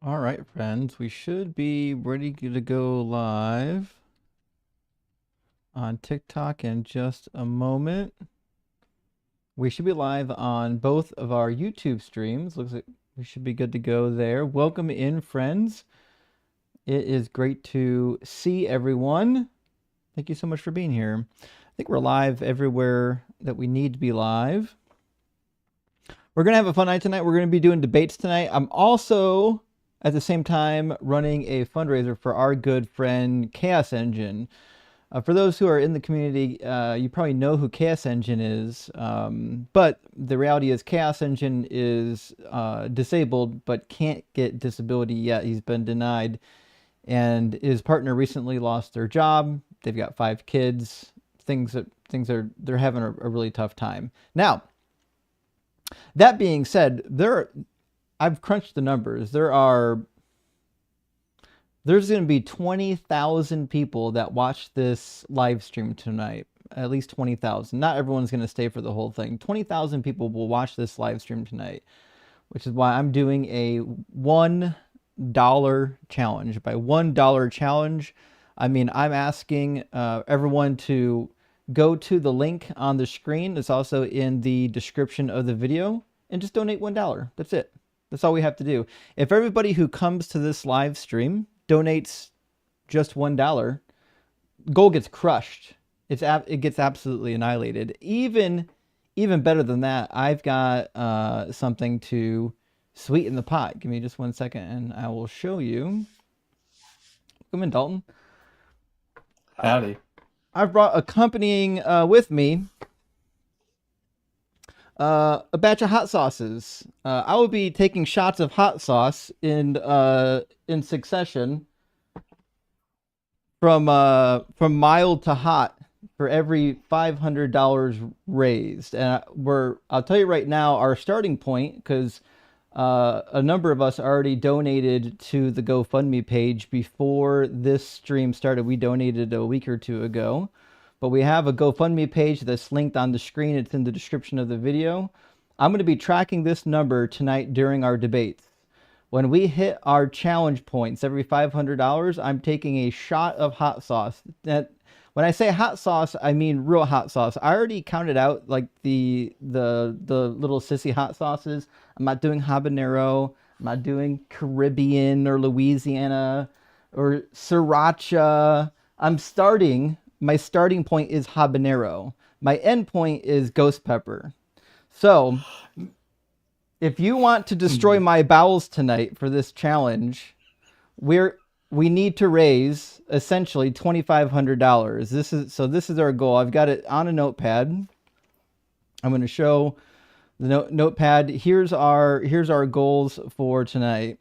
All right, friends, we should be ready to go live on TikTok in just a moment. We should be live on both of our YouTube streams. Looks like we should be good to go there. Welcome in, friends. It is great to see everyone. Thank you so much for being here. I think we're live everywhere that we need to be live. We're going to have a fun night tonight. We're going to be doing debates tonight. I'm also at the same time running a fundraiser for our good friend Chaos Engine. For those who are in the community, you probably know who Chaos Engine is, but the reality is Chaos Engine is disabled but can't get disability yet. He's been denied, and his partner recently lost their job. They've got 5 kids. They're having a really tough time. Now, that being said, I've crunched the numbers. There's going to be 20,000 people that watch this live stream tonight. At least 20,000. Not everyone's going to stay for the whole thing. 20,000 people will watch this live stream tonight, which is why I'm doing a $1 challenge. By $1 challenge, I mean I'm asking everyone to go to the link on the screen. It's also in the description of the video, and just donate $1. That's it. That's all we have to do. If everybody who comes to this live stream donates just $1, goal gets crushed. It gets absolutely annihilated. Even better than that, I've got something to sweeten the pot. Give me just 1 second, and I will show you. Come in, Dalton. Howdy. I've brought accompanying with me a batch of hot sauces. I will be taking shots of hot sauce in succession from mild to hot for every $500 raised. And I'll tell you right now, our starting point, because a number of us already donated to the GoFundMe page before this stream started. We donated a week or two ago. But we have a GoFundMe page that's linked on the screen. It's in the description of the video. I'm going to be tracking this number tonight during our debates. When we hit our challenge points every $500, I'm taking a shot of hot sauce. When I say hot sauce, I mean real hot sauce. I already counted out like the little sissy hot sauces. I'm not doing habanero. I'm not doing Caribbean or Louisiana or sriracha. My starting point is habanero. My end point is ghost pepper. So, if you want to destroy my bowels tonight for this challenge, we need to raise essentially $2,500. This is our goal. I've got it on a notepad. I'm going to show the notepad. Here's our goals for tonight.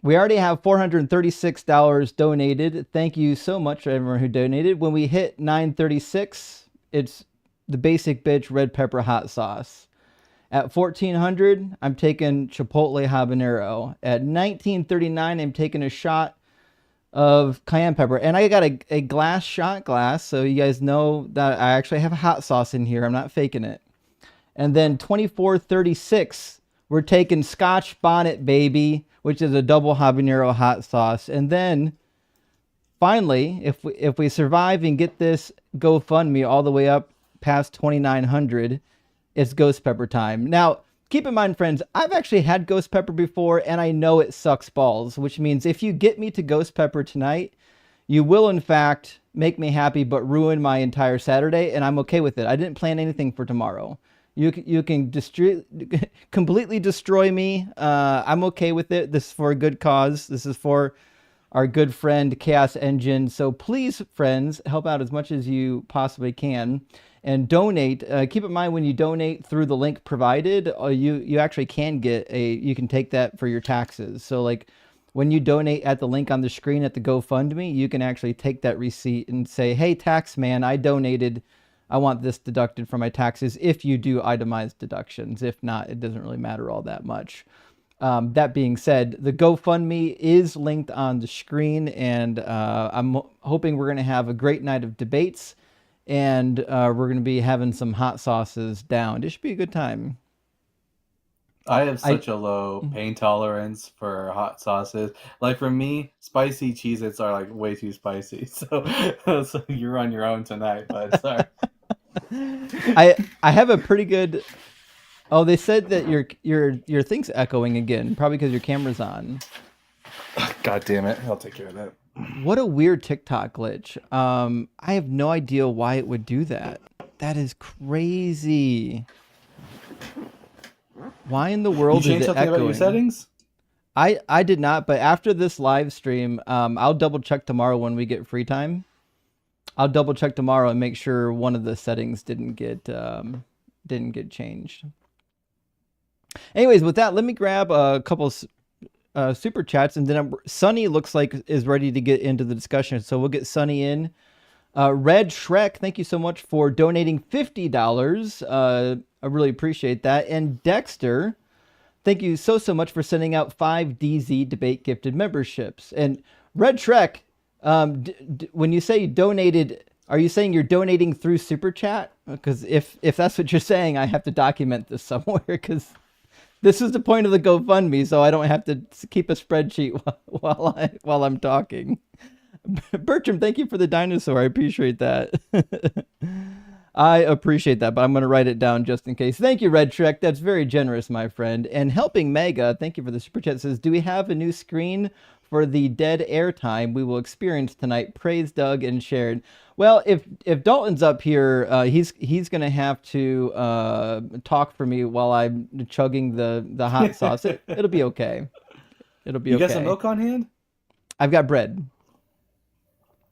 We already have $436 donated. Thank you so much to everyone who donated. When we hit $936, it's the basic bitch red pepper hot sauce. At $1,400, I'm taking Chipotle habanero. At $19.39, I'm taking a shot of cayenne pepper. And I got a shot glass, so you guys know that I actually have a hot sauce in here. I'm not faking it. And then $24.36, we're taking Scotch Bonnet, baby, which is a double habanero hot sauce. And then finally, if we survive and get this GoFundMe all the way up past 2,900, it's ghost pepper time. Now, keep in mind, friends, I've actually had ghost pepper before, and I know it sucks balls, which means if you get me to ghost pepper tonight, you will in fact make me happy but ruin my entire Saturday, and I'm okay with it. I didn't plan anything for tomorrow. You can completely destroy me. I'm okay with it. This is for a good cause. This is for our good friend Chaos Engine. So please, friends, help out as much as you possibly can and donate. Keep in mind when you donate through the link provided, you actually can get you can take that for your taxes. So like when you donate at the link on the screen at the GoFundMe, you can actually take that receipt and say, hey, tax man, I donated. I want this deducted from my taxes if you do itemized deductions. If not, it doesn't really matter all that much. That being said, the GoFundMe is linked on the screen, and I'm hoping we're going to have a great night of debates, and we're going to be having some hot sauces down. It should be a good time. I have I such a low pain tolerance for hot sauces. Like for me, spicy Cheez-Its are like way too spicy. So you're on your own tonight, but sorry. I have a pretty good. Oh, they said that your thing's echoing again, probably because your camera's on. God damn it. I'll take care of that. What a weird TikTok glitch. I have no idea why it would do that. That is crazy. Why in the You world is changed it something about your echoing? settings? I did not, but after this live stream, I'll double check tomorrow when we get free time. I'll double check tomorrow and make sure one of the settings didn't get changed. Anyways, with that, let me grab a couple super chats, and then Sunny looks like is ready to get into the discussion, so we'll get Sunny in. Red Shrek, thank you so much for donating $50. I really appreciate that. And Dexter, thank you so much for sending out 5 DZ debate gifted memberships. And Red Shrek, when you say donated, are you saying you're donating through Super Chat? Because if that's what you're saying, I have to document this somewhere, because this is the point of the GoFundMe, so I don't have to keep a spreadsheet while I'm talking. Bertram, thank you for the dinosaur. I appreciate that. I appreciate that, but I'm going to write it down just in case. Thank you, Red Trek. That's very generous, my friend. And Helping Mega, thank you for the super chat, says, do we have a new screen for the dead air time we will experience tonight? Praise Doug and Sharon. Well, if Dalton's up here, he's going to have to talk for me while I'm chugging the hot sauce. It'll be okay. It'll be You okay. got some milk on hand? I've got bread.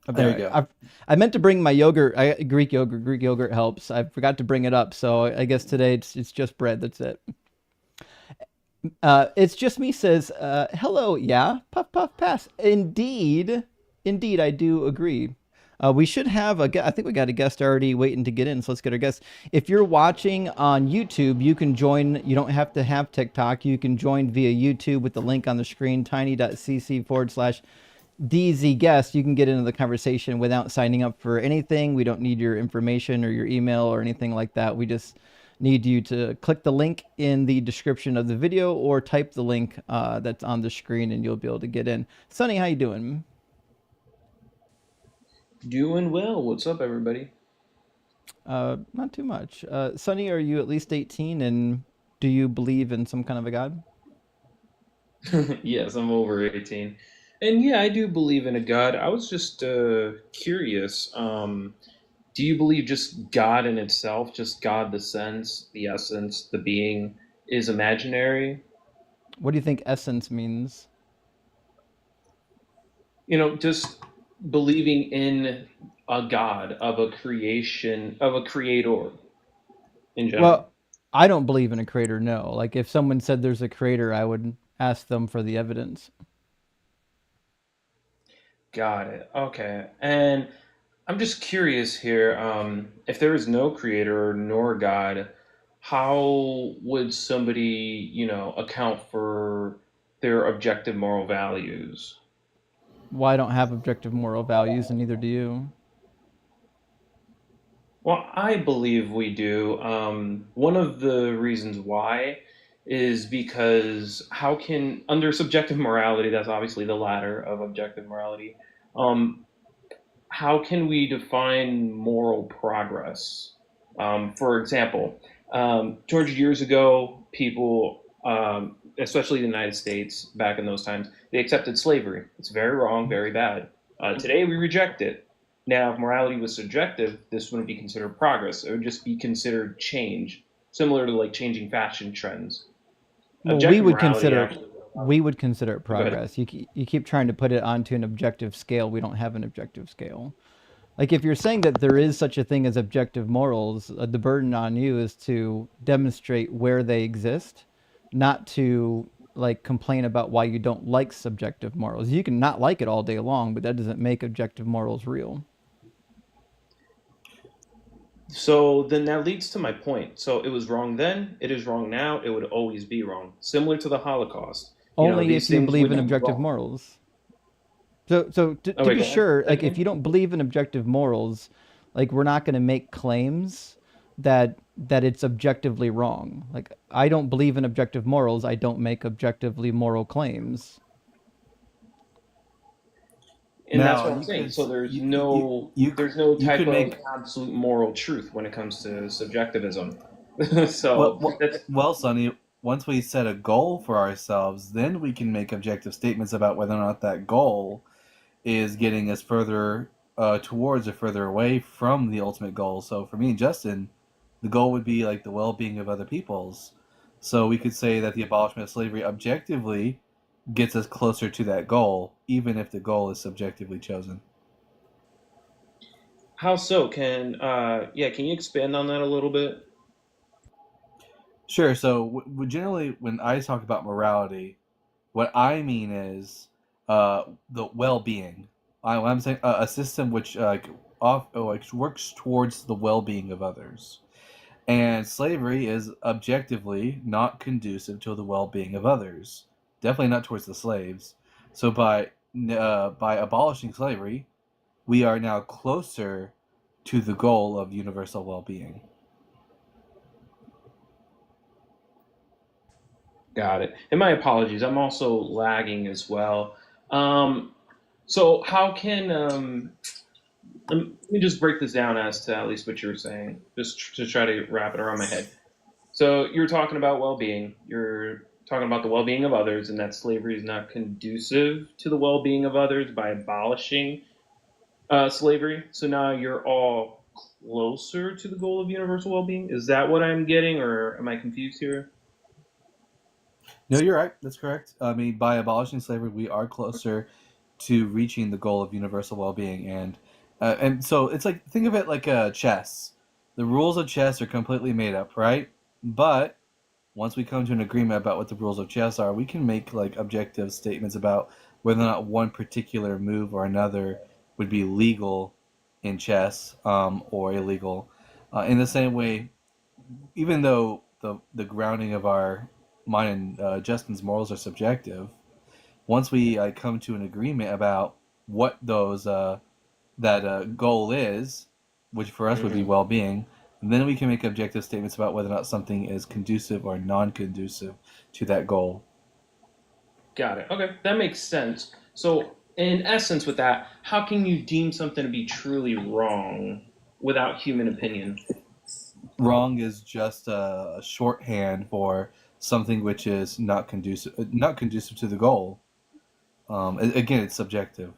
There you go. I meant to bring my yogurt, Greek yogurt. Greek yogurt helps. I forgot to bring it up, so I guess today it's just bread. That's it. It's just me says, hello, yeah, puff, puff, pass. Indeed, I do agree. We should have I think we got a guest already waiting to get in, so let's get our guest. If you're watching on YouTube, you can join. You don't have to have TikTok. You can join via YouTube with the link on the screen, tiny.cc/DZ guest. You can get into the conversation without signing up for anything. We don't need your information or your email or anything like that. We just need you to click the link in the description of the video or type the link that's on the screen, and you'll be able to get in. Sonny, how you doing? Doing well. What's up, everybody? Not too much. Sonny, are you at least 18, and do you believe in some kind of a god? Yes, I'm over 18. And yeah, I do believe in a God. I was just curious. Do you believe just God in itself, just God, the sense, the essence, the being, is imaginary? What do you think essence means? Just believing in a God, of a creation, of a creator in general. Well, I don't believe in a creator, no. Like, if someone said there's a creator, I would ask them for the evidence. Got it. Okay. And I'm just curious here, if there is no creator nor God, how would somebody, account for their objective moral values? Well, I don't have objective moral values, and neither do you. Well, I believe we do. One of the reasons why is because how can, under subjective morality, that's obviously the latter of objective morality, um, how can we define moral progress? For example, 200 years ago, people, especially the United States back in those times, they accepted slavery. It's very wrong, very bad. Today, we reject it. Now, if morality was subjective, this wouldn't be considered progress. It would just be considered change, similar to like changing fashion trends. Well, Objective morality actually. we would consider it Go ahead. progress. You keep trying to put it onto an objective scale. We don't have an objective scale. Like, if you're saying that there is such a thing as objective morals, the burden on you is to demonstrate where they exist, not to like complain about why you don't like subjective morals. You can not like it all day long, but that doesn't make objective morals real. So then that leads to my point. So it was wrong then, it is wrong now, it would always be wrong. Similar to the Holocaust. Only These if you things believe would in be objective wrong. morals. So Oh, to wait, be go ahead. sure, Say it like, if again. you don't believe in objective morals, like, we're not going to make claims that it's objectively wrong. Like, I don't believe in objective morals. I don't make objectively moral claims. And that's Now what I'm you saying. could So you there's no you type could of make absolute moral truth when it comes to subjectivism. well, So well, that's well, Sonny. Once we set a goal for ourselves, then we can make objective statements about whether or not that goal is getting us further towards or further away from the ultimate goal. So for me and Justin, the goal would be like the well-being of other peoples. So we could say that the abolishment of slavery objectively gets us closer to that goal, even if the goal is subjectively chosen. how so? Can you expand on that a little bit? Sure. So generally, when I talk about morality, what I mean is the well-being. I'm saying a system which like works towards the well-being of others. And slavery is objectively not conducive to the well-being of others. Definitely not towards the slaves. So by abolishing slavery, we are now closer to the goal of universal well-being. Got it. And my apologies. I'm also lagging as well. Um, so how can let me just break this down as to at least what you were saying, just to try to wrap it around my head. So you're talking about well-being. You're talking about the well-being of others, and that slavery is not conducive to the well-being of others by abolishing slavery. So now you're all closer to the goal of universal well-being. Is that what I'm getting, or am I confused here? No, you're right. That's correct. I mean, by abolishing slavery, we are closer to reaching the goal of universal well-being, and so it's like think of it like a chess. The rules of chess are completely made up, right? But once we come to an agreement about what the rules of chess are, we can make like objective statements about whether or not one particular move or another would be legal in chess or illegal. In the same way, even though the grounding of our mine and Justin's morals are subjective, once we come to an agreement about what those that goal is, which for us would be Hmm. well-being, then we can make objective statements about whether or not something is conducive or non-conducive to that goal. Got it. Okay, that makes sense. So, in essence, with that, how can you deem something to be truly wrong without human opinion? Wrong is just a shorthand for something which is not conducive to the goal. Again, it's subjective.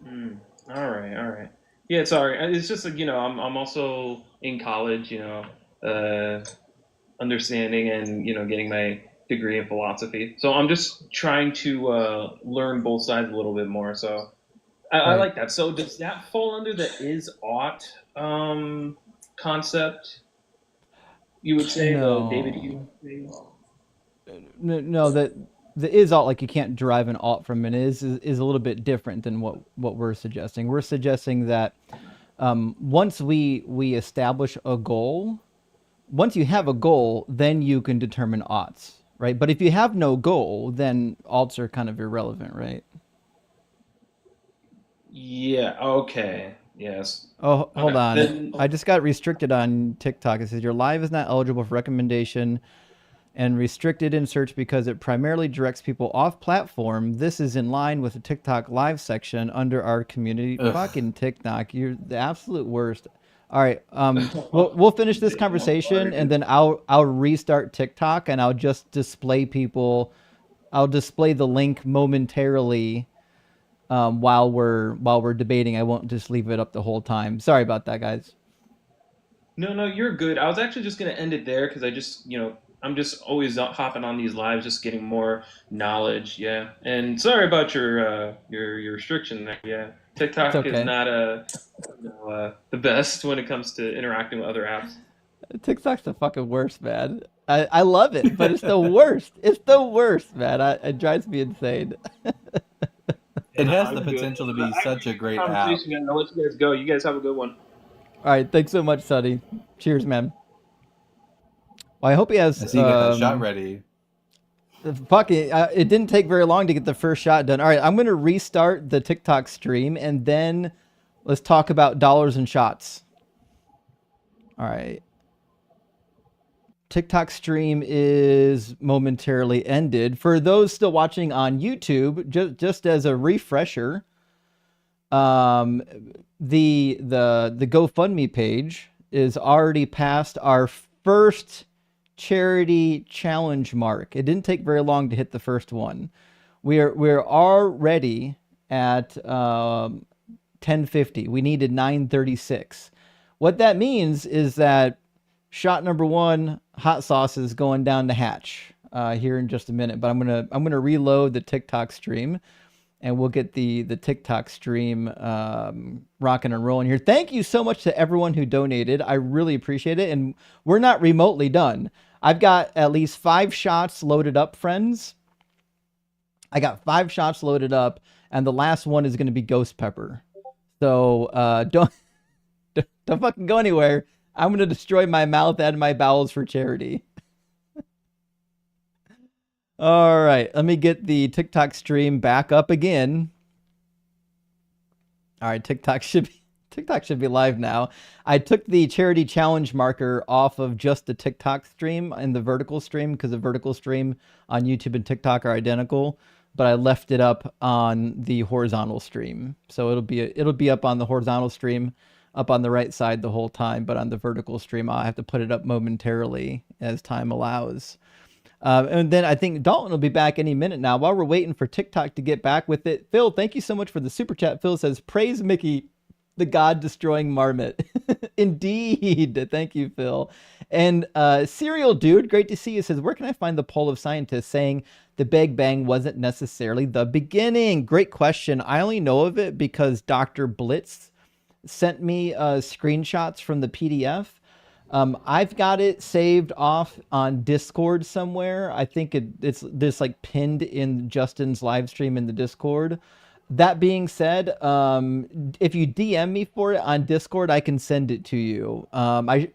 Mm. All right, all right. Yeah, sorry. It's just like, I'm also in college, uh, understanding and, getting my degree in philosophy. So I'm just trying to learn both sides a little bit more. So I Right. like that. So does that fall under the is ought concept? You would say the David No. Hume thing? No, that the is alt, like, you can't derive an alt from an is a little bit different than what we're suggesting. We're suggesting that once we establish a goal, once you have a goal, then you can determine oughts, right? But if you have no goal, then alts are kind of irrelevant, right? Yeah, okay. Yes. Oh, hold Okay. on. Then I just got restricted on TikTok. It says your live is not eligible for recommendation and restricted in search because it primarily directs people off platform. This is in line with the TikTok live section under our community. Ugh. Fucking TikTok, you're the absolute worst. All right, we'll finish this conversation and then I'll restart TikTok and I'll just display people. I'll display the link momentarily while we're debating. I won't just leave it up the whole time. Sorry about that, guys. no, no, you're good. I was actually just gonna end it there because I'm just always hopping on these lives, just getting more knowledge. Yeah, and sorry about your restriction there. Yeah, It's TikTok is okay. not the best when it comes to interacting with other apps. TikTok's the fucking worst, man. I love it, but it's the worst. It's the worst, man. It drives me insane. It No, has the I'm good. potential to be I such a appreciate the great app. conversation, and I'll let you guys go. You guys have a good one. All right, thanks so much, Sonny. Cheers, man. Well, I hope he I has. see you got that shot ready. Fuck it. It didn't take very long to get the first shot done. All right, I'm gonna restart the TikTok stream and then let's talk about dollars and shots. All right. TikTok stream is momentarily ended. For those still watching on YouTube, just as a refresher, um, the GoFundMe page is already past our first charity challenge mark. It didn't take very long to hit the first one. We're already at 1050. We needed 936. What that means is that shot number one, hot sauce, is going down the hatch here in just a minute. But I'm gonna reload the TikTok stream, and we'll get the TikTok stream rocking and rolling here. Thank you so much to everyone who donated. I really appreciate it. And we're not remotely done. I've got at least 5 shots loaded up, friends. I got 5 shots loaded up, and the last one is going to be ghost pepper. So don't fucking go anywhere. I'm going to destroy my mouth and my bowels for charity. All right, let me get the TikTok stream back up again. All right, TikTok should be live now. I took the charity challenge marker off of just the TikTok stream and the vertical stream, because the vertical stream on YouTube and TikTok are identical, but I left it up on the horizontal stream. So it'll be up on the horizontal stream, up on the right side the whole time, but on the vertical stream I'll have to put it up momentarily as time allows. And then I think Dalton will be back any minute now. While we're waiting for TikTok to get back with it, Phil, thank you so much for the super chat. Phil says, praise Mickey, the god-destroying marmot. Indeed. Thank you, Phil. And Serial Dude, great to see you, says, where can I find the poll of scientists saying the Big Bang wasn't necessarily the beginning? Great question. I only know of it because Dr. Blitz sent me screenshots from the PDF. I've got it saved off on Discord somewhere. I think it's this like pinned in Justin's live stream in the Discord. That being said, if you DM me for it on Discord, I can send it to you. I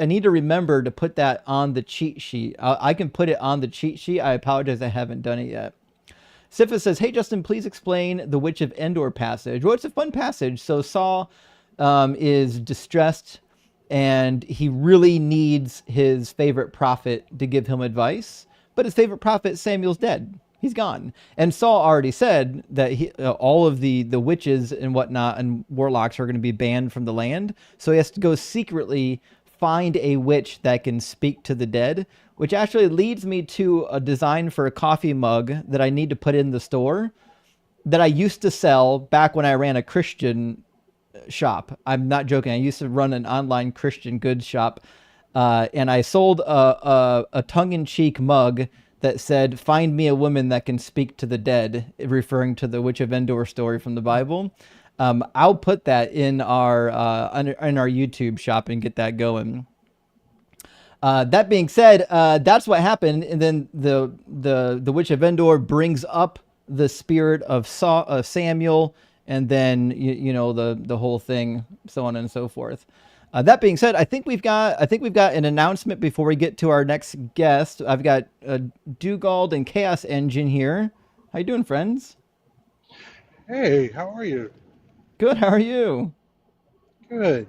need to remember to put that on the cheat sheet. I can put it on the cheat sheet. I apologize, I haven't done it yet. Siffa says, hey, Justin, please explain the Witch of Endor passage. Well, it's a fun passage. So Saul is distressed, and he really needs his favorite prophet to give him advice. But his favorite prophet, Samuel's dead. He's gone. And Saul already said that all of the witches and whatnot and warlocks are going to be banned from the land. So he has to go secretly find a witch that can speak to the dead, which actually leads me to a design for a coffee mug that I need to put in the store that I used to sell back when I ran a Christian shop. I'm not joking. I used to run an online Christian goods shop, and I sold a tongue-in-cheek mug that said, find me a woman that can speak to the dead, referring to the Witch of Endor story from the Bible. I'll put that in our YouTube shop and get that going. That being said, that's what happened, and then the Witch of Endor brings up the spirit of Samuel, and then you know the whole thing, so on and so forth. That being said, I think we've got an announcement before we get to our next guest. I've got Dugald and Chaos Engine here. How you doing, friends? Hey, how are you? Good. How are you? Good.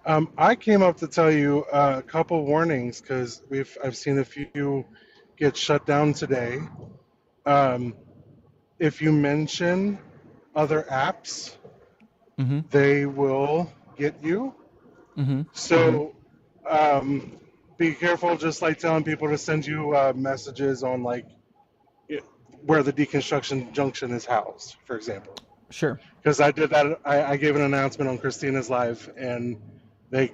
I came up to tell you a couple warnings because I've seen a few get shut down today. If you mention other apps, they will get you. So be careful, just like telling people to send you messages on like where the deconstruction junction is housed, for example. Sure. Because I did that. I gave an announcement on Christina's live, and they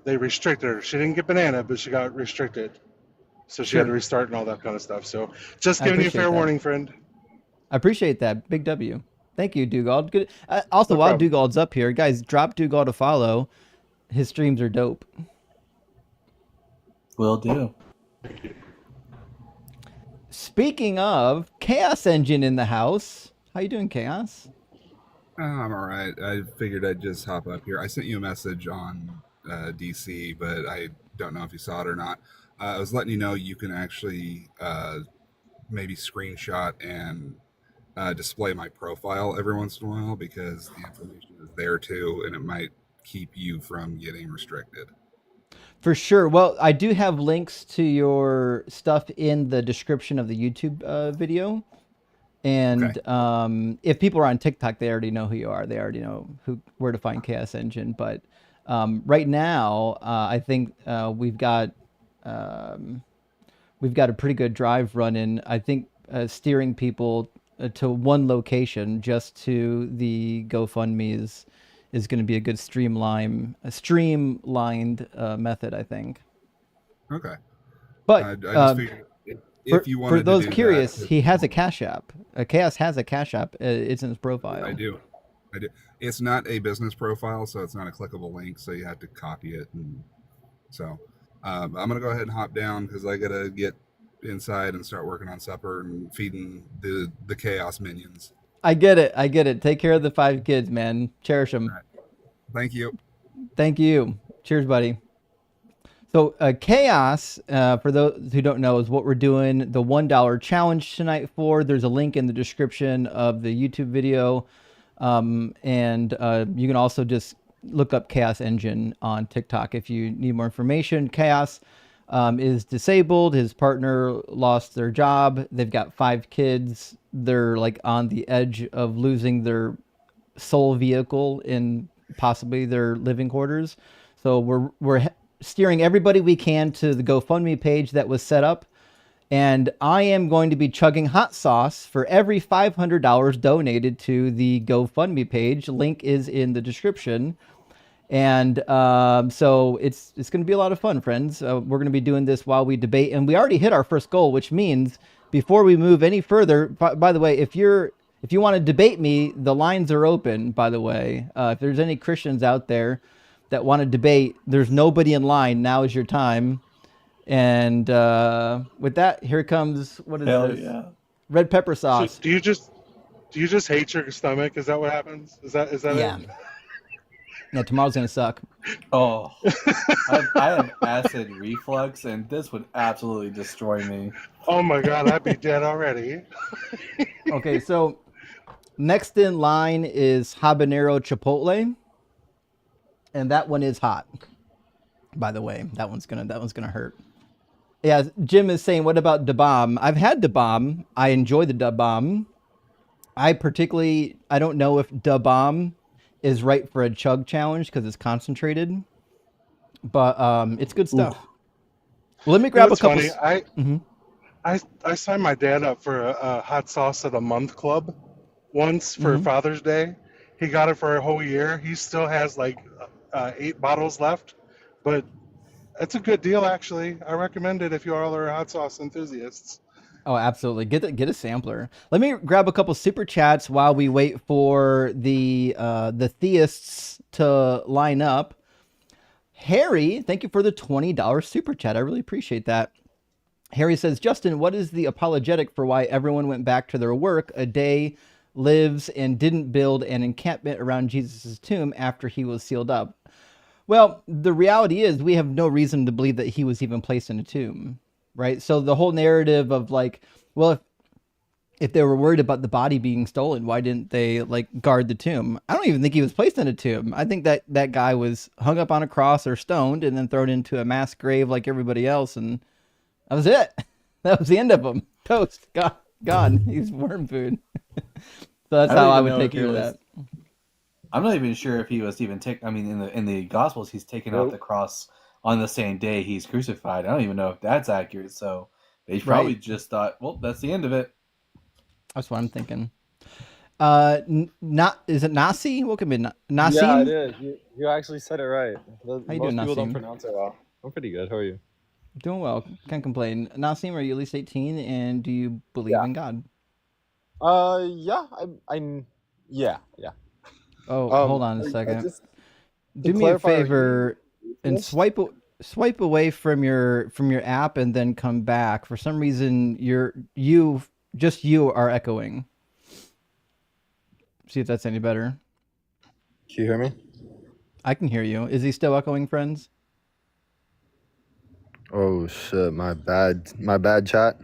restricted her. She didn't get banana, but she got restricted, so she had to restart and all that kind of stuff. So just giving you a fair warning, friend. I appreciate that. Big W. Thank you, Dugald. Good. Also, while Dugald's up here, guys, drop Dugald a follow. His streams are dope. Will do. Speaking of, Chaos Engine in the house. How you doing, Chaos? I'm all right. I figured I'd just hop up here. I sent you a message on DC, but I don't know if you saw it or not. I was letting you know you can actually maybe screenshot and display my profile every once in a while, because the information is there too, and it might keep you from getting restricted. For sure. Well, I do have links to your stuff in the description of the YouTube video. And Okay. if people are on TikTok, they already know who you are. They already know where to find Chaos Engine. But right now, I think we've got a pretty good drive running. I think steering people to one location just to the GoFundMe is going to be a good streamlined method, I think. Okay. But I just figured if you for wanted those to do curious, that, he has a Cash App. Chaos has a Cash App. It's in his profile. I do. It's not a business profile, so it's not a clickable link, so you have to copy it. And so I'm going to go ahead and hop down because I got to get inside and start working on supper and feeding the chaos minions. I get it. Take care of the 5 kids, man. Cherish them. Right. Thank you. Thank you. Cheers, buddy. So Chaos, for those who don't know, is what we're doing the $1 challenge tonight for. There's a link in the description of the YouTube video. And you can also just look up Chaos Engine on TikTok if you need more information. Chaos is disabled. His partner lost their job. They've got 5 kids. They're like on the edge of losing their sole vehicle in possibly their living quarters. So we're steering everybody we can to the GoFundMe page that was set up. And I am going to be chugging hot sauce for every $500 donated to the GoFundMe page. Link is in the description. And so it's going to be a lot of fun, friends. We're going to be doing this while we debate. And we already hit our first goal, which means before we move any further, by the way, if you want to debate me, the lines are open, by the way. If there's any Christians out there that want to debate, there's nobody in line. Now is your time. And with that, here comes, what is Hell this? yeah. Red pepper sauce. So do you just hate your stomach? Is that what happens? Is that Yeah. it? Yeah, tomorrow's going to suck. Oh, I have acid reflux, and this would absolutely destroy me. Oh my God, I'd be dead already. Okay, so next in line is habanero chipotle. And that one is hot. By the way, that one's gonna hurt. Yeah, Jim is saying, what about da bomb? I've had da bomb. I enjoy the da bomb. I don't know if da bomb is right for a chug challenge because it's concentrated, but it's good stuff. Well, let me grab a couple. Funny. I signed my dad up for a hot sauce of the month club once for Father's Day. He got it for a whole year. He still has like 8 bottles left, but it's a good deal actually. I recommend it if you all are hot sauce enthusiasts. Oh, absolutely. Get a sampler. Let me grab a couple super chats while we wait for the theists to line up. Harry, thank you for the $20 super chat. I really appreciate that. Harry says, Justin, what is the apologetic for why everyone went back to their work a day lives and didn't build an encampment around Jesus' tomb after he was sealed up? Well, the reality is we have no reason to believe that he was even placed in a tomb, right? So the whole narrative of like, well, if they were worried about the body being stolen, why didn't they like guard the tomb? I don't even think he was placed in a tomb. I think that guy was hung up on a cross or stoned and then thrown into a mass grave like everybody else. And that was it. That was the end of him. Toast. Gone. He's worm food. So that's how I would take care of that. I'm not even sure if he was even in the Gospels, he's taken off the cross on the same day he's crucified. I don't even know if that's accurate. So they probably just thought, well, that's the end of it. That's what I'm thinking. Is it Nasi? What could be Nasim? Yeah, it is. You actually said it right. How you Most doing, people don't Nasim? pronounce it well. I'm pretty good. How are you? Doing well. Can't complain. Nasim, are you at least 18? And do you believe in God? Yeah. Yeah. Oh, hold on a second. Do me a clarify, favor and swipe away from your app and then come back. For some reason, you are echoing. See if that's any better. Can you hear me? I can hear you. Is he still echoing, friends? Oh shit! My bad, chat.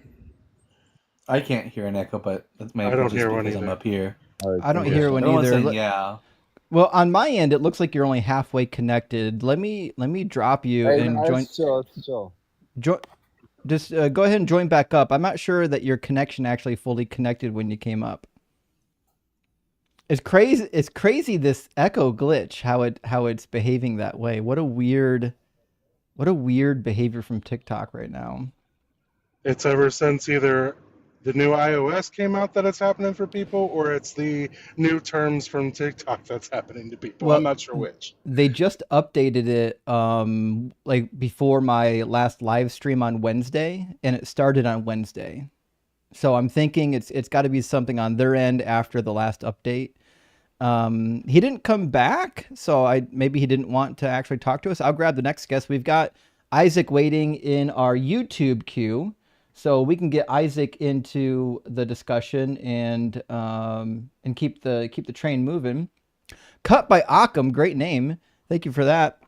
I can't hear an echo, but that's maybe I don't just hear one because I'm either. up here. I don't hear one Everyone's either. saying, yeah. Well, on my end, it looks like you're only halfway connected. Let me drop you Hey, and no, join. it's chill. It's chill. Just go ahead and join back up. I'm not sure that your connection actually fully connected when you came up. It's crazy. It's crazy this echo glitch. How it's behaving that way. What a weird behavior from TikTok right now. It's ever since either the new iOS came out that it's happening for people, or it's the new terms from TikTok that's happening to people. I'm Well, not sure which. they just updated it like before my last live stream on Wednesday, and it started on Wednesday. So I'm thinking it's got to be something on their end after the last update. He didn't come back, so maybe he didn't want to actually talk to us. I'll grab the next guest. We've got Isaac waiting in our YouTube queue, so we can get Isaac into the discussion and keep the train moving. Cut by Occam, great name. Thank you for that.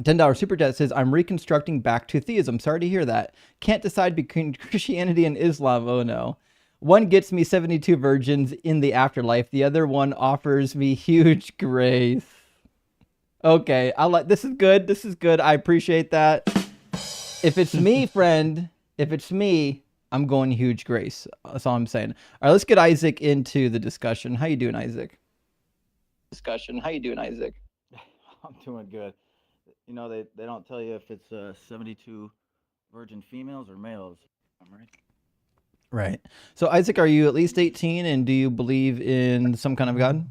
$10 super chat says, I'm reconstructing back to theism. Sorry to hear that. Can't decide between Christianity and Islam. Oh no. One gets me 72 virgins in the afterlife. The other one offers me huge grace. Okay, this is good. This is good. I appreciate that. If it's me, friend, if it's me, I'm going huge grace. That's all I'm saying. All right, let's get Isaac into the discussion. How you doing, Isaac? I'm doing good. You know, they don't tell you if it's 72 virgin females or males. I'm right. Right. So, Isaac, are you at least 18, and do you believe in some kind of God?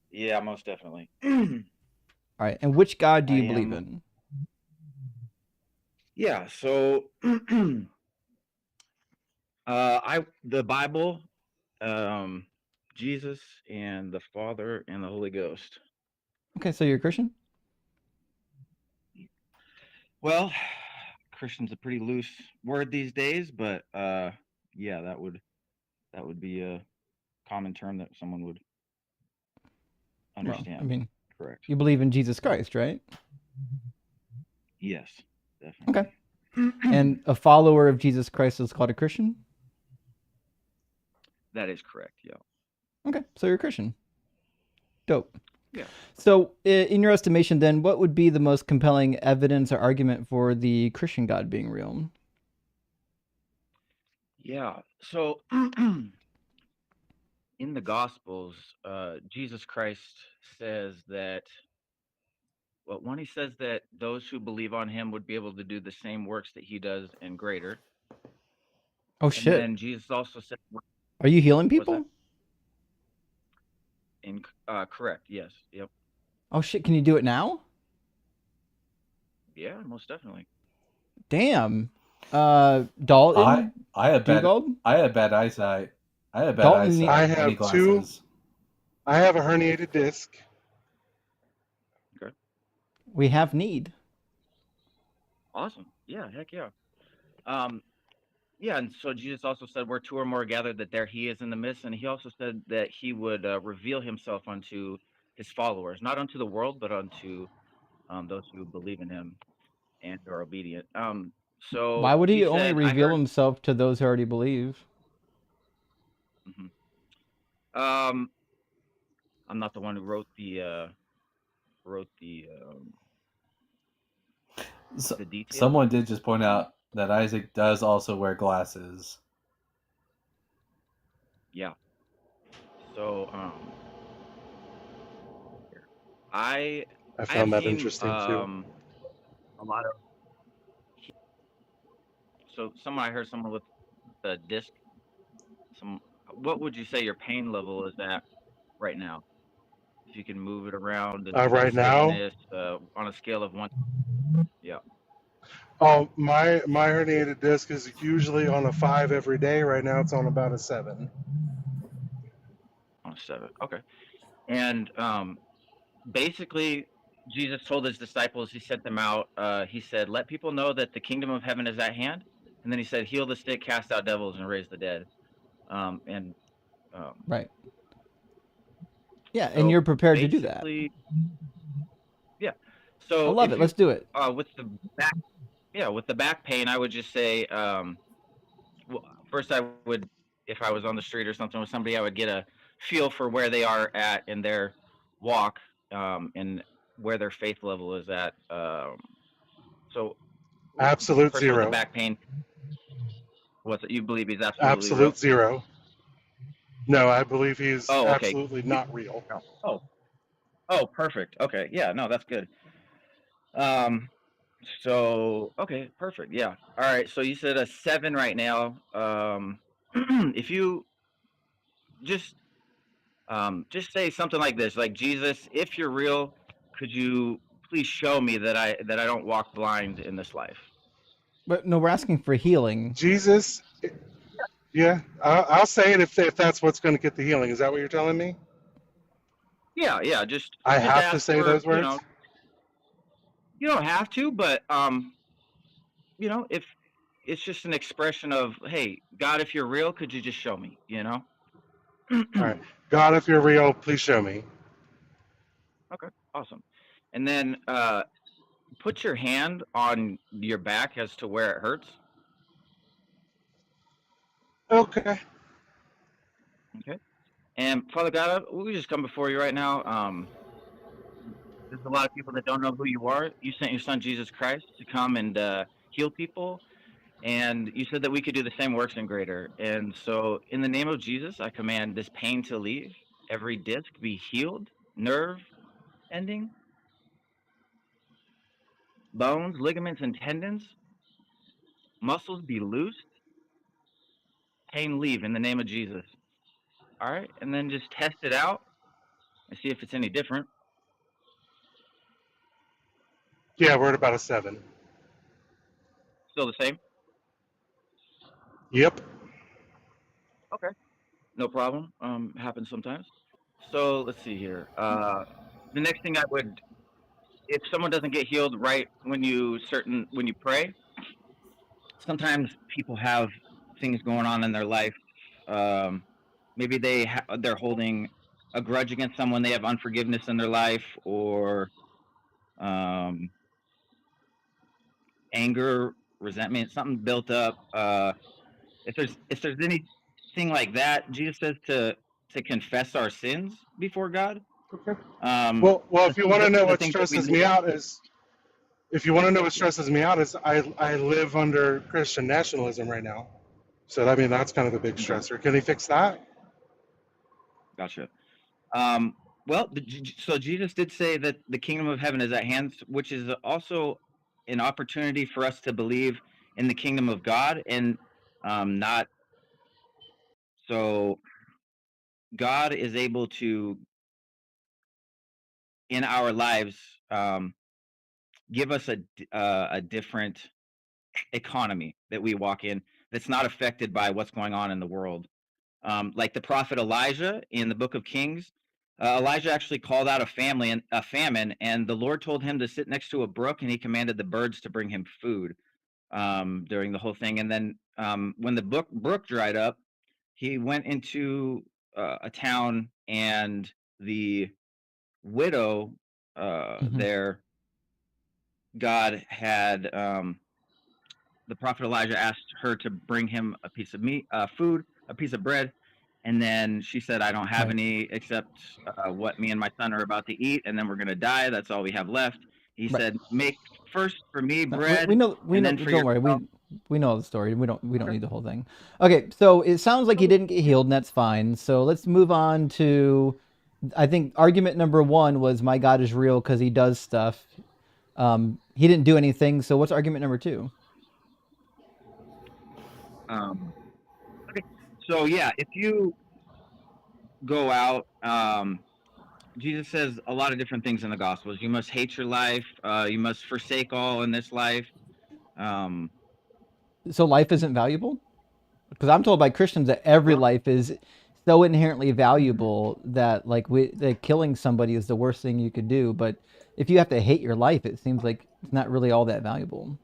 Yeah, most definitely. All right. And which God do you I believe am- in? Yeah, so the Bible, Jesus and the Father and the Holy Ghost. Okay, so you're a Christian? Well, Christian's a pretty loose word these days, but yeah, that would be a common term that someone would understand. Well, I mean, correct. you believe in Jesus Christ, right? Yes, definitely. Okay. And a follower of Jesus Christ is called a Christian? That is correct, yeah. Okay, so you're a Christian. Dope. Yeah. So, in your estimation, then, what would be the most compelling evidence or argument for the Christian God being real? Yeah. So, in the Gospels, Jesus Christ says that, well, one, he says that those who believe on him would be able to do the same works that he does and greater. Oh, And shit. then Jesus also said, Are you healing What's people? correct, yes, yep. Oh, shit. Can you do it now? Yeah, most definitely. Damn. Dalton? I have bad Dugald? I have bad eyesight. I have bad Dalton, eyesight. I I need have glasses. I have a herniated disc. Okay. We have need. Awesome. Yeah, heck yeah. Yeah, and so Jesus also said, where two or more gathered, that there he is in the midst. And he also said that he would reveal himself unto his followers, not unto the world, but unto those who believe in him and are obedient. So Why would he only said, reveal himself to those who already believe? I'm not the one who wrote the details. Someone did just point out that Isaac does also wear glasses. Yeah. So I found that seen, interesting too. a lot of. So I heard someone with the disc. What would you say your pain level is at right now? If you can move it around. Right now? On a scale of 1. Yeah. Oh, my herniated disc is usually on a 5 every day. Right now, it's on about a 7. On a 7. Okay. And basically, Jesus told his disciples, he sent them out. He said, "Let people know that the kingdom of heaven is at hand." And then he said, "Heal the sick, cast out devils, and raise the dead." Right. Yeah, and you're prepared to do that. Yeah. So I love it. Let's do it. With the back pain, I would just say, well, first I would, if I was on the street or something with somebody, I would get a feel for where they are at in their walk, and where their faith level is at. So the Absolute person with the zero. back pain, what's it? You believe he's absolutely real? Absolute zero. No, I believe he's Oh, okay. absolutely not real. Oh, oh, perfect. Okay, yeah, no, that's good. So okay, perfect. Yeah. All right. So you said a 7 right now. If you just say something like this, like, Jesus, if you're real, could you please show me that I don't walk blind in this life? But no, we're asking for healing. Jesus, yeah, I'll say it if that's what's going to get the healing. Is that what you're telling me? Yeah, yeah. Just I have to ask say for, those words? you don't have to, but if it's just an expression of, hey, God, if you're real, could you just show me? All right. God, if you're real, please show me. Okay, awesome. And then put your hand on your back as to where it hurts. Okay. Okay. And Father God, we just come before you right now. There's a lot of people that don't know who you are. You sent your son Jesus Christ to come and heal people, and you said that we could do the same works and greater. And so, in the name of Jesus, I command this pain to leave, every disc be healed, nerve ending, bones, ligaments, and tendons, muscles be loosed, pain leave in the name of Jesus. All right, and then just test it out and see if it's any different. Yeah, we're at about a 7. Still the same? Yep. Okay, no problem. Happens sometimes. So let's see here. The next thing I would, if someone doesn't get healed right when you pray, sometimes people have things going on in their life. Maybe they're holding a grudge against someone. They have unforgiveness in their life, or anger, resentment, something built up. If there's anything like that, Jesus says to confess our sins before God. Okay. Um, Well, if you want to know the what things that we stresses do. me out is, I live under Christian nationalism right now. So, I mean, that's kind of a big stressor. Can he fix that? Gotcha. Well, so Jesus did say that the kingdom of heaven is at hand, which is also an opportunity for us to believe in the kingdom of God, and not so God is able to, in our lives, give us a different economy that we walk in that's not affected by what's going on in the world. Like the prophet Elijah in the book of Kings, Elijah actually called out a famine, and the Lord told him to sit next to a brook, and he commanded the birds to bring him food during the whole thing. And then when the brook dried up, he went into a town, and the widow there, God had the prophet Elijah asked her to bring him a piece of meat, food, a piece of bread, and then she said, "I don't have any except what me and my son are about to eat, and then we're gonna die. That's all we have left." He said, "Make first for me bread, We know. and then for Don't worry. yourself." We know the story. We don't Okay. need the whole thing. Okay, so it sounds like he didn't get healed, and that's fine. So let's move on to, I think argument number 1 was my God is real because he does stuff. He didn't do anything. So what's argument number 2? Okay. So yeah, if you go out, Jesus says a lot of different things in the Gospels. You must hate your life. You must forsake all in this life. Um, So life isn't valuable? Because I'm told by Christians that every well, life is so inherently valuable that that killing somebody is the worst thing you could do. But if you have to hate your life, it seems like it's not really all that valuable.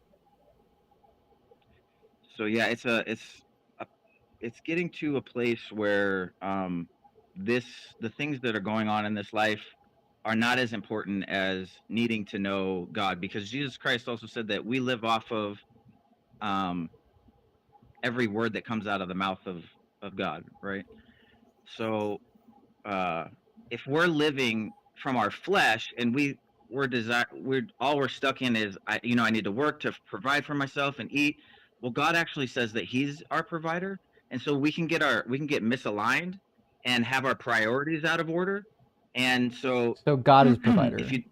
so yeah, it's getting to a place where the things that are going on in this life are not as important as needing to know God, because Jesus Christ also said that we live off of um, every word that comes out of the mouth of God, right? So if we're living from our flesh and we're all we're stuck in is I need to work to provide for myself and eat. Well, God actually says that He's our provider, and so we can get misaligned and have our priorities out of order. And so God is provider. if you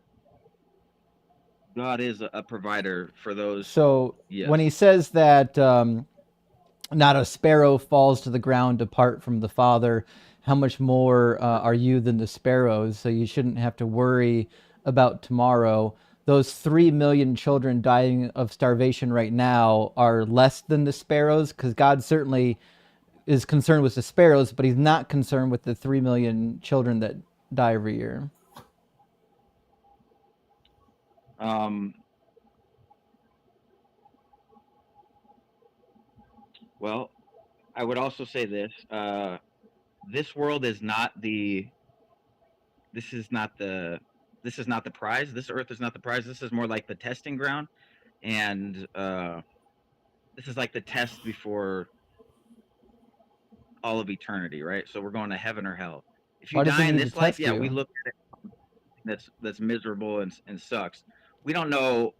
God is a provider for those. So Yes. when He says that not a sparrow falls to the ground apart from the Father, how much more are you than the sparrows? So you shouldn't have to worry about tomorrow. Those 3 million children dying of starvation right now are less than the sparrows, because God certainly is concerned with the sparrows, but He's not concerned with the 3 million children that die every year. Well, I would also say this: this world is not the. This is not the. This is not the prize. This earth is not the prize. This is more like the testing ground, and this is like the test before all of eternity, right? So we're going to heaven or hell. If you die in this life, yeah, we look at it that's miserable and sucks. We don't know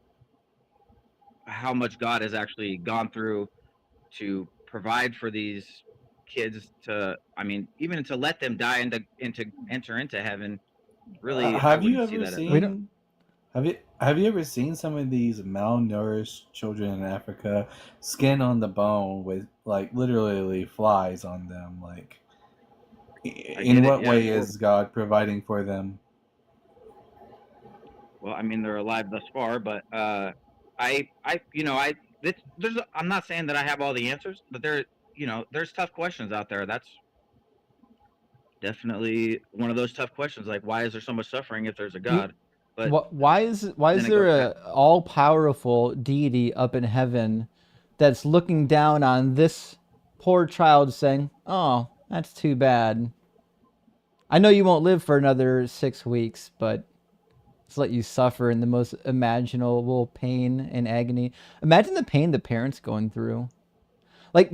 how much God has actually gone through to provide for these kids even to let them die and to enter into heaven. Really, have you ever seen some of these malnourished children in Africa, skin on the bone with like literally flies on them? Like, in what way is God providing for them? Well, I mean, they're alive thus far, but I'm not saying that I have all the answers, but there's tough questions out there. That's definitely one of those tough questions. Like, why is there so much suffering if there's a God? But why is there a all-powerful deity up in heaven that's looking down on this poor child saying, "Oh, that's too bad. I know you won't live for another 6 weeks, but let's let you suffer in the most imaginable pain and agony." Imagine the pain the parents going through. Like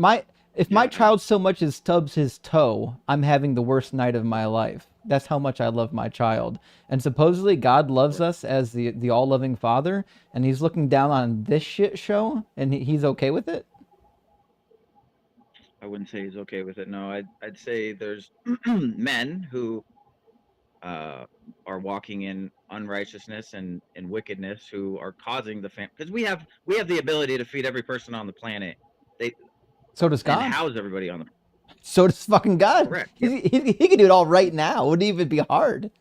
if my child so much as stubs his toe, I'm having the worst night of my life. That's how much I love my child. And supposedly God loves us as the all-loving Father, and He's looking down on this shit show, and He's okay with it? I wouldn't say He's okay with it. No, I'd say there's men who are walking in unrighteousness and wickedness who are causing the because we have the ability to feed every person on the planet. So does God. And house everybody on the planet. So does fucking God. Correct. He can do it all right now. It wouldn't even be hard.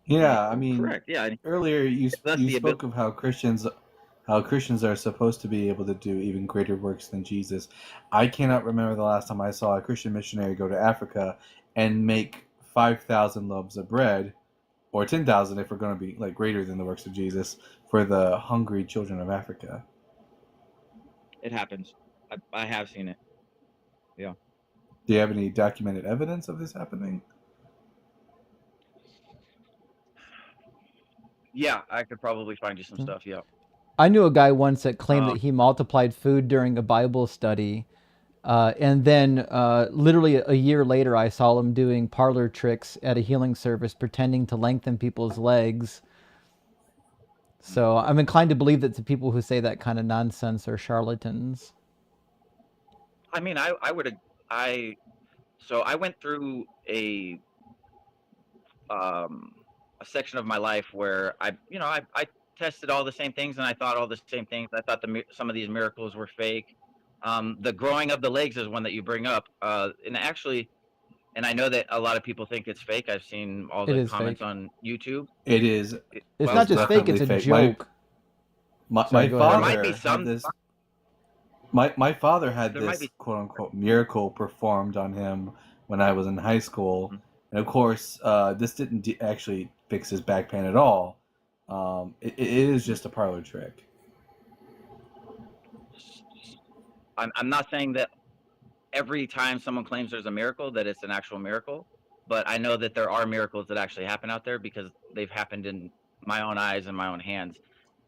Yeah, I mean, correct. Yeah. Earlier you spoke of how Christians are supposed to be able to do even greater works than Jesus. I cannot remember the last time I saw a Christian missionary go to Africa and make 5,000 loaves of bread, or 10,000 if we're going to be like greater than the works of Jesus, for the hungry children of Africa. It happens. I have seen it. Yeah. Do you have any documented evidence of this happening? Yeah, I could probably find you some stuff. Yeah. I knew a guy once that claimed that he multiplied food during a Bible study. And then literally a year later, I saw him doing parlor tricks at a healing service, pretending to lengthen people's legs. So I'm inclined to believe that the people who say that kind of nonsense are charlatans. I mean, so I went through a section of my life where I tested all the same things and I thought all the same things. I thought some of these miracles were fake. The growing of the legs is one that you bring up, and I know that a lot of people think it's fake. I've seen all the comments on YouTube. It is. It's not just fake; it's a joke. My father had this quote unquote miracle performed on him when I was in high school, and of course, this didn't actually fix his back pain at all. It is just a parlor trick. I'm not saying that every time someone claims there's a miracle that it's an actual miracle, but I know that there are miracles that actually happen out there because they've happened in my own eyes and my own hands,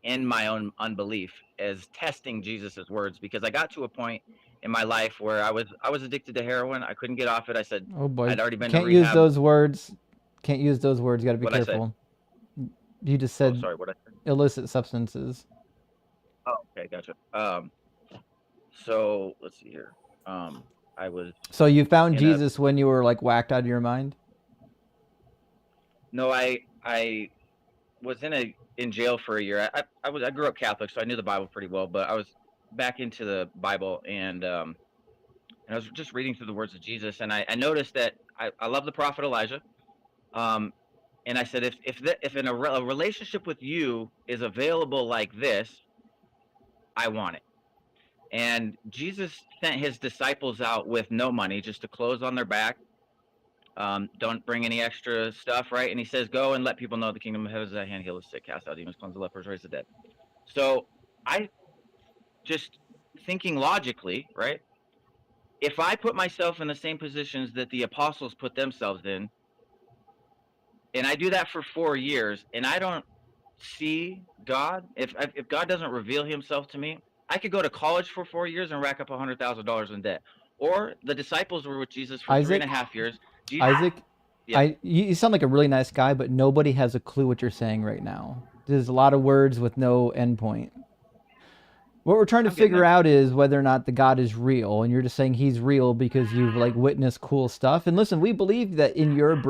in my own unbelief, as testing Jesus's words. Because I got to a point in my life where I was addicted to heroin. I couldn't get off it. I said, Oh boy, I'd already been to can't use rehab. those words. Can't use those words. You got to be What'd I say? careful. You just Oh, said sorry. What I said? illicit substances. Oh, okay, gotcha. So let's see here. I was. So you found in Jesus when you were like whacked out of your mind? No, I was in jail for a year. I grew up Catholic, so I knew the Bible pretty well. But I was back into the Bible, and I was just reading through the words of Jesus, and I noticed that I love the prophet Elijah. And I said, if a relationship with you is available like this, I want it. And Jesus sent his disciples out with no money, just to clothes on their back. Don't bring any extra stuff, right? And he says, go and let people know the kingdom of heaven is at hand, heal the sick, cast out demons, cleanse the lepers, raise the dead. So I just thinking logically, right? If I put myself in the same positions that the apostles put themselves in, and I do that for 4 years, and I don't see God, if God doesn't reveal himself to me, I could go to college for 4 years and rack up $100,000 in debt. Or the disciples were with Jesus for Isaac? 3.5 years. Isaac, Yeah. you sound like a really nice guy, but nobody has a clue what you're saying right now. There's a lot of words with no endpoint. What we're trying to figure out is whether or not the God is real, and you're just saying he's real because you've like witnessed cool stuff. And listen, we believe that in your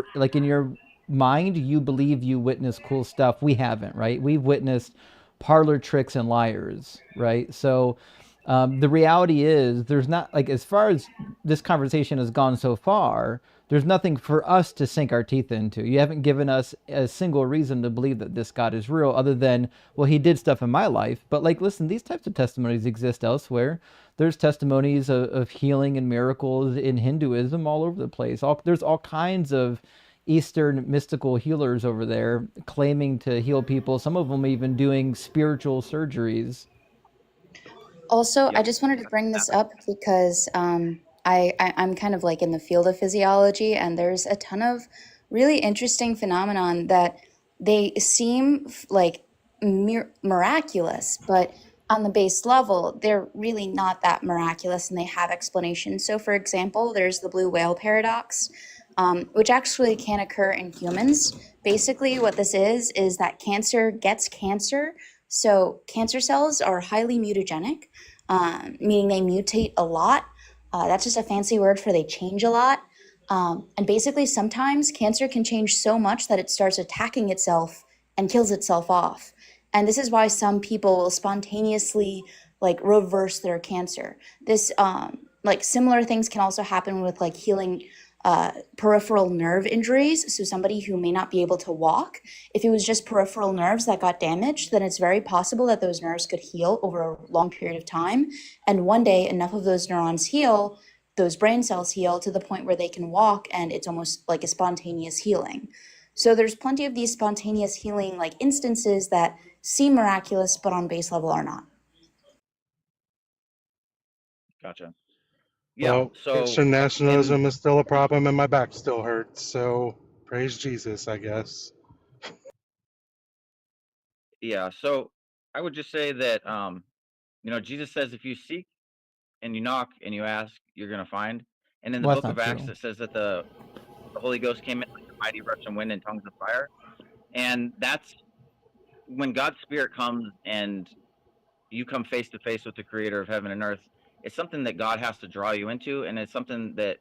mind, you believe you witnessed cool stuff. We haven't, right? We've witnessed parlor tricks and liars, right? So the reality is there's not, like, as far as this conversation has gone so far, there's nothing for us to sink our teeth into. You haven't given us a single reason to believe that this God is real other than, well, he did stuff in my life. But like, listen, these types of testimonies exist elsewhere. There's testimonies of healing and miracles in Hinduism all over the place. There's all kinds of Eastern mystical healers over there claiming to heal people, some of them even doing spiritual surgeries. Also, I just wanted to bring this up because I'm kind of like in the field of physiology, and there's a ton of really interesting phenomenon that they seem like miraculous, but on the base level, they're really not that miraculous, and they have explanations. So, for example, there's the blue whale paradox, which actually can occur in humans. Basically, what this is that cancer gets cancer. So cancer cells are highly mutagenic, meaning they mutate a lot. That's just a fancy word for they change a lot. And basically, sometimes cancer can change so much that it starts attacking itself and kills itself off. And this is why some people will spontaneously like reverse their cancer. This like similar things can also happen with like healing peripheral nerve injuries. So somebody who may not be able to walk, if it was just peripheral nerves that got damaged, then it's very possible that those nerves could heal over a long period of time. And one day enough of those neurons heal, those brain cells heal to the point where they can walk, and it's almost like a spontaneous healing. So there's plenty of these spontaneous healing like instances that seem miraculous, but on base level are not. Gotcha. Yeah. Well, So Christian nationalism is still a problem, and my back still hurts. So praise Jesus, I guess. yeah. So I would just say that Jesus says if you seek and you knock and you ask, you're gonna find. And in the Well, that's book of not Acts, true. it says that the Holy Ghost came in like a mighty rushing wind and tongues of fire. And that's when God's Spirit comes and you come face to face with the Creator of heaven and earth. It's something that God has to draw you into, and it's something that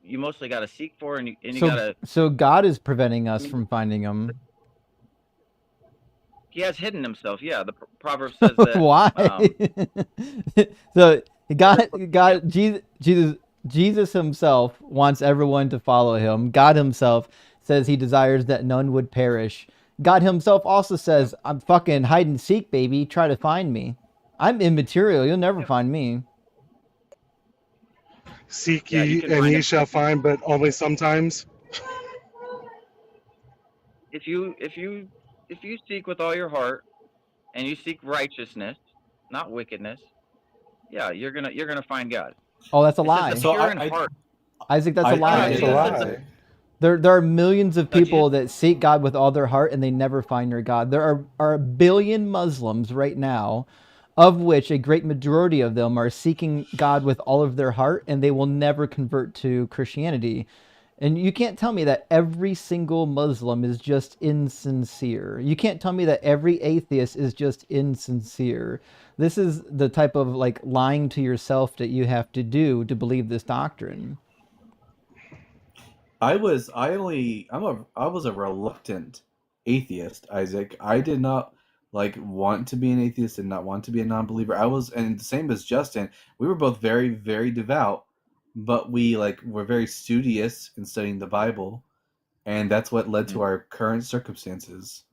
you mostly got to seek for, and you got to. So God is preventing us from finding him. He has hidden himself. Yeah, the proverb says that. Why? So Jesus himself wants everyone to follow him. God himself says he desires that none would perish. God himself also says, I'm fucking hide and seek, baby. Try to find me. I'm immaterial. You'll never find me. Seek ye and ye shall find, but only sometimes. If you seek with all your heart and you seek righteousness, not wickedness, yeah, you're gonna find God. Oh, that's a lie. So heart. Isaac, that's a lie. That's a lie. There are millions of people that seek God with all their heart and they never find their God. There are a billion Muslims right now of which a great majority of them are seeking God with all of their heart, and they will never convert to Christianity. And you can't tell me that every single Muslim is just insincere. You can't tell me that every atheist is just insincere. This is the type of like lying to yourself that you have to do to believe this doctrine. I was a reluctant atheist, Isaac. I did not like want to be an atheist and not want to be a non-believer. I was, and the same as Justin, we were both very, very devout, but we like were very studious in studying the Bible, and that's what led to our current circumstances.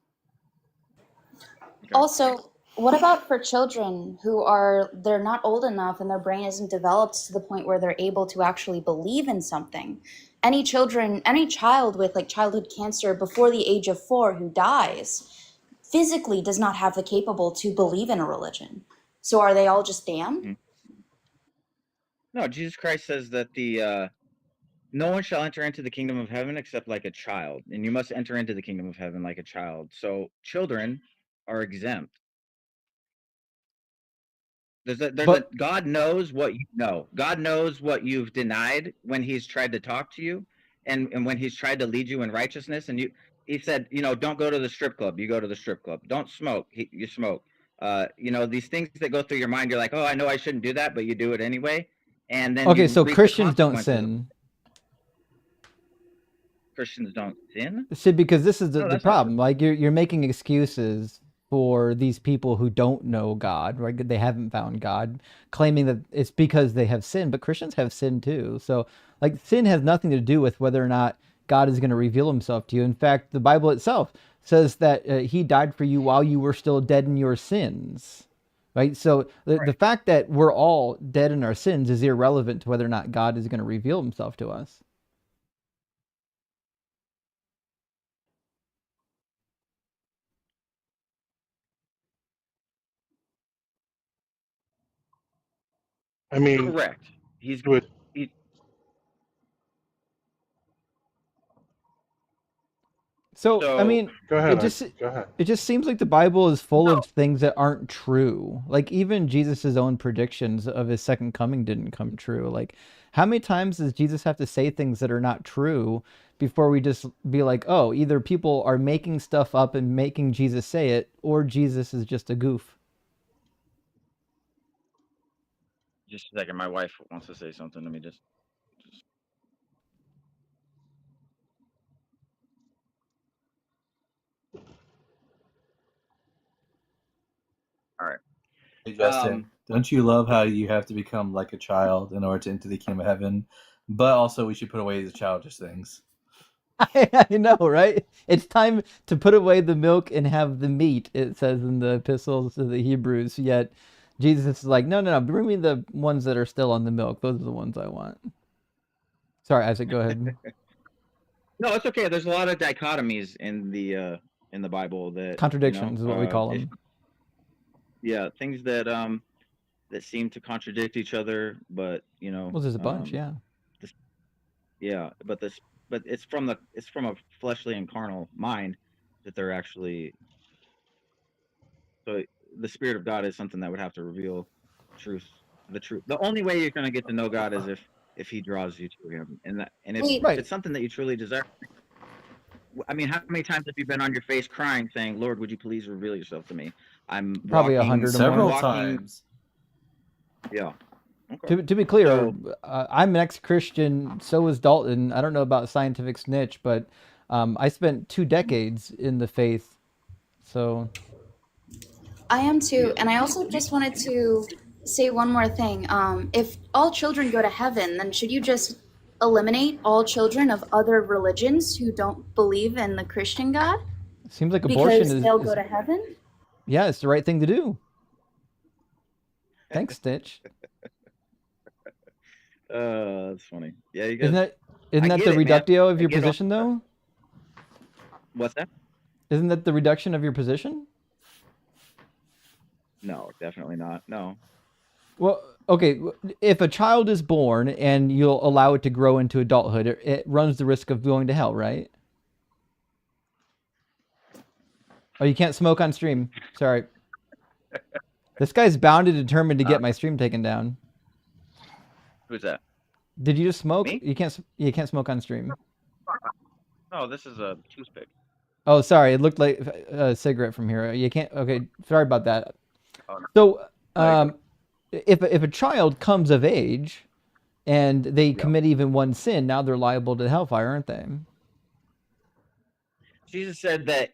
Also, what about for children who they're not old enough and their brain isn't developed to the point where they're able to actually believe in something? Any child with like childhood cancer before the age of 4 who dies physically does not have the capable to believe in a religion. So are they all just damned? No, Jesus Christ says that no one shall enter into the kingdom of heaven except like a child, and you must enter into the kingdom of heaven like a child. So children are exempt. God knows what you know. God knows what you've denied when he's tried to talk to you and when he's tried to lead you in righteousness. And he said, don't go to the strip club. You go to the strip club. Don't smoke. You smoke. These things that go through your mind, you're like, oh, I know I shouldn't do that, but you do it anyway. And then okay, so Christians don't sin. Christians don't sin? See, because this is the problem. Like you're making excuses for these people who don't know God, right? They haven't found God, claiming that it's because they have sinned, but Christians have sinned too. So like sin has nothing to do with whether or not God is going to reveal himself to you. In fact, the Bible itself says that he died for you while you were still dead in your sins, right? So the fact that we're all dead in our sins is irrelevant to whether or not God is going to reveal himself to us. I mean, correct. He, So I mean, go ahead. Go ahead. It just seems like the Bible is full of things that aren't true. Like even Jesus's own predictions of his second coming didn't come true. Like how many times does Jesus have to say things that are not true before we just be like, oh, either people are making stuff up and making Jesus say it, or Jesus is just a goof. Just a second, my wife wants to say something. Let me just... All right. Hey, Justin, don't you love how you have to become like a child in order to enter the kingdom of heaven? But also, we should put away the childish things. I know, right? It's time to put away the milk and have the meat, it says in the epistles to the Hebrews. Yet Jesus is like, no, bring me the ones that are still on the milk. Those are the ones I want. Sorry, Isaac, go ahead. No, it's okay. There's a lot of dichotomies in the Bible that contradictions is what we call them. Yeah, things that that seem to contradict each other, but well, there's a bunch, but it's from a fleshly and carnal mind that they're actually. So the Spirit of God is something that would have to reveal the truth. The only way you're going to get to know God is if He draws you to Him, and if it's something that you truly desire. I mean, how many times have you been on your face crying, saying, "Lord, would you please reveal yourself to me?" I'm probably 100 several times. Yeah. Okay. To be clear, I'm an ex-Christian. So is Dalton. I don't know about scientific snitch, but I spent 2 decades in the faith. So I am too, and I also just wanted to say one more thing. If all children go to heaven, then should you just eliminate all children of other religions who don't believe in the Christian God? Seems like abortion because they'll go to heaven? Yeah, it's the right thing to do. Thanks, Stitch. That's funny. Yeah, you guys. Isn't that the reductio of your position, though? What's that? Isn't that the reduction of your position? No, definitely not. No. Well, okay, if a child is born and you'll allow it to grow into adulthood, it runs the risk of going to hell, right? Oh, you can't smoke on stream. Sorry. This guy's bound and determined to get my stream taken down. Who's that? Did you just smoke? Me? You can't smoke on stream. No, this is a toothpick. Oh, sorry. It looked like a cigarette from here. You can't. Okay, sorry about that. Oh, no. So, if a child comes of age, and they commit even one sin, now they're liable to hellfire, aren't they? Jesus said that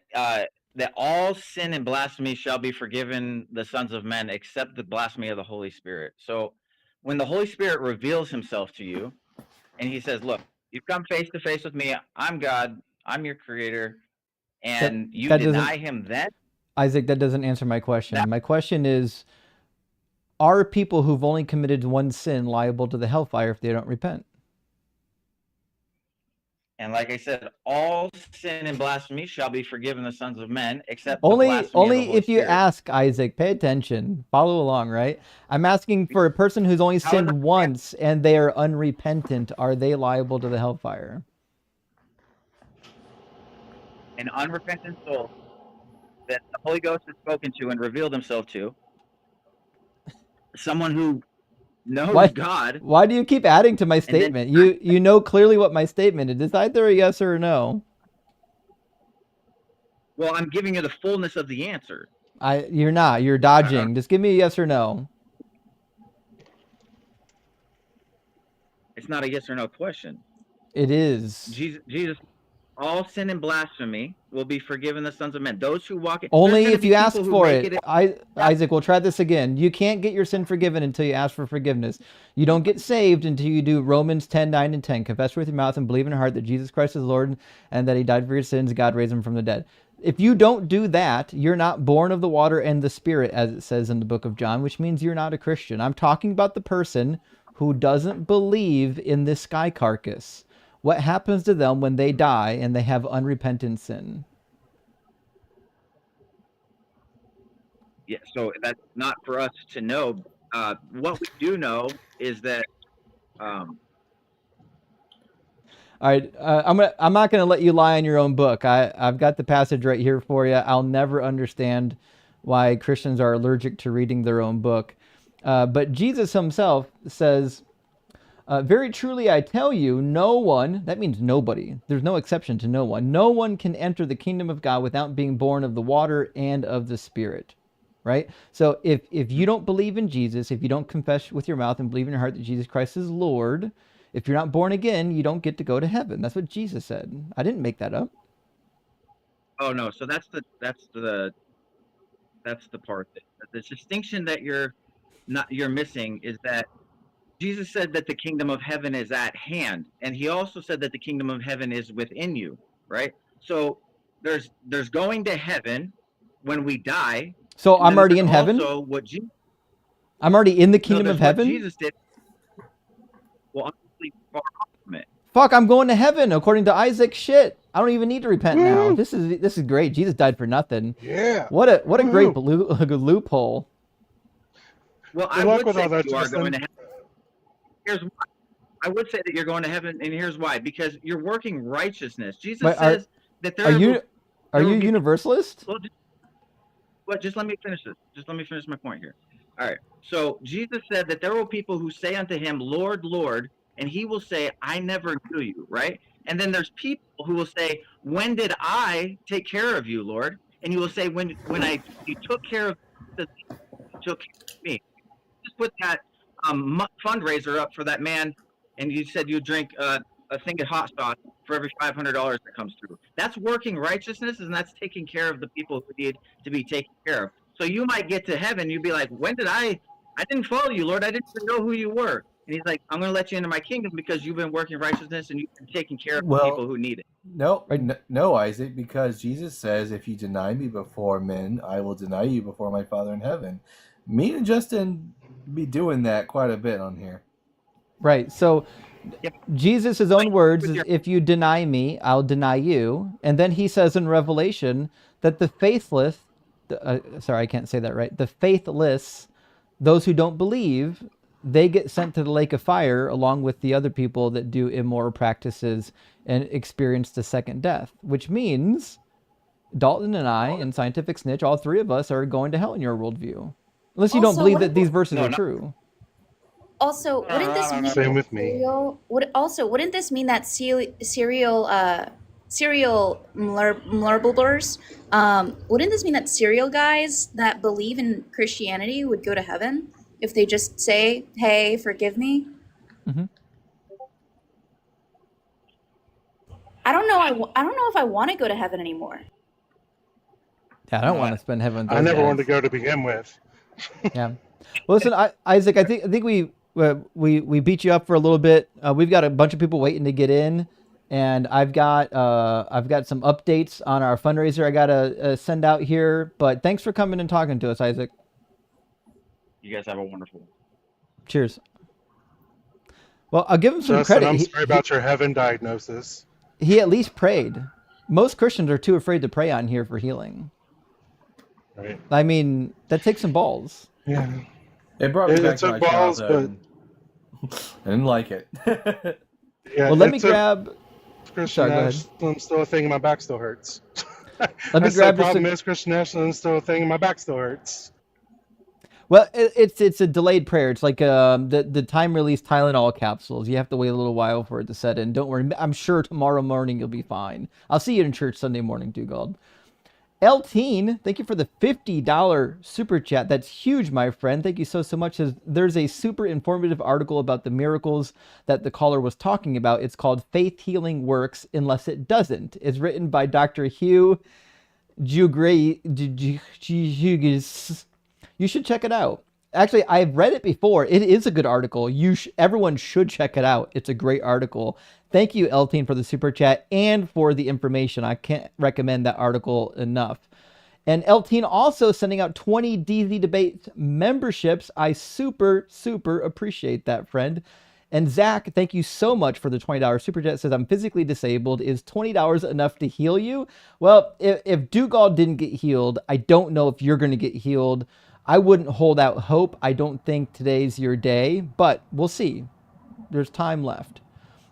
that all sin and blasphemy shall be forgiven the sons of men, except the blasphemy of the Holy Spirit. So, when the Holy Spirit reveals Himself to you, and He says, "Look, you've come face to face with me. I'm God. I'm your Creator," and you deny Him, then Isaac, that doesn't answer my question. My question is, are people who've only committed one sin liable to the hellfire if they don't repent? And like I said, all sin and blasphemy shall be forgiven the sons of men, except only the blasphemy of the Holy if you Spirit. ask, Isaac. Pay attention, follow along, right? I'm asking for a person who's only sinned once and they are unrepentant. Are they liable to the hellfire? An unrepentant soul that the Holy Ghost has spoken to and revealed Himself to, someone who knows God. Why do you keep adding to my statement? You know clearly what my statement is. Is either a yes or a no? Well, I'm giving you the fullness of the answer. You're not. You're dodging. Just give me a yes or no. It's not a yes or no question. It is. Jesus, all sin and blasphemy will be forgiven the sons of men. Those who walk in... Only if you ask for it. Isaac, we'll try this again. You can't get your sin forgiven until you ask for forgiveness. You don't get saved until you do Romans 10, 9, and 10. Confess with your mouth and believe in your heart that Jesus Christ is Lord and that He died for your sins. God raised Him from the dead. If you don't do that, you're not born of the water and the Spirit, as it says in the book of John, which means you're not a Christian. I'm talking about the person who doesn't believe in this sky carcass. What happens to them when they die and they have unrepentant sin? Yeah, so that's not for us to know. What we do know is that. All right, I'm not gonna let you lie on your own book. I've got the passage right here for you. I'll never understand why Christians are allergic to reading their own book, but Jesus Himself says, "Very truly I tell you, no one," that means nobody, there's no exception to no one, "no one can enter the kingdom of God without being born of the water and of the Spirit." Right? So if you don't believe in Jesus, if you don't confess with your mouth and believe in your heart that Jesus Christ is Lord, if you're not born again, you don't get to go to heaven. That's what Jesus said. I didn't make that up. Oh no, so that's the part that the distinction that you're missing is that Jesus said that the kingdom of heaven is at hand, and He also said that the kingdom of heaven is within you, right? So there's going to heaven when we die. So I'm already in heaven? I'm already in the kingdom of heaven? Jesus did. Well, I'm really far from it. Fuck, I'm going to heaven according to Isaac. Shit, I don't even need to repent now. This is great. Jesus died for nothing. Yeah. What a great loophole. Well, I would say that you are going to heaven. Here's why. I would say that you're going to heaven, and here's why. Because you're working righteousness. Jesus says that there are you universalist? Well, just let me finish this. Just let me finish my point here. All right. So Jesus said that there will people who say unto Him, Lord, Lord, and He will say, I never knew you, right? And then there's people who will say, when did I take care of you, Lord? And you will say, when you took care of me. Just put that fundraiser up for that man, and you said you drink a thing of hot sauce for every $500 that comes through. That's working righteousness, and that's taking care of the people who need to be taken care of. So you might get to heaven, you'd be like, when did I didn't follow you, Lord. I didn't even know who you were. And He's like, I'm going to let you into my kingdom because you've been working righteousness and you've been taking care of the people who need it. No, Isaac, because Jesus says, if you deny me before men, I will deny you before my Father in heaven. Me and Justin be doing that quite a bit on here. Right. So Jesus' own words is, if you deny me, I'll deny you. And then He says in Revelation that the faithless, sorry, I can't say that right. The faithless, those who don't believe, they get sent to the lake of fire along with the other people that do immoral practices and experience the second death, which means Dalton and I and Scientific Snitch, all three of us are going to hell in your worldview. Unless you don't Also, believe that these verses No, are not, true. also, wouldn't this mean Same that with me. wouldn't this mean that serial murblers, wouldn't this mean that serial guys that believe in Christianity would go to heaven if they just say, "Hey, forgive me"? Mm-hmm. I don't know. I don't know if I want to go to heaven anymore. Yeah, I don't want to spend heaven with I those never wanted to guys. go to begin with. Yeah. Well, listen, Isaac, I think we beat you up for a little bit. We've got a bunch of people waiting to get in, and I've got some updates on our fundraiser I gotta send out here. But thanks for coming and talking to us, Isaac. you guys have a wonderful. Cheers. Well, I'll give him some Justin, credit. I'm sorry about your heaven diagnosis. He at least prayed. Most Christians are too afraid to pray on here for healing. Right. I mean, that takes some balls. Yeah. It brought me back It to my took balls, childhood. I didn't like it. Yeah, Well, let it me took grab. Christian Sorry, go ahead. nationalism still a thing and my back still hurts. Let me I said grab the just problem a, is Christian nationalism still a thing and my back still hurts. Well, it's a delayed prayer. It's like the time release Tylenol capsules. You have to wait a little while for it to set in. Don't worry. I'm sure tomorrow morning you'll be fine. I'll see you in church Sunday morning, Dugald. Elteen, thank you for the $50 super chat. That's huge, my friend. Thank you so much. There's a super informative article about the miracles that the caller was talking about. It's called Faith Healing Works Unless It Doesn't. It's written by Dr. Hugh Jugis. You should check it out. Actually, I've read it before. It is a good article. Everyone should check it out. It's a great article. Thank you, Eltine, for the super chat and for the information. I can't recommend that article enough. And Eltine also sending out 20 DZ Debate memberships. I super appreciate that, friend. And Zach, thank you so much for the $20 super chat. It says, I'm physically disabled. Is $20 enough to heal you? Well, if Dugald didn't get healed, I don't know if you're going to get healed. I wouldn't hold out hope. I don't think today's your day, but we'll see. There's time left.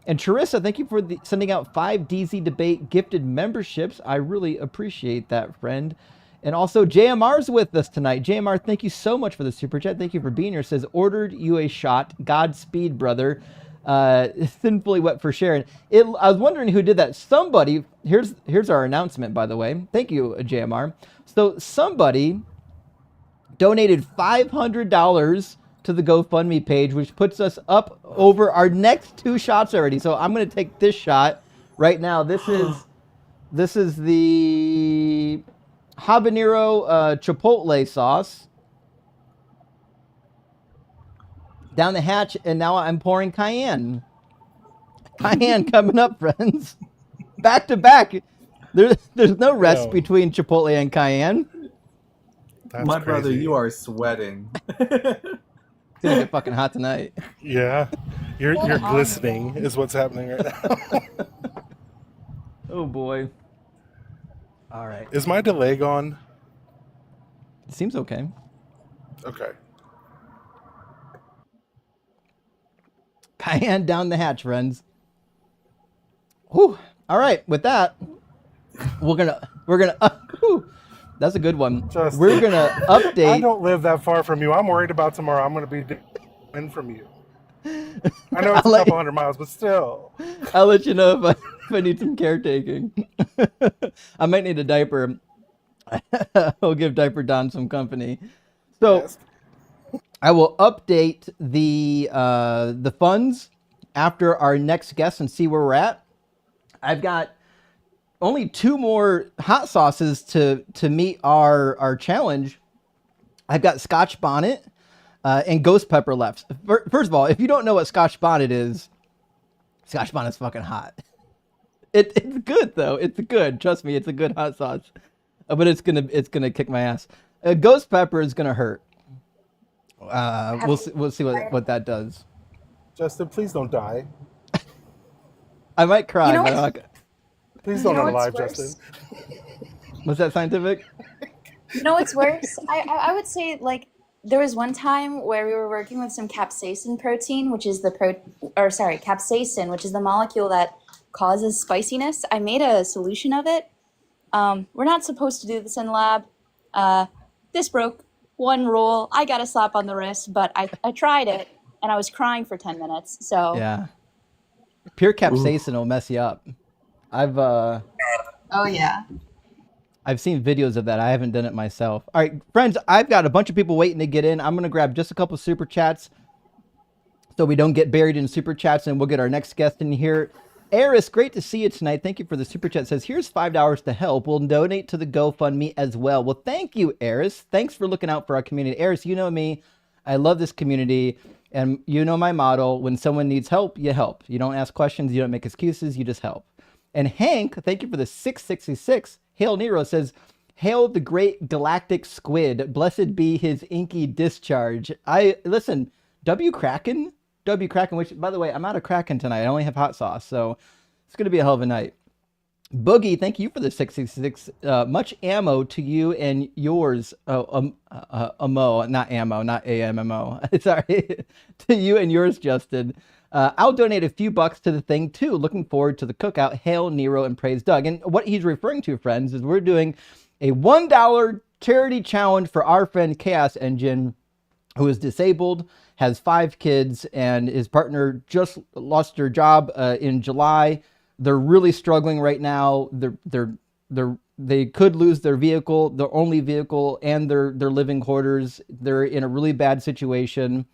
And Charissa, thank you for sending out 5 DZ Debate gifted memberships. I really appreciate that, friend. And also, JMR's with us tonight. JMR, thank you so much for the super chat. Thank you for being here. It says, ordered you a shot. Godspeed, brother. Sinfully wet for sharing. I was wondering who did that. Somebody, here's our announcement, by the way. Thank you, JMR. So somebody donated $500 to the GoFundMe page, which puts us up over our next 2 shots already. So I'm going to take this shot right now. This is the habanero chipotle sauce down the hatch, and now I'm pouring cayenne. Cayenne coming up, friends. Back to back. There's no rest between chipotle and cayenne. That's My crazy. brother, you are sweating. It's gonna get fucking hot tonight. Yeah, you're glistening is what's happening right now. Oh boy. All right. Is my delay gone? It seems okay. Okay. Cayenne down the hatch, friends. Whew. All right. With that, we're gonna. Whew. That's a good one. Justin, We're gonna update. I don't live that far from you. I'm worried about tomorrow. I'm going to be in from you. I know it's a couple hundred miles, but still. I'll let you know if I need some caretaking. I might need a diaper. I'll give Diaper Don some company. So Yes. I will update the funds after our next guest and see where we're at. I've got only 2 more hot sauces to meet our challenge. I've got Scotch Bonnet and Ghost Pepper left. First of all, if you don't know what Scotch Bonnet is, Scotch Bonnet's fucking hot. It's good though. It's good. Trust me, it's a good hot sauce. But it's gonna kick my ass. Ghost Pepper is gonna hurt. We'll see what that does. Justin, please don't die. I might cry. You know but what? I'm not- Please don't You know unalive what's Justin. worse? Was that scientific? You know what's worse? I would say, like, there was one time where we were working with some capsaicin protein, which is capsaicin, which is the molecule that causes spiciness. I made a solution of it. We're not supposed to do this in lab. This broke. one rule. I got a slap on the wrist, but I tried it, and I was crying for 10 minutes. So Yeah. Pure capsaicin will mess you up. oh yeah. I've seen videos of that. I haven't done it myself. All right, friends, I've got a bunch of people waiting to get in. I'm going to grab just a couple super chats so we don't get buried in super chats, and we'll get our next guest in here. Eris, great to see you tonight. Thank you for the super chat. It says, here's $5 to help. We'll donate to the GoFundMe as well. Well, thank you, Eris. Thanks for looking out for our community. Eris, you know me. I love this community. And you know my motto, when someone needs help, you help. You don't ask questions. You don't make excuses. You just help. And Hank, thank you for the 666. Hail Nero says, hail the great galactic squid. Blessed be his inky discharge. Listen, W Kraken, which, by the way, I'm out of Kraken tonight. I only have hot sauce, so it's going to be a hell of a night. Boogie, thank you for the 666. Much ammo to you and yours. Not ammo, not AMMO. Sorry. To you and yours, Justin. I'll donate a few bucks to the thing, too. Looking forward to the cookout. Hail Nero and praise Doug. And what he's referring to, friends, is we're doing a $1 charity challenge for our friend Chaos Engine, who is disabled, has 5 kids, and his partner just lost their job in July. They're really struggling right now. They could lose their vehicle, their only vehicle, and their living quarters. They're in a really bad situation.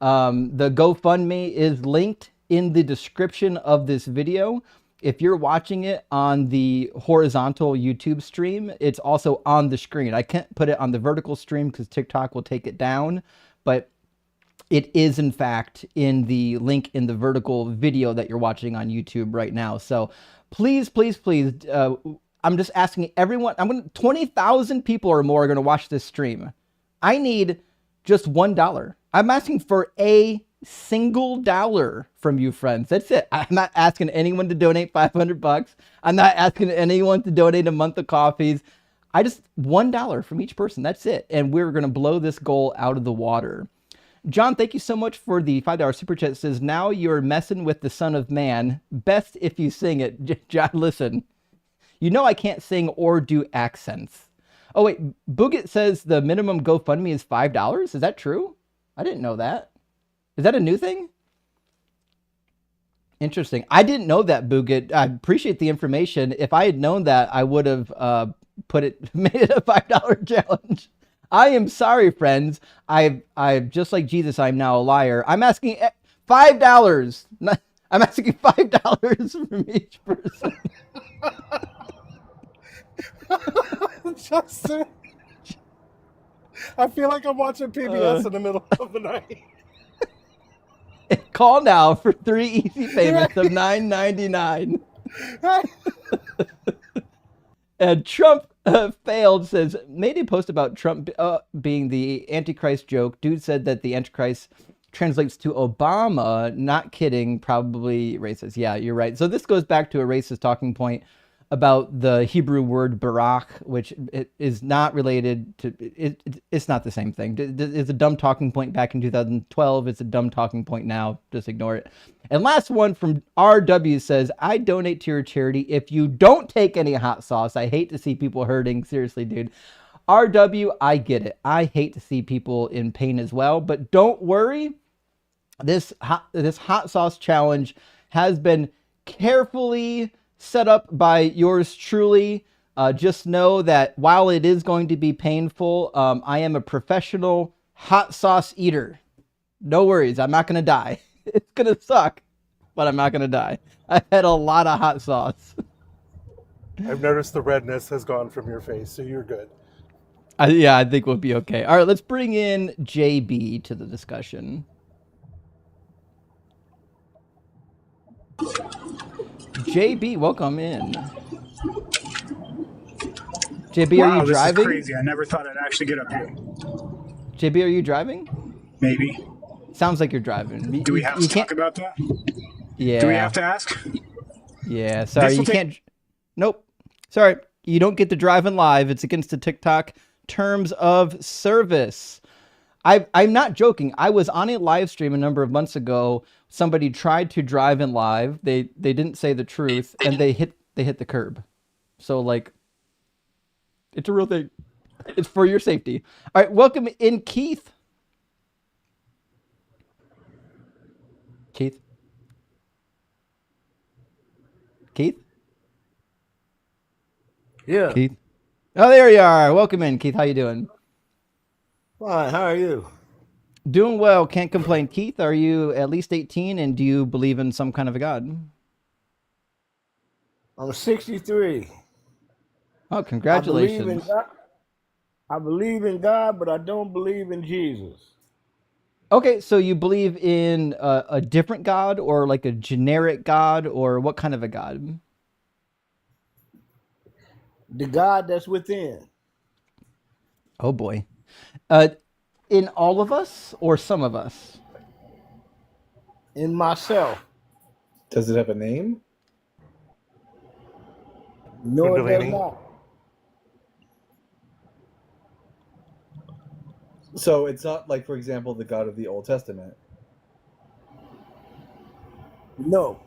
The GoFundMe is linked in the description of this video. If you're watching it on the horizontal YouTube stream, it's also on the screen. I can't put it on the vertical stream because TikTok will take it down, but it is, in fact, in the link in the vertical video that you're watching on YouTube right now. So please, please, please, I'm just asking everyone, 20,000 people or more are going to watch this stream. I need just $1. I'm asking for a single dollar from you, friends. That's it. I'm not asking anyone to donate $500. I'm not asking anyone to donate a month of coffees. I just $1 from each person. That's it. And we're going to blow this goal out of the water. John, thank you so much for the $5 super chat. It says, now you're messing with the Son of Man. Best if you sing it. John, listen, you know I can't sing or do accents. Oh, wait, Boogit says the minimum GoFundMe is $5. Is that true? I didn't know that. Is that a new thing? Interesting. I didn't know that, Boogit. I appreciate the information. If I had known that, I would have made it a $5 challenge. I am sorry, friends. I've just like Jesus, I'm now a liar. I'm asking $5. I'm asking $5 from each person. Justin, I feel like I'm watching PBS in the middle of the night. Call now for 3 easy payments of $9.99. And Trump failed says, made a post about Trump being the Antichrist joke. Dude said that the Antichrist translates to Obama. Not kidding, probably racist. Yeah, you're right. So this goes back to a racist talking point about the Hebrew word barak, which is not related to, it's not the same thing. It's a dumb talking point back in 2012. It's a dumb talking point now. Just ignore it. And last one from RW says, I donate to your charity if you don't take any hot sauce. I hate to see people hurting. Seriously, dude. RW, I get it. I hate to see people in pain as well, but don't worry. This hot sauce challenge has been carefully set up by yours truly. Just know that while it is going to be painful, I am a professional hot sauce eater. No worries, I'm not going to die. It's going to suck, but I'm not going to die. I've had a lot of hot sauce. I've noticed the redness has gone from your face, so you're good. Yeah, I think we'll be okay. All right, let's bring in JB to the discussion. JB, welcome in. JB, wow, are you driving? This is crazy. I never thought I'd actually get up here. JB, are you driving? Maybe. Sounds like you're driving. Do we have to talk about that? Yeah. Do we have to ask? Yeah, sorry, you can't. Nope. Sorry, you don't get to drive in live. It's against the TikTok terms of service. I'm not joking. I was on a live stream a number of months ago. Somebody tried to drive in live. They didn't say the truth, and they hit the curb. So like, it's a real thing. It's for your safety. All right, welcome in, Keith. Keith? Keith? Yeah. Keith? Oh, there you are. Welcome in, Keith. How you doing? Fine. How are you? Doing well. Can't complain. Keith, are you at least 18 and do you believe in some kind of a God? I'm 63. Oh, congratulations. I believe in God, but I don't believe in Jesus. Okay, so you believe in a different God or like a generic God, or what kind of a God? The God that's within. Oh boy. In all of us or some of us? In myself. Does it have a name? No, it does Kundalini. not. So it's not like, for example, the God of the Old Testament. No.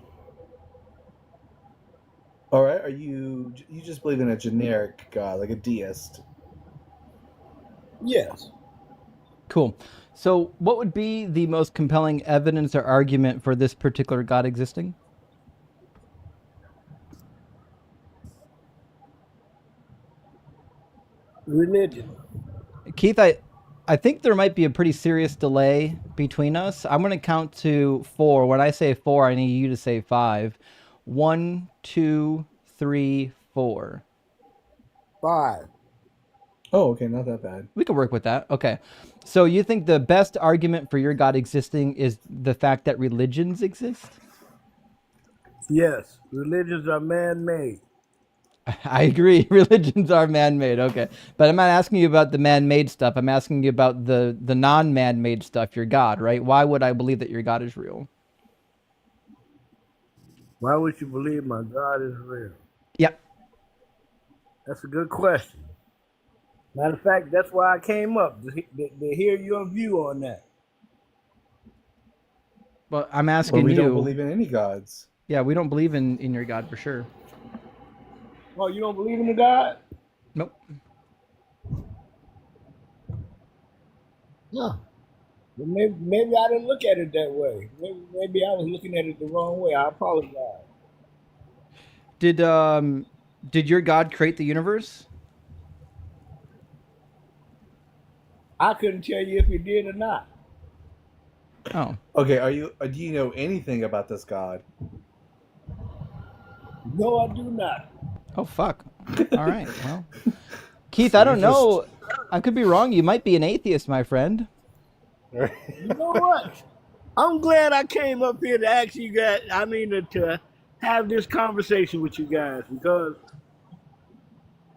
All right. Are you just believe in a generic God, like a deist? Yes. Cool. So what would be the most compelling evidence or argument for this particular God existing? Religion. Keith, I think there might be a pretty serious delay between us. I'm going to count to 4. When I say 4, I need you to say 5. 1, 2, 3, 4. 5. Oh, okay, not that bad. We can work with that. Okay. So you think the best argument for your God existing is the fact that religions exist? Yes. Religions are man-made. I agree. Religions are man-made. Okay. But I'm not asking you about the man-made stuff. I'm asking you about the non-man-made stuff, your God, right? Why would I believe that your God is real? Why would you believe my God is real? Yep. That's a good question. Matter of fact, that's why I came up, to hear your view on that. Well, I'm Well, asking we you. don't believe in any gods. Yeah, we don't believe in your God for sure. Oh, you don't believe in the God? Nope. No. But maybe I didn't look at it that way. Maybe I was looking at it the wrong way. I apologize. Did your God create the universe? I couldn't tell you if he did or not. Oh. Okay, do you know anything about this God? No, I do not. Oh fuck. All right. Well, Keith, I don't know. I could be wrong. You might be an atheist, my friend. You know what? I'm glad I came up here to ask you guys. To have this conversation with you guys, because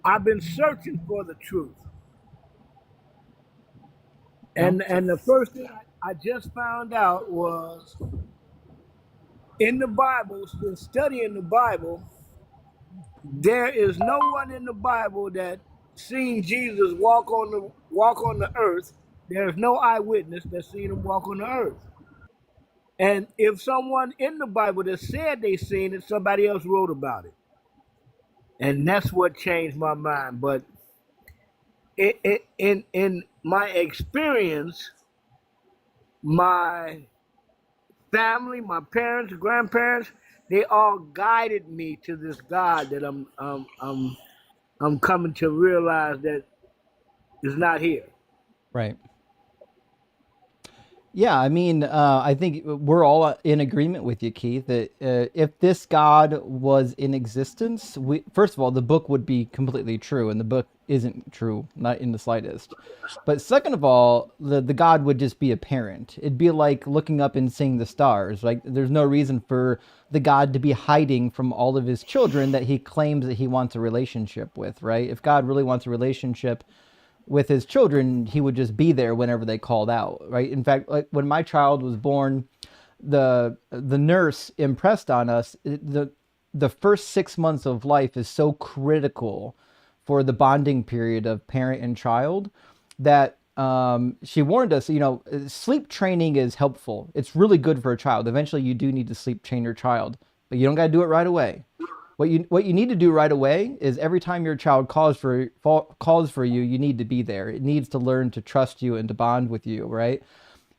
I've been searching for the truth. And the first thing I just found out was in the Bible, been studying the Bible, there is no one in the Bible that seen Jesus walk on the earth. There's no eyewitness that seen him walk on the earth. And if someone in the Bible that said they seen it, somebody else wrote about it. And that's what changed my mind. But in my experience, my family, my parents, grandparents, they all guided me to this God that I'm coming to realize that is not here. Right. Yeah, I mean, I think we're all in agreement with you, Keith, that if this God was in existence, first of all, the book would be completely true, and the book isn't true, not in the slightest. But second of all, the God would just be apparent. It'd be like looking up and seeing the stars. Like, there's no reason for the God to be hiding from all of his children that he claims that he wants a relationship with, right? If God really wants a relationship with his children, he would just be there whenever they called out, right? In fact, like when my child was born, the nurse impressed on us the first 6 months of life is so critical for the bonding period of parent and child that she warned us, sleep training is helpful. It's really good for a child. Eventually, you do need to sleep train your child, but you don't got to do it right away. What you need to do right away is every time your child calls for you, you need to be there. It needs to learn to trust you and to bond with you, right?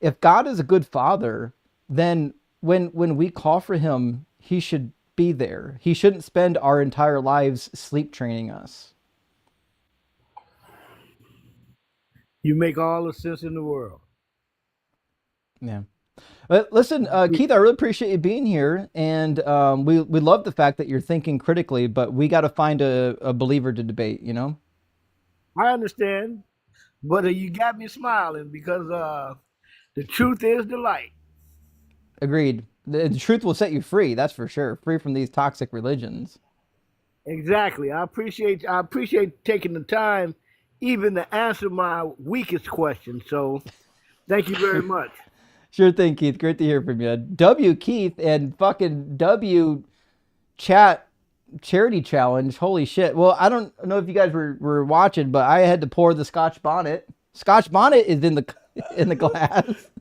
If God is a good father, then when we call for him, he should be there. He shouldn't spend our entire lives sleep training us. You make all the sense in the world. Yeah. But listen, Keith, I really appreciate you being here, and we love the fact that you're thinking critically. But we got to find a believer to debate. You know. I understand, but you got me smiling because the truth is the light. Agreed. The truth will set you free. That's for sure. Free from these toxic religions. Exactly. I appreciate taking the time, even to answer my weakest question. So, thank you very much. Sure thing, Keith. Great to hear from you. W Keith and fucking W chat charity challenge. Holy shit. Well, I don't know if you guys were watching, but I had to pour the Scotch bonnet. Scotch bonnet is in the glass.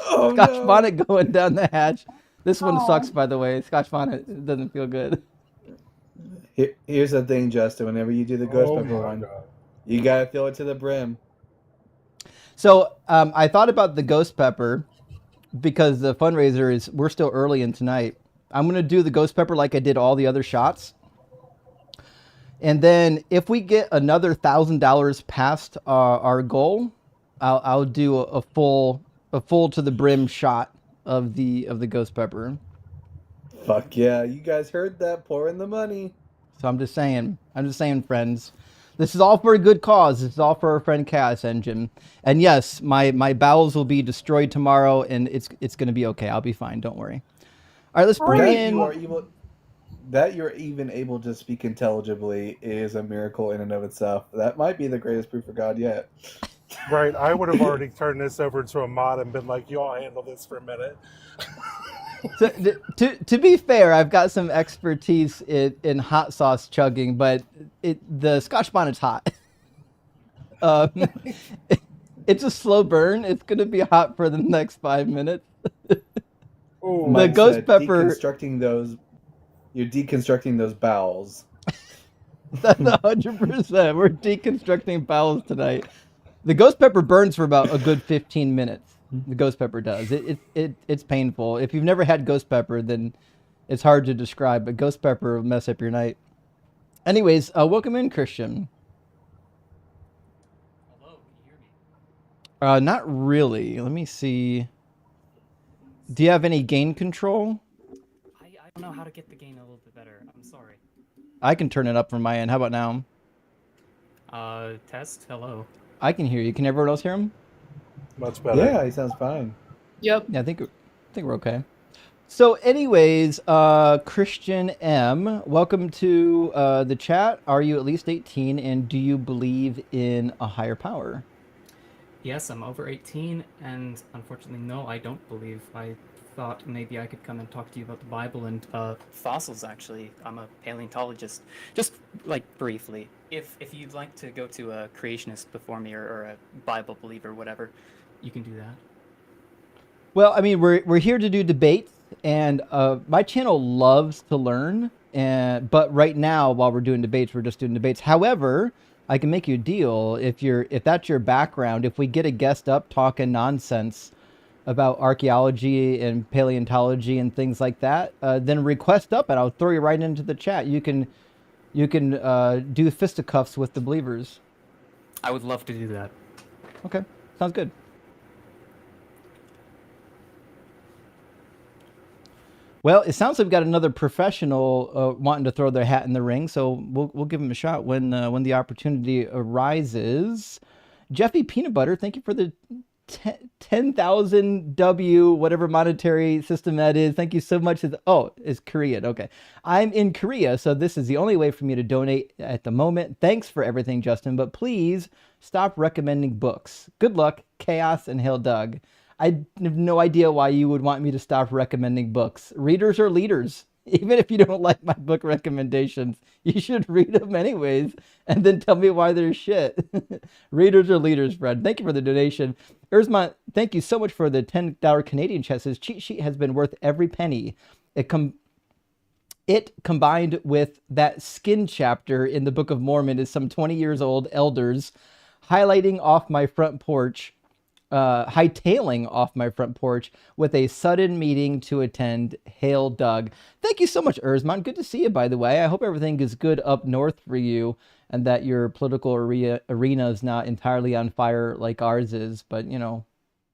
Oh, Scotch no. bonnet going down the hatch. This one sucks, by the way. Scotch bonnet doesn't feel good. Here's the thing, Justin. Whenever you do the ghost Oh pepper my one, God. you gotta fill it to the brim. So I thought about the ghost pepper because the fundraiser we're still early in tonight. I'm going to do the ghost pepper like I did all the other shots. And then if we get another $1,000 past our goal, I'll do a full to the brim shot of the ghost pepper. Fuck yeah, you guys heard that? Pour in the money. So I'm just saying, friends, this is all for a good cause. This is all for our friend Chaos Engine. And yes, my bowels will be destroyed tomorrow, and it's going to be okay. I'll be fine. Don't worry. All right, let's bring in. That you're even able to speak intelligibly is a miracle in and of itself. That might be the greatest proof of God yet. Right, I would have already turned this over to a mod and been like, you all handle this for a minute. So, to be fair, I've got some expertise in hot sauce chugging, but the Scotch bonnet's hot. It's a slow burn. It's going to be hot for the next 5 minutes. Ooh. The ghost pepper. You're deconstructing those bowels. That's 100%. We're deconstructing bowels tonight. The ghost pepper burns for about a good 15 minutes. The ghost pepper does. It's painful. If you've never had ghost pepper, then it's hard to describe, but ghost pepper will mess up your night. Anyways, welcome in, Christian. Hello, can you hear me? Not really. Let me see. Do you have any gain control? I don't know how to get the gain a little bit better. I'm sorry. I can turn it up from my end. How about now? Test. Hello. I can hear you. Can everyone else hear him? Much better. Yeah, he sounds fine. Yep. Yeah, I think we're okay. So anyways, Christian M, welcome to the chat. Are you at least 18 and do you believe in a higher power? Yes, I'm over 18, and unfortunately, no, I don't believe. I thought maybe I could come and talk to you about the Bible and fossils, actually. I'm a paleontologist. Just, like, briefly. If you'd like to go to a creationist before me or a Bible believer, whatever, you can do that. Well, I mean, we're here to do debates, and my channel loves to learn. But right now, while we're doing debates, we're just doing debates. However, I can make you a deal if that's your background. If we get a guest up talking nonsense about archaeology and paleontology and things like that, then request up, and I'll throw you right into the chat. You can do fisticuffs with the believers. I would love to do that. Okay, sounds good. Well, it sounds like we've got another professional wanting to throw their hat in the ring, so we'll give him a shot when the opportunity arises. Jeffy Peanut Butter, thank you for the 10,000 W, whatever monetary system that is. Thank you so much. It's Korean. Okay. I'm in Korea, so this is the only way for me to donate at the moment. Thanks for everything, Justin, but please stop recommending books. Good luck, Chaos, and Hail Doug. I have no idea why you would want me to stop recommending books. Readers are leaders. Even if you don't like my book recommendations, you should read them anyways and then tell me why they're shit. Readers are leaders, Fred. Thank you for the donation. Thank you so much for the $10 Canadian chest. His cheat sheet has been worth every penny. It it combined with that skin chapter in the Book of Mormon is some 20 years old elders highlighting off my front porch, hightailing off my front porch with a sudden meeting to attend. Hail, Doug. Thank you so much, Erzman. Good to see you, by the way. I hope everything is good up north for you and that your political arena is not entirely on fire like ours is. But, you know,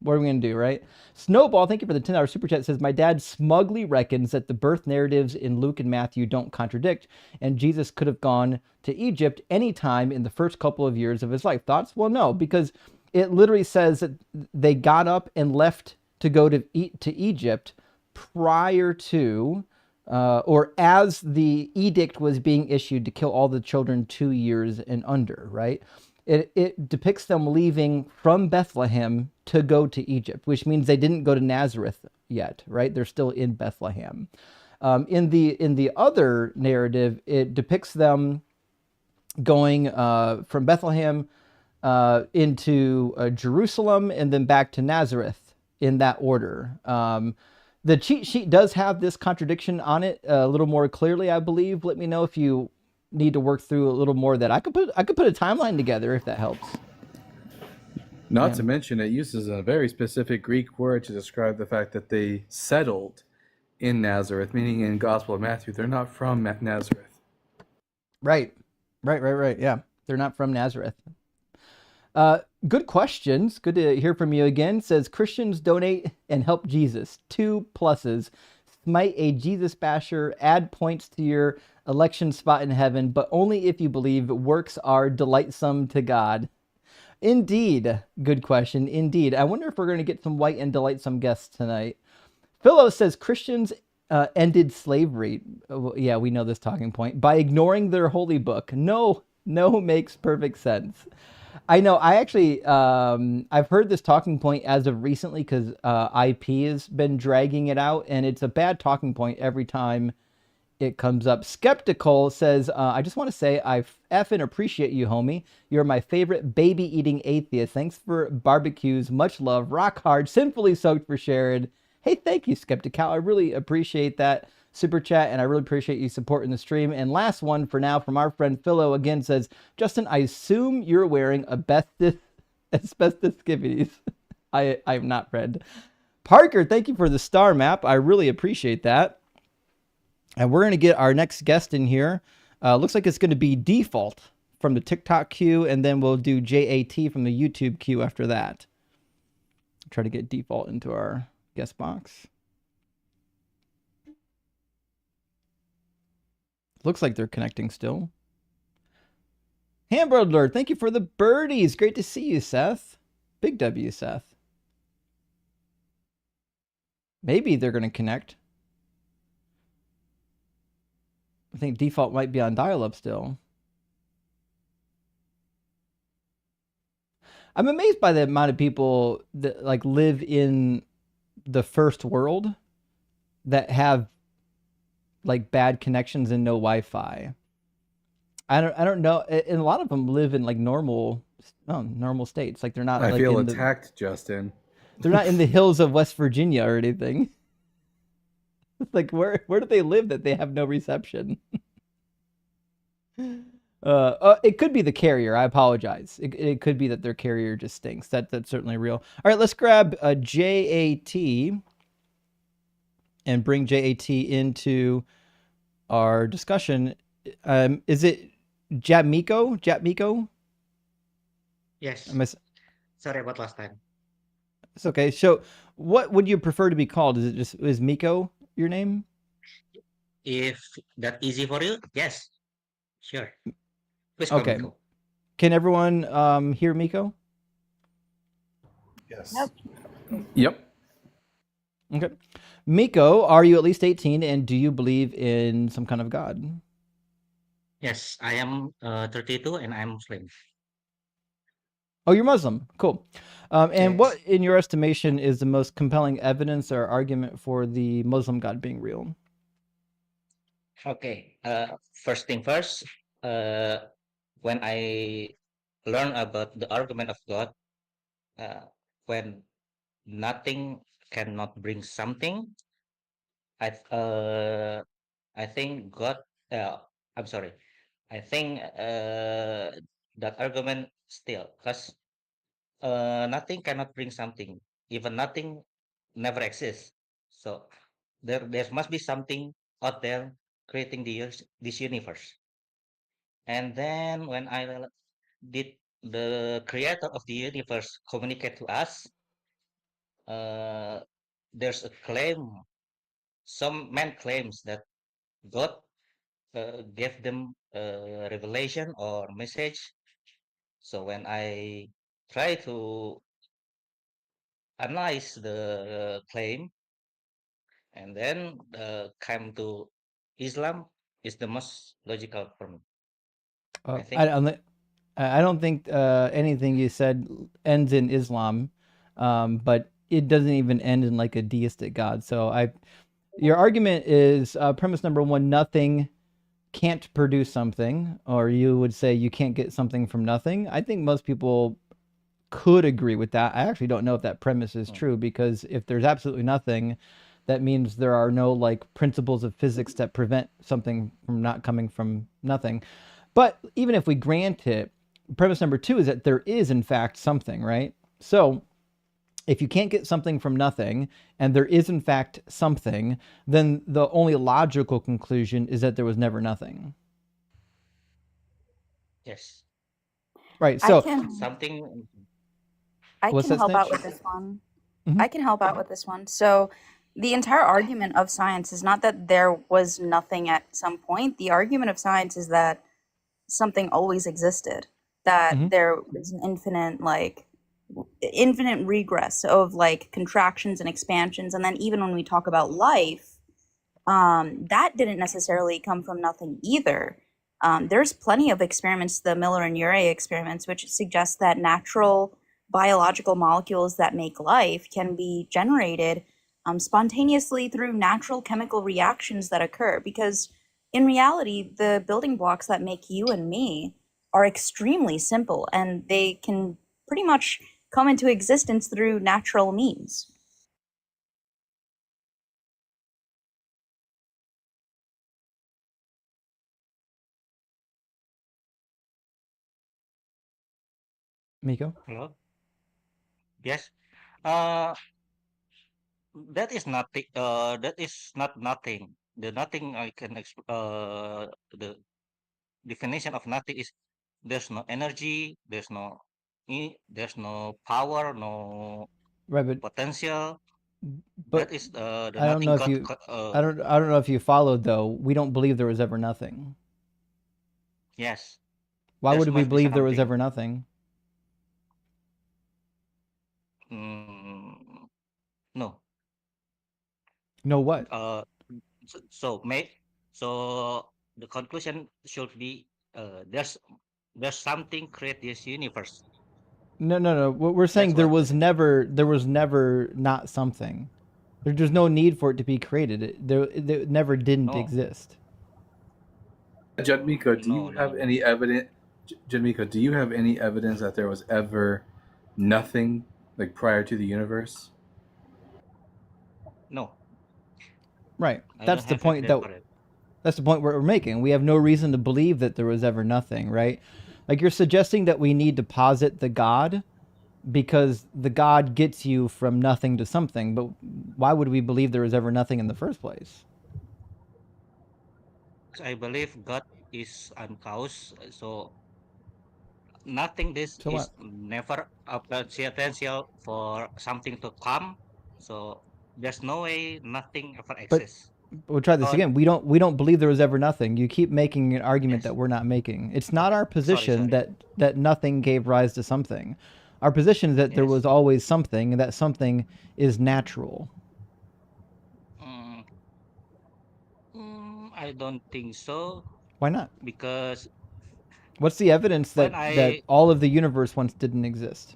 what are we going to do, right? Snowball, thank you for the $10 super chat, says, my dad smugly reckons that the birth narratives in Luke and Matthew don't contradict, and Jesus could have gone to Egypt anytime in the first couple of years of his life. Thoughts? Well, no, because it literally says that they got up and left to go to Egypt prior to, or as the edict was being issued to kill all the children 2 years and under, right? It depicts them leaving from Bethlehem to go to Egypt, which means they didn't go to Nazareth yet, right? They're still in Bethlehem. In the other narrative, it depicts them going from Bethlehem into Jerusalem and then back to Nazareth in that order. The cheat sheet does have this contradiction on it a little more clearly, I believe. Let me know if you need to work through a little more of that. I could put a timeline together if that helps. Not to mention, it uses a very specific Greek word to describe the fact that they settled in Nazareth, meaning in Gospel of Matthew, they're not from Nazareth. Right. Yeah, they're not from Nazareth. Good questions. Good to hear from you again. Says Christians donate and help Jesus. 2 pluses. Smite a Jesus basher. Add points to your election spot in heaven, but only if you believe works are delightsome to God. Indeed. Good question. Indeed. I wonder if we're going to get some white and delightsome guests tonight. Philo says Christians ended slavery. Yeah, we know this talking point. By ignoring their holy book. No makes perfect sense. I know. I actually, I've heard this talking point as of recently because IP has been dragging it out, and it's a bad talking point every time it comes up. Skeptical says, I just want to say I effing appreciate you, homie. You're my favorite baby-eating atheist. Thanks for barbecues. Much love. Rock hard. Sinfully soaked for Sharon. Hey, thank you, Skeptical. I really appreciate that super chat, and I really appreciate you supporting the stream. And last one for now from our friend Philo again says, Justin, I assume you're wearing asbestos skivvies. I'm not, friend. Parker, thank you for the star map. I really appreciate that. And we're going to get our next guest in here. Looks like it's going to be Default from the TikTok queue, and then we'll do JAT from the YouTube queue after that. Try to get Default into our guest box. Looks like they're connecting still. Hamburger, thank you for the birdies. Great to see you, Seth. Big W, Seth. Maybe they're going to connect. I think Default might be on dial-up still. I'm amazed by the amount of people that like live in the first world that have like bad connections and no Wi-Fi. I don't know, and a lot of them live in like normal states. Like they're not. I like feel in attacked, Justin. They're not in the hills of West Virginia or anything. It's like where do they live that they have no reception? It could be the carrier. I apologize. It could be that their carrier just stinks. That's certainly real. All right, let's grab a JAT and bring JAT into our discussion. Is it Jatmiko? Jatmiko? Yes. Sorry about last time. It's okay. So, what would you prefer to be called? Is Miko your name? If that easy for you, yes, sure. Please call Okay. Miko. Can everyone hear Miko? Yes. Yep. Okay. Miko, are you at least 18 and do you believe in some kind of God? Yes, I am 32 and I'm Muslim. Oh, you're Muslim. Cool. And Yes. what, in your estimation, is the most compelling evidence or argument for the Muslim God being real? Okay. First thing first, when I learn about the argument of God, when nothing cannot bring something, I think God. I'm sorry. I think that argument still, because nothing cannot bring something. Even nothing never exists. So there must be something out there creating this universe. And then when did the creator of the universe communicate to us, uh, there's a claim. Some man claims that God gave them a revelation or message. So when I try to analyze the claim and then come to Islam is the most logical for me. I I think. don't. I don't think anything you said ends in Islam, but it doesn't even end in like a deistic God. So your argument is premise number one: nothing can't produce something, or you would say you can't get something from nothing. I think most people could agree with that. I actually don't know if that premise is true, because if there's absolutely nothing, that means there are no like principles of physics that prevent something from not coming from nothing. But even if we grant it, premise number two is that there is in fact something, right? So if you can't get something from nothing and there is in fact something, then the only logical conclusion is that there was never nothing. Yes. Right. I So can Something. I what's can that, help out Snitch? with this one. Mm-hmm. I can help out with this one. So, the entire argument of science is not that there was nothing at some point. The argument of science is that something always existed, that Mm-hmm. there is an infinite regress of like contractions and expansions. And then even when we talk about life, that didn't necessarily come from nothing either. There's plenty of experiments, the Miller and Urey experiments, which suggest that natural biological molecules that make life can be generated spontaneously through natural chemical reactions that occur. Because in reality, the building blocks that make you and me are extremely simple, and they can pretty much come into existence through natural means. Miko? Hello. Yes. Uh, that is nothing. That is not nothing. The nothing I can the definition of nothing is there's no energy, there's no power, no Right, potential. That but is the I don't nothing know if got. you I don't know if you followed though. We don't believe there was ever nothing. Yes, Why there would we must be believe there was something. ever nothing? Mm, no. No what? Uh, so may so the conclusion should be there's something create this universe. No, no, no. We're saying That's what the there was never not something. There's no need for it to be created. It never didn't no exist. Janmiko, do no you no have no any evidence? Janmiko, do you have any evidence that there was ever nothing like prior to the universe? no. Right. I don't have evidence for it. That's the point we're making. We have no reason to believe that there was ever nothing, right? Like you're suggesting that we need to posit the God because the God gets you from nothing to something, but why would we believe there was ever nothing in the first place? I believe God is uncause, so nothing this So is what? never a potential for something to come. So there's no way nothing ever But exists. we'll try this Oh, again. We don't believe there was ever nothing. You keep making an argument that yes. we're not making. It's not our Sorry, position sorry. that nothing gave rise to something. Our position is that there Yes. was always something, and that something is natural. Mm, I don't think so Why not? because What's the evidence when that I all of the universe once didn't exist?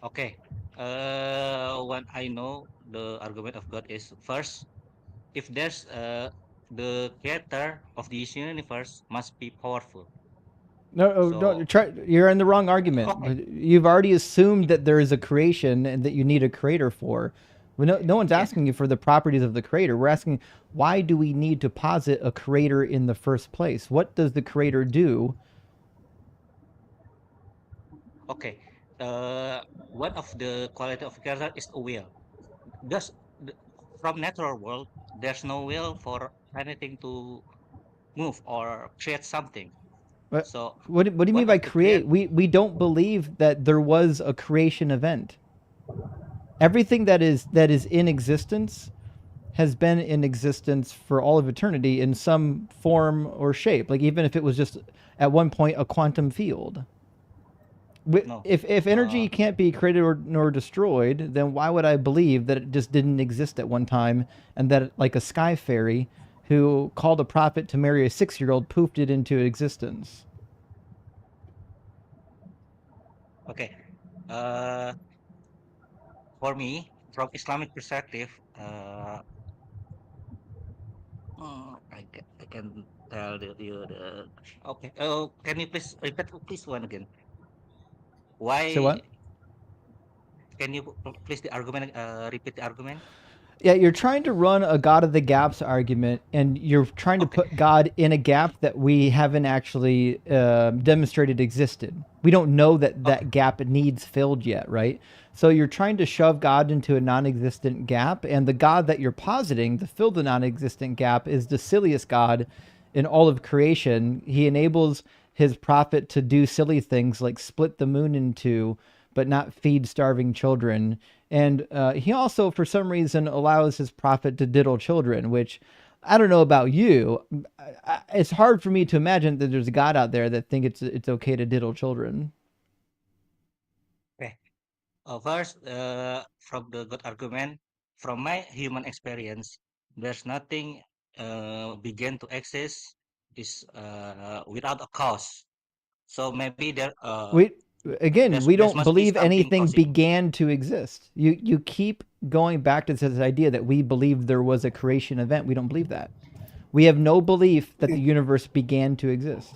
okay, when I know the argument of God is first, if there's the creator of this universe must be powerful. No, no, So try. You're in the wrong argument. okay, But you've already assumed that there is a creation and that you need a creator for. Well, no one's Yeah. asking you for the properties of the creator. We're asking, why do we need to posit a creator in the first place? What does the creator do? Okay. One of the quality of character is a will. Just from natural world, there's no will for anything to move or create something. What, So what do you one mean by of the create. create? We don't believe that there was a creation event. Everything that is in existence has been in existence for all of eternity in some form or shape. Like even if it was just at one point a quantum field. No. If energy can't be created nor destroyed, then why would I believe that it just didn't exist at one time and that like a sky fairy who called a prophet to marry a 6-year-old poofed it into existence? Okay. For me, from Islamic perspective, I can tell you the. Okay. Oh, can you please repeat please one again? So Why? what? Can you please the argument? Repeat the argument. Yeah, you're trying to run a God of the gaps argument, and you're trying to Okay. put God in a gap that we haven't actually demonstrated existed. We don't know that that gap needs filled yet, right? So you're trying to shove God into a non-existent gap, and the God that you're positing to fill the non-existent gap is the silliest God in all of creation. He enables his prophet to do silly things like split the moon in two, but not feed starving children. And he also, for some reason, allows his prophet to diddle children, which I don't know about you. It's hard for me to imagine that there's a God out there that think it's okay to diddle children. Okay. First, from the good argument, from my human experience, there's nothing began to exist is without a cause. So maybe We again, we there don't must be believe something anything causing. began to exist. You keep going back to this idea that we believe there was a creation event. We don't believe that. We have no belief that the universe began to exist.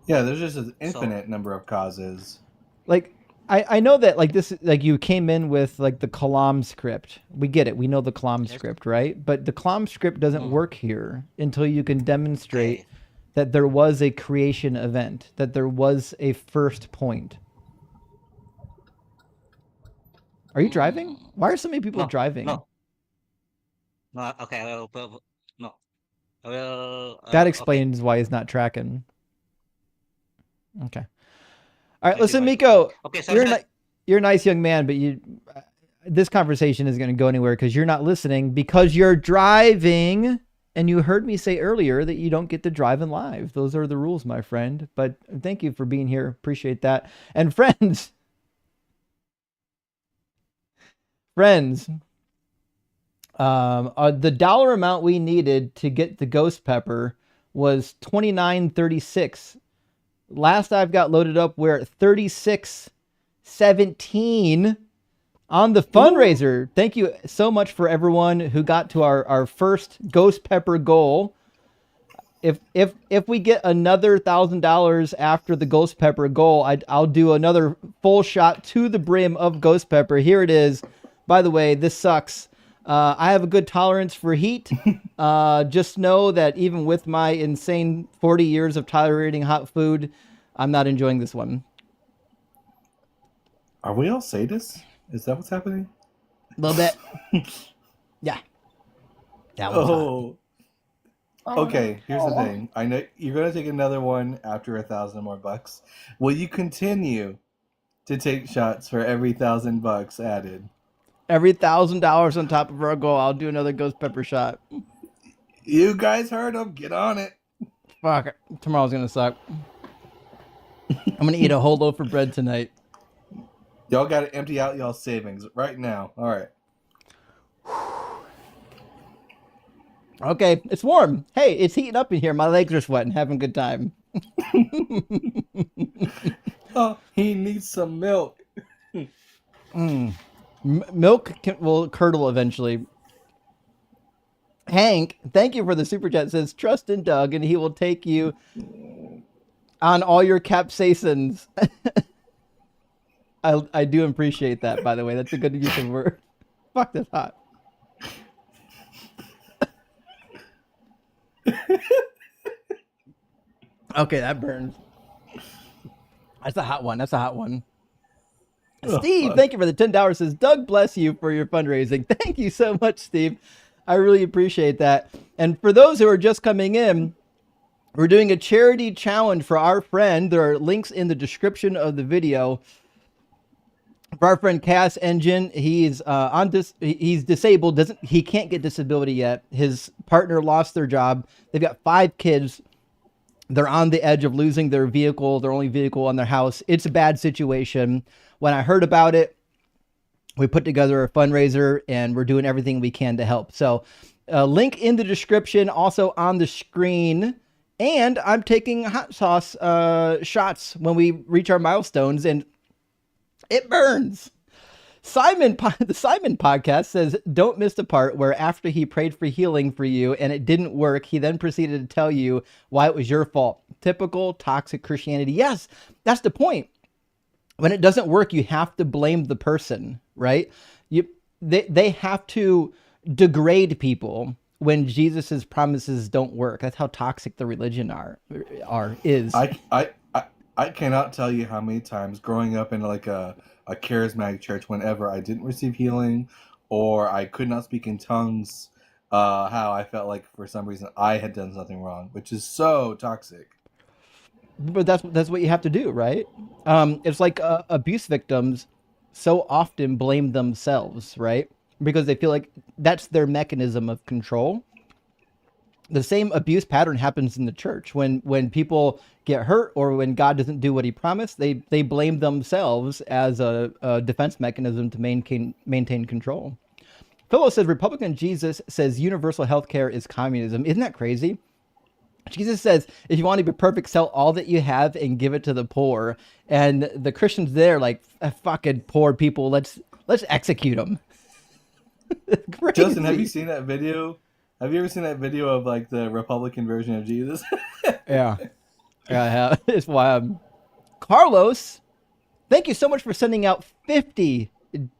Yeah, there's just an So infinite number of causes. Like I know that like this like you came in with like the Kalam script. We get it. We know the Kalam yes. script, right? But the Kalam script doesn't work here until you can demonstrate Okay. that there was a creation event, that there was a first point. Are you driving? Why are so many people No, driving? no, no. Okay, I will. No, I will. That Okay. explains why he's not tracking. Okay. All right, Maybe listen, my. Miko, Okay, sorry. you're a nice young man, but this conversation isn't going to go anywhere because you're not listening because you're driving. And you heard me say earlier that you don't get to drive in live. Those are the rules, my friend. But thank you for being here. Appreciate that. And friends, the dollar amount we needed to get the ghost pepper was $29.36. Last I've got loaded up, we're at $36.17 on the fundraiser. Ooh. Thank you so much for everyone who got to our first ghost pepper goal. If we get another $1,000 after the ghost pepper goal, I'll do another full shot to the brim of ghost pepper. Here it is. By the way, this sucks. I have a good tolerance for heat. Just know that even with my insane 40 years of tolerating hot food, I'm not enjoying this one. Are we all sadists? Is that what's happening? A little bit. Yeah. That was hot. Okay, here's the thing. I know you're going to take another one after $1,000 more bucks. Will you continue to take shots for every $1,000 added? Every $1,000 on top of our goal, I'll do another ghost pepper shot. You guys heard him. Get on it. Fuck. Tomorrow's going to suck. I'm going to eat a whole loaf of bread tonight. Y'all got to empty out y'all savings right now. All right. Okay, it's warm. Hey, it's heating up in here. My legs are sweating. Having a good time. Oh, he needs some milk. Milk will curdle eventually. Hank, thank you for the super chat. Says trust in Doug, and he will take you on all your capsaicins. I do appreciate that, by the way. That's a good use of word. Fuck this hot. Okay, that burns. That's a hot one. That's a hot one. Steve, thank you for the $10. Says Doug, bless you for your fundraising. Thank you so much, Steve. I really appreciate that. And for those who are just coming in, we're doing a charity challenge for our friend. There are links in the description of the video. For our friend Cass Engine, he's he's disabled. He can't get disability yet. His partner lost their job. They've got 5 kids. They're on the edge of losing their vehicle, their only vehicle on their house. It's a bad situation. When I heard about it, we put together a fundraiser and we're doing everything we can to help. So link in the description, also on the screen. And I'm taking hot sauce shots when we reach our milestones, and it burns. The Simon podcast says, don't miss the part where after he prayed for healing for you and it didn't work, he then proceeded to tell you why it was your fault. Typical toxic Christianity. Yes, that's the point. When it doesn't work, you have to blame the person, right? They have to degrade people when Jesus's promises don't work. That's how toxic the religion is. I cannot tell you how many times growing up in like a charismatic church, whenever I didn't receive healing or I could not speak in tongues, how I felt like for some reason I had done something wrong, which is so toxic. But that's what you have to do, right? It's like abuse victims so often blame themselves, right? Because they feel like that's their mechanism of control. The same abuse pattern happens in the church. When people get hurt or when God doesn't do what he promised, they blame themselves as a defense mechanism to maintain control. Philo says, Republican Jesus says universal health care is communism. Isn't that crazy? Jesus says, if you want to be perfect, sell all that you have and give it to the poor. And the Christians there, like, fucking poor people, let's execute them. Justin, have you seen that video? Have you ever seen that video of like the Republican version of Jesus? Yeah, I have. It's wild. Carlos, thank you so much for sending out 50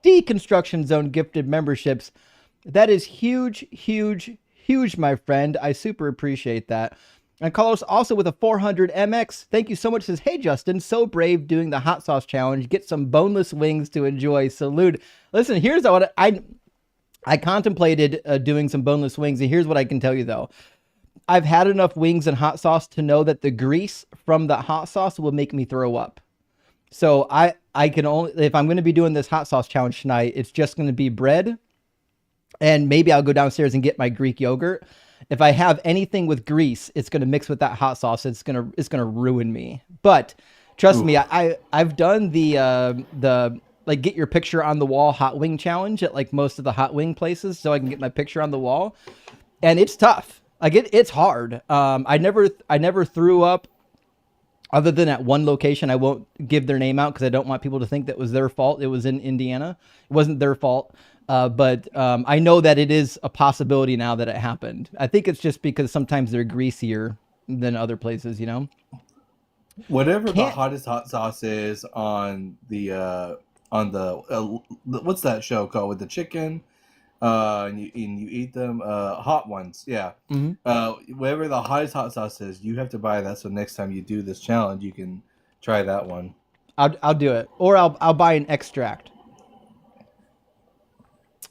Deconstruction Zone gifted memberships. That is huge, huge, huge, my friend. I super appreciate that. And Carlos also with a 400 MX. Thank you so much. Says, hey, Justin, so brave doing the hot sauce challenge. Get some boneless wings to enjoy. Salute. Listen, here's what I contemplated doing some boneless wings. And here's what I can tell you, though. I've had enough wings and hot sauce to know that the grease from the hot sauce will make me throw up. So I can only, if I'm going to be doing this hot sauce challenge tonight, it's just going to be bread. And maybe I'll go downstairs and get my Greek yogurt. If I have anything with grease, it's going to mix with that hot sauce. It's going to ruin me. But trust me, I've done the like get your picture on the wall hot wing challenge at like most of the hot wing places, so I can get my picture on the wall. And it's tough. Like it's hard. I never threw up other than at one location. I won't give their name out because I don't want people to think that was their fault. It was in Indiana. It wasn't their fault. But I know that it is a possibility now that it happened. I think it's just because sometimes they're greasier than other places, you know? Whatever the hottest hot sauce is on the what's that show called with the chicken? And you eat them, hot ones, yeah. Mm-hmm. Whatever the hottest hot sauce is, you have to buy that. So next time you do this challenge, you can try that one. I'll do it, or I'll buy an extract.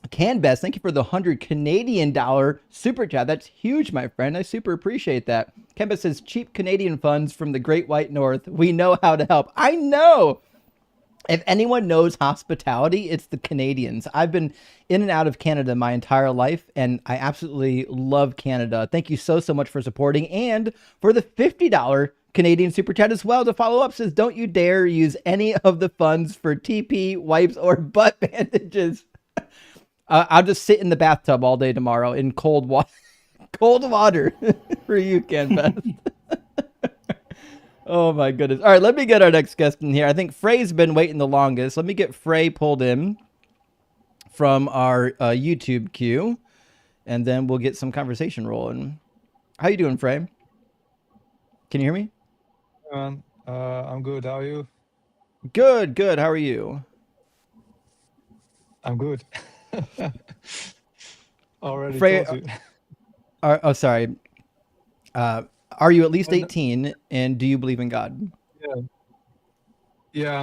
Canbest, thank you for the $100 Canadian super chat. That's huge, my friend. I super appreciate that. Canbest says, cheap Canadian funds from the Great White North. We know how to help. I know. If anyone knows hospitality, it's the Canadians. I've been in and out of Canada my entire life, and I absolutely love Canada. Thank you so much for supporting, and for the $50 Canadian super chat as well. To follow up, says, don't you dare use any of the funds for TP, wipes, or butt bandages. I'll just sit in the bathtub all day tomorrow in cold water. Cold water for you, Canbest. Oh my goodness. All right, let me get our next guest in here. I think Frey's been waiting the longest. Let me get Frey pulled in from our YouTube queue, and then we'll get some conversation rolling. How you doing, Frey? Can you hear me? I'm good. How are you? Good. How are you? I'm good. Already Frey, told you. sorry. Are you at least And 18, and do you believe in God? yeah, yeah,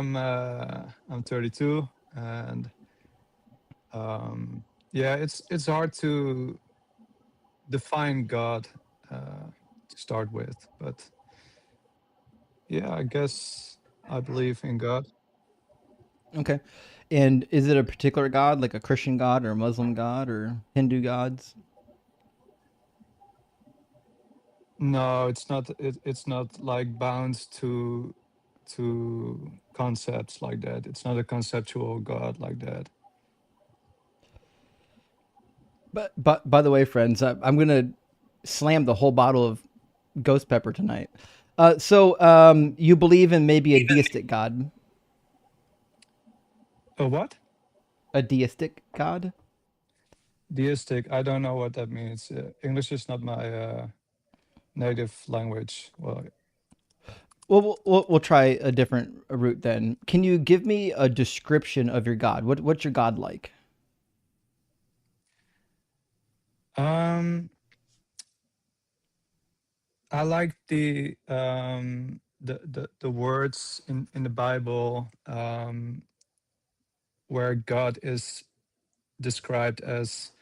I'm 32, and yeah, it's hard to define God to start with, but yeah, I guess I believe in God. Okay. And is it a particular God, like a Christian God or a Muslim God or Hindu gods? No, it's not. It's not like bound to concepts like that. It's not a conceptual God like that. But by the way, friends, I'm gonna slam the whole bottle of ghost pepper tonight. So you believe in maybe a deistic God? A what? A deistic God? Deistic. I don't know what that means. English is not my native language. Well, Well, we'll try a different route then. Can you give me a description of your God? What's your God like? um, I like the words in the Bible where God is described as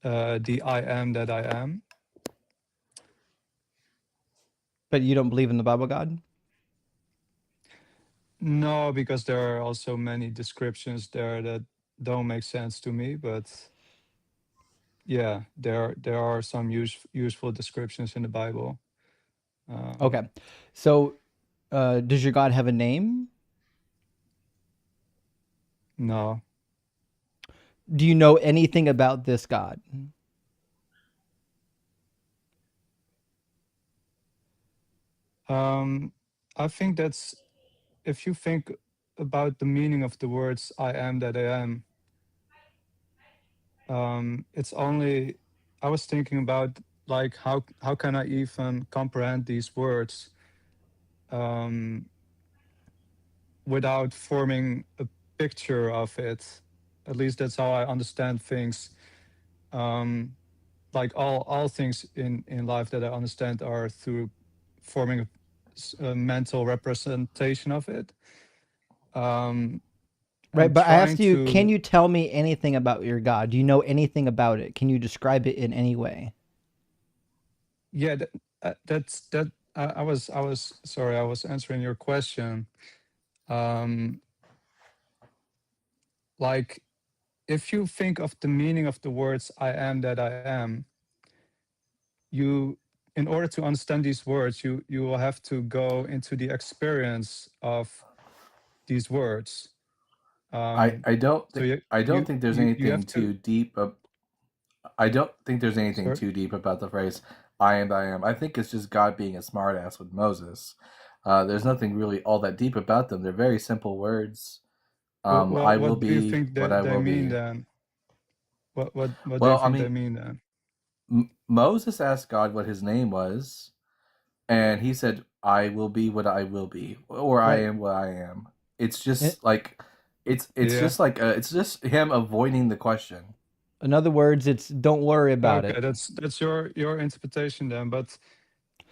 the I am that I am. But you don't believe in the Bible God? No, because there are also many descriptions there that don't make sense to me. But yeah, there are some useful descriptions in the Bible. Okay. So does your God have a name? No. Do you know anything about this God? I think that's if you think about the meaning of the words "I am that I am." It's only I was thinking about like how can I even comprehend these words without forming a picture of it. At least that's how I understand things. Like all things in life that I understand are through forming a mental representation of it. Right, And but I trying asked you, can to you tell me anything about your God? Do you know anything about it? Can you describe it in any way? yeah that's that I was sorry, I was answering your question. um like if you think of the meaning of the words "I am that I am," you in order to understand these words, you will have to go into the experience of these words. I um I don't so think I don't think there's you anything have to. too deep. I don't think there's anything Sorry. too deep about the phrase "I am that I am." I think it's just God being a smartass with Moses. There's nothing really all that deep about them. They're very simple words. I will What do you be think what that I they will mean be. then? What do you Well, I think they mean, mean then? Moses asked God what his name was, and he said, "I will be what I will be," or "I Right. am what I am." It's In, just like it's Yeah. just like it's just him avoiding the question. in other words, it's don't worry about Okay, it. that's your interpretation then. But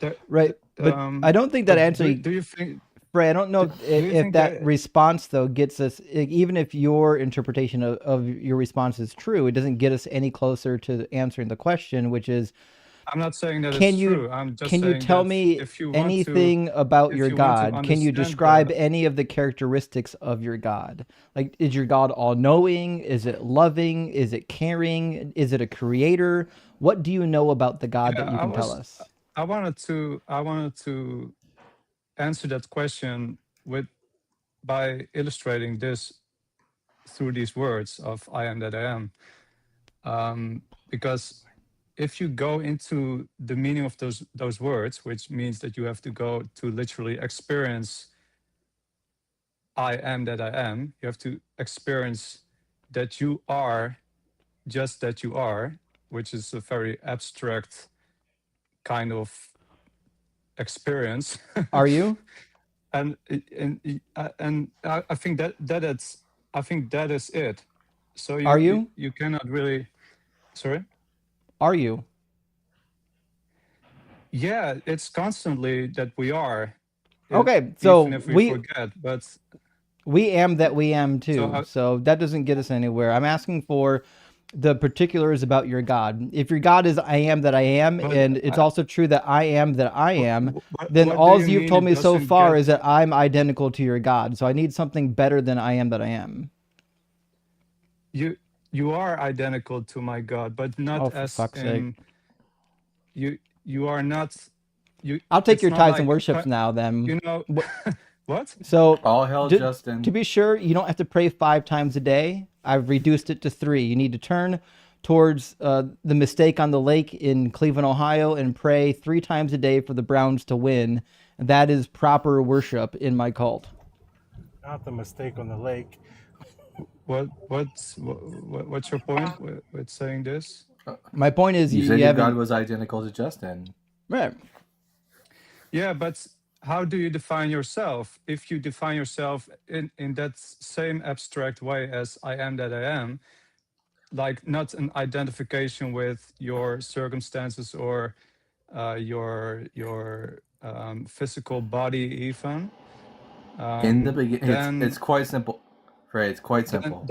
there, Right. But I don't think that but actually, do you think Frey, I don't know do you if think that that response, though, gets us, even if your interpretation of your response is true, it doesn't get us any closer to answering the question, which is, I'm not saying that it's can you true. I'm just can you saying tell that me anything about if your you want to God? Can you understand describe God, any of the characteristics of your God? Like, is your God all knowing? Is it loving? Is it caring? Is it a creator? What do you know about the God yeah, that you can tell us? I wanted to answer that question with by illustrating this through these words of "I am that I am." Because if you go into the meaning of those words, which means that you have to go to literally experience "I am that I am," you have to experience that you are just that you are, which is a very abstract kind of experience. Are you? and I think that is it. So Are you? you cannot really. Sorry. Are you? Yeah, it's constantly that we are, Okay, even so if we forget. But we am that we am so too. So that doesn't get us anywhere. I'm asking for the particulars about your God. If your God is I am that I am, but and it's also true that I am that I am, then what do all you you've mean told it me so doesn't far get? is that I'm identical to your God. So I need something better than I am that I am. You are identical to my God, but not Oh, for as fuck's sake. in you are not you. I'll take It's your not tithes and like worships now then. you know what? So All hell, Justin. to be sure, you don't have to pray 5 times a day. I've reduced it to 3. You need to turn towards the mistake on the lake in Cleveland, Ohio, and pray 3 times a day for the Browns to win. That is proper worship in my cult. Not the mistake on the lake. What's your point with saying this? My point is You you said your haven't. God was identical to Justin. Right. Yeah, but how do you define yourself? If you define yourself in that same abstract way as I am that I am, like not an identification with your circumstances or your physical body even, In the beginning, it's then quite simple. Right, it's quite simple.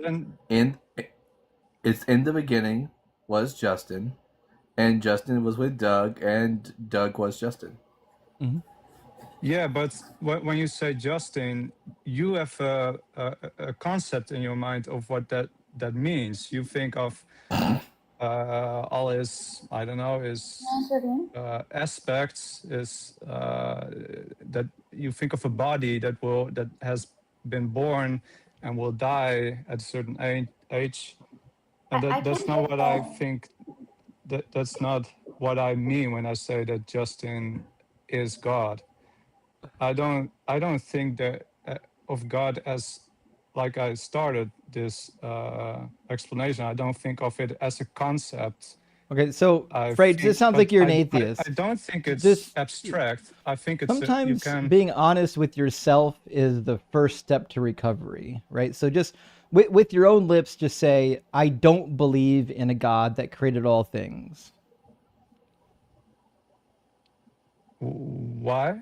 It's in the beginning was Justin, and Justin was with Doug, and Doug was Justin. Mm-hmm. Yeah, but when you say Justin, you have a concept in your mind of what that means. You think of all his, I don't know, his aspects is that you think of a body that has been born and will die at a certain age, and that's not what I think. That's not what I mean when I say that Justin is God. I don't think that of God as like I started this explanation. I don't think of it as a concept. Okay, so I Fred, it think, sounds but like you're an atheist. I don't think it's Just abstract. I think it's you sometimes can. being honest with yourself is the first step to recovery, right? So just with your own lips, just say, I don't believe in a God that created all things. Why?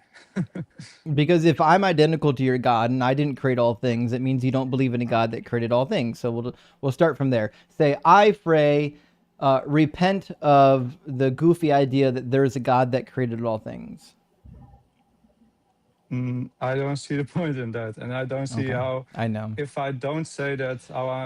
Because if I'm identical to your God and I didn't create all things, it means you don't believe in a God that created all things. So we'll start from there. Say, I, Frey, repent of the goofy idea that there's a God that created all things. I don't see the point in that, and I don't see how. I know. If I don't say that,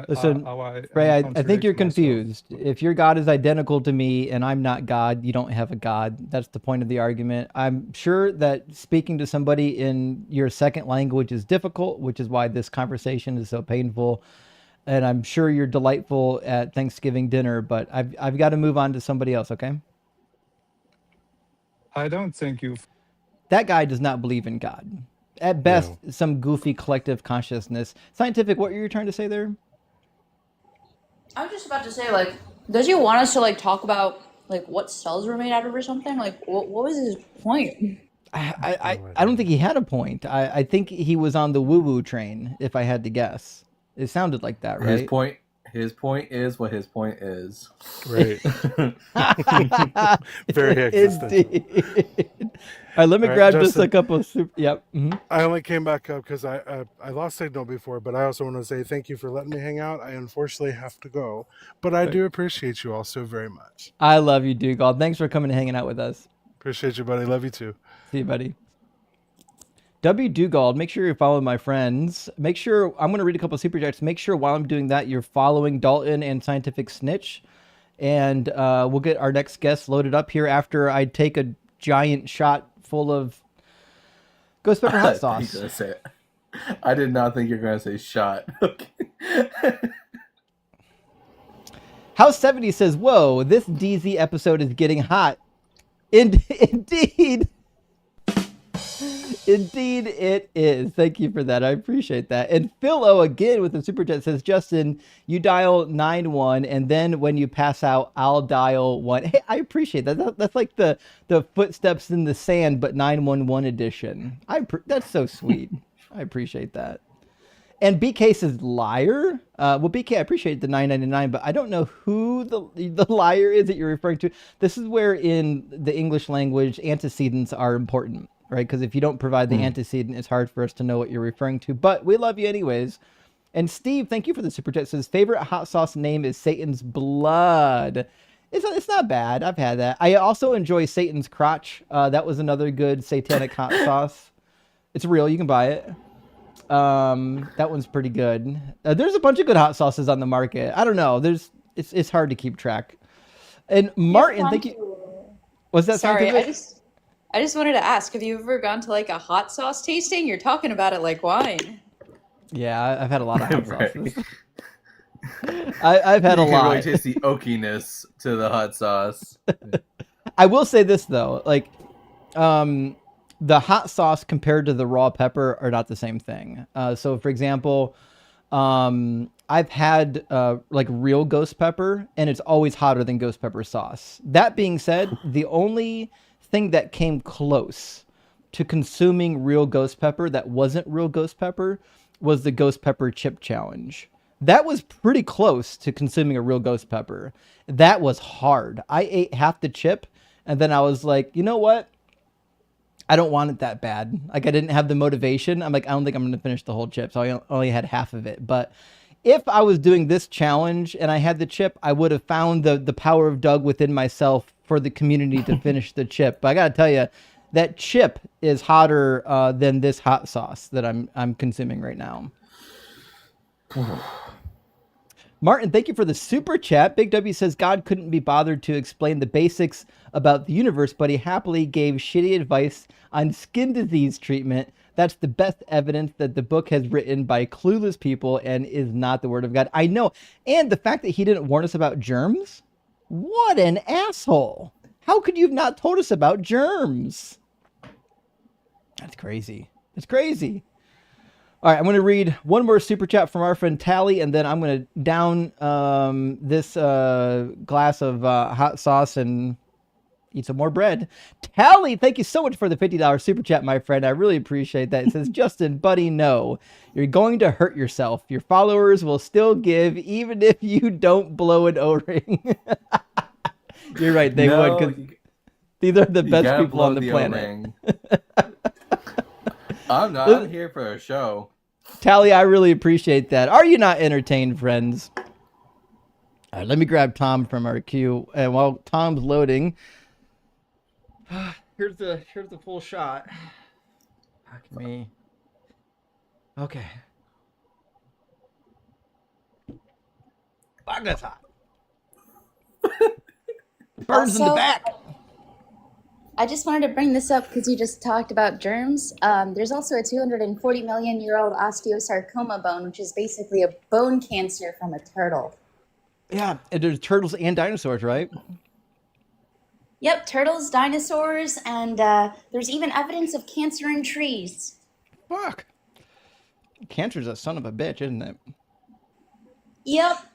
Listen, how I Frey, am I think you're contradicting myself. confused. If your God is identical to me and I'm not God, you don't have a God. That's the point of the argument. I'm sure that speaking to somebody in your second language is difficult, which is why this conversation is so painful. And I'm sure you're delightful at Thanksgiving dinner, but I've got to move on to somebody else, okay? I don't think you. That guy does not believe in God. At best, some goofy collective consciousness. Scientific, what were you trying to say there? I was just about to say, like, does he want us to like talk about like what cells were made out of or something? Like, what was his point? I don't think he had a point. I think he was on the woo-woo train, if I had to guess. It sounded like that, right? His point is what his point is. Right. Very existential. All right, let me grab just a couple of Yep. Mm-hmm. I only came back up because I lost signal before, but I also want to say thank you for letting me hang out. I unfortunately have to go, but I do appreciate you all so very much. I love you, Dougal. Thanks for coming and hanging out with us. Appreciate you, buddy. Love you too. See you, buddy. W. Dugald, make sure you're following my friends. Make sure, I'm going to read a couple of super chats. Make sure while I'm doing that, you're following Dalton and Scientific Snitch. And we'll get our next guest loaded up here after I take a giant shot full of ghost pepper hot sauce. I did not think you were going to say shot. House 70 says, whoa, this DZ episode is getting hot. Indeed. Indeed it is. Thank you for that. I appreciate that. And Phil O again with the super chat says, Justin, you dial 91 and then when you pass out, I'll dial 1. Hey, I appreciate that. That's like the footsteps in the sand, but 911 edition. That's so sweet. I appreciate that. And BK says liar. Well, BK, I appreciate the $9.99, but I don't know who the liar is that you're referring to. This is where in the English language antecedents are important, right? Because if you don't provide the antecedent, it's hard for us to know what you're referring to. But we love you anyways. And Steve, thank you for the super chat. Says favorite hot sauce name is Satan's Blood. It's not bad. I've had that. I also enjoy Satan's Crotch. That was another good satanic hot sauce. It's real. You can buy it. That one's pretty good. There's a bunch of good hot sauces on the market. I don't know. It's hard to keep track. And Martin, thank you. Was that Sorry, scientific? I just wanted to ask, have you ever gone to like a hot sauce tasting? You're talking about it like wine. Yeah, I've had a lot of hot Right. sauces. I've had You a can lot. really taste the oakiness to the hot sauce. I will say this though, like, the hot sauce compared to the raw pepper are not the same thing. So for example, I've had like real ghost pepper, and it's always hotter than ghost pepper sauce. That being said, the only thing that came close to consuming real ghost pepper that wasn't real ghost pepper was the ghost pepper chip challenge. That was pretty close to consuming a real ghost pepper. That was hard. I ate half the chip, and then I was like, you know what? I don't want it that bad. Like, I didn't have the motivation. I'm like, I don't think I'm going to finish the whole chip. So I only had half of it. But if I was doing this challenge and I had the chip, I would have found the power of Doug within myself for the community to finish the chip. But I got to tell you, that chip is hotter than this hot sauce that I'm consuming right now. Martin, thank you for the super chat. Big W says God couldn't be bothered to explain the basics about the universe, but he happily gave shitty advice on skin disease treatment. That's the best evidence that the book has written by clueless people and is not the word of God. I know. And the fact that he didn't warn us about germs? What an asshole. How could you have not told us about germs? That's crazy. That's crazy. All right, I'm going to read one more super chat from our friend Tally, and then I'm going to down this glass of hot sauce and eat some more bread. Tally, thank you so much for the $50 super chat, my friend. I really appreciate that. It says, Justin, buddy, no. You're going to hurt yourself. Your followers will still give even if you don't blow an O-ring. You're right, they would, because these are the best people on the planet. I'm here for a show. Tally, I really appreciate that. Are you not entertained, friends? All right, let me grab Tom from our queue. And while Tom's loading, here's the full shot. Fuck me. Okay. Fuck, that's hot. Burns in the back. I just wanted to bring this up because you just talked about germs. There's also a 240 million year old osteosarcoma bone, which is basically a bone cancer from a turtle. Yeah, and there's turtles and dinosaurs, right? Yep, turtles, dinosaurs, and there's even evidence of cancer in trees. Fuck. Cancer's a son of a bitch, isn't it? Yep.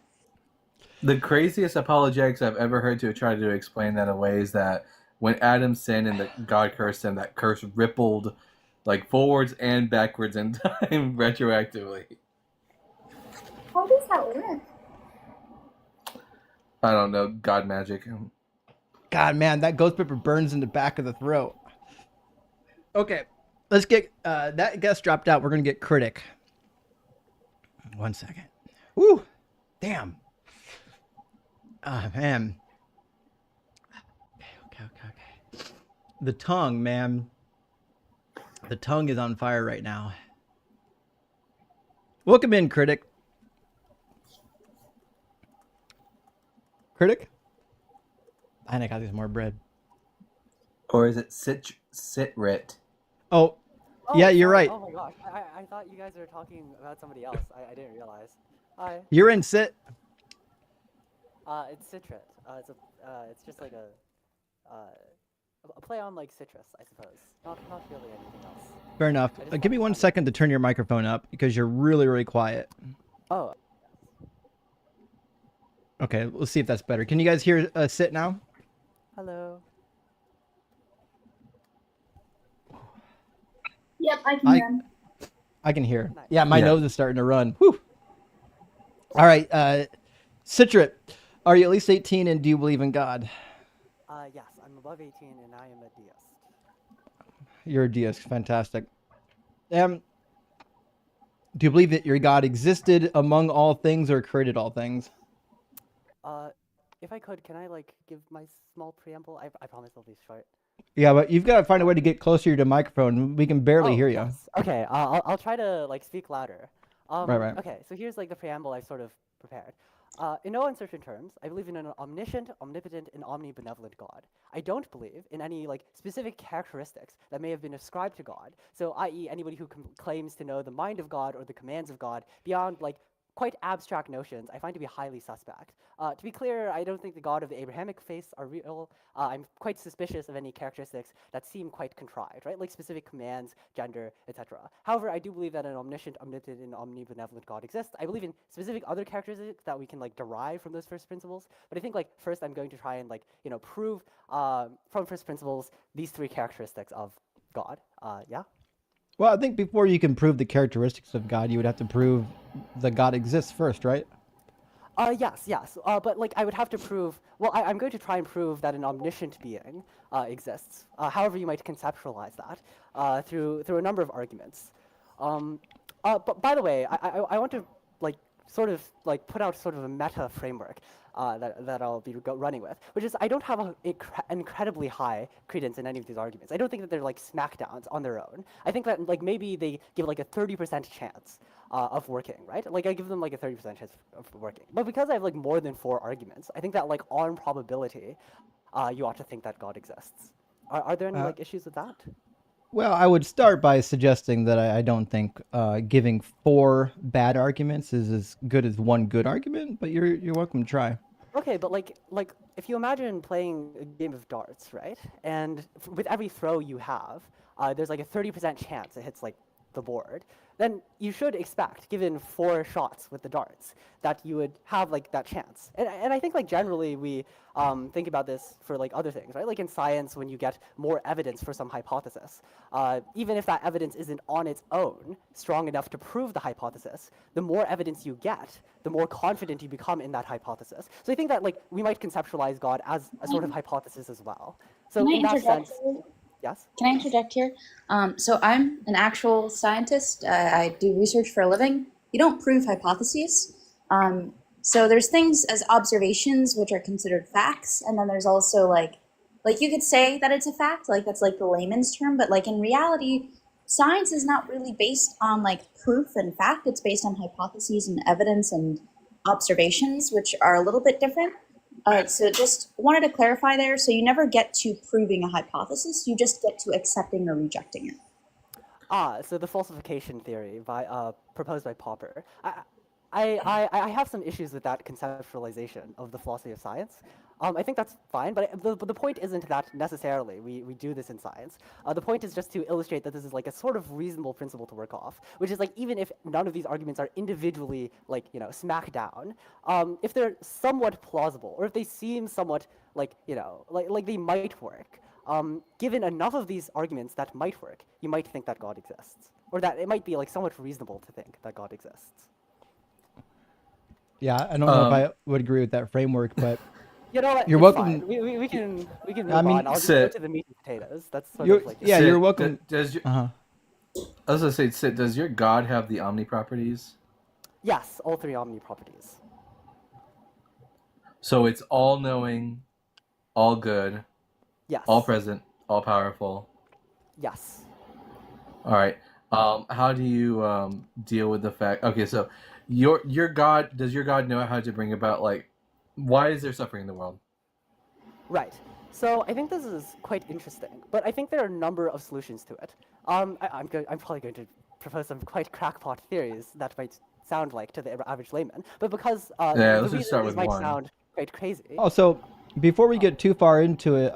The craziest apologetics I've ever heard to try to explain that away is that when Adam sinned and God cursed him, that curse rippled like forwards and backwards in time retroactively. How does that work? I don't know. God magic. God, man, that ghost pepper burns in the back of the throat. Okay, let's get that guest dropped out. We're gonna get critic. 1 second. Woo, damn. Ah, man. Okay. The tongue, man. The tongue is on fire right now. Welcome in, critic. Critic? I think I got these more bread. Or is it Sitrit? Oh, yeah, you're right. Oh my gosh, I thought you guys were talking about somebody else. I didn't realize. Hi. You're in Sit. It's Citrit. It's just like a play on like citrus, I suppose. Not really anything else. Fair enough. Give me 1 second to turn your microphone up because you're really, really quiet. Oh. Okay, let's see if that's better. Can you guys hear Sit now? Hello. Yep, I can hear him. I can hear. Nice. Yeah, my Yeah. nose is starting to run. Whew. All right, Citrit, are you at least 18 and do you believe in God? Yes, I'm above 18 and I am a deist. You're a deist. Fantastic. Do you believe that your God existed among all things or created all things? If I could, can I like give my small preamble? I promise it'll be short. Yeah, but you've got to find a way to get closer to the microphone. We can barely hear you. Yes. Okay. I'll try to like speak louder. Right. Okay. So here's like the preamble I've sort of prepared. In no uncertain terms, I believe in an omniscient, omnipotent, and omnibenevolent God. I don't believe in any like specific characteristics that may have been ascribed to God. So, i.e., anybody who claims to know the mind of God or the commands of God beyond like quite abstract notions, I find to be highly suspect. To be clear, I don't think the God of the Abrahamic faith are real. I'm quite suspicious of any characteristics that seem quite contrived, right? Like specific commands, gender, etc. However, I do believe that an omniscient, omnipotent, and omnibenevolent God exists. I believe in specific other characteristics that we can like derive from those first principles. But I think like first I'm going to try and like prove from first principles these three characteristics of God. Yeah. Well, I think before you can prove the characteristics of God, you would have to prove that God exists first, right? Yes. But like I would have to prove. Well, I'm going to try and prove that an omniscient being exists. However, you might conceptualize that through a number of arguments. But by the way, I want to like sort of like put out sort of a meta framework that I'll be running with, which is I don't have an incredibly high credence in any of these arguments. I don't think that they're like smackdowns on their own. I think that like maybe they give like a 30% chance of working, right? Like I give them like a 30% chance of working. But because I have like more than 4 arguments, I think that like on probability, you ought to think that God exists. Are there any like issues with that? Well, I would start by suggesting that I don't think giving 4 bad arguments is as good as 1 good argument, but you're welcome to try. Okay, but like if you imagine playing a game of darts, right? And with every throw you have, there's like a 30% chance it hits like the board. Then you should expect, given 4 shots with the darts, that you would have like that chance. And I think like generally we think about this for like other things, right? Like in science, when you get more evidence for some hypothesis, even if that evidence isn't on its own strong enough to prove the hypothesis, the more evidence you get, the more confident you become in that hypothesis. So I think that like we might conceptualize God as a sort of hypothesis as well. So in that sense, yes. Can I interject here? So I'm an actual scientist. I do research for a living. You don't prove hypotheses. So there's things as observations, which are considered facts, and then there's also like you could say that it's a fact, like that's like the layman's term, but like in reality, science is not really based on like proof and fact. It's based on hypotheses and evidence and observations, which are a little bit different. So just wanted to clarify there. So you never get to proving a hypothesis. You just get to accepting or rejecting it. So the falsification theory proposed by Popper. I have some issues with that conceptualization of the philosophy of science. I think that's fine, but the point isn't that necessarily we do this in science. The point is just to illustrate that this is like a sort of reasonable principle to work off, which is like even if none of these arguments are individually like smack down, if they're somewhat plausible or if they seem somewhat like like they might work, given enough of these arguments that might work, you might think that God exists, or that it might be like somewhat reasonable to think that God exists. Yeah, I don't know if I would agree with that framework, but you know what? You're It's welcome. fine. We can move I mean, on. I'll just go to the meat and potatoes. That's sort You're, of like yeah, Sid, you're welcome. Does your, Uh-huh. I was gonna say, Sid, does your God have the omni properties? Yes, all 3 omni properties. So it's all knowing, all good, Yes. all present, all powerful. Yes. All right. How do you deal with the fact? Okay, so your God, does your God know how to bring about like, why is there suffering in the world? Right. So I think this is quite interesting, but I think there are a number of solutions to it. I'm probably going to propose some quite crackpot theories that might sound like to the average layman, but because Yeah, the let's just start reason these with might one. sound quite crazy. Also, before we get too far into it,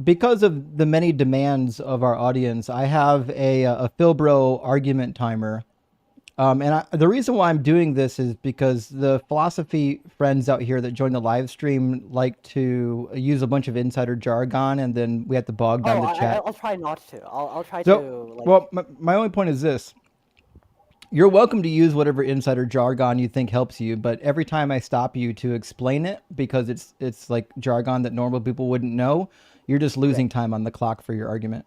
because of the many demands of our audience, I have a Philbro argument timer. The reason why I'm doing this is because the philosophy friends out here that join the live stream like to use a bunch of insider jargon, and then we have to bog down the chat. I'll try not to. I'll try So, to like. well, my only point is this. You're welcome to use whatever insider jargon you think helps you, but every time I stop you to explain it, because it's like jargon that normal people wouldn't know, you're just losing time on the clock for your argument.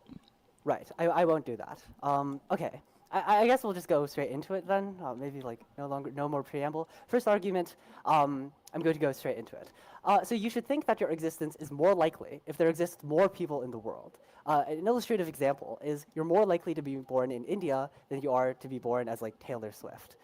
Right. I won't do that. Okay. I guess we'll just go straight into it then. Maybe like no more preamble. First argument. I'm going to go straight into it. So you should think that your existence is more likely if there exist more people in the world. An illustrative example is you're more likely to be born in India than you are to be born as like Taylor Swift.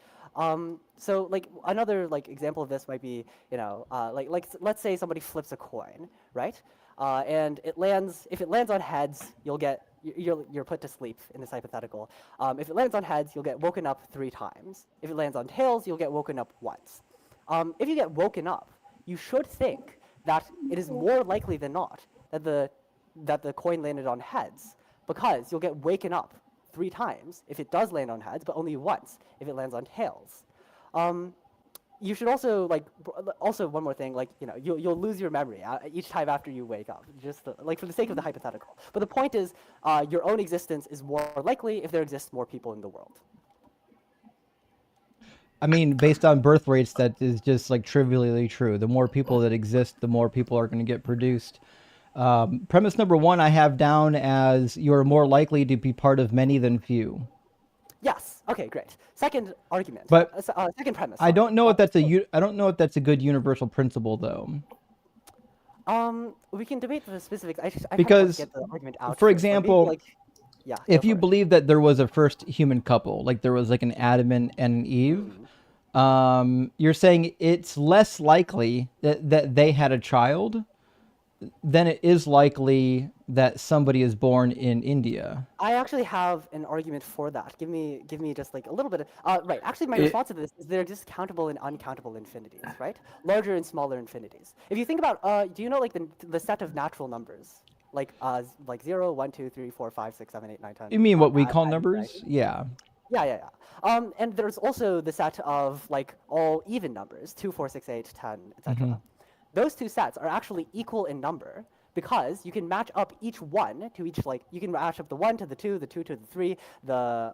So like another like example of this might be, you know, like let's say somebody flips a coin, right? And it lands. If it lands on heads, you're put to sleep in this hypothetical. If it lands on heads, you'll get woken up 3 times. If it lands on tails, you'll get woken up once. If you get woken up, you should think that it is more likely than not that the coin landed on heads, because you'll get waken up 3 times if it does land on heads, but only once if it lands on tails. You should also also one more thing, like, you know, you'll lose your memory each time after you wake up, just like for the sake of the hypothetical. But the point is, your own existence is more likely if there exists more people in the world. I mean, based on birth rates, that is just like trivially true. The more people that exist, the more people are going to get produced. Premise number 1 I have down as you're more likely to be part of many than few. Yes. Okay. Great. Second argument. But second premise. I don't know if that's I don't know if that's a good universal principle, though. We can debate the specifics. I because, get the argument out for first. example, like, yeah, if you believe that there was a first human couple, like there was like an Adam and an Eve, you're saying it's less likely that they had a child than it is likely that somebody is born in India. I actually have an argument for that. Give me just like a little bit of, right. Actually, my response to this is there exist countable and uncountable infinities, right? Larger and smaller infinities. If you think about, do you know like the set of natural numbers? Like 0, 1, 2, 3, 4, 5, 6, 7, 8, 9, 10. You mean what we call numbers? Yeah. Yeah. And there's also the set of like all even numbers, 2, 4, 6, 8, 10, etc. Those 2 sets are actually equal in number, because you can match up each one to each, like, you can match up the 1 to the 2, the 2 to the 3, the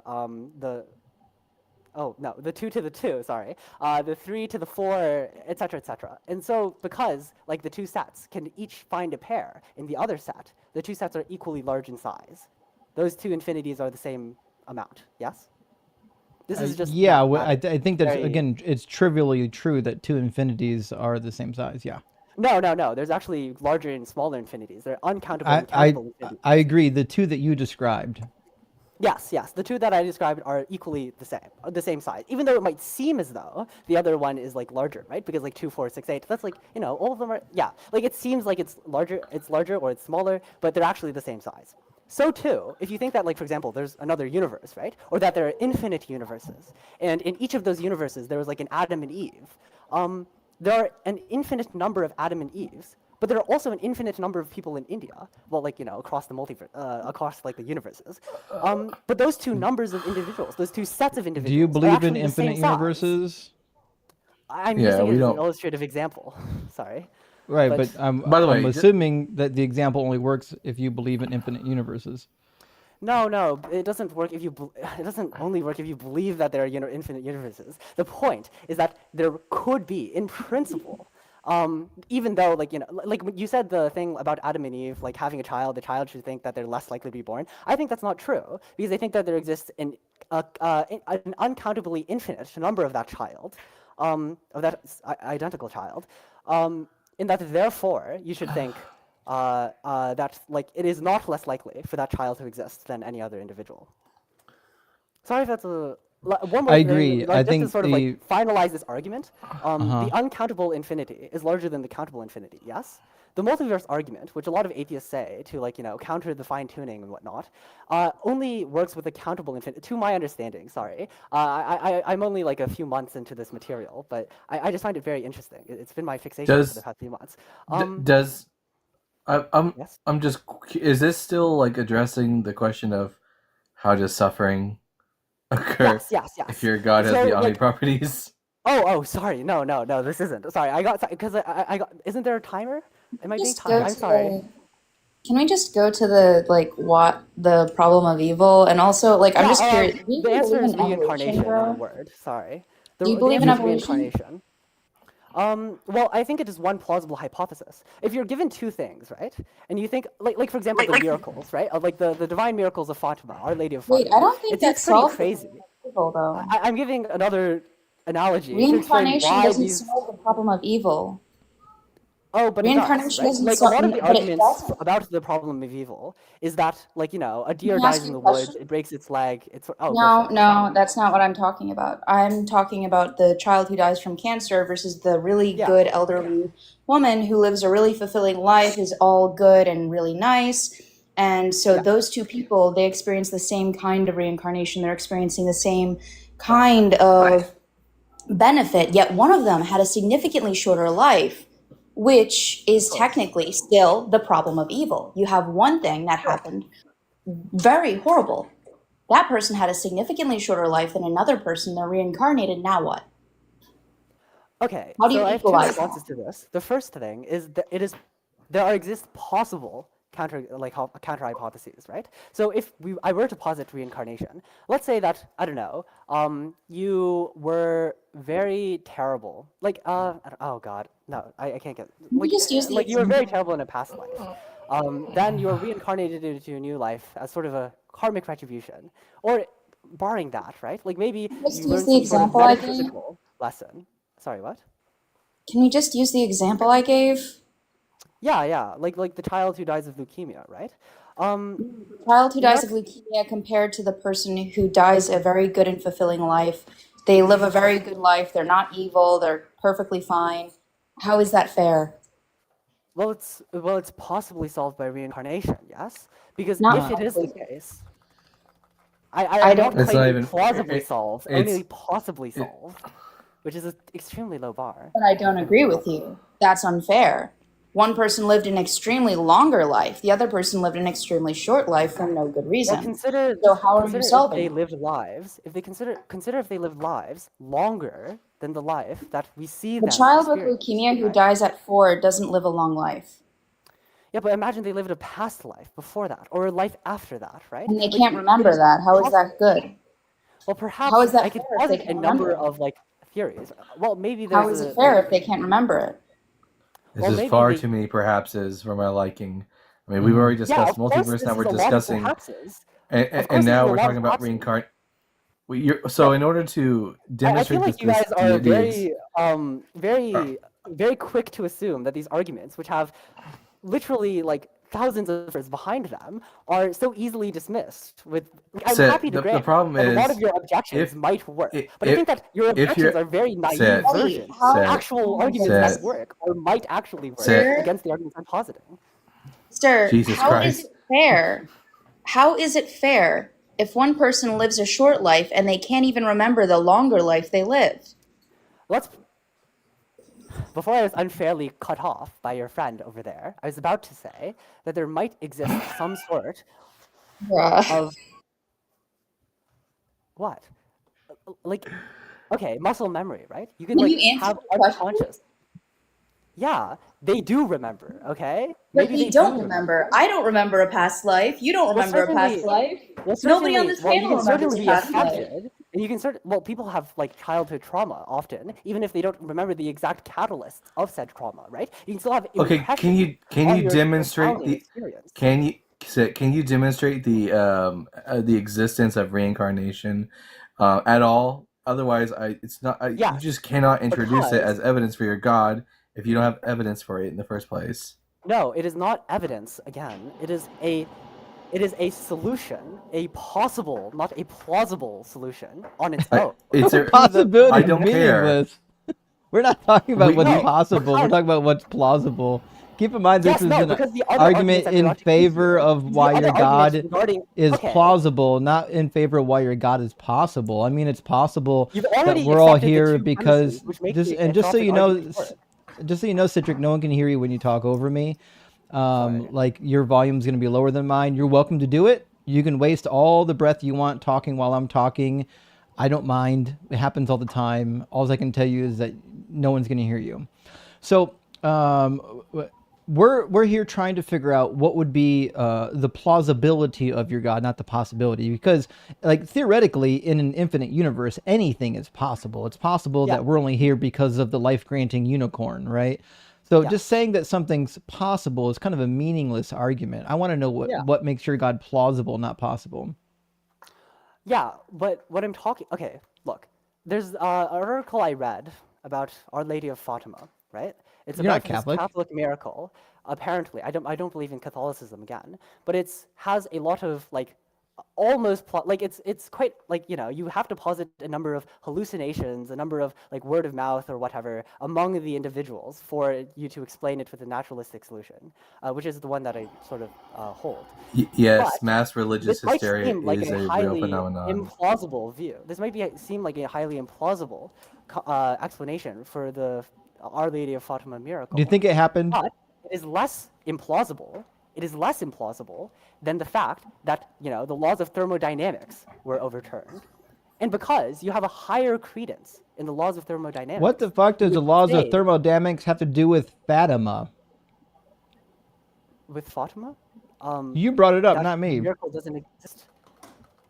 2 to the 2, sorry, the 3 to the 4, etc., etc. And so, because, like, the 2 sets can each find a pair in the other set, the 2 sets are equally large in size. Those 2 infinities are the same amount, yes? This is just... yeah, I think that, again, it's trivially true that 2 infinities are the same size, yeah. No. There's actually larger and smaller infinities. They're uncountable and countable infinities. I agree. The 2 that you described. Yes. The 2 that I described are equally the same size. Even though it might seem as though the other one is like larger, right? Because like 2, 4, 6, 8. That's like, you know, all of them are, yeah. Like it seems like it's larger or it's smaller, but they're actually the same size. So too, if you think that, like, for example, there's another universe, right? Or that there are infinite universes, and in each of those universes there was like an Adam and Eve. There are an infinite number of Adam and Eves, but there are also an infinite number of people in India. Well, like, you know, across the multiverse, across like the universes. But those 2 numbers of individuals, those 2 sets of individuals, do you believe in infinite infinite universes? I'm using it as an illustrative example. Sorry. Right, but by the way, I'm assuming that the example only works if you believe in infinite universes. No, it doesn't work if it doesn't only work if you believe that there are infinite universes. The point is that there could be, in principle, even though, like, you know, like you said the thing about Adam and Eve, like having a child, the child should think that they're less likely to be born. I think that's not true, because I think that there exists an uncountably infinite number of that child, of that identical child, in that therefore you should think that, like, it is not less likely for that child to exist than any other individual. Sorry if that's a... One more I agree. thing, like, I just think to sort of like finalize this argument, the uncountable infinity is larger than the countable infinity, yes? The multiverse argument, which a lot of atheists say to, like, you know, counter the fine-tuning and whatnot, only works with the countable infinity, to my understanding, sorry. I'm only like a few months into this material, but I just find it very interesting. It's been my fixation for the past few months. I'm just, is this still like addressing the question of how does suffering occur Yes. if your God has So, the omni like, properties. oh, sorry. No, this isn't. Sorry, I got because I got. Isn't there a timer? Am I being Just go timed? I'm to sorry. the. Can we just go to the like what the problem of evil, and also like I'm Yeah. just curious. Do you The answer believe is in evolution, reincarnation in a bro? word. Sorry. Do you The believe in answer is evolution? reincarnation. Well, I think it is one plausible hypothesis. If you're given two things, right, and you think, like for example, the miracles, right, like the divine miracles of Fatima, Our Lady of Wait, I Fatima, don't it think that seems pretty solves the crazy. problem of evil, though. I'm giving another analogy to explain Reincarnation why doesn't these. solve the problem of evil. Oh, but it does, Reincarnation right? doesn't Like a solve, lot of the but it arguments doesn't. about the problem of evil is that, like, a Can deer I ask dies you in a the question? woods, it breaks its leg. Go for No, it. Sorry. no, that's not what I'm talking about. I'm talking about the child who dies from cancer versus the really Yeah. good elderly woman who lives a really fulfilling life, is all good and really nice. And so Yeah. those two people, they experience the same kind of reincarnation. They're experiencing the same kind of benefit, yet one of them had a significantly shorter life, which is technically still the problem of evil. You have one thing that happened very horrible. That person had a significantly shorter life than another person. They're reincarnated. Now what? Okay, How do so you I have two equalize that? responses to this. The first thing is that there exist possible counter hypotheses, right? So if I were to posit reincarnation, let's say that I don't know, you were very terrible, like oh god, no, I can't get Can we just use the like you were very example? terrible in a past life. Then you are reincarnated into a new life as sort of a karmic retribution, or barring that, right? Like maybe Just you use learn the some sort of example I gave. metaphysical lesson. Sorry, what? Can we just use the example I gave? Yeah, like the child who dies of leukemia, right? The child who In dies that, of leukemia compared to the person who dies a very good and fulfilling life. They live a very good life. They're not evil. They're perfectly fine. How is that fair? well, it's possibly solved by reincarnation, yes? Because Not if it is the possibly. case, I I'm not don't. It's not claiming even. plausibly solved, It's. only possibly solved, which is an extremely low bar. But I don't agree with you. That's unfair. One person lived an extremely longer life. The other person lived an extremely short life for no good Well, reason. consider So how are you if they solving? lived lives. If they consider if they lived lives longer than the life that we see The them child with experience. leukemia who Right? dies at 4 doesn't live a long life. Yeah, but imagine they lived a past life before that, or a life after that, right? And they Like can't it remember is that. How is possible. that good? Well, How perhaps is that I could fair if they posit a can't number remember it? of like theories. Well, maybe How there's is it a fair if they can't remember it? This well, is maybe far they too many perhapses for my liking. I mean, we've already yeah, discussed of course multiverse. Now this we're is a lot of discussing, perhapses. and, Of and, course and this is now a we're lot of talking about perhapses. reincarnate. So Yeah, in order to I feel demonstrate like this, you guys are uh, very quick to assume that these arguments, which have literally like thousands of words behind them, are so easily dismissed. Like, I'm Sit. happy to The grant problem that a lot of is your objections if might work, but I if think that your if objections you're are very naive sit Eddie, versions of how? sit actual Oh my arguments that sit goodness. work or might actually work sit. Sir, against the arguments I'm positing. sir, Jesus how is Christ. it fair? How is it fair if one person lives a short life and they can't even remember the longer life they lived? Before I was unfairly cut off by your friend over there, I was about to say that there might exist some sort Bruh. of what? Like, okay, muscle memory, right? You could Can like you answer have the question? unconscious. Yeah, they do remember, okay? But Maybe they they do don't remember. remember. I don't remember a past life. You don't Well, remember a past certainly, life. Nobody on this well, you panel can remembers certainly a be past life. affected, and you can well, people have like childhood trauma often, even if they don't remember the exact catalysts of said trauma, right? You can still have Okay, impressions can on you your demonstrate surrounding the experience. can you demonstrate the existence of reincarnation at all? Otherwise, it's not you Yes, just cannot introduce it because as evidence for your God if you don't have evidence for it in the first place. no, it is not evidence. Again, it is a solution, a possible, not a plausible solution on its own. It's a, Possibility I is don't care. meaningless. We're not talking about what's No, possible. We're because talking about what's plausible. Keep in mind, this yes, is no, an because the other argument arguments I'm in about to give favor you, of the why other your arguments God regarding is okay, plausible, not in favor of why your God is possible. I mean, it's possible you've that already we're all accepted the here two premises, because which make just the and just so anthropic you know, argument work. just so you know, Citric, no one can hear you when you talk over me. Sorry. Like your volume's going to be lower than mine. You're welcome to do it. You can waste all the breath you want talking while I'm talking. I don't mind. It happens all the time. All I can tell you is that no one's going to hear you. So we're here trying to figure out what would be the plausibility of your God, not the possibility. Because, like, theoretically, in an infinite universe, anything is possible. It's possible that we're only here because of the life-granting unicorn, right? So just saying that something's possible is kind of a meaningless argument. I want to know what makes your God plausible, not possible. Yeah, but what I'm talking... Okay, look. There's an article I read about Our Lady of Fatima, right? It's You're not about this Catholic. Catholic miracle. Apparently, I don't believe in Catholicism again, but it's has a lot of like almost like it's quite like, you know, you have to posit a number of hallucinations, a number of like word of mouth or whatever among the individuals for you to explain it with a naturalistic solution, which is the one that I sort of hold. Yes, But mass religious this might hysteria seem like is a a real highly phenomenon. implausible view. This might seem like a highly implausible explanation for the Our Lady of Fatima miracle. Do you think it happened? But it is less implausible. It is less implausible than the fact that, you know, the laws of thermodynamics were overturned. And because you have a higher credence in the laws of thermodynamics. What the fuck does you the would laws of say- thermodynamics have to do with Fatima? With Fatima? You brought it up, that not me. miracle doesn't exist.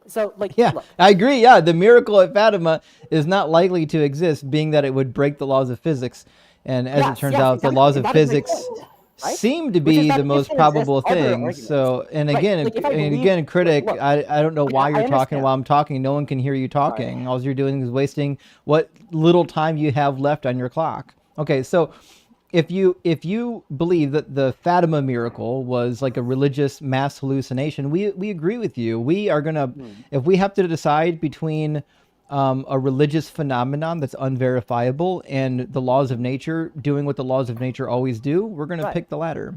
So, like, Yeah, look, I agree. Yeah, the miracle at Fatima is not likely to exist, being that it would break the laws of physics. And as it turns out, exactly. the laws And of that is my physics point, right? seem to Which is be that the if most there probable exist other things. arguments- So, and Right, again, like, if I and believe- again, critic, look, I don't know why I you're talking understand. while I'm talking. No one can hear you talking. All you're doing is wasting what little time you have left on your clock. Okay, so if you believe that the Fatima miracle was like a religious mass hallucination, we agree with you. We are gonna, if we have to decide between a religious phenomenon that's unverifiable and the laws of nature doing what the laws of nature always do, we're gonna Right. pick the latter.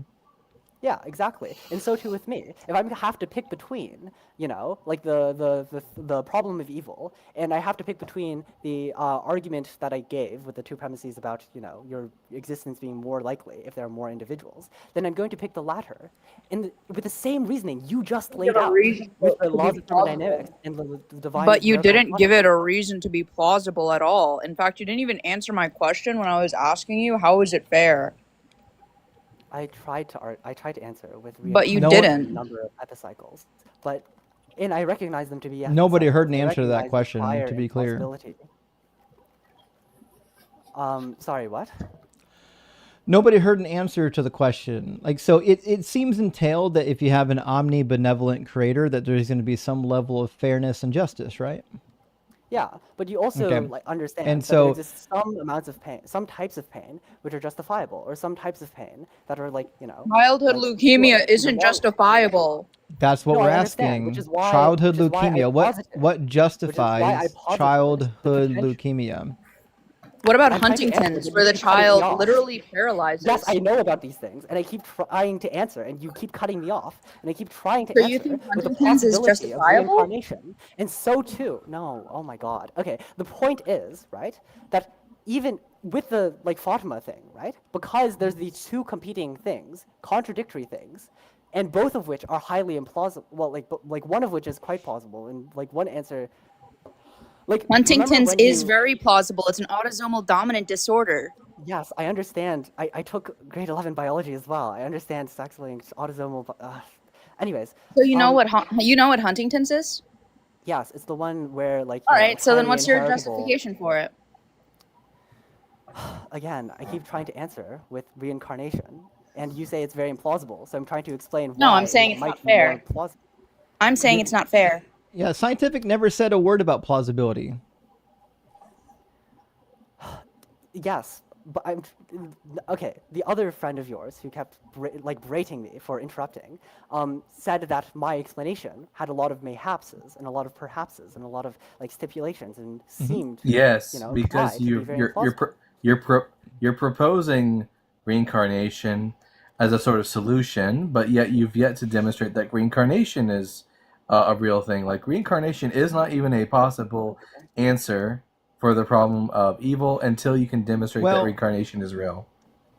Yeah, exactly. And so too with me. If I have to pick between, you know, like the problem of evil, and I have to pick between the argument that I gave with the two premises about, you know, your existence being more likely if there are more individuals, then I'm going to pick the latter. And with the same reasoning you just laid out with the laws of thermodynamics and the divine. But you miracle didn't give it a reason to be plausible at all. In fact, you didn't even answer my question when I was asking you, how is it fair? I tried to answer with But you reincarnation didn't. number of epicycles, and I recognize them to be Nobody epicycles. heard an I answer to that recognize the question, prior to be clear. implausibility. Sorry, what? Nobody heard an answer to the question. Like, so it seems entailed that if you have an omnibenevolent creator, that there's going to be some level of fairness and justice, right? Yeah, but you also Okay. like understand And that so- there exists some amounts of pain, some types of pain which are justifiable, or some types of pain that are like, you know. Childhood like, leukemia sure, isn't justifiable. That's what No, we're I understand, asking. which is why- Childhood which is why I leukemia. posited- What justifies posited childhood the potential- leukemia? What about I'm trying to answer, Huntington's, but where you the keep cutting me child off. literally paralyzes? Yes, I know about these things, and I keep trying to answer, and you keep cutting me off, and I keep trying to So answer you think with the Huntington's is possibility of justifiable? reincarnation, and so too. No, oh my God. Okay, the point is, right, that even with the like Fatima thing, right, because there's these two competing things, contradictory things, and both of which are highly implausible. Well, like one of which is quite plausible, and like one answer. Like Huntington's is very plausible. It's an autosomal dominant disorder. Yes, I understand. I took grade 11 biology as well. I understand sex-linked autosomal. Anyways. So you know what Huntington's is? Yes, it's the one where like. All right. So then, highly what's your inheritable- justification for it? Again, I keep trying to answer with reincarnation, and you say it's very implausible. So I'm trying to explain why. No, I'm saying it it's might not be more fair. plausible. I'm saying it's not fair. Yeah, scientific never said a word about plausibility. Yes, but I'm okay. The other friend of yours who kept berating me for interrupting, said that my explanation had a lot of mayhapses and a lot of perhapses and a lot of like stipulations and seemed Yes, you know, because tried to be very implausible. you're proposing reincarnation as a sort of solution, but yet you've yet to demonstrate that reincarnation is a real thing. Like reincarnation is not even a possible answer for the problem of evil until you can demonstrate that Well- reincarnation is real.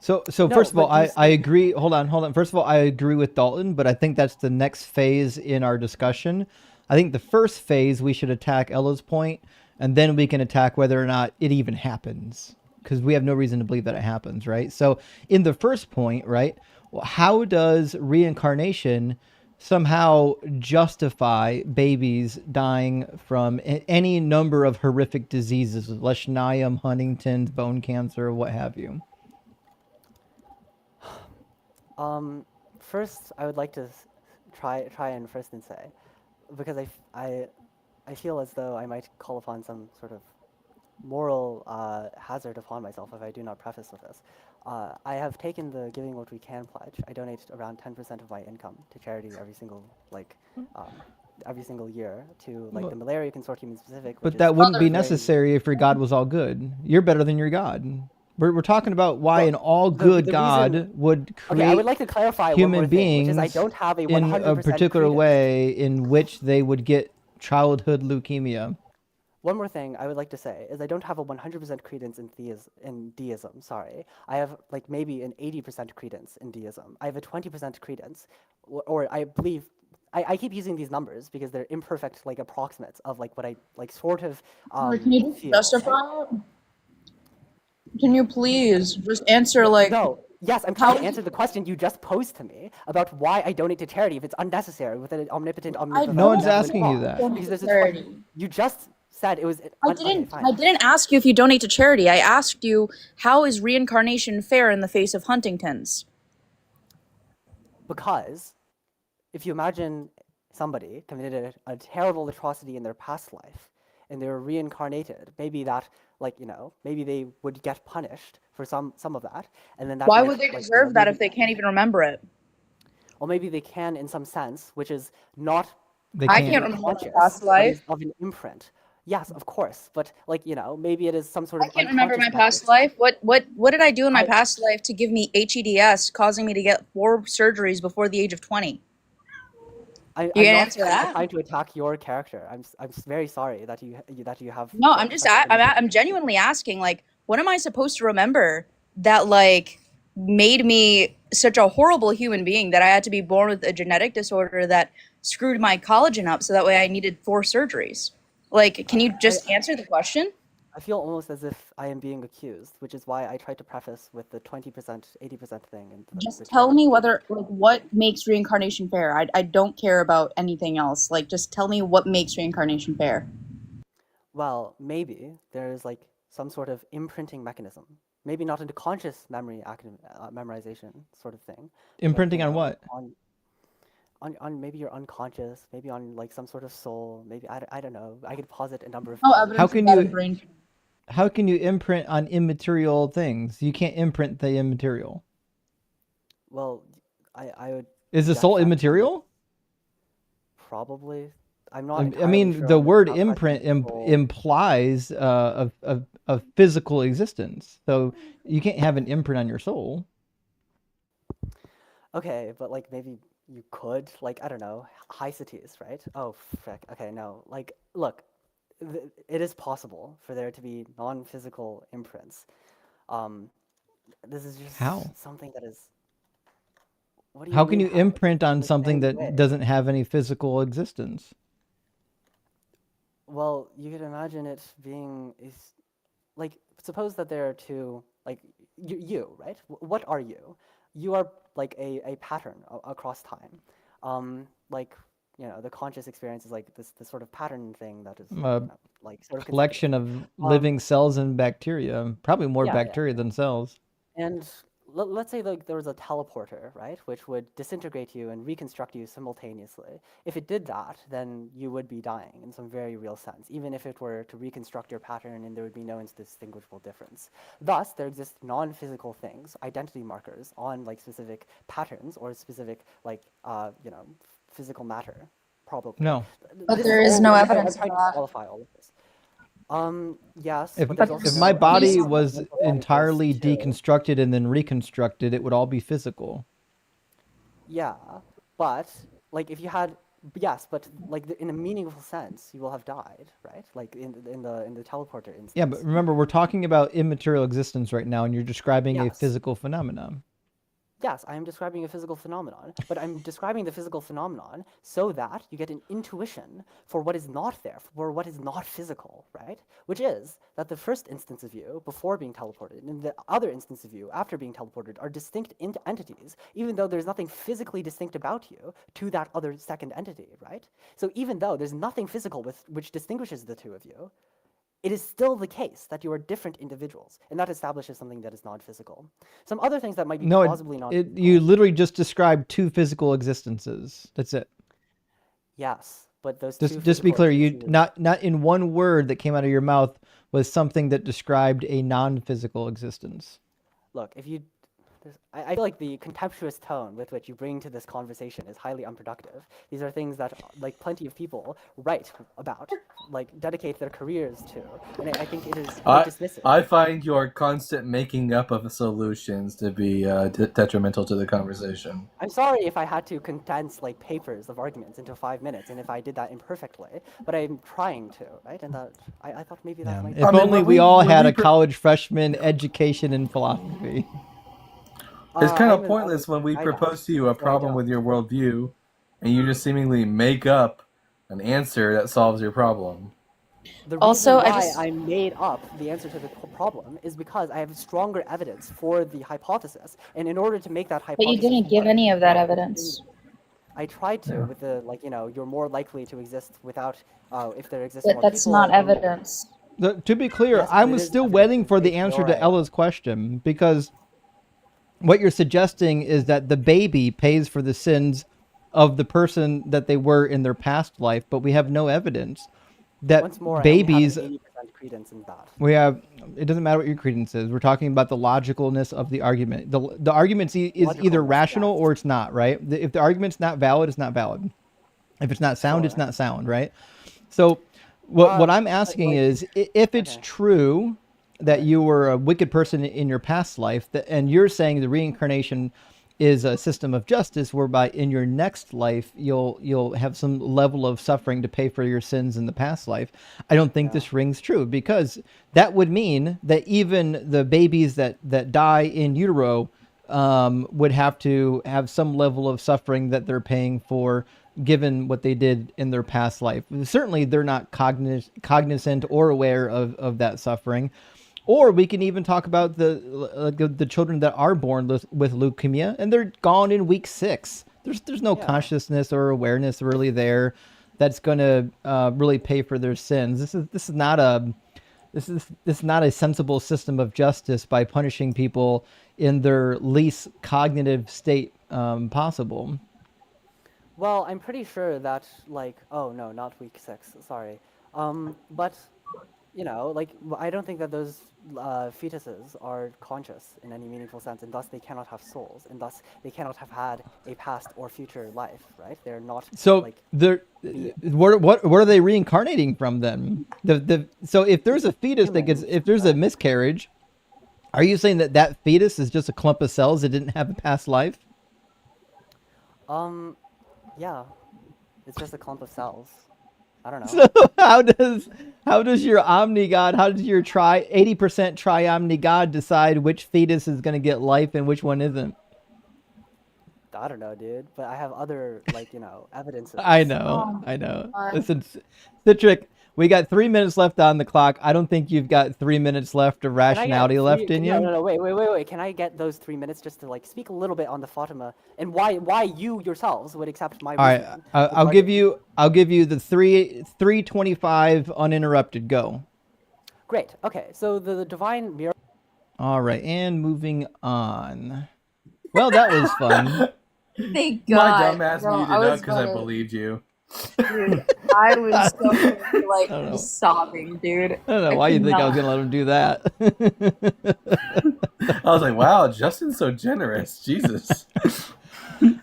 So No, first of all, but you I said agree. Hold on. First of all, I agree with Dalton, but I think that's the next phase in our discussion. I think the first phase we should attack Ella's point, and then we can attack whether or not it even happens, because we have no reason to believe that it happens, right? So in the first point, right, how does reincarnation somehow justify babies dying from any number of horrific diseases, Leishmanium, Huntington's, bone cancer, what have you? First, I would like to try and first and say, because I feel as though I might call upon some sort of moral hazard upon myself if I do not preface with this. I have taken the Giving What We Can pledge. I donate around 10% of my income to charity every single year to like the Malaria Consortium in specific. But Which that is wouldn't be very, necessary if your God was all good. You're better than your God. We're talking about why well, an all good the God reason. would Okay, I would create like to clarify one human more thing, which is I beings don't have a in a 100% particular credence. way in which they would get childhood leukemia. One more thing I would like to say is I don't have a 100% credence in deism. Sorry, I have like maybe an 80% credence in deism. I have a 20% credence, or I believe I keep using these numbers because they're imperfect, like approximates of like what I like sort of Sorry, can you just feel. justify Right? it? Can you please just answer like No. Yes, I'm trying to answer the question you just posed to me about why I donate to charity if it's unnecessary with an omnipotent, omnipotent, No one's benevolent asking you God. that. Because there's a charity. you just said it was. Okay, fine. I didn't ask you if you donate to charity. I asked you how is reincarnation fair in the face of Huntington's? Because if you imagine somebody committed a terrible atrocity in their past life and they were reincarnated, maybe that, like, you know, maybe they would get punished for some of that, and then that Why might, would they like, deserve that maybe, if they can't even remember it? or maybe they can in some sense, which is not I can't remember my past but life. is of an imprint. Yes, of course, but like, you know, maybe it is some sort of I can't remember my unconscious past life. What did I do in my past life to give me HEDS, causing me to get 4 surgeries before the age of 20? I'm You not answer that? trying to attack your character. I'm very sorry that you have. No, I'm just I'm genuinely asking, like, what am I supposed to remember that like made me such a horrible human being that I had to be born with a genetic disorder that screwed my collagen up so that way I needed 4 surgeries? Like, can you just answer the question? I feel almost as if I am being accused, which is why I tried to preface with the 20%, 80% thing. And Just tell me whether, like, what makes reincarnation fair. I don't care about anything else. Like, just tell me what makes reincarnation fair. Well, maybe there's like some sort of imprinting mechanism. Maybe not into conscious memory memorization sort of thing. Imprinting but, on what? On maybe your unconscious, maybe on like some sort of soul. Maybe I don't know. I could posit a number of. No evidence How can of that you in brain. how can you imprint on immaterial things? You can't imprint the immaterial. Well, I would. Is the soul immaterial? Probably. I'm not. I mean, sure the on word how imprint people- implies a physical existence. So you can't have an imprint on your soul. Okay, but like maybe you could, like, I don't know, Hicetes, right? Oh, frick. Okay, no. Like, look, it is possible for there to be non-physical imprints. This is just How? something that is. What do you How can mean you imprint on In the something same that way. doesn't have any physical existence? Well, you could imagine it being like, suppose that there are two, like, you, right? What are you? You are like a pattern across time. Like, you know, the conscious experience is like this sort of pattern thing that is like sort of Collection consecutive. of living cells and bacteria, probably more Yeah, bacteria than cells. And let's say like there was a teleporter, right, which would disintegrate you and reconstruct you simultaneously. If it did that, then you would be dying in some very real sense, even if it were to reconstruct your pattern and there would be no indistinguishable difference. Thus, there exist non-physical things, identity markers on like specific patterns or specific like you know, physical matter, probably. No. But there is no evidence I'm trying of to that. qualify all of this. Yes, If but there's also my no body evidence was of entirely evidence to- deconstructed and then reconstructed, it would all be physical. Yeah, but like if you had Yes, but like in a meaningful sense, you will have died, right? Like in the teleporter instance. Yeah, but remember, we're talking about immaterial existence right now, and you're describing a Yes. physical phenomenon. Yes, I am describing a physical phenomenon, but I'm describing the physical phenomenon so that you get an intuition for what is not there, for what is not physical, right? Which is that the first instance of you before being teleported and the other instance of you after being teleported are distinct entities, even though there's nothing physically distinct about you to that other second entity, right? So even though there's nothing physical which distinguishes the two of you, it is still the case that you are different individuals, and that establishes something that is non-physical. Some other things that might be No, plausibly non-physical. you literally just described two physical existences. That's it. Yes, but those Just to be clear, you not in one word that came out of your mouth was something that described a non-physical existence. Look, if you, I feel like the contemptuous tone with which you bring to this conversation is highly unproductive. These are things that like plenty of people write about, like dedicate their careers to, and I think it is dismissive. I find your constant making up of solutions to be detrimental to the conversation. I'm sorry if I had to condense like papers of arguments into 5 minutes, and if I did that imperfectly, but I'm trying to, right? And that I thought maybe that might. If only we all had a college freshman education in philosophy. It's kind of pointless when we propose to you a problem with your worldview, and you just seemingly make up an answer that solves your problem. The reason why I made up the answer to the problem is because I have stronger evidence for the hypothesis, and in order to make that hypothesis, But you didn't give any of that evidence. I tried to with the you're more likely to exist without if there exists But more that's people. not evidence. To be clear, Yes, I but it was is still evidence. waiting for the answer to Ella's question, because what you're suggesting is that the baby pays for the sins of the person that they were in their past life, but we have no evidence that Once more, babies. I only have an 80% credence in that. We have. It doesn't matter what your credence is. We're talking about the logicalness of the argument. The argument is either rational or it's not, right? If the argument's not valid, it's not valid. If it's not sound, it's not sound, right? So what I'm asking is, if it's true that you were a wicked person in your past life, and you're saying the reincarnation is a system of justice whereby in your next life you'll have some level of suffering to pay for your sins in the past life, I don't think this rings true, because that would mean that even the babies that die in utero would have to have some level of suffering that they're paying for, given what they did in their past life. Certainly they're not cognizant or aware of that suffering. Or we can even talk about the children that are born with leukemia and they're gone in week 6. There's no consciousness or awareness really there that's going to really pay for their sins. This is not a sensible system of justice by punishing people in their least cognitive state possible. Well, I'm pretty sure that oh no, not week 6. Sorry, but. I don't think that those fetuses are conscious in any meaningful sense, and thus they cannot have souls, and thus they cannot have had a past or future life, right? They're not. So what are they reincarnating from then? So if there's a fetus if there's a miscarriage, are you saying that fetus is just a clump of cells that didn't have a past life? Yeah, it's just a clump of cells. I don't know. So how does your omni god, how does your 80% tri-omni god decide which fetus is going to get life and which one isn't? I don't know, dude. But I have other evidence. I know. Listen, Citric, we got 3 minutes left on the clock. I don't think you've got 3 minutes left of rationality left in you. No, wait. Can I get those 3 minutes just to speak a little bit on the Fatima and why you yourselves would accept my reasoning? All right, I'll give you the 325 uninterrupted. Go. Great. Okay. So the divine mirror. All right, and moving on. Well, that was fun. Thank God. My dumbass muted up because I believed you. Dude, I was so sobbing, dude. I don't know why you think I was gonna let him do that. I was like, wow, Justin's so generous. Jesus.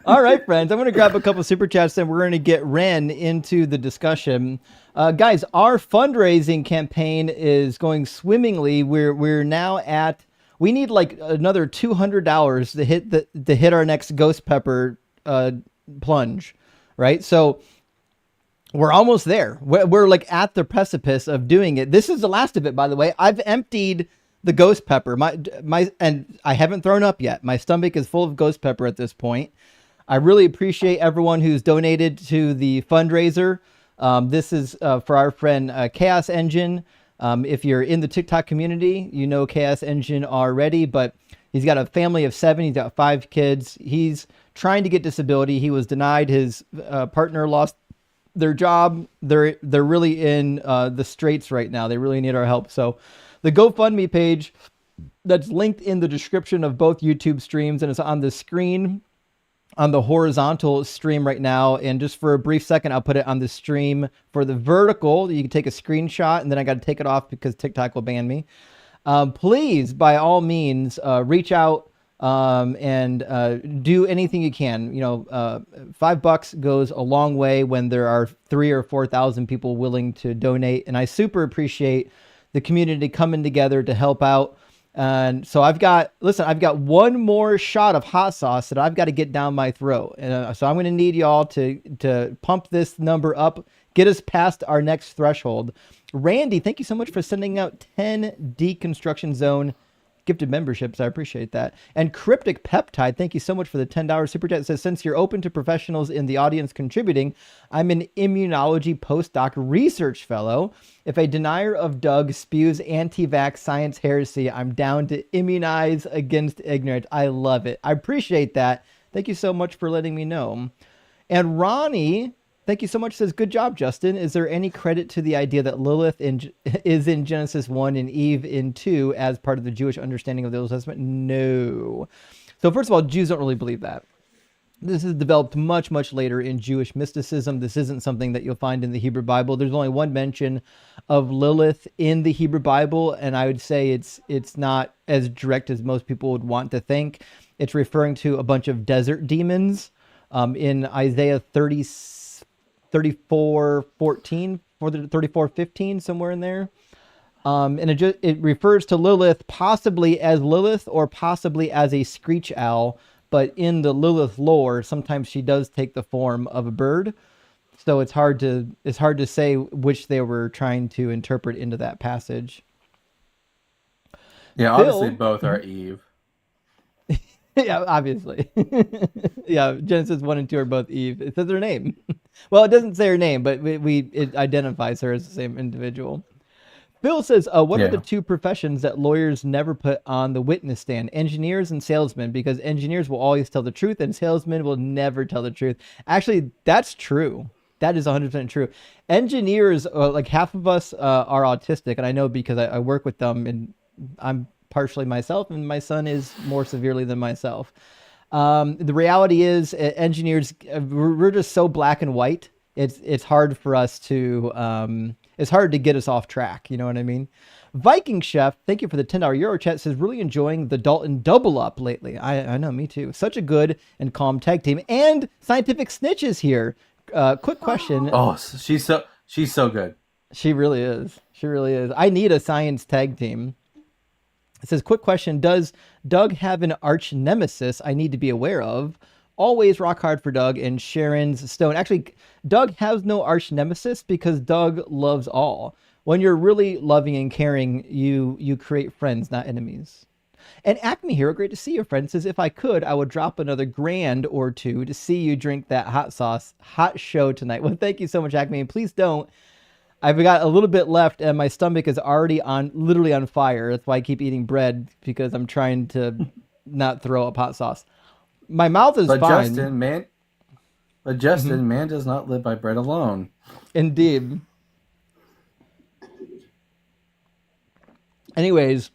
All right, friends, I'm going to grab a couple super chats and we're going to get Ren into the discussion. Guys, our fundraising campaign is going swimmingly. We're now at, we need another $200 to hit our next ghost pepper plunge, right? So We're almost there. We're like at the precipice of doing it. This is the last of it, by the way. I've emptied the ghost pepper. And I haven't thrown up yet. My stomach is full of ghost pepper at this point. I really appreciate everyone who's donated to the fundraiser. This is for our friend Chaos Engine. If you're in the TikTok community, you know Chaos Engine already, but he's got a family of 7. He's got 5 kids. He's trying to get disability. He was denied. His partner lost their job. They're really in the straits right now. They really need our help. So the GoFundMe page that's linked in the description of both YouTube streams, and it's on the screen on the horizontal stream right now. And just for a brief second, I'll put it on the stream for the vertical. You can take a screenshot, and then I got to take it off because TikTok will ban me. Please, by all means, reach out and do anything you can. You know, $5 goes a long way when there are 3,000 or 4,000 people willing to donate. And I super appreciate the community coming together to help out. And so I've got one more shot of hot sauce that I've got to get down my throat. And so I'm going to need y'all to pump this number up, get us past our next threshold. Randy, thank you so much for sending out 10 Deconstruction Zone gifted memberships. I appreciate that. And Cryptic Peptide, thank you so much for the $10 super chat. It says, since you're open to professionals in the audience contributing, I'm an immunology postdoc research fellow. If a denier of Doug spews anti-vax science heresy, I'm down to immunize against ignorance. I love it. I appreciate that. Thank you so much for letting me know. And Ronnie, thank you so much, says, good job, Justin. Is there any credit to the idea that Lilith is in Genesis 1 and Eve in 2 as part of the Jewish understanding of the Old Testament? No. So first of all, Jews don't really believe that. This is developed much, much later in Jewish mysticism. This isn't something that you'll find in the Hebrew Bible. There's only one mention of Lilith in the Hebrew Bible, and I would say it's not as direct as most people would want to think. It's referring to a bunch of desert demons in Isaiah 34:14, 34:15, somewhere in there. And it refers to Lilith possibly as Lilith or possibly as a screech owl. But in the Lilith lore, sometimes she does take the form of a bird. So it's hard to say which they were trying to interpret into that passage. Yeah, obviously both are Eve. Yeah, obviously. Yeah, Genesis 1 and 2 are both Eve. It says her name. Well, it doesn't say her name, but it identifies her as the same individual. Phil says, what are the 2 professions that lawyers never put on the witness stand? Engineers and salesmen, because engineers will always tell the truth and salesmen will never tell the truth. Actually, that's true. That is 100% true. Engineers, like half of us are autistic, and I know because I work with them, and I'm partially myself, and my son is more severely than myself. The reality is engineers, we're just so black and white. It's hard for us to... it's hard to get us off track. You know what I mean? Viking Chef, thank you for the $10 Euro chat, says, really enjoying the Dalton double up lately. I know, me too. Such a good and calm tag team. And Scientific Snitch is here. Quick question. Oh, she's so good. She really is. She really is. I need a science tag team. It says, quick question. Does Doug have an arch nemesis I need to be aware of? Always rock hard for Doug and Sharon's Stone. Actually, Doug has no arch nemesis because Doug loves all. When you're really loving and caring, you create friends, not enemies. And Acme Hero, great to see you, friend, says, if I could, I would drop another $1,000 or $2 to see you drink that hot sauce. Hot show tonight. Well, thank you so much, Acme. And please don't. I've got a little bit left and my stomach is already literally on fire. That's why I keep eating bread, because I'm trying to not throw up hot sauce. My mouth is fine. Justin, man does not live by bread alone. Indeed. Anyways,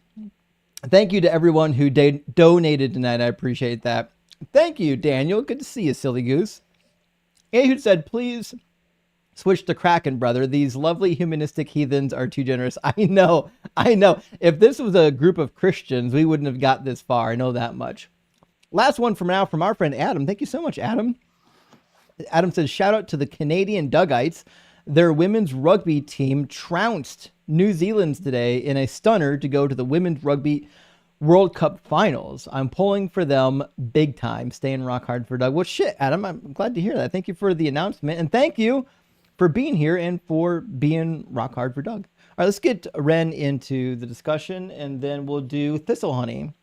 thank you to everyone who donated tonight. I appreciate that. Thank you, Daniel. Good to see you, silly goose. Ehud said, please switch to Kraken, brother. These lovely humanistic heathens are too generous. I know. If this was a group of Christians, we wouldn't have got this far. I know that much. Last one from our friend Adam. Thank you so much, Adam. Adam says, shout out to the Canadian Duggites. Their women's rugby team trounced New Zealand today in a stunner to go to the Women's Rugby World Cup Finals. I'm pulling for them big time. Staying rock hard for Doug. Well, shit, Adam, I'm glad to hear that. Thank you for the announcement. And thank you for being here and for being rock hard for Doug. All right, let's get Ren into the discussion, and then we'll do Thistle Honey.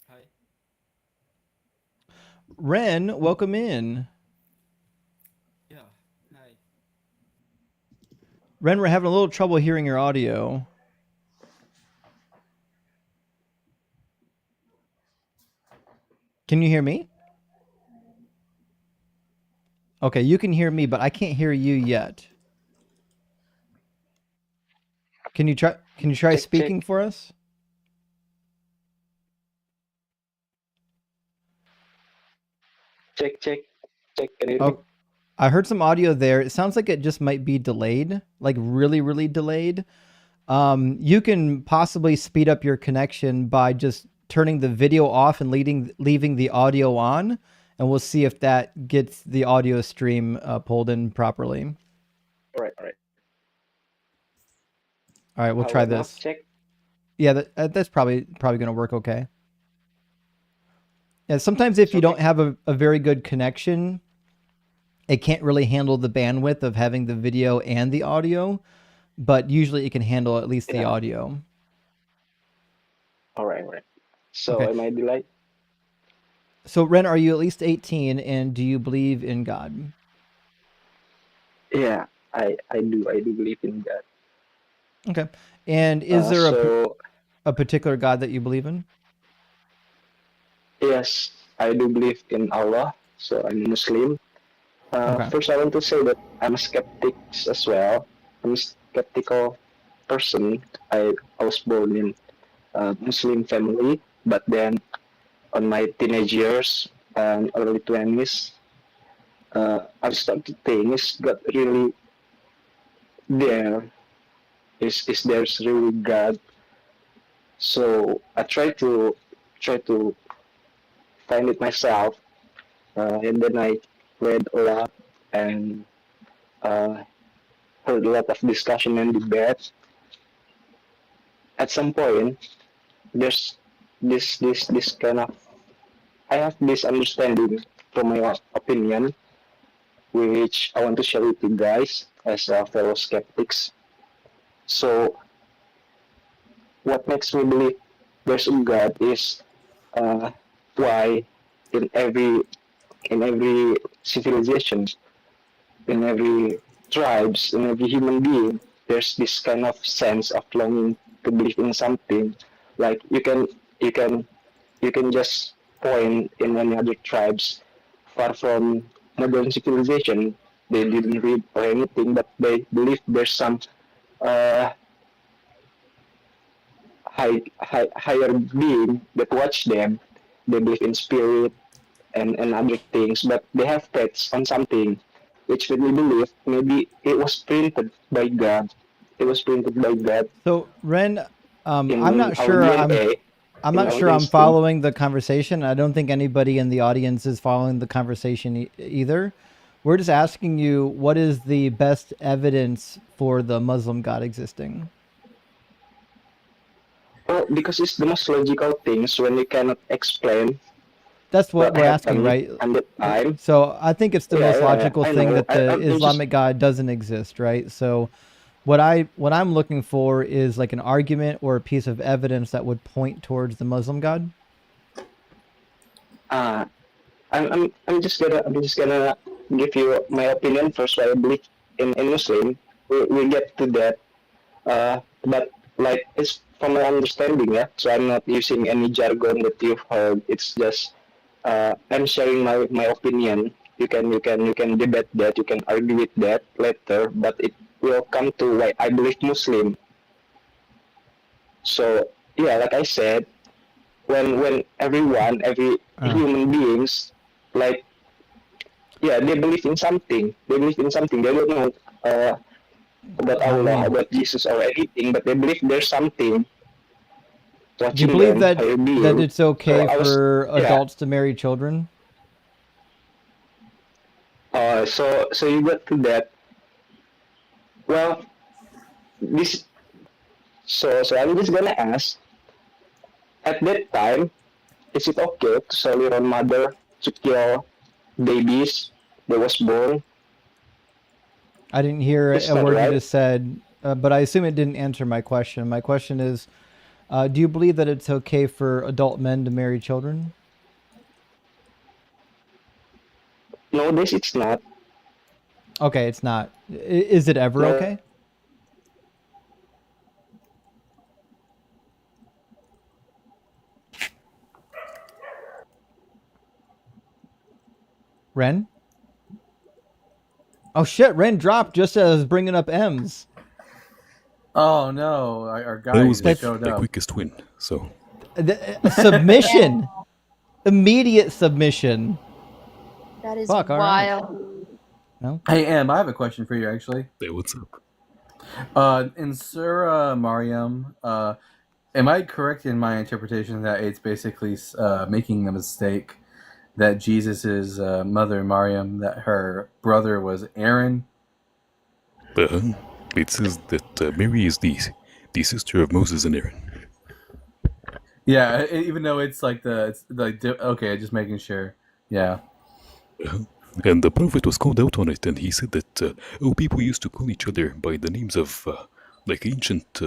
Hi. Ren, welcome in. Yeah. Hi. Ren, we're having a little trouble hearing your audio. Can you hear me? Okay, you can hear me, but I can't hear you yet. Can you try Check, speaking check. for us? Check, check. Check. Can you hear me? Oh, I heard some audio there. It sounds like it just might be delayed, like really, really delayed. You can possibly speed up your connection by just turning the video off and leaving the audio on, and we'll see if that gets the audio stream pulled in properly. All right. All right. All right, we'll How try about now? this. Check. Yeah, that's probably going to work okay. Yeah, sometimes if It's you don't okay. have a very good connection, it can't really handle the bandwidth of having the video and the audio, but usually it can handle at least the Yeah. audio. All right. All right. So Okay. am I delayed? So Ren, are you at least 18 and do you believe in God? Yeah. I do. I do believe in God. Okay. And is there So a particular God that you believe in? yes, I do believe in Allah. So I'm Muslim. Okay. First, I want to say that I'm a skeptic as well. I'm a skeptical person. I was born in a Muslim family, but then on my teenage years and early 20s, I started to think, is God really there? Is there's really God? So I try to find it myself, and then I read a lot and uh, heard a lot of discussion and debate. At some point, there's this kind of I have this understanding from my opinion, which I want to share with you guys as fellow skeptics. So, what makes me believe there's a God is uh, why in every civilization, in every tribes, in every human being, there's this kind of sense of longing to believe in something. Like you can just point in any other tribes far from modern civilization. They didn't read or anything, but they believe there's some uh, higher being that watch them. They believe in spirit and other things, but they have faith on something, which made me believe maybe it was printed by God. It was printed by God So Ren, I'm in not our sure DNA, I'm in not our sure I'm instinct. following the conversation. I don't think anybody in the audience is following the conversation either. We're just asking you, what is the best evidence for the Muslim God existing? Well, because it's the most logical things when you cannot explain That's what what we're asking, happened right? at the time. So I think it's the Yeah, most yeah, yeah. logical I thing know. that the I'm just Islamic God doesn't exist, right? So what I'm looking for is like an argument or a piece of evidence that would point towards the Muslim God. uh, I'm just gonna give you my opinion first. Why I believe in Muslim. We get to that. But like it's from my understanding, yeah. So I'm not using any jargon that you've heard. It's just I'm sharing my opinion. You can debate that. You can argue with that later. But it will come to why I believe Muslim. So yeah, like I said, when everyone, every human beings, like yeah, they believe in something. They believe in something. They don't know about I Allah, mean, about Jesus, or anything, but they believe there's something do you watching believe them, that higher that being. it's okay So I was, for yeah. adults to marry children? So you got to that. Well, this. So I'm just gonna ask. At that time, is it okay to sell your own mother to kill babies they was born. I didn't hear It's a not word you right. just said, but I assume it didn't answer my question. My question is, do you believe that it's okay for adult men to marry children? Nowadays, it's not. Okay, it's not. Is it ever No, okay? Ren? Oh shit, Ren dropped just as I was bringing up M's. Oh no, our That guy was just showed my up. quickest win. So Submission. Immediate submission. That is Fuck, all right. wild. No? Hey, Em, I have a question for you actually. Hey, what's up? In Surah Maryam, am I correct in my interpretation that it's basically making the mistake that Jesus' mother Maryam, that her brother was Aaron? It says that Mary is the sister of Moses and Aaron. Yeah, even though it's like okay, just making sure. Yeah. And the prophet was called out on it, and he said that people used to call each other by the names of like ancient,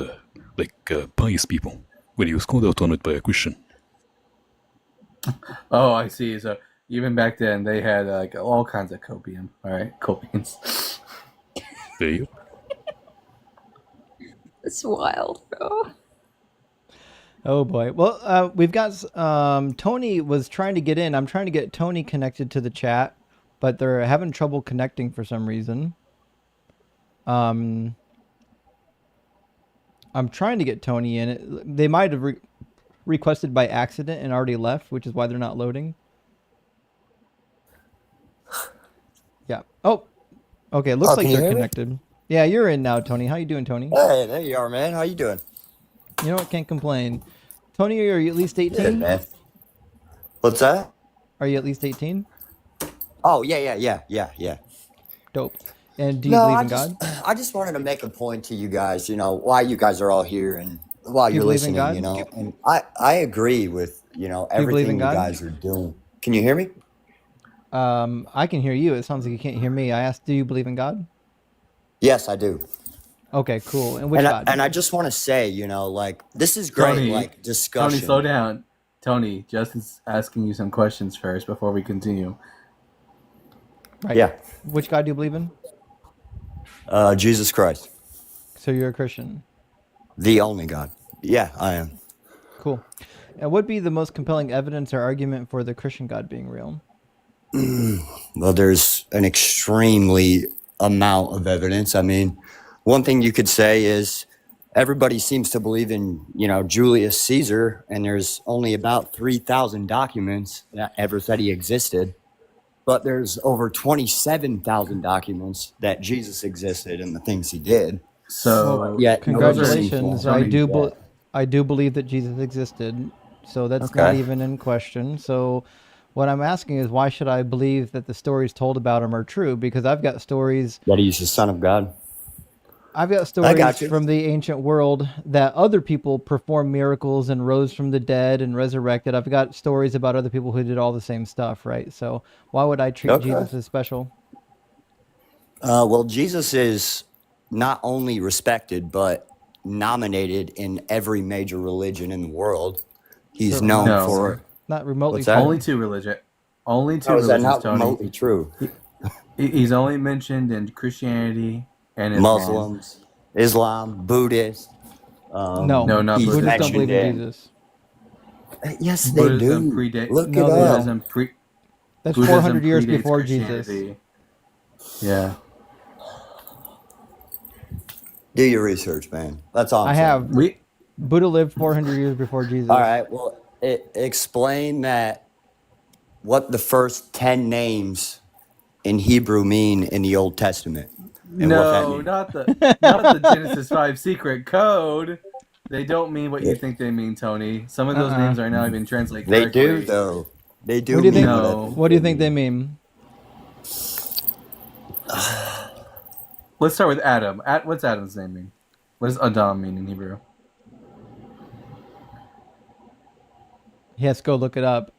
pious people. When he was called out on it by a Christian. Oh, I see. So even back then, they had like all kinds of copium. All right, copiums. There you. It's wild, bro. Oh boy. Well, we've got Tony was trying to get in. I'm trying to get Tony connected to the chat, but they're having trouble connecting for some reason. I'm trying to get Tony in. They might have requested by accident and already left, which is why they're not loading. Yeah. Oh. Okay. Looks like they're connected. Yeah, you're in now, Tony. How you doing, Tony? Hey, there you are, man. How you doing? You know what? Can't complain. Tony, are you at least 18? Good, man. What's that? Are you at least 18? Oh, yeah. Dope. And do you believe in God? I just wanted to make a point to you guys, why you guys are all here and while Do you you're believe in listening, God? and I agree with, Do you believe everything in you God? guys are doing. Can you hear me? I can hear you. It sounds like you can't hear me. I asked, do you believe in God? Yes, I do. Okay, cool. And which God? And I just want to say, this is great, discussion. Tony, slow down. Tony, Justin's asking you some questions first before we continue. Right. Yeah. Which God do you believe in? Jesus Christ. So you're a Christian? The only God. Yeah, I am. Cool. And what would be the most compelling evidence or argument for the Christian God being real? Well, there's an extremely amount of evidence. I mean, one thing you could say is everybody seems to believe in, Julius Caesar, and there's only about 3,000 documents that ever said he existed. But there's over 27,000 documents that Jesus existed and the things he did. So, yet congratulations. I do believe that Jesus existed. So that's Okay. not even in question. So what I'm asking is, why should I believe that the stories told about him are true? Because I've got stories that he's the Son of God. I've got stories from the ancient world that other people performed miracles and rose from the dead and resurrected. I've got stories about other people who did all the same stuff, right? So why would I treat Jesus as special? Well, Jesus is not only respected, but nominated in every major religion in the world. He's Certainly known not. for... Not remotely What's that? true. Only two religions, How is that religions, not Tony. remotely true? He's only mentioned in Christianity and Islam. Muslims, Islam, Buddhists. No, not he's Buddhists. Buddhists don't believe in mentioned Jesus. Yes, they Buddhism do. predate. Look No, it they up. Buddhism That's Buddhism 400 years predates before Jesus. Christianity. Yeah. Do your research, man. That's all I'm I saying. have. Buddha lived 400 years before Jesus. All right. Well, explain that. What the first 10 names in Hebrew mean in the Old Testament, and what that No, means. not the Genesis 5 secret code. They don't mean what you think they mean, Tony. Some of those names are not even translated They correctly. do, though. They do What do you mean think? what What do you think they mean? Let's start with Adam. What's Adam's name mean? What does Adam mean in Hebrew? He has to go look it up.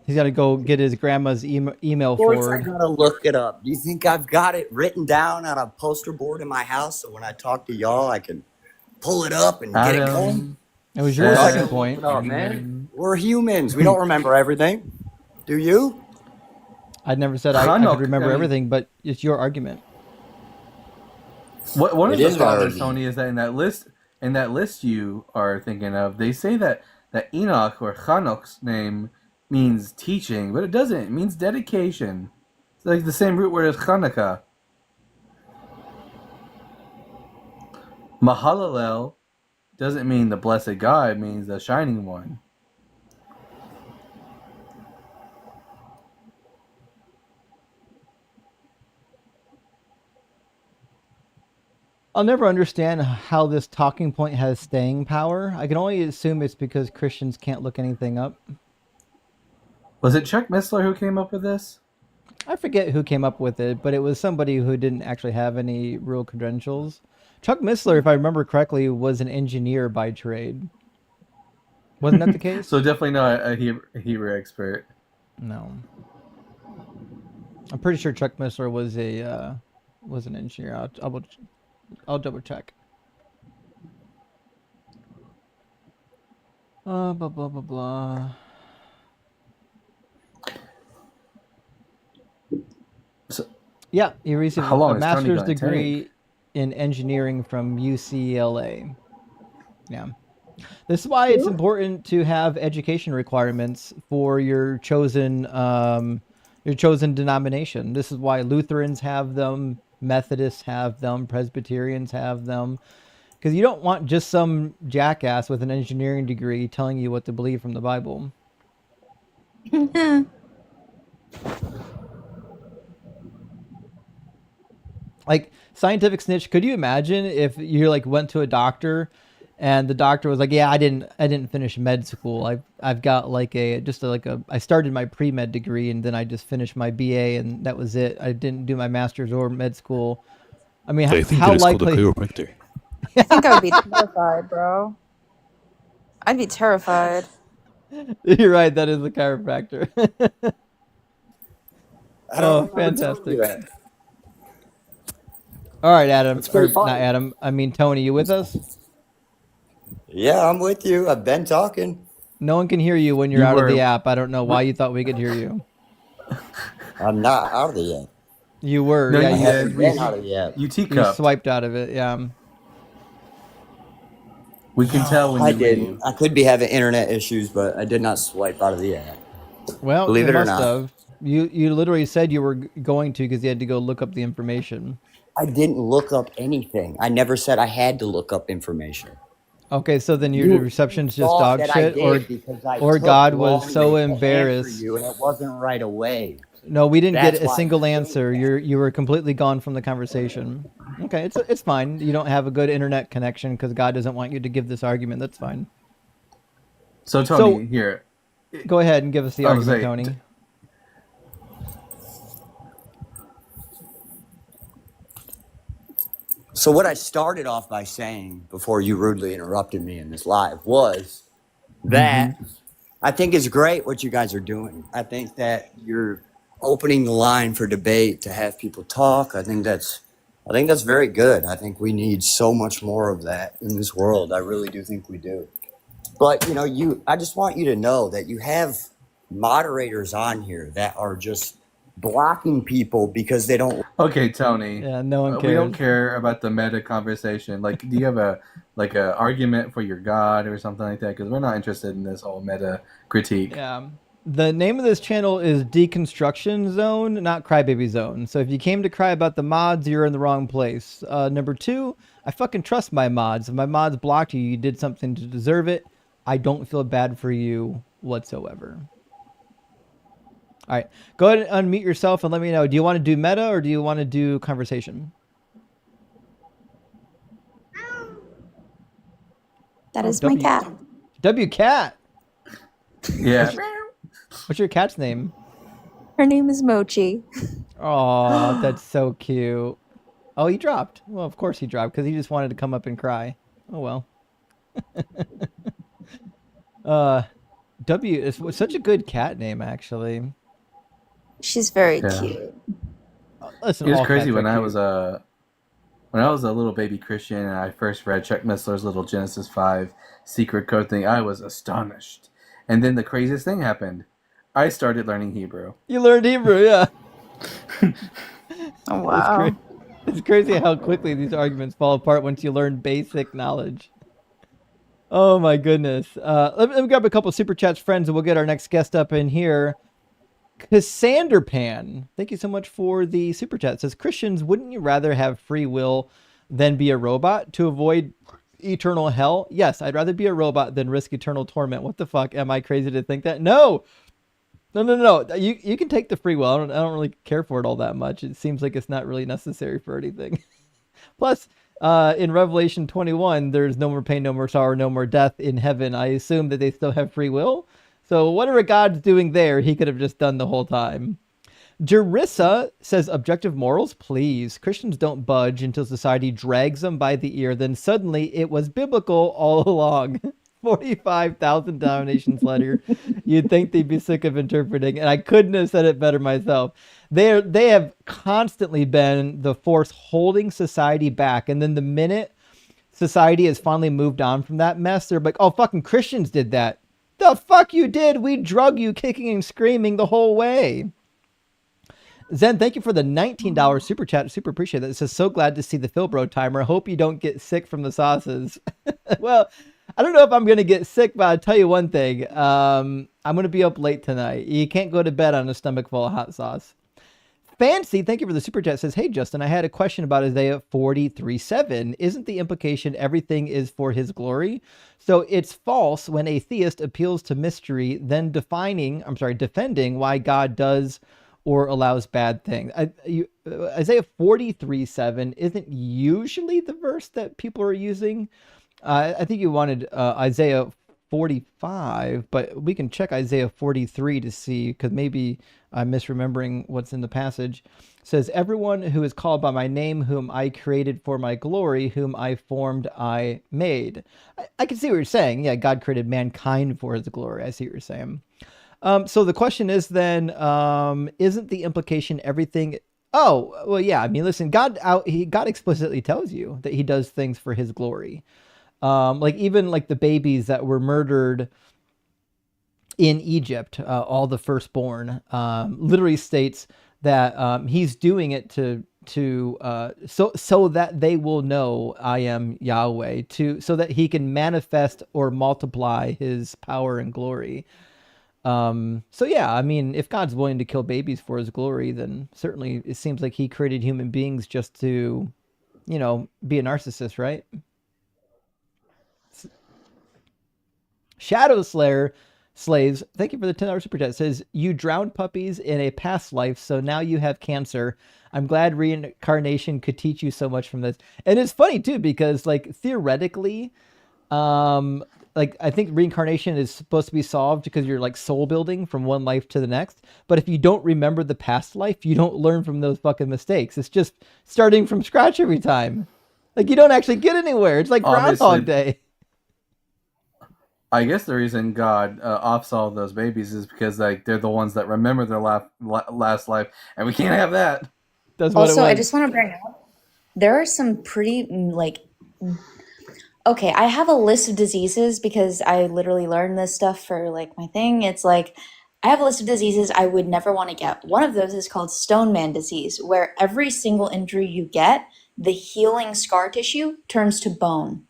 He's got to go get his grandma's email Of course, I forward. gotta look it up. Do you think I've got it written down on a poster board in my house, so when I talk to y'all, I can pull it up and get it going? It was your Of course I second can look point. it up, man. We're humans. We don't remember everything. Do you? I never said I could remember everything, but it's your argument. One of It the is my problems, argument. Tony, is that in that list you are thinking of, they say that Enoch or Hanok's name means teaching, but it doesn't. It means dedication. It's like the same root word as Hanukkah. Mahalalel doesn't mean the blessed God, it means the shining one. I'll never understand how this talking point has staying power. I can only assume it's because Christians can't look anything up. Was it Chuck Missler who came up with this? I forget who came up with it, but it was somebody who didn't actually have any real credentials. Chuck Missler, if I remember correctly, was an engineer by trade. Wasn't that the case? So definitely not a Hebrew expert. No. I'm pretty sure Chuck Missler was an engineer. I'll double check. Blah blah blah blah. So, yeah, he received how long a is Tony master's gonna degree take? in engineering from UCLA. Yeah. This is why it's important to have education requirements for your chosen denomination. This is why Lutherans have them, Methodists have them, Presbyterians have them. Because you don't want just some jackass with an engineering degree telling you what to believe from the Bible. Like, scientific snitch, could you imagine if you like went to a doctor and the doctor was like, yeah, I didn't finish med school. I've got like I started my pre-med degree and then I just finished my BA and that was it. I didn't do my master's or med school. I mean, I think how that is called a likely? chiropractor. I think I would be terrified, bro. I'd be terrified. You're right. That is a chiropractor. Oh, fantastic. All right, Adam. It's pretty Or fun. not Adam. I mean, Tony, you with us? Yeah, I'm with you. I've been talking. No one can hear you when you're out of the app. I don't know why you thought we could hear you. I'm not out of the app. You were. No, yeah, you you haven't been out of the app. You You teacupped. swiped out of it. Yeah. We can tell when I you didn't. leave. I could be having internet issues, but I did not swipe out of the app. Well, Believe you it or must not. have. You literally said you were going to because you had to go look up the information. I didn't look up anything. I never said I had to look up information. Okay, so then your You reception's just thought dog that I shit, or did because I or took God was longer so to answer embarrassed. you, and it wasn't right away. No, we didn't That's get a why single I answer. You were completely gone from the conversation. Okay, it's fine. You don't have a good internet connection because God doesn't want you to give this argument. That's fine. So Tony, here. Go ahead and give us the I was argument, like, Tony. So what I started off by saying before you rudely interrupted me in this live was that I think it's great what you guys are doing. I think that you're opening the line for debate to have people talk. I think that's very good. I think we need so much more of that in this world. I really do think we do. But I just want you to know that you have moderators on here that are just blocking people because they don't. Okay, Tony. Yeah, no one cares. We don't care about the meta conversation. Like, do you have a argument for your God or something like that? Because we're not interested in this whole meta critique. Yeah. The name of this channel is Deconstruction Zone, not Crybaby Zone. So if you came to cry about the mods, you're in the wrong place. Number two, I fucking trust my mods. If my mods blocked you, you did something to deserve it. I don't feel bad for you whatsoever. All right, go ahead and unmute yourself and let me know. Do you want to do meta or do you want to do conversation? That is my cat. W cat. Yeah. What's your cat's name? Her name is Mochi. Oh, that's so cute. Oh, he dropped. Well, of course he dropped because he just wanted to come up and cry. Oh well. W is such a good cat name, actually. She's very Yeah. cute. Listen, It was all crazy cats are when I cute. was a little baby Christian and I first read Chuck Missler's little Genesis 5 secret code thing. I was astonished. And then the craziest thing happened. I started learning Hebrew. You learned Hebrew, yeah. Oh, wow. It's crazy how quickly these arguments fall apart once you learn basic knowledge. Oh my goodness. Let me grab a couple super chats, friends, and we'll get our next guest up in here. Cassander Pan, thank you so much for the super chat. It says, Christians, wouldn't you rather have free will than be a robot to avoid eternal hell? Yes, I'd rather be a robot than risk eternal torment. What the fuck? Am I crazy to think that? No. You can take the free will. I don't really care for it all that much. It seems like it's not really necessary for anything. Plus, in Revelation 21, there's no more pain, no more sorrow, no more death in heaven. I assume that they still have free will. So whatever God's doing there, he could have just done the whole time. Jerissa says, objective morals, please. Christians don't budge until society drags them by the ear. Then suddenly it was biblical all along. 45,000 denominations later. You'd think they'd be sick of interpreting, and I couldn't have said it better myself. They have constantly been the force holding society back. And then the minute society has finally moved on from that mess, they're like, oh, fucking Christians did that. The fuck you did? We drug you kicking and screaming the whole way. Zen, thank you for the $19 super chat. Super appreciate that. It says, so glad to see the Philbro timer. Hope you don't get sick from the sauces. Well, I don't know if I'm going to get sick, but I'll tell you one thing. I'm going to be up late tonight. You can't go to bed on a stomach full of hot sauce. Fancy, thank you for the super chat. Says, hey, Justin, I had a question about Isaiah 43:7. Isn't the implication everything is for his glory? So it's false when a theist appeals to mystery, then defending why God does or allows bad things. Isaiah 43:7 isn't usually the verse that people are using. I think you wanted Isaiah 45, but we can check Isaiah 43 to see, because maybe I'm misremembering what's in the passage. It says, everyone who is called by my name, whom I created for my glory, whom I formed, I made. I can see what you're saying. Yeah, God created mankind for his glory. I see what you're saying. So the question is then, isn't the implication everything... Oh, well, yeah. I mean, listen, God explicitly tells you that he does things for his glory. Like even like the babies that were murdered in Egypt, all the firstborn, literally states that he's doing it so that they will know I am Yahweh, so that he can manifest or multiply his power and glory. So yeah, I mean, if God's willing to kill babies for his glory, then certainly it seems like he created human beings just to, be a narcissist, right? Shadow Slaves, thank you for the $10 super chat. Says, you drowned puppies in a past life, so now you have cancer. I'm glad reincarnation could teach you so much from this. And it's funny too, because like theoretically, like I think reincarnation is supposed to be solved because you're like soul building from one life to the next. But if you don't remember the past life, you don't learn from those fucking mistakes. It's just starting from scratch every time. Like you don't actually get anywhere. It's like Groundhog Day. I guess the reason God offs all those babies is because like they're the ones that remember their last life, and we can't have that. That's what also, I just want to bring up, there are some pretty okay, I have a list of diseases because I literally learned this stuff for like my thing. It's like, I have a list of diseases I would never want to get. One of those is called Stone Man disease, where every single injury you get, the healing scar tissue turns to bone.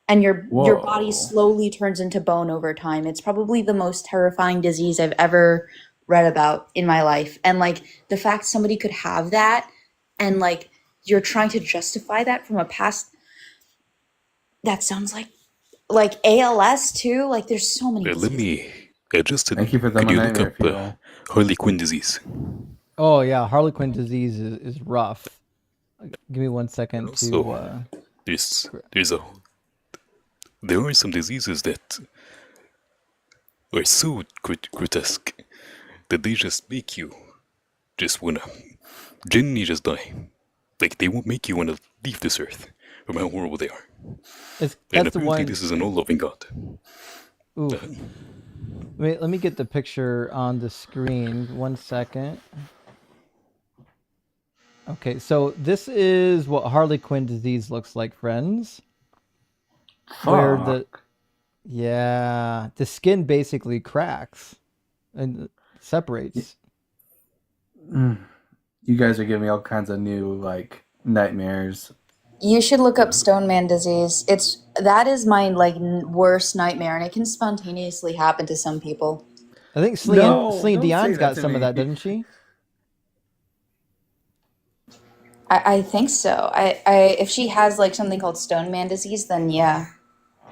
And your body slowly turns into bone over time. It's probably the most terrifying disease I've ever read about in my life. And like the fact somebody could have that and like you're trying to justify that from a past, that sounds like ALS too. Like there's so many Let me just Thank you for the could you look nightmare up Harley Quinn disease? Oh yeah, Harley Quinn disease is rough. Give me 1 second to. There are some diseases that are so grotesque that they just make you just wanna genuinely just die. Like they won't make you wanna leave this earth from how horrible they are. And apparently this is an all-loving God. Wait, let me get the picture on the screen. 1 second. Okay, so this is what Harley Quinn disease looks like, friends. Where the skin basically cracks and separates. You guys are giving me all kinds of new like nightmares. You should look up stone man disease. That is my like worst nightmare, and it can spontaneously happen to some people. I think Celine Dion's got some of that, doesn't she? I think so. If she has like something called stone man disease, then yeah.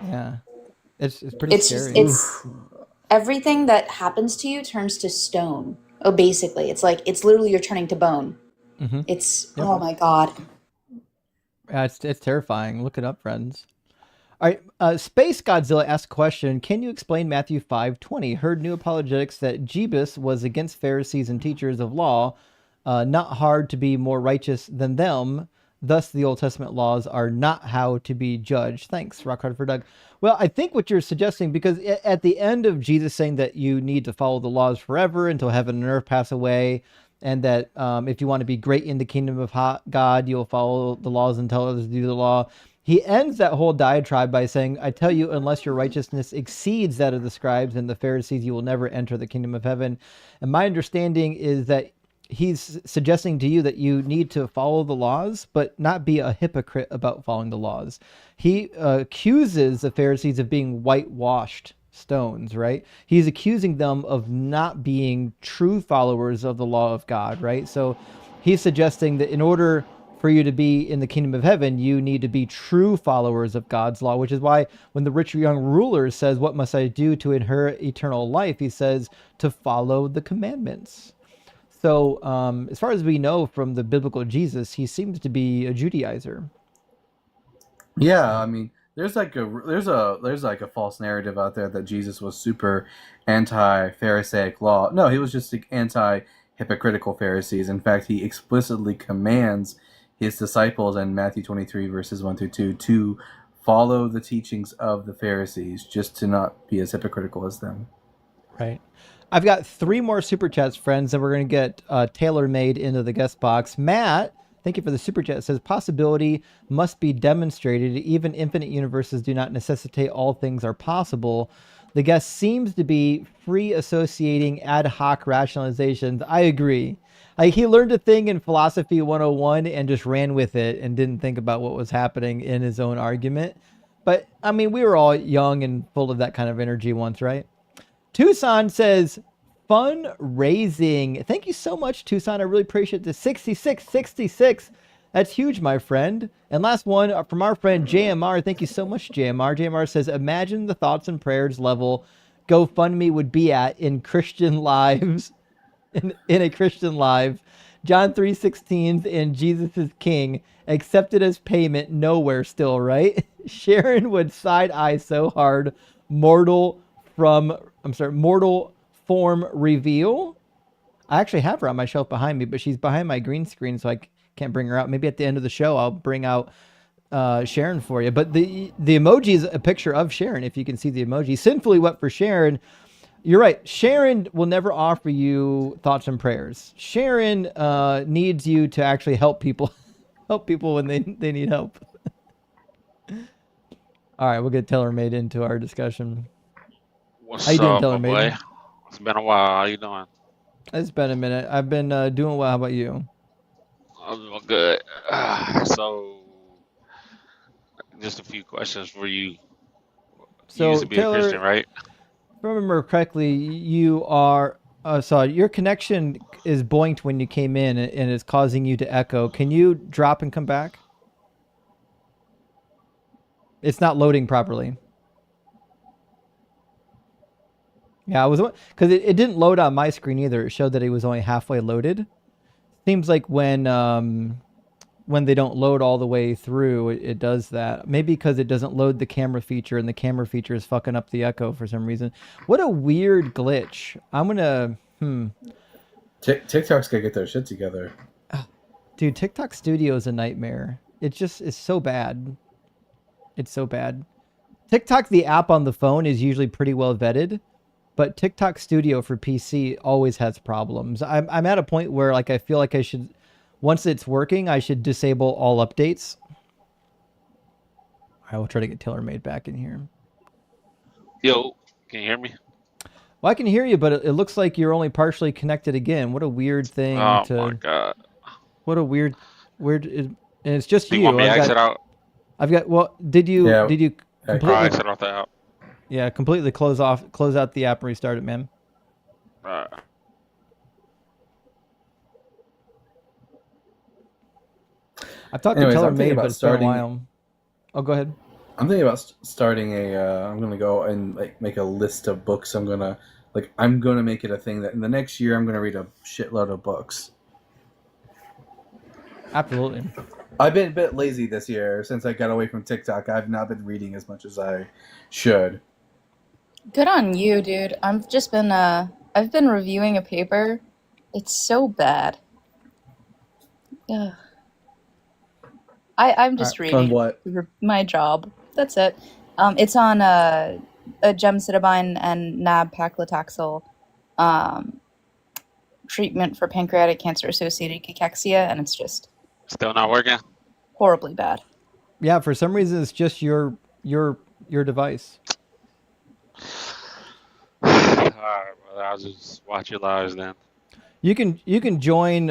Yeah, it's pretty scary. It's everything that happens to you turns to stone. Oh, basically, it's literally you're turning to bone. Mm-hmm. Oh my god. Yeah, it's terrifying. Look it up, friends. All right, Space Godzilla asked a question. Can you explain Matthew 5:20? Heard new apologetics that Jebus was against Pharisees and teachers of law, not hard to be more righteous than them. Thus, the Old Testament laws are not how to be judged. Thanks, Rock Hard for Doug. Well, I think what you're suggesting, because at the end of Jesus saying that you need to follow the laws forever until heaven and earth pass away, and that if you want to be great in the kingdom of God, you'll follow the laws and tell others to do the law. He ends that whole diatribe by saying, I tell you, unless your righteousness exceeds that of the scribes and the Pharisees, you will never enter the kingdom of heaven. And my understanding is that he's suggesting to you that you need to follow the laws, but not be a hypocrite about following the laws. He accuses the Pharisees of being whitewashed stones, right? He's accusing them of not being true followers of the law of God, right? So he's suggesting that in order for you to be in the kingdom of heaven, you need to be true followers of God's law, which is why when the rich young ruler says, what must I do to inherit eternal life? He says to follow the commandments. So as far as we know from the biblical Jesus, he seems to be a Judaizer. Yeah, I mean, there's like a false narrative out there that Jesus was super anti-Pharisaic law. No, he was just like anti-hypocritical Pharisees. In fact, he explicitly commands his disciples in Matthew 23 verses 1-2 to follow the teachings of the Pharisees, just to not be as hypocritical as them. Right. I've got 3 more super chats, friends, and we're going to get tailor-made into the guest box. Matt, thank you for the super chat. It says possibility must be demonstrated. Even infinite universes do not necessitate all things are possible. The guest seems to be free associating ad hoc rationalizations. I agree. Like, he learned a thing in Philosophy 101 and just ran with it and didn't think about what was happening in his own argument. But, I mean, we were all young and full of that kind of energy once, right? Tucson says, fundraising. Thank you so much, Tucson. I really appreciate the 6666. That's huge, my friend. And last one from our friend JMR. Thank you so much, JMR. JMR says, imagine the thoughts and prayers level GoFundMe would be at in Christian lives. In a Christian live. John 3:16 and Jesus is King. Accepted as payment nowhere still, right? Sharon would side eye so hard. Mortal form reveal. I actually have her on my shelf behind me, but she's behind my green screen, so I can't bring her out. Maybe at the end of the show, I'll bring out Sharon for you. But the emoji is a picture of Sharon, if you can see the emoji. Sinfully wet for Sharon. You're right. Sharon will never offer you thoughts and prayers. Sharon needs you to actually help people. Help people when they need help. All right, we'll get tailor-made into our discussion. What's up, my boy? It's been a while. How you doing? It's been a minute. I've been doing well. How about you? I'm doing good. So, just a few questions for you. So, you used to be Taylor, a Christian, right? If I remember correctly, you are... so your connection is boinked when you came in and it's causing you to echo. Can you drop and come back? It's not loading properly. Yeah, I was, because it didn't load on my screen either. It showed that it was only halfway loaded. Seems like when they don't load all the way through, it does that. Maybe because it doesn't load the camera feature, and the camera feature is fucking up the echo for some reason. What a weird glitch. I'm gonna TikTok's gotta get their shit together. Dude, TikTok Studio is a nightmare. It's so bad. It's so bad. TikTok, the app on the phone, is usually pretty well vetted. but TikTok Studio for PC always has problems. I'm at a point where like I feel like I should, once it's working, I should disable all updates. I will try to get TaylorMade back in here. Yo, can you hear me? Well, I can hear you, but it looks like you're only partially connected again. What a weird thing Oh my god. What a weird, and it's just Do you want you. me to exit out? I've got. Well, did you Yeah. completely I'll exit off the app. Yeah, completely close out the app and restart it, man. Alright. I've talked Anyways, to I'm thinking TaylorMade, about but it's been a starting. while. Oh, go ahead. I'm thinking about starting I'm gonna go and like make a list of books. I'm gonna make it a thing that in the next year I'm gonna read a shitload of books. Absolutely. I've been a bit lazy this year since I got away from TikTok. I've not been reading as much as I should. Good on you, dude. I've been reviewing a paper. It's so bad. Ugh. I'm just reading On what? for my job. That's it. It's on gemcitabine and nab-paclitaxel treatment for pancreatic cancer-associated cachexia, and it's just Still not working? horribly bad. Yeah, for some reason it's just your device. Alright, well, I'll just watch your lives then. You can join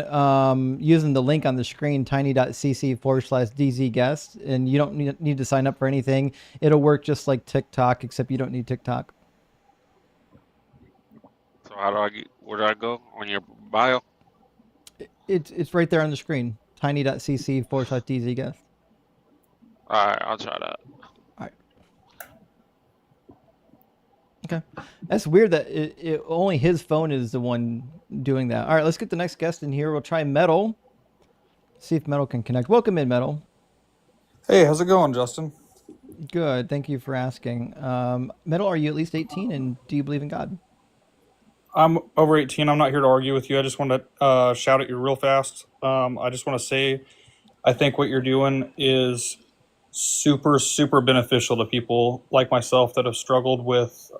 using the link on the screen, tiny.cc/dzguest, and you don't need to sign up for anything. It'll work just like TikTok, except you don't need TikTok. So where do I go? On your bio? It's right there on the screen, tiny.cc/dzguest. Alright, I'll try that. All right. Okay. That's weird that only his phone is the one doing that. All right, let's get the next guest in here. We'll try Metal. See if Metal can connect. Welcome in, Metal. Hey, how's it going, Justin? Good. Thank you for asking. Metal, are you at least 18 and do you believe in God? I'm over 18. I'm not here to argue with you. I just want to shout at you real fast. I just want to say I think what you're doing is super, super beneficial to people like myself that have struggled with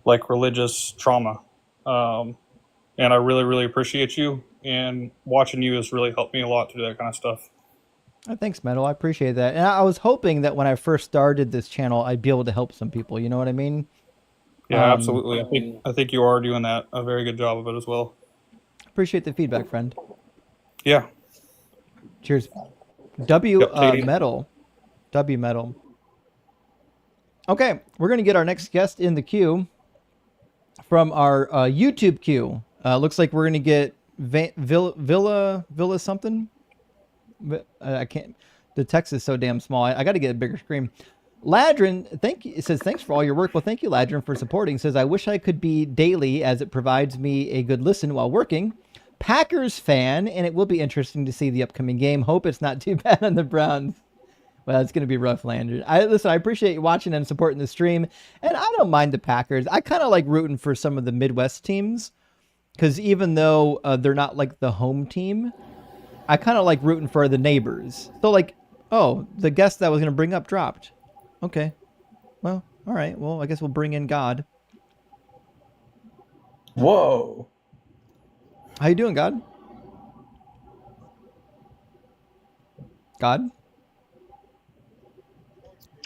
like religious trauma. And I really, really appreciate you. And watching you has really helped me a lot to do that kind of stuff. Thanks, Metal. I appreciate that. And I was hoping that when I first started this channel, I'd be able to help some people. You know what I mean? Yeah, absolutely. I think you are doing that a very good job of it as well. Appreciate the feedback, friend. Yeah. Cheers. Metal. W Metal. Okay, we're gonna get our next guest in the queue from our YouTube queue. Looks like we're gonna get Villa something. I can't. The text is so damn small. I got to get a bigger screen. Ladrin, thank you. It says thanks for all your work. Well, thank you, Ladrin, for supporting. Says I wish I could be daily as it provides me a good listen while working. Packers fan, and it will be interesting to see the upcoming game. Hope it's not too bad on the Browns. Well, it's going to be rough, Landry. I appreciate you watching and supporting the stream, and I don't mind the Packers. I kind of like rooting for some of the Midwest teams because even though they're not like the home team, I kind of like rooting for the neighbors. So like, oh, the guest that I was going to bring up dropped. Okay. Well, all right. Well, I guess we'll bring in God. Whoa. How you doing, God? God?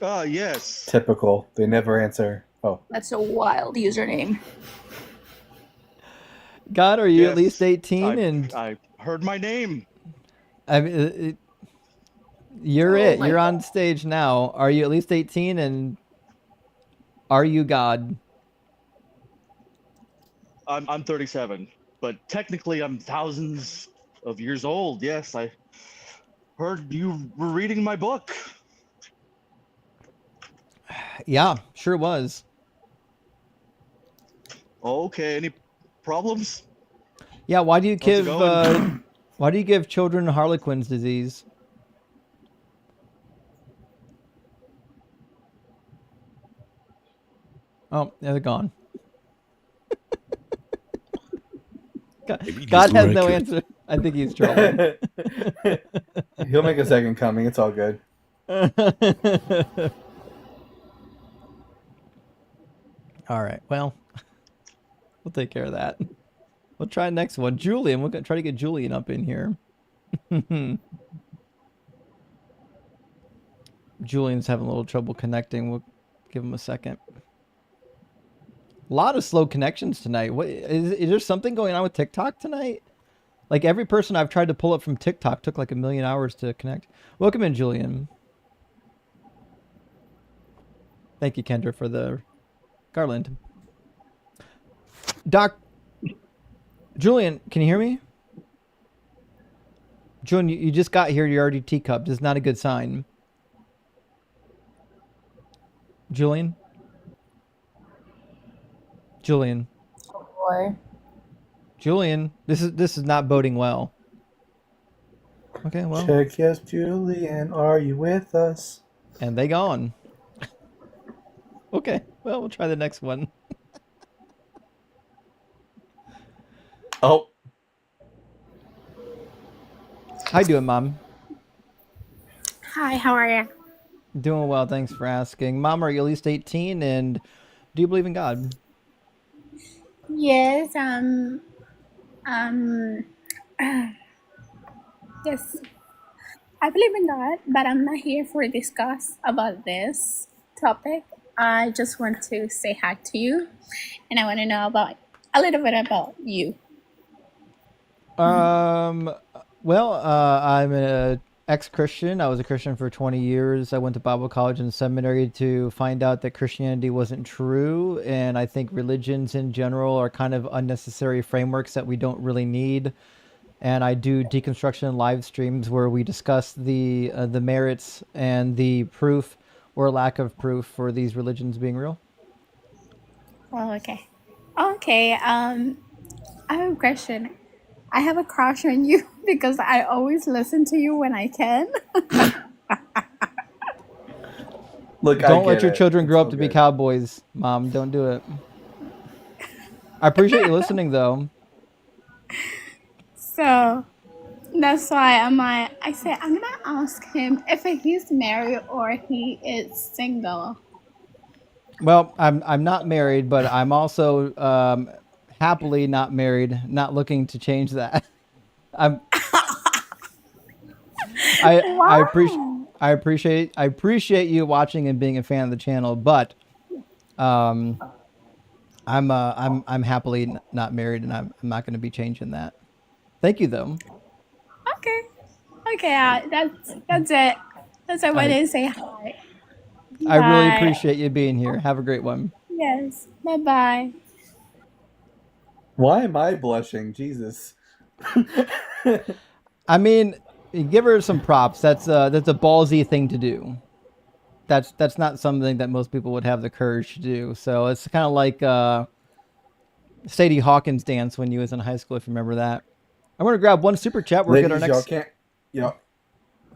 Yes. Typical. They never answer. Oh. That's a wild username. God, are you at least 18? I heard my name. I mean, you're You're on stage now. Are you at least 18? And are you God? I'm 37, but technically I'm thousands of years old. Yes, I heard you were reading my book. Yeah, sure was. Okay, any problems? Yeah, why do you How's it give children Harlequin's disease? Oh, yeah, they're gone. God has no answer. I think he's trolling. He'll make a second coming. It's all good. All right. Well, we'll take care of that. We'll try next one. Julian, we'll try to get Julian up in here. Julian's having a little trouble connecting. We'll give him a second. A lot of slow connections tonight. What is there something going on with TikTok tonight? Like every person I've tried to pull up from TikTok took like 1,000,000 hours to connect. Welcome in, Julian. Thank you, Kendra, for the garland. Julian, can you hear me? Julian, you just got here. You're already teacupped. This is not a good sign. Julian? Julian. Oh boy. Julian, this is not boding well. Okay, well. Check yes, Julian. Are you with us? And they gone. Okay, well, we'll try the next one. Oh. How you doing, Mom? Hi, how are you? Doing well, thanks for asking. Mom, are you at least 18, and do you believe in God? Yes, yes, I believe in God, but I'm not here for discuss about this topic. I just want to say hi to you, and I want to know about a little bit about you. Well, I'm an ex-Christian. I was a Christian for 20 years. I went to Bible college and seminary to find out that Christianity wasn't true, and I think religions in general are kind of unnecessary frameworks that we don't really need. And I do deconstruction live streams where we discuss the merits and the proof or lack of proof for these religions being real. Oh, okay. Okay, I have a question. I have a crush on you because I always listen to you when I can. Look, don't let your children grow up to be cowboys, Mom. Don't do it. I appreciate you listening, though. So that's why I said I'm gonna ask him if he's married or he is single. Well, I'm not married, but I'm also happily not married. Not looking to change that. I appreciate you watching and being a fan of the channel, but I'm happily not married, and I'm not going to be changing that. Thank you, though. Okay, that's it. That's I wanted to say hi. I really Bye. appreciate you being here. Have a great one. Yes. Bye. Why am I blushing? Jesus. I mean, give her some props. That's a ballsy thing to do. That's not something that most people would have the courage to do. So it's kind of like Sadie Hawkins dance when you was in high school, if you remember that. I'm gonna grab one super chat. We'll get our next.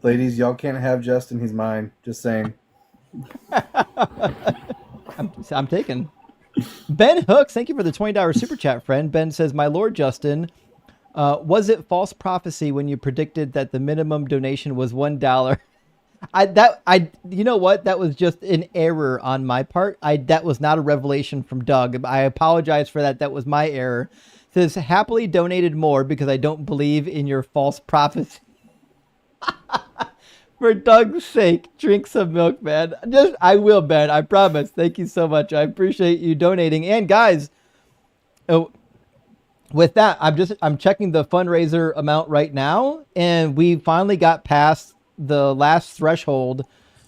Ladies, y'all can't have Justin. He's mine. Just saying. I'm taking. Ben Hooks, thank you for the $20 super chat, friend. Ben says, "My Lord Justin, was it false prophecy when you predicted that the minimum donation was $1?" You know what? That was just an error on my part. That was not a revelation from Doug. I apologize for that. That was my error. It says, happily donated more because I don't believe in your false prophecy. For Doug's sake, drink some milk, man. I will, Ben. I promise. Thank you so much. I appreciate you donating. And guys, with that, I'm checking the fundraiser amount right now, and we finally got past the last threshold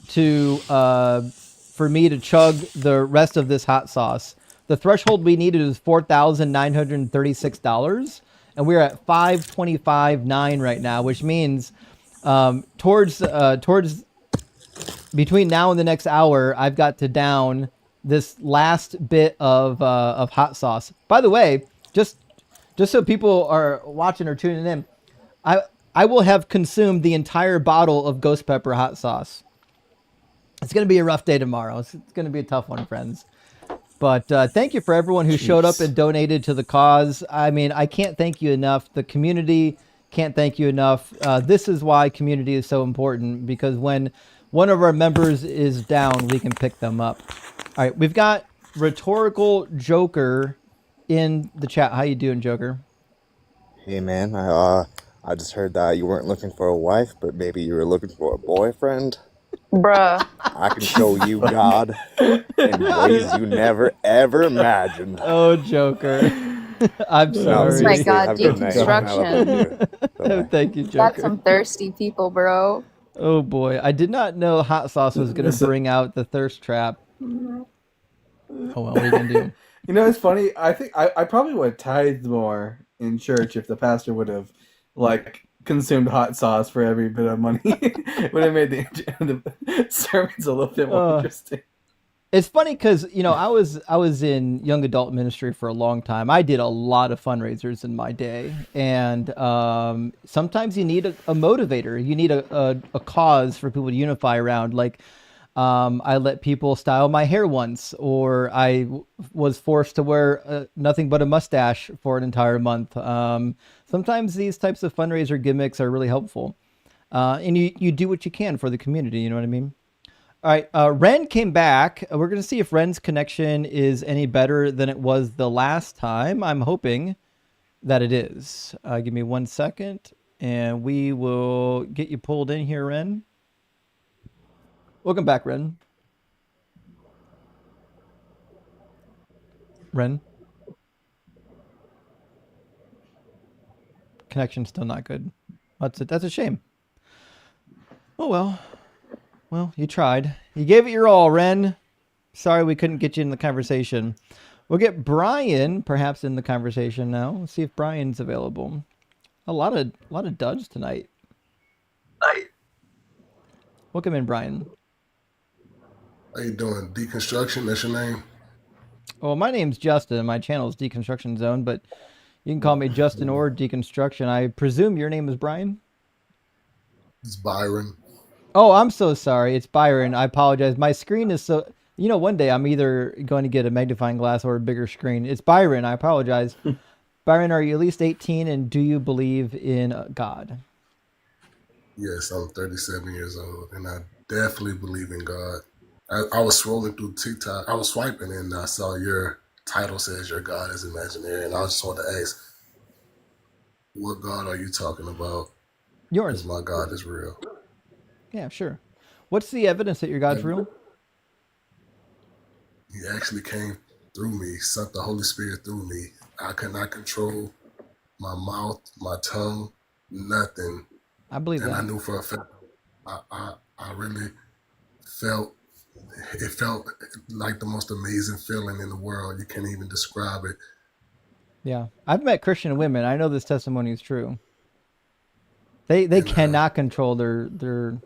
to for me to chug the rest of this hot sauce. The threshold we needed is $4,936, and we're at $525.9 right now, which means towards between now and the next hour, I've got to down this last bit of hot sauce. By the way, just so people are watching or tuning in, I will have consumed the entire bottle of ghost pepper hot sauce. It's going to be a rough day tomorrow. It's going to be a tough one, friends. But thank you for everyone who showed up and donated to the cause. I mean, I can't thank you enough. The community can't thank you enough. This is why community is so important, because when one of our members is down, we can pick them up. All right, we've got Rhetorical Joker in the chat. How you doing, Joker? Hey man, I just heard that you weren't looking for a wife, but maybe you were looking for a boyfriend. Bruh. I can show you God in ways you never ever imagined. Oh, Joker. I'm No, sorry. Oh my seriously, god, have a good night. Have a good deconstruction. one, too. Bye-bye. Thank you, Got Joker. some thirsty people, bro. Oh boy, I did not know hot sauce was going to bring out the thirst trap. Oh well, what are you gonna do? You know, it's funny. I think I probably would have tithed more in church if the pastor would have like consumed hot sauce for every bit of money. Would have made the sermons a little bit more interesting. It's funny because I was in young adult ministry for a long time. I did a lot of fundraisers in my day, and sometimes you need a motivator. You need a cause for people to unify around. Like I let people style my hair once, or I was forced to wear nothing but a mustache for an entire month. Sometimes these types of fundraiser gimmicks are really helpful, and you do what you can for the community. You know what I mean? All right, Ren came back. We're going to see if Ren's connection is any better than it was the last time. I'm hoping that it is. Give me 1 second, and we will get you pulled in here, Ren. Welcome back, Ren. Ren? Connection's still not good. That's a shame. Oh, well. Well, you tried. You gave it your all, Ren. Sorry we couldn't get you in the conversation. We'll get Brian perhaps in the conversation now. Let's see if Brian's available. A lot of duds tonight. Welcome in, Brian. How you doing? Deconstruction, that's your name? Well, my name's Justin, and my channel is Deconstruction Zone, but you can call me Justin or Deconstruction. I presume your name is Brian? It's Byron. Oh, I'm so sorry. It's Byron. I apologize. My screen is so... one day I'm either going to get a magnifying glass or a bigger screen. It's Byron. I apologize. Byron, are you at least 18, and do you believe in God? Yes, I'm 37 years old, and I definitely believe in God. I was scrolling through TikTok. I was swiping, and I saw your title says your God is imaginary, and I just wanted to ask, what God are you talking about? Yours. Because my God is real. Yeah, sure. What's the evidence that your God's real? He actually came through me, sent the Holy Spirit through me. I could not control my mouth, my tongue, nothing. I believe and that. I knew for a fact, I really felt like the most amazing feeling in the world. You can't even describe it. Yeah, I've met Christian women. I know this testimony is true. They cannot control their.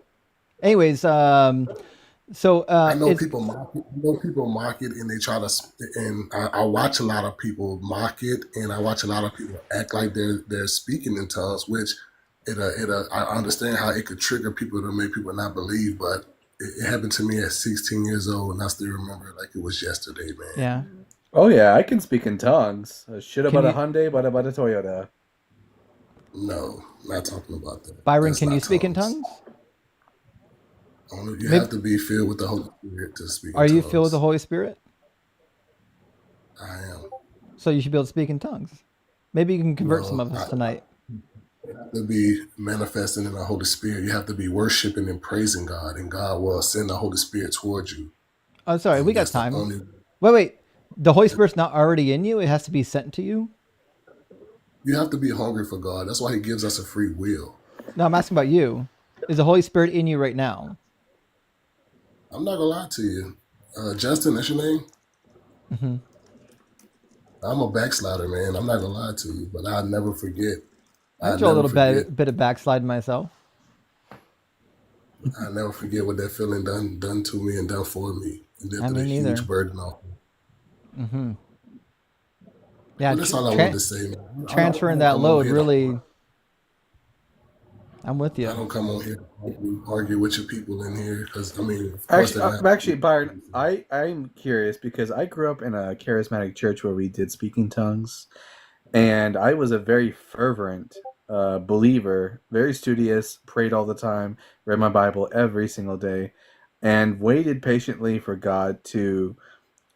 Anyways, so I know people mock it. I know people mock it, and they try to. And I watch a lot of people mock it, and I watch a lot of people act like they're speaking in tongues, which I understand how it could trigger people to make people not believe, but it happened to me at 16 years old, and I still remember it like it was yesterday, man. Yeah. Oh yeah, I can speak in tongues. Shit about a Hyundai, but about a Toyota. No, not talking about that. Byron, That's can you not speak in tongues? You have to be filled with the Holy Spirit to speak in Are tongues. you filled with the Holy Spirit? I am. So you should be able to speak in tongues. Maybe you can convert some of us tonight. You have to be manifesting in the Holy Spirit. You have to be worshiping and praising God, and God will send the Holy Spirit towards you. Oh, sorry, we got time. Wait. The Holy Spirit's not already in you? It has to be sent to you? You have to be hungry for God. That's why he gives us a free will. No, I'm asking about you. Is the Holy Spirit in you right now? I'm not going to lie to you. Justin, that's your name? Mm-hmm. I'm a backslider, man. I'm not going to lie to you, but I'll never forget. I enjoy a little bit of backsliding myself. I'll never forget what that feeling done to me and done for me. And lifted a neither. huge burden off me. Mm-hmm. Yeah, well, that's all I wanted to say, man. Transferring that load really... I'm with you. I don't come on here to argue with your people in here because, I mean... Actually, Byron, I'm curious because I grew up in a charismatic church where we did speak in tongues, and I was a very fervent believer, very studious, prayed all the time, read my Bible every single day, and waited patiently for God to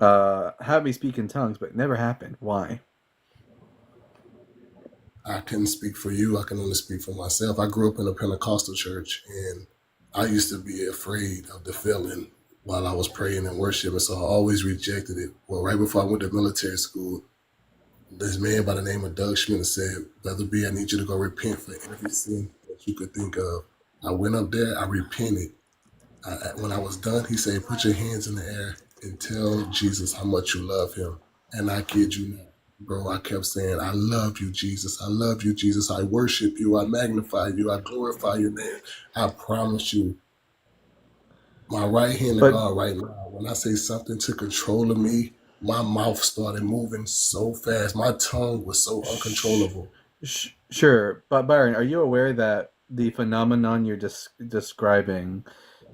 have me speak in tongues, but it never happened. Why? I can speak for you. I can only speak for myself. I grew up in a Pentecostal church, and I used to be afraid of the feeling while I was praying and worshiping, so I always rejected it. Well, right before I went to military school, this man by the name of Doug Schmidt said, Brother B, I need you to go repent for every sin that you could think of. I went up there, I repented. When I was done, he said, put your hands in the air and tell Jesus how much you love him. And I kid you not, bro, I kept saying, I love you, Jesus. I love you, Jesus. I worship you. I magnify you. I glorify your name. I promise you, my right hand to God right now, when I say something took control of me, my mouth started moving so fast. My tongue was so uncontrollable. Sure, but Byron, are you aware that the phenomenon you're describing,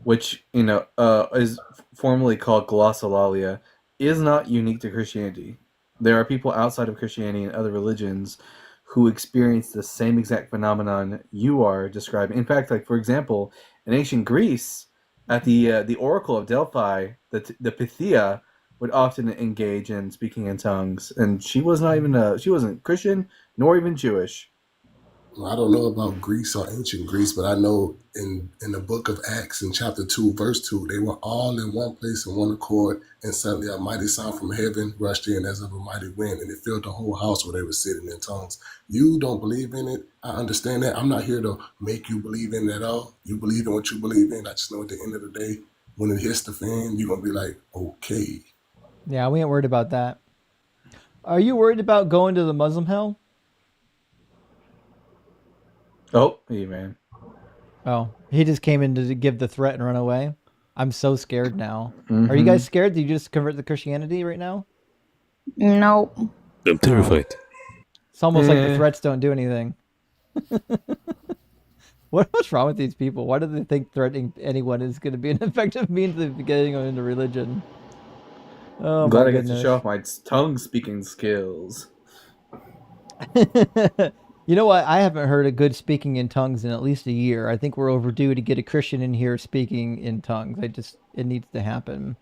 which is formally called glossolalia, is not unique to Christianity? There are people outside of Christianity and other religions who experience the same exact phenomenon you are describing. In fact, like for example, in ancient Greece, at the Oracle of Delphi, the Pythia would often engage in speaking in tongues, and she wasn't Christian nor even Jewish. Well, I don't know about Greece or ancient Greece, but I know in the book of Acts in chapter 2, verse 2, they were all in one place in one accord, and suddenly a mighty sound from heaven rushed in as of a mighty wind, and it filled the whole house where they were sitting in tongues. You don't believe in it. I understand that. I'm not here to make you believe in it at all. You believe in what you believe in. I just know at the end of the day, when it hits the fan, you're going to be like, okay. Yeah, we ain't worried about that. Are you worried about going to the Muslim hell? Oh, hey, man. Oh, he just came in to give the threat and run away. I'm so scared now. Are you guys scared? Did you just convert to Christianity right now? Nope. I'm terrified. It's almost like the threats don't do anything. What's wrong with these people? Why do they think threatening anyone is going to be an effective means of getting them into religion? Oh, I'm glad my I get goodness. to show off my tongue speaking skills. You know what? I haven't heard a good speaking in tongues in at least a year. I think we're overdue to get a Christian in here speaking in tongues. It needs to happen.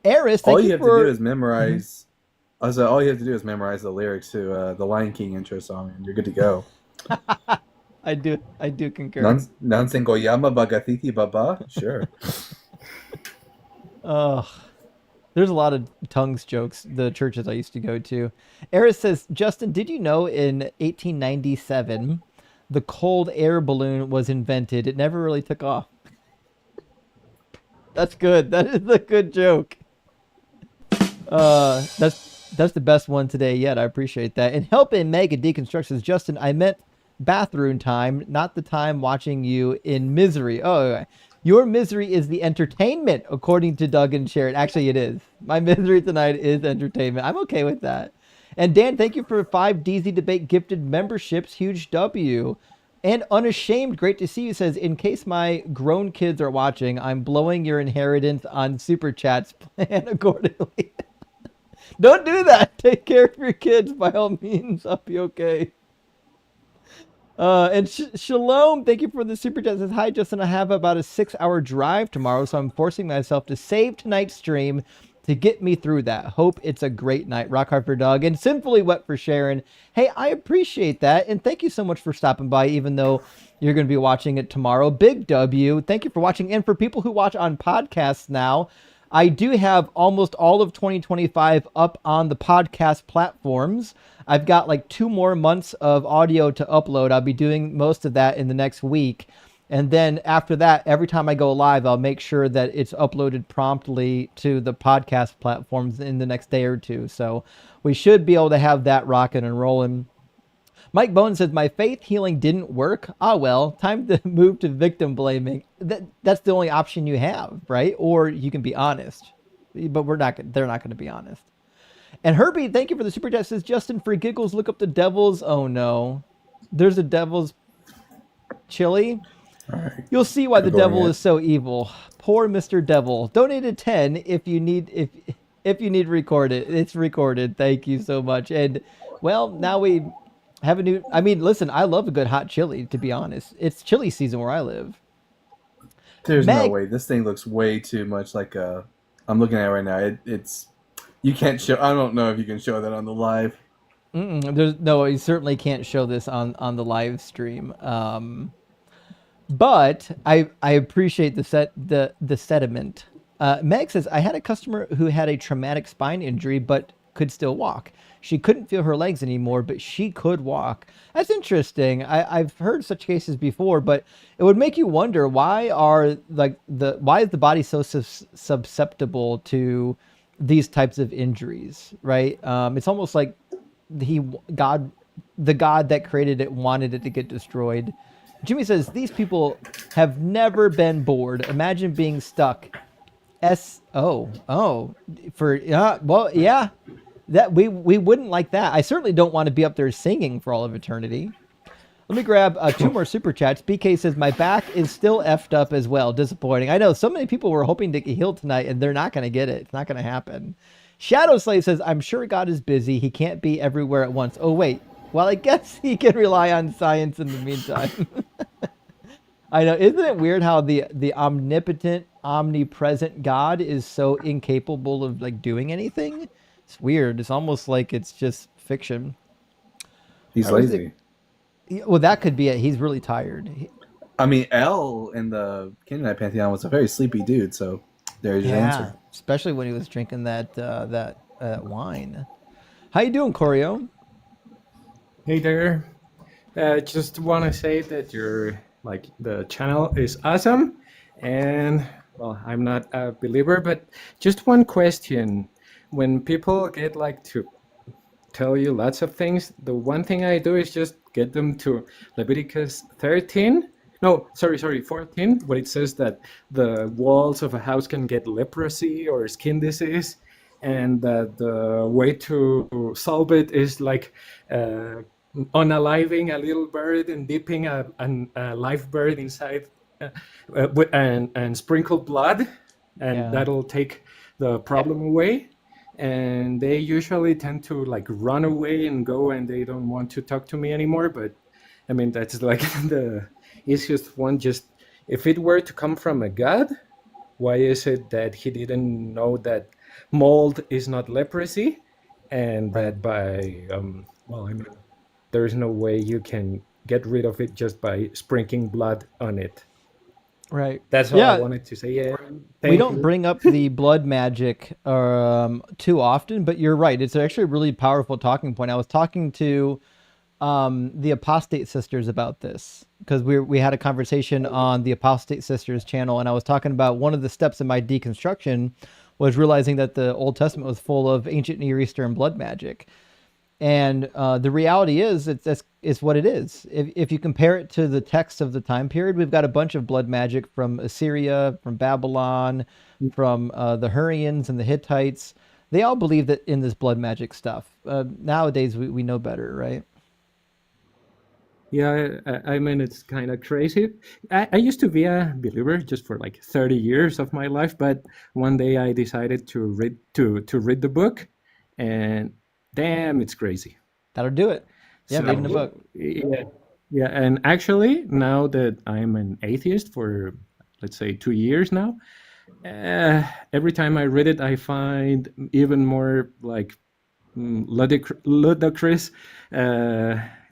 Eris, All thank you you have for... to do is memorize. All you have to do is memorize the lyrics to the Lion King intro song, and you're good to go. I do concur. Nansen Goyama Bagatiti Baba? Sure. There's a lot of tongues jokes, the churches I used to go to. Eris says, Justin, did you know in 1897 the cold air balloon was invented? It never really took off. That's good. That is a good joke. That's the best one today yet. I appreciate that. And helping Mega Deconstruct says, Justin, I meant bathroom time, not the time watching you in misery. Oh, okay. Your misery is the entertainment, according to Doug and Sharon. Actually, it is. My misery tonight is entertainment. I'm okay with that. And Dan, thank you for 5 DZ Debate gifted memberships. Huge W. And Unashamed, great to see you, says, in case my grown kids are watching, I'm blowing your inheritance on super chats. Plan accordingly. Don't do that. Take care of your kids by all means. I'll be okay. And Shalom, thank you for the super chat. Says, hi, Justin. I have about a 6-hour drive tomorrow, so I'm forcing myself to save tonight's stream to get me through that. Hope it's a great night. Rock hard for Doug and Sinfully Wet for Sharon. Hey, I appreciate that, and thank you so much for stopping by, even though you're going to be watching it tomorrow. Big W. Thank you for watching, and for people who watch on podcasts now, I do have almost all of 2025 up on the podcast platforms. I've got like 2 more months of audio to upload. I'll be doing most of that in the next week. And then after that, every time I go live, I'll make sure that it's uploaded promptly to the podcast platforms in the next day or 2. So we should be able to have that rocking and rolling. Mike Bones says, my faith healing didn't work. Ah, well, time to move to victim blaming. That's the only option you have, right? Or you can be honest. But they're not going to be honest. And Herbie, thank you for the super chat. Says, Justin, for giggles, look up the Devil's. Oh, no. There's a Devil's chili. Right. You'll see why the devil is so evil. Poor Mr. Devil. Donated 10 if you need recorded. It's recorded. Thank you so much. And, well, now we have a new... I mean, listen, I love a good hot chili, to be honest. It's chili season where I live. There's no way. This thing looks way too much like a... I'm looking at it right now. It's You can't show. I don't know if you can show that on the live. There's no. You certainly can't show this on the live stream. But I appreciate the sentiment. Meg says, I had a customer who had a traumatic spine injury but could still walk. She couldn't feel her legs anymore, but she could walk. That's interesting. I've heard such cases before, but it would make you wonder why is the body so susceptible to these types of injuries, right? It's almost like the God that created it wanted it to get destroyed. Jimmy says these people have never been bored. Imagine being stuck. That we wouldn't like that. I certainly don't want to be up there singing for all of eternity. Let me grab 2 more super chats. BK says my back is still effed up as well. Disappointing. I know so many people were hoping to get healed tonight, and they're not going to get it. It's not going to happen. Shadow Slave says I'm sure God is busy. He can't be everywhere at once. Oh wait. Well, I guess he can rely on science in the meantime. I know. Isn't it weird how the omnipotent, omnipresent God is so incapable of like doing anything? It's weird. It's almost like it's just fiction. He's lazy. Well, that could be it. He's really tired. I mean, El in the Canaanite pantheon was a very sleepy dude. So there's your answer. Especially when he was drinking that wine. How you doing, Corio? Hey there. Just want to say that the channel is awesome, and well, I'm not a believer, but just one question: when people get to tell you lots of things, the one thing I do is just get them to Leviticus 13. No, sorry, 14, where it says that the walls of a house can get leprosy or skin disease, and that the way to solve it is unaliving a little bird and dipping a live bird inside and sprinkle blood, and that'll take the problem away. And they usually tend to run away and go, and they don't want to talk to me anymore. But I mean, that's the easiest one. Just if it were to come from a god, why is it that he didn't know that mold is not leprosy, and that by there's no way you can get rid of it just by sprinkling blood on it. Right. That's all I wanted to say. Yeah. We don't bring up the blood magic too often, but you're right. It's actually a really powerful talking point. I was talking to the Apostate Sisters about this because we had a conversation on the Apostate Sisters channel, and I was talking about one of the steps in my deconstruction was realizing that the Old Testament was full of ancient Near Eastern blood magic. And the reality is, it's what it is. If you compare it to the text of the time period, we've got a bunch of blood magic from Assyria, from Babylon, from the Hurrians and the Hittites. They all believe that in this blood magic stuff. Nowadays, we know better, right? Yeah, I mean, it's kind of crazy. I used to be a believer just for 30 years of my life, but one day I decided to read the book, and damn, it's crazy. That'll do it. Yeah, reading the book. Yeah, and actually, now that I'm an atheist for, let's say, 2 years now, every time I read it, I find even more ludicrous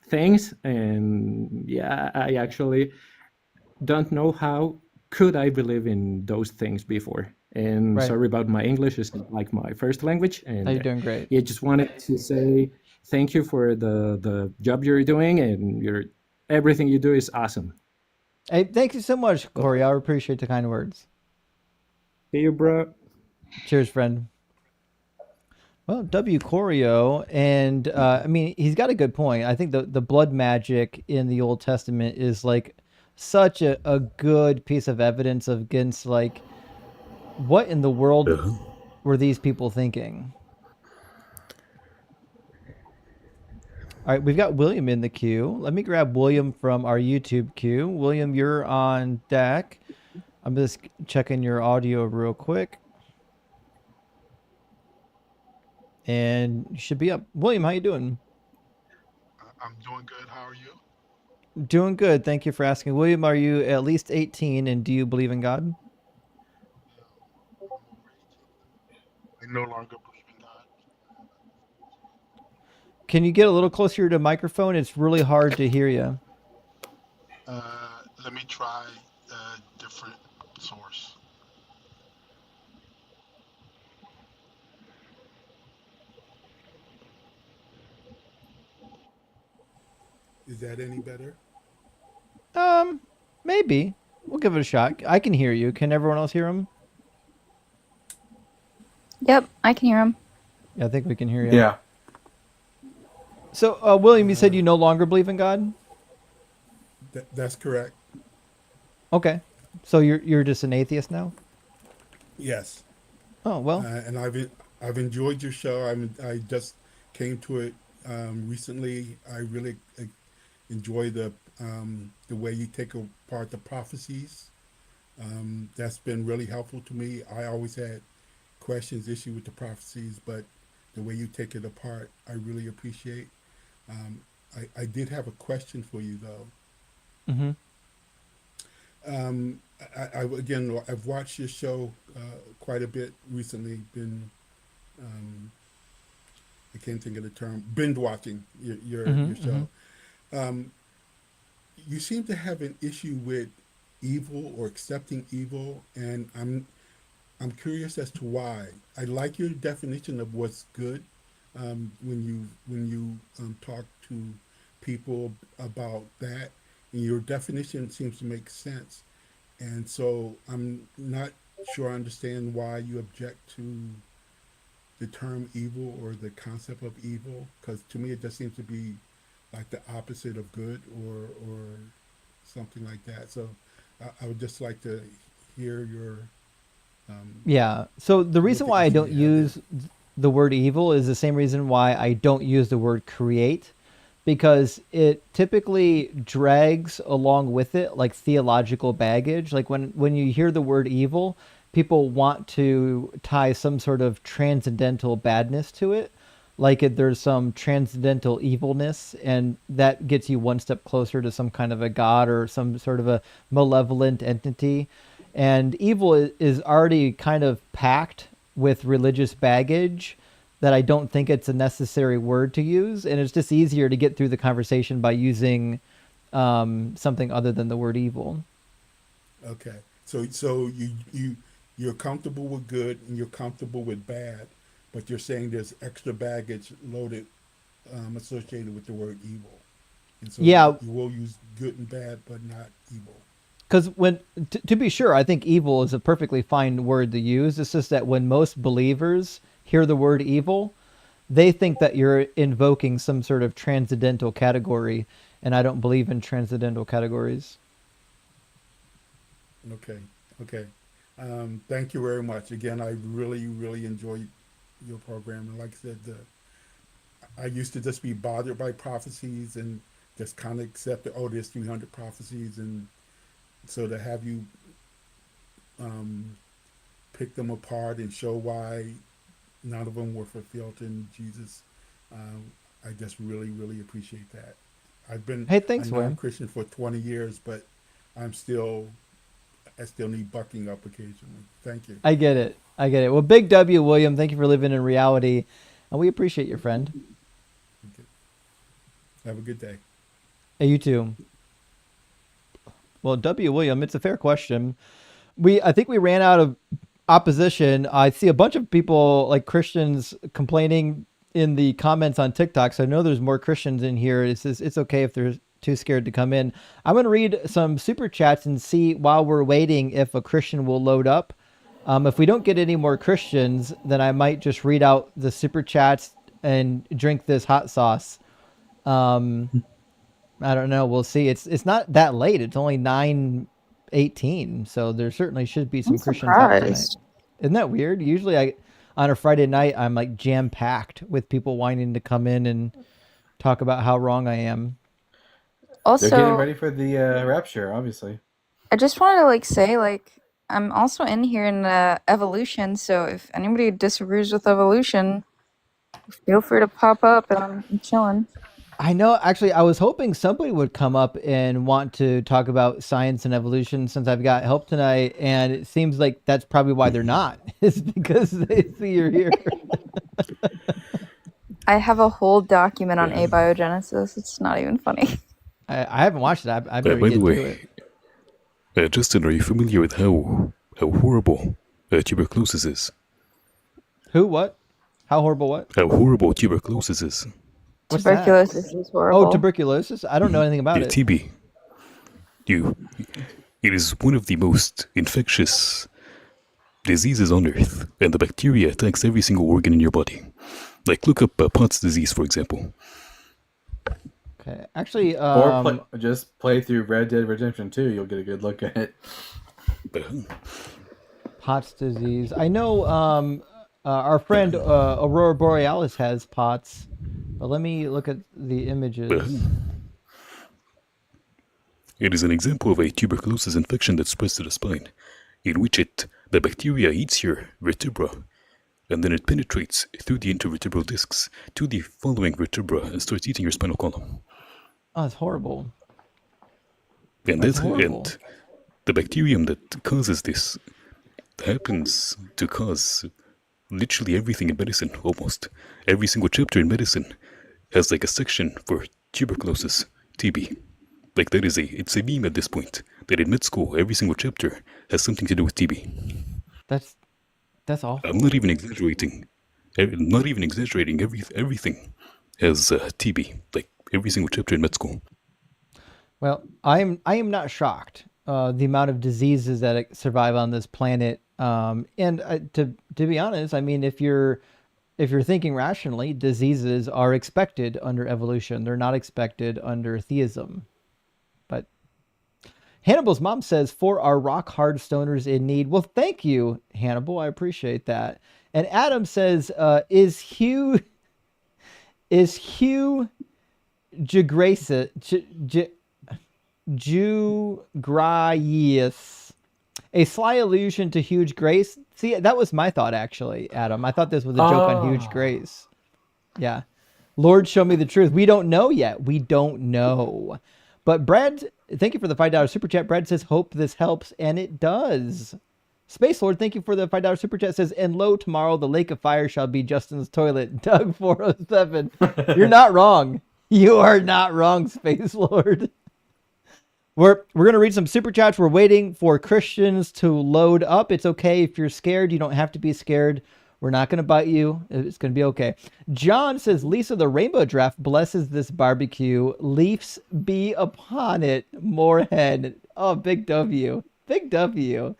things. And yeah, I actually don't know how could I believe in those things before. And sorry about my English, it's not like my first language. And you're doing great. Yeah, just wanted to say thank you for the job you're doing, and everything you do is awesome. Hey, thank you so much, Corey. I appreciate the kind words. See you, bro. Cheers, friend. Well, W. Corio, and I mean, he's got a good point. I think the blood magic in the Old Testament is such a good piece of evidence against what in the world were these people thinking? All right, we've got William in the queue. Let me grab William from our YouTube queue. William, you're on deck. I'm just checking your audio real quick. And you should be up. William, how you doing? I'm doing good. How are you? Doing good. Thank you for asking. William, are you at least 18 and do you believe in God? I no longer believe in God. can you get a little closer to the microphone? It's really hard to hear you. Let me try a different source. Is that any better? Maybe. We'll give it a shot. I can hear you. Can everyone else hear him? Yep, I can hear him. Yeah, I think we can hear you. Yeah. So, William, you said you no longer believe in God? That's correct. Okay. So you're just an atheist now? Yes. Oh, well. And I've enjoyed your show. I just came to it recently. I really enjoy the way you take apart the prophecies. That's been really helpful to me. I always had issue with the prophecies, but the way you take it apart, I really appreciate. I did have a question for you though. Mm-hmm. Again, I've watched your show quite a bit recently. I can't think of the term. Binge watching your show. Mm-hmm. You seem to have an issue with evil or accepting evil, and I'm curious as to why. I like your definition of what's good when you talk to people about that, and your definition seems to make sense. And so I'm not sure I understand why you object to the term evil or the concept of evil, because to me it just seems to be like the opposite of good or something like that. So I would just like to hear your yeah. So the reason why I don't use the word evil is the same reason why I don't use the word create, because it typically drags along with it like theological baggage. Like when you hear the word evil, people want to tie some sort of transcendental badness to it. Like there's some transcendental evilness, and that gets you one step closer to some kind of a god or some sort of a malevolent entity. And evil is already kind of packed with religious baggage that I don't think it's a necessary word to use. And it's just easier to get through the conversation by using something other than the word evil. Okay. So you're comfortable with good and you're comfortable with bad, but you're saying there's extra baggage loaded associated with the word evil. And so yeah. You will use good and bad, but not evil. Because to be sure, I think evil is a perfectly fine word to use. It's just that when most believers hear the word evil, they think that you're invoking some sort of transcendental category, and I don't believe in transcendental categories. Okay. Thank you very much. Again, I really enjoy your program. And like I said, I used to just be bothered by prophecies and just kind of accept that, there's 300 prophecies, and so to have you pick them apart and show why none of them were fulfilled in Jesus, I just really appreciate that. I've been thanks, a non-Christian for 20 years, but I still need bucking up occasionally. Thank you. I get it. Well, big W, William. Thank you for living in reality, and we appreciate your friend. Okay. Have a good day. Hey, you too. Well, W. William, it's a fair question. I think we ran out of opposition. I see a bunch of people, like Christians, complaining in the comments on TikTok. So I know there's more Christians in here. It's okay if they're too scared to come in. I'm going to read some super chats and see while we're waiting if a Christian will load up. If we don't get any more Christians, then I might just read out the super chats and drink this hot sauce. I don't know. We'll see. It's not that late. It's only 9:18, so there certainly should be some Christians up tonight. Isn't that weird? Usually on a Friday night, I'm like jam-packed with people wanting to come in and talk about how wrong I am. Also, they're getting ready for the rapture, obviously. I just wanted to say I'm also in here in evolution, so if anybody disagrees with evolution, feel free to pop up, and I'm chilling. I know. Actually, I was hoping somebody would come up and want to talk about science and evolution since I've got help tonight, and it seems like that's probably why they're not. It's because they see you're here. I have a whole document on abiogenesis. It's not even funny. I haven't watched it. I better by get the to way, it. Justin, are you familiar with how horrible tuberculosis is? Who? What? How horrible? What? How horrible tuberculosis is. What's Tuberculosis that? is horrible. Oh, tuberculosis. I don't know anything about it. TB. It is one of the most infectious diseases on Earth, and the bacteria attacks every single organ in your body. Like, look up Pott's disease, for example. Okay, actually, or just play through Red Dead Redemption 2. You'll get a good look at it. Pott's disease. I know our friend Aurora Borealis has Pott's, but let me look at the images. It is an example of a tuberculosis infection that spreads to the spine, in which the bacteria eats your vertebra, and then it penetrates through the intervertebral discs to the following vertebra and starts eating your spinal column. Oh, it's horrible. And and the bacterium that causes this happens to cause literally everything in medicine, almost. Every single chapter in medicine has like a section for tuberculosis, TB. Like it's a meme at this point, that in med school, every single chapter has something to do with TB. That's awful. I'm not even exaggerating. Everything has TB. Like every single chapter in med school. Well, I am not shocked the amount of diseases that survive on this planet. And to be honest, I mean, if you're thinking rationally, diseases are expected under evolution. They're not expected under theism. But Hannibal's mom says, for our rock hard stoners in need. Well, thank you, Hannibal. I appreciate that. And Adam says, is Hugh Jugraius a sly allusion to Huge Grace? See, that was my thought, actually, Adam. I thought this was a joke on Huge Grace. Yeah. Lord, show me the truth. We don't know yet. We don't know. But Brad, thank you for the $5 super chat. Brad says, hope this helps, and it does. Space Lord, thank you for the $5 super chat. Says, and lo, tomorrow the lake of fire shall be Justin's toilet. Doug 407. You're not wrong. You are not wrong, Space Lord. We're going to read some super chats. We're waiting for Christians to load up. It's okay if you're scared. You don't have to be scared. We're not going to bite you. It's going to be okay. John says, Lisa, the rainbow giraffe blesses this barbecue. Leafs be upon it. Morehead. Oh, big W. Big W.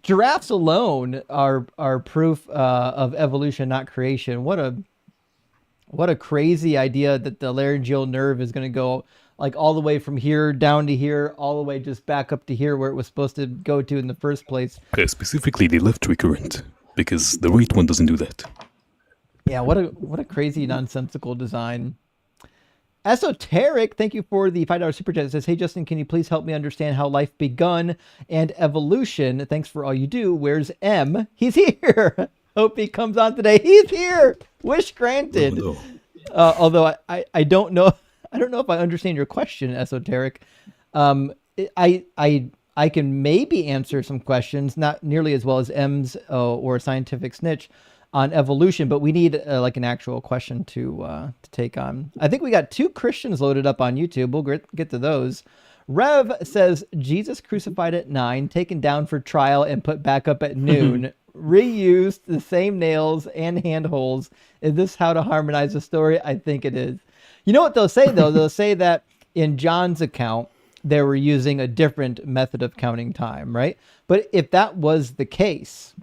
Giraffes alone are proof of evolution, not creation. What a crazy idea that the laryngeal nerve is going to go like all the way from here down to here, all the way just back up to here where it was supposed to go to in the first place. Specifically the left recurrent, because the right one doesn't do that. Yeah, what a crazy nonsensical design. Esoteric, thank you for the $5 super chat. It says, hey Justin, can you please help me understand how life begun and evolution? Thanks for all you do. Where's M? He's here. Hope he comes on today. He's here. Wish granted. Oh, no. Although I don't know. I don't know if I understand your question, Esoteric. I can maybe answer some questions, not nearly as well as M's or Scientific Snitch on evolution, but we need like an actual question to take on. I think we got 2 Christians loaded up on YouTube. We'll get to those. Rev says, Jesus crucified at 9, taken down for trial, and put back up at noon. Reused the same nails and handholds. Is this how to harmonize the story? I think it is. You know what they'll say, though? They'll say that in John's account, they were using a different method of counting time, right? But if that was the case,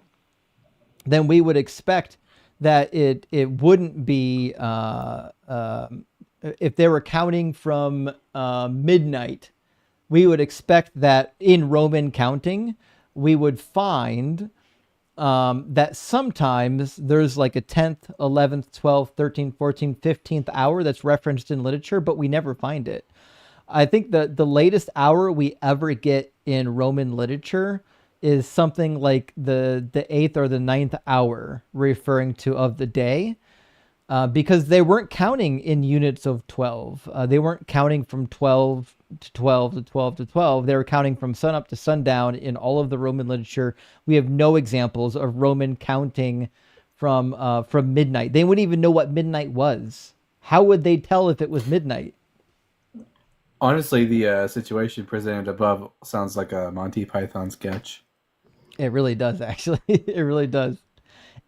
then we would expect that it wouldn't be, if they were counting from midnight, we would expect that in Roman counting, we would find that sometimes there's like a 10th, 11th, 12th, 13th, 14th, 15th hour that's referenced in literature, but we never find it. I think the latest hour we ever get in Roman literature is something like the 8th or the 9th hour referring to of the day, because they weren't counting in units of 12. They weren't counting from 12 to 12 to 12 to 12. They were counting from sunup to sundown in all of the Roman literature. We have no examples of Roman counting from midnight. They wouldn't even know what midnight was. How would they tell if it was midnight? Honestly, the situation presented above sounds like a Monty Python sketch. It really does, actually. It really does.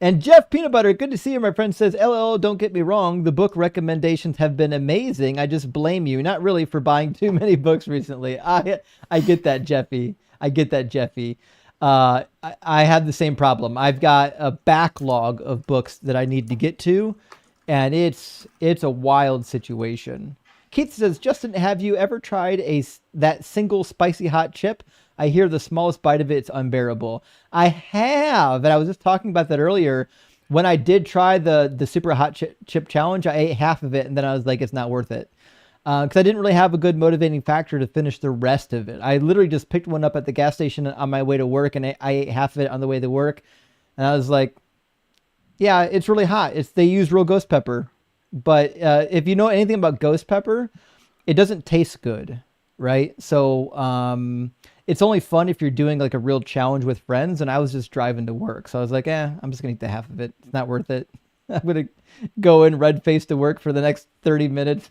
And Jeff Peanut Butter, good to see you, my friend, says, LL, don't get me wrong. The book recommendations have been amazing. I just blame you. Not really for buying too many books recently. I get that, Jeffy. I get that, Jeffy. I have the same problem. I've got a backlog of books that I need to get to, and it's a wild situation. Keith says, Justin, have you ever tried that single spicy hot chip? I hear the smallest bite of it's unbearable. I have, and I was just talking about that earlier. When I did try the super hot chip challenge, I ate half of it, and then I was like, it's not worth it. Because I didn't really have a good motivating factor to finish the rest of it. I literally just picked one up at the gas station on my way to work, and I ate half of it on the way to work. And I was like, yeah, it's really hot. They use real ghost pepper. But if you know anything about ghost pepper, it doesn't taste good, right? So it's only fun if you're doing like a real challenge with friends. And I was just driving to work. So I was like, I'm just going to eat the half of it. It's not worth it. I'm going to go in red-faced to work for the next 30 minutes.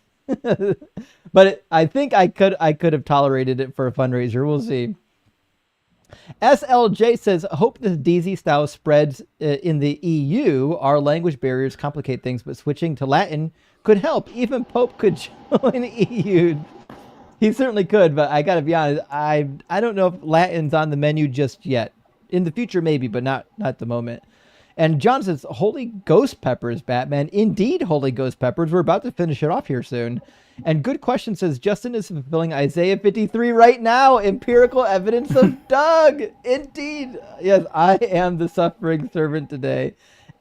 But I think I could have tolerated it for a fundraiser. We'll see. SLJ says, hope the DZ style spreads in the EU. Our language barriers complicate things, but switching to Latin could help. Even Pope could join EU. He certainly could, but I gotta be honest, I don't know if Latin's on the menu just yet. In the future, maybe, but not at the moment. And John says, Holy Ghost Peppers, Batman. Indeed, Holy Ghost Peppers. We're about to finish it off here soon. And Good Question says, Justin is fulfilling Isaiah 53 right now. Empirical evidence of Doug. Indeed. Yes, I am the suffering servant today.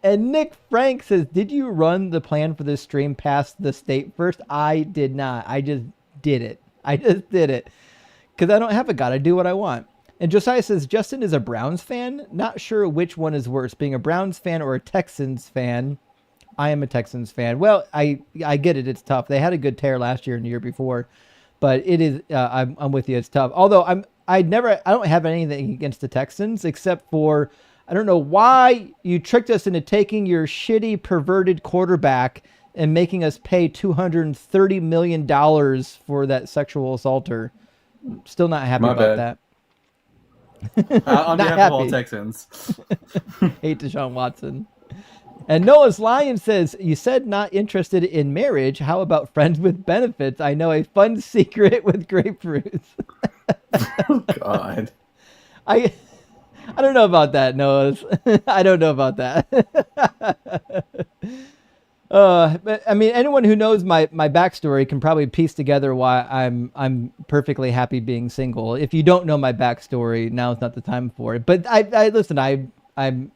And Nick Frank says, did you run the plan for this stream past the state first? I did not. I just did it. Because I don't have a God. I do what I want. And Josiah says, Justin is a Browns fan. Not sure which one is worse, being a Browns fan or a Texans fan. I am a Texans fan. Well, I get it. It's tough. They had a good tear last year and the year before, but it is. I'm with you. It's tough. Although I don't have anything against the Texans except for I don't know why you tricked us into taking your shitty perverted quarterback and making us pay $230 million for that sexual assaulter. Still not happy about that. On behalf of all Texans. Hate Deshaun Watson. And Noah's Lion says, you said not interested in marriage. How about friends with benefits? I know a fun secret with grapefruits. Oh, God. I don't know about that, Noah's. I don't know about that. But I mean, anyone who knows my backstory can probably piece together why I'm perfectly happy being single. If you don't know my backstory, now is not the time for it. But I listen. I'm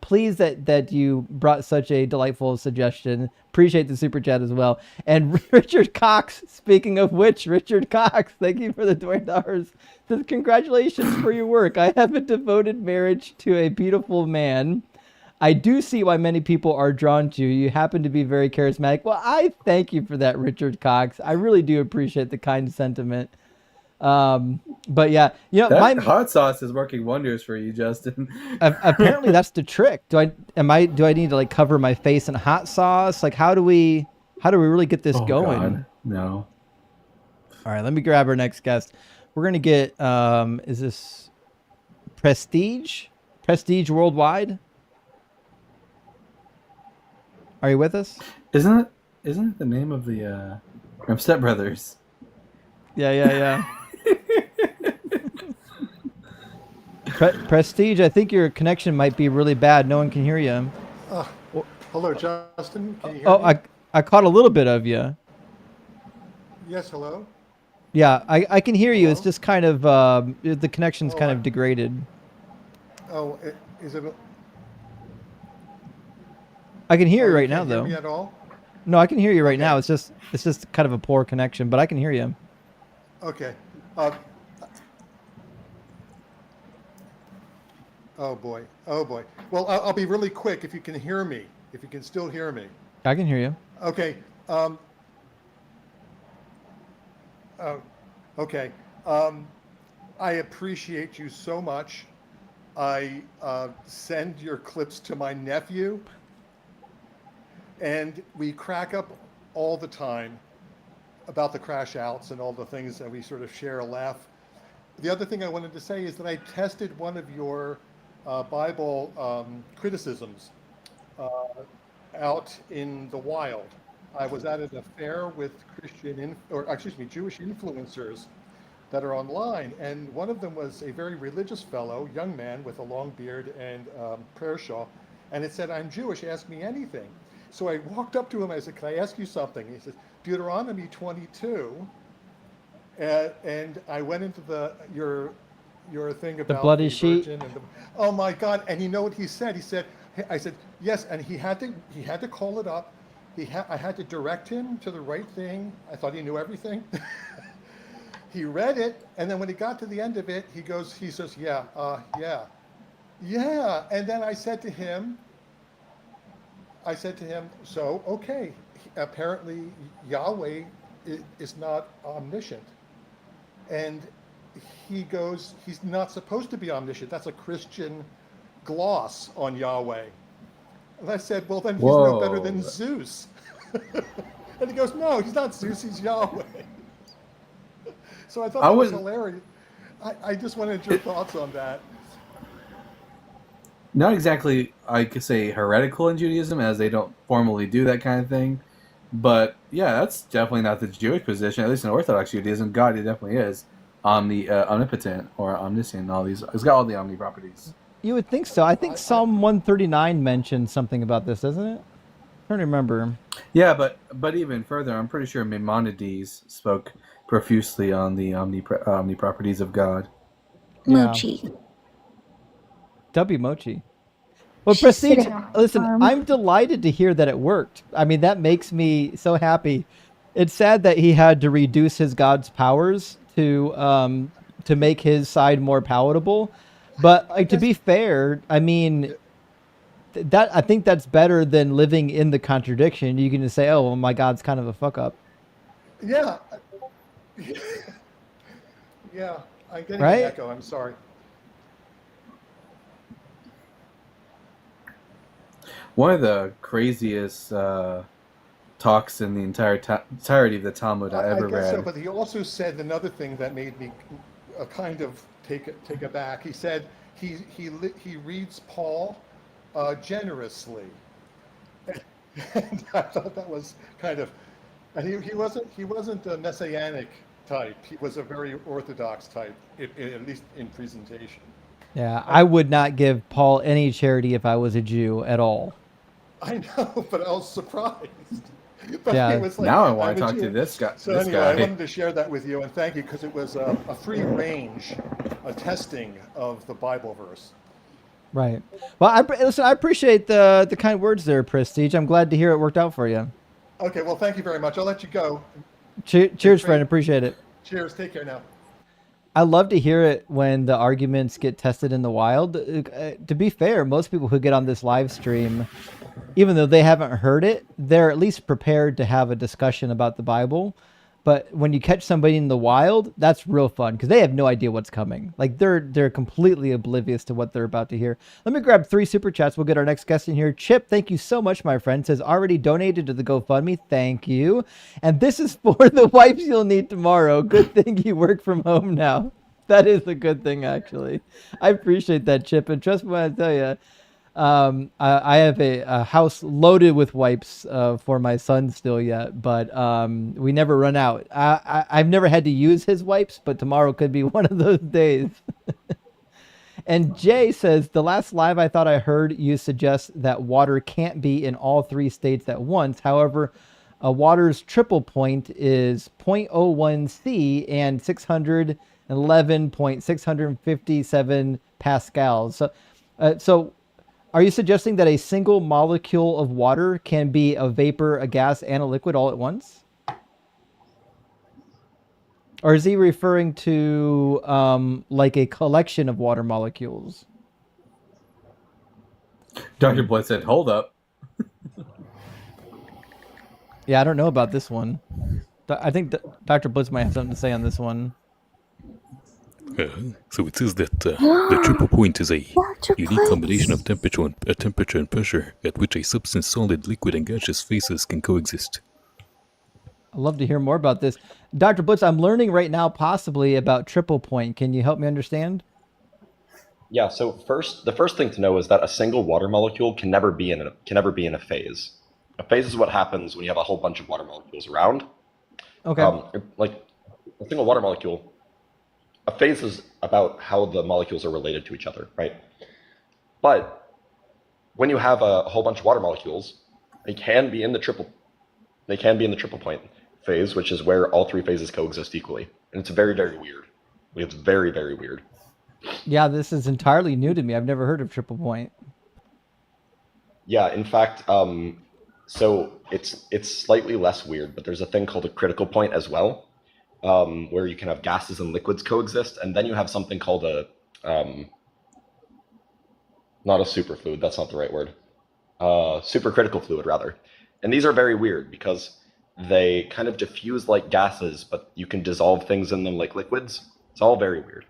pleased that you brought such a delightful suggestion. Appreciate the super chat as well. And Richard Cox, speaking of which, Richard Cox, thank you for the $20. Says, congratulations for your work. I have a devoted marriage to a beautiful man. I do see why many people are drawn to you. You happen to be very charismatic. Well, I thank you for that, Richard Cox. I really do appreciate the kind sentiment. But yeah, you know, that hot sauce is working wonders for you, Justin. Apparently that's the trick. Do I need to like cover my face in hot sauce? Like how do we really get this going? God, no. All right, let me grab our next guest. We're going to get, is this Prestige Worldwide? Are you with us? Isn't it the name of the from Step Brothers? Yeah. Prestige, I think your connection might be really bad. No one can hear you. Hello, Justin. Can you hear me? I caught a little bit of you. Yes, hello? Yeah, I can hear you. It's just kind of, the connection's kind of degraded. Oh, is it? I can hear you right now, though. Hear me at all? No, I can hear you right now. It's just kind of a poor connection, but I can hear you. Okay. Oh boy. Well, I'll be really quick if you can hear me. If you can still hear me. I can hear you. Okay. Okay. I appreciate you so much. I send your clips to my nephew, and we crack up all the time about the crash outs and all the things that we sort of share a laugh. The other thing I wanted to say is that I tested one of your Bible criticisms out in the wild. I was at an affair with Jewish influencers that are online, and one of them was a very religious fellow, young man with a long beard and prayer shawl, and it said, "I'm Jewish, ask me anything." So I walked up to him, I said, "Can I ask you something?" He says, "Deuteronomy 22," and I went into your thing about bloody the sheet. virgin and oh my God! And you know what he said? He said, I said yes, and he had to call it up. I had to direct him to the right thing. I thought he knew everything. He read it, and then when he got to the end of it, he says, yeah. And then I said to him, so, okay, apparently Yahweh is not omniscient. And he goes, he's not supposed to be omniscient. That's a Christian gloss on Yahweh. And I said, well, then he's no better than Zeus. And he goes, no, he's not Zeus, he's Yahweh. So I thought that was hilarious. I just wanted your thoughts on that. Not exactly, I could say, heretical in Judaism, as they don't formally do that kind of thing. But yeah, that's definitely not the Jewish position. At least in Orthodox Judaism, God definitely is omnipotent or omniscient. And all these, it's got all the omni properties. You would think so. I think Psalm 139 mentions something about this, doesn't it? I'm trying to remember. Yeah, but even further, I'm pretty sure Maimonides spoke profusely on the omni properties of God. Mochi. W Mochi. Well, Prestige, listen, I'm delighted to hear that it worked. I mean, that makes me so happy. It's sad that he had to reduce his God's powers to make his side more palatable. But like, to be fair, I mean, I think that's better than living in the contradiction. You can just say, "Oh, well, my God's kind of a fuck up." Yeah. Yeah, I'm getting Right? an echo. I'm sorry. One of the craziest talks in the entirety of the Talmud I ever guess read. so, but he also said another thing that made me kind of take aback. He said he reads Paul generously, and I thought that was kind of, and he wasn't a messianic type. He was a very orthodox type, at least in presentation. Yeah, I would not give Paul any charity if I was a Jew at all. I know, but I was surprised. But Yeah. it was like, Now I want to talk to this guy. So anyway, I wanted to share that with you, and thank you, because it was a free range, a testing of the Bible verse. Right. Well, listen, I appreciate the kind words there, Prestige. I'm glad to hear it worked out for you. Okay, well, thank you very much. I'll let you go. Cheers, friend. Appreciate it. Cheers. Take care now. I love to hear it when the arguments get tested in the wild. To be fair, most people who get on this live stream, even though they haven't heard it, they're at least prepared to have a discussion about the Bible. But when you catch somebody in the wild, that's real fun because they have no idea what's coming. Like they're completely oblivious to what they're about to hear. Let me grab 3 super chats. We'll get our next guest in here. Chip, thank you so much, my friend. Says already donated to the GoFundMe. Thank you. And this is for the wipes you'll need tomorrow. Good thing you work from home now. That is a good thing, actually. I appreciate that, Chip. And trust me when I tell you, I have a house loaded with wipes for my son still yet, but we never run out. I've never had to use his wipes, but tomorrow could be one of those days. And Jay says, the last live I thought I heard you suggest that water can't be in all 3 states at once. However, water's triple point is 0.01 C and 611.657 pascals. So are you suggesting that a single molecule of water can be a vapor, a gas, and a liquid all at once? Or is he referring to like a collection of water molecules? Dr. Blood said, hold up. Yeah, I don't know about this one. I think Dr. Blitz might have something to say on this one. So it says that the triple point is a unique combination of temperature and pressure at which a substance, solid, liquid, and gaseous phases can coexist. I'd love to hear more about this. Dr. Blitz, I'm learning right now possibly about triple point. Can you help me understand? Yeah, so the first thing to know is that a single water molecule can never be in a phase. A phase is what happens when you have a whole bunch of water molecules around. Okay. Like a single water molecule, a phase is about how the molecules are related to each other, right? But when you have a whole bunch of water molecules, they can be in the triple point phase, which is where all three phases coexist equally. And it's very, very weird. It's very, very weird. Yeah, this is entirely new to me. I've never heard of triple point. Yeah, in fact, so it's slightly less weird, but there's a thing called a critical point as well, where you can have gases and liquids coexist, and then you have something called a not a superfluid, that's not the right word, supercritical fluid rather. And these are very weird because they kind of diffuse like gases, but you can dissolve things in them like liquids. It's all very weird.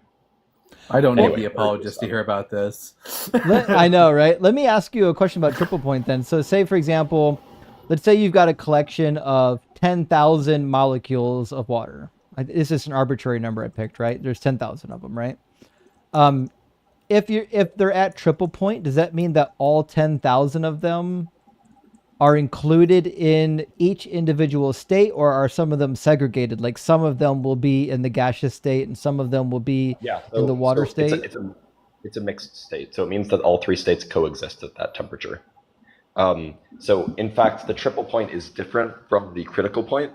I don't need the apologist to hear about this. I know, right? Let me ask you a question about triple point then. So say, for example, let's say you've got a collection of 10,000 molecules of water. This is an arbitrary number I picked, right? There's 10,000 of them, right? If they're at triple point, does that mean that all 10,000 of them are included in each individual state, or are some of them segregated? Like some of them will be in the gaseous state and some of them will be in the water state? It's a mixed state. So it means that all three states coexist at that temperature. So in fact, the triple point is different from the critical point.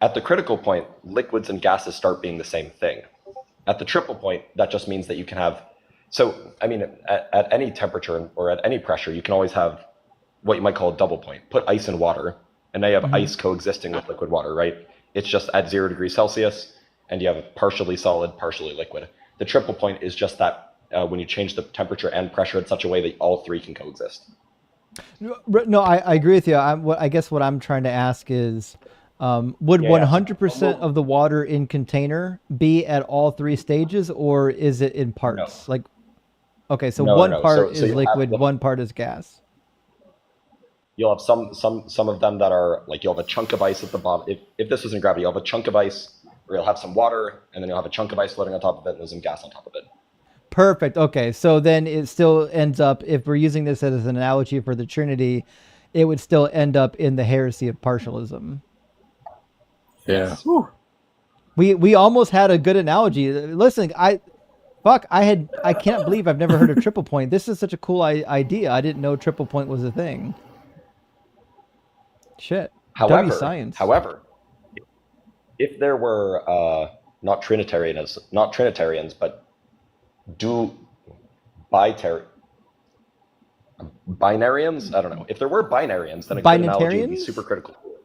At the critical point, liquids and gases start being the same thing. At the triple point, that just means that you can have, at any temperature or at any pressure, you can always have what you might call a double point. Put ice in water, and now you have ice coexisting with liquid water, right? It's just at 0 degrees Celsius, and you have partially solid, partially liquid. The triple point is just that when you change the temperature and pressure in such a way that all three can coexist. No, I agree with you. I guess what I'm trying to ask is, would 100% of the water in container be at all three stages, or is it in parts? No. Okay, so one part is liquid, one part is gas. You'll have some of them that are like, you'll have a chunk of ice at the bottom. If this was in gravity, you'll have a chunk of ice, or you'll have some water, and then you'll have a chunk of ice floating on top of it, and there's some gas on top of it. Perfect. Okay, so then it still ends up, if we're using this as an analogy for the Trinity, it would still end up in the heresy of partialism. Yeah. We almost had a good analogy. Listen, I can't believe I've never heard of triple point. This is such a cool idea. I didn't know triple point was a thing. Shit. However, if there were not Trinitarians, but binarians? I don't know. If there were binarians, then a good analogy would be supercritical fluid.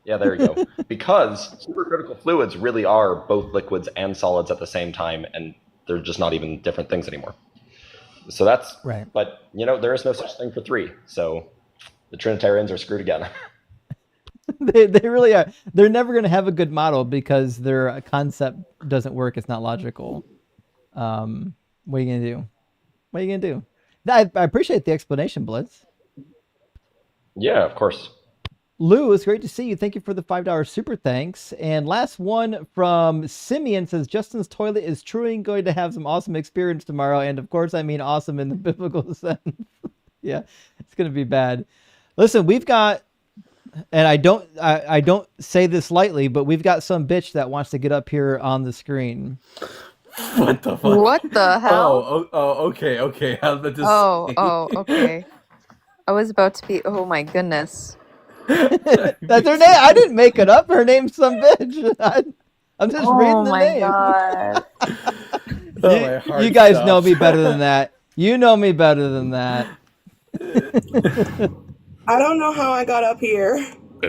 Yeah, there you go. Because supercritical fluids really are both liquids and solids at the same time, and they're just not even different things anymore. So that's right. But there is no such thing for three. So the Trinitarians are screwed again. They really are. They're never going to have a good model because their concept doesn't work. It's not logical. What are you going to do? What are you going to do? I appreciate the explanation, Blitz. Yeah, of course. Lou, it's great to see you. Thank you for the $5 super thanks. And last one from Simeon says, Justin's toilet is truly going to have some awesome experience tomorrow. And of course, I mean awesome in the biblical sense. Yeah, it's going to be bad. Listen, we've got, and I don't say this lightly, but we've got some bitch that wants to get up here on the screen. What the fuck? What the hell? Okay. How about this? Okay. I was about to be, oh my goodness. That's her name. I didn't make it up. Her name's some bitch. I'm just reading the name. God. You guys know me better than that. You know me better than that. I don't know how I got up here.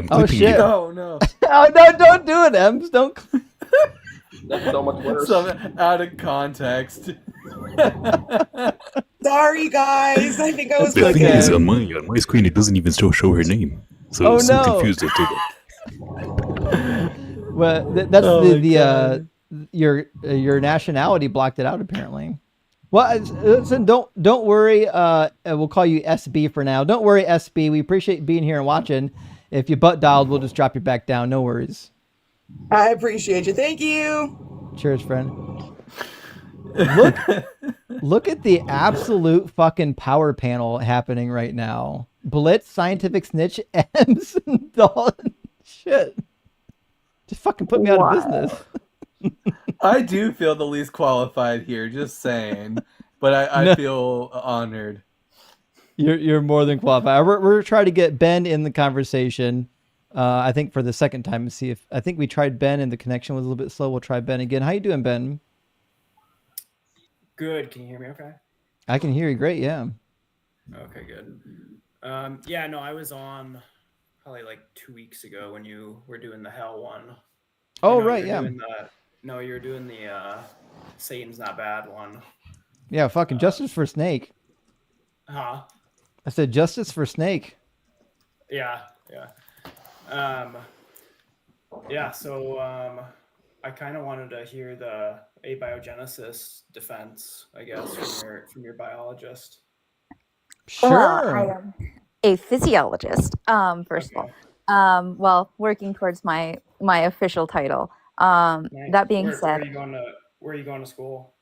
Oh shit! Oh no! Oh no! Don't do it, Ems. Don't. That's so much worse. Some out of context. Sorry, guys. I think I was The thing is, on my screen, it doesn't even show her name. So I was so confused until that. Well, that's your nationality blocked it out apparently. Well, listen, don't worry. We'll call you SB for now. Don't worry, SB. We appreciate being here and watching. If you butt dialed, we'll just drop you back down. No worries. I appreciate you. Thank you. Cheers, friend. Look at the absolute fucking power panel happening right now. Blitz, Scientific Snitch, Ems, and Dalton. Shit. Just fucking put me out of business. I do feel the least qualified here, just saying. But I No. feel honored. You're more than qualified. We're trying to get Ben in the conversation. I think for the second time to see if I think we tried Ben and the connection was a little bit slow. We'll try Ben again. How you doing, Ben? Good. Can you hear me okay? I can hear you great, yeah. Okay, good. Yeah, no, I was on probably like 2 weeks ago when you were doing the hell one. Oh, No, right, you yeah. were doing you were doing the Satan's Not Bad one. Yeah, fucking justice for Snake. Huh? I said justice for Snake. Yeah, yeah. Yeah, so I kind of wanted to hear the abiogenesis defense, I guess, from your biologist. Well, I am a physiologist, first of all. Well, working towards my official title. Nice. That being Where said, are you going to school?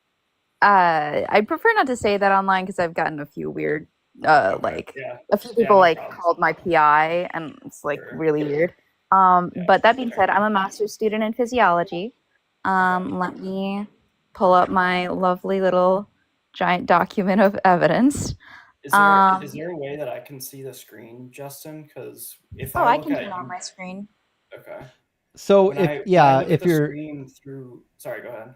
I prefer not to say that online because I've gotten a few weird, like Yeah. a few Yeah, people no like problem. called my PI, and it's like really weird. But that being said, I'm a master's student in physiology. Let me pull up my lovely little giant document of evidence. Is there a way that I can see the screen, Justin? Because if Oh, I I look can at turn on my screen. Okay. So When if I look if at the you're screen through, sorry, go ahead.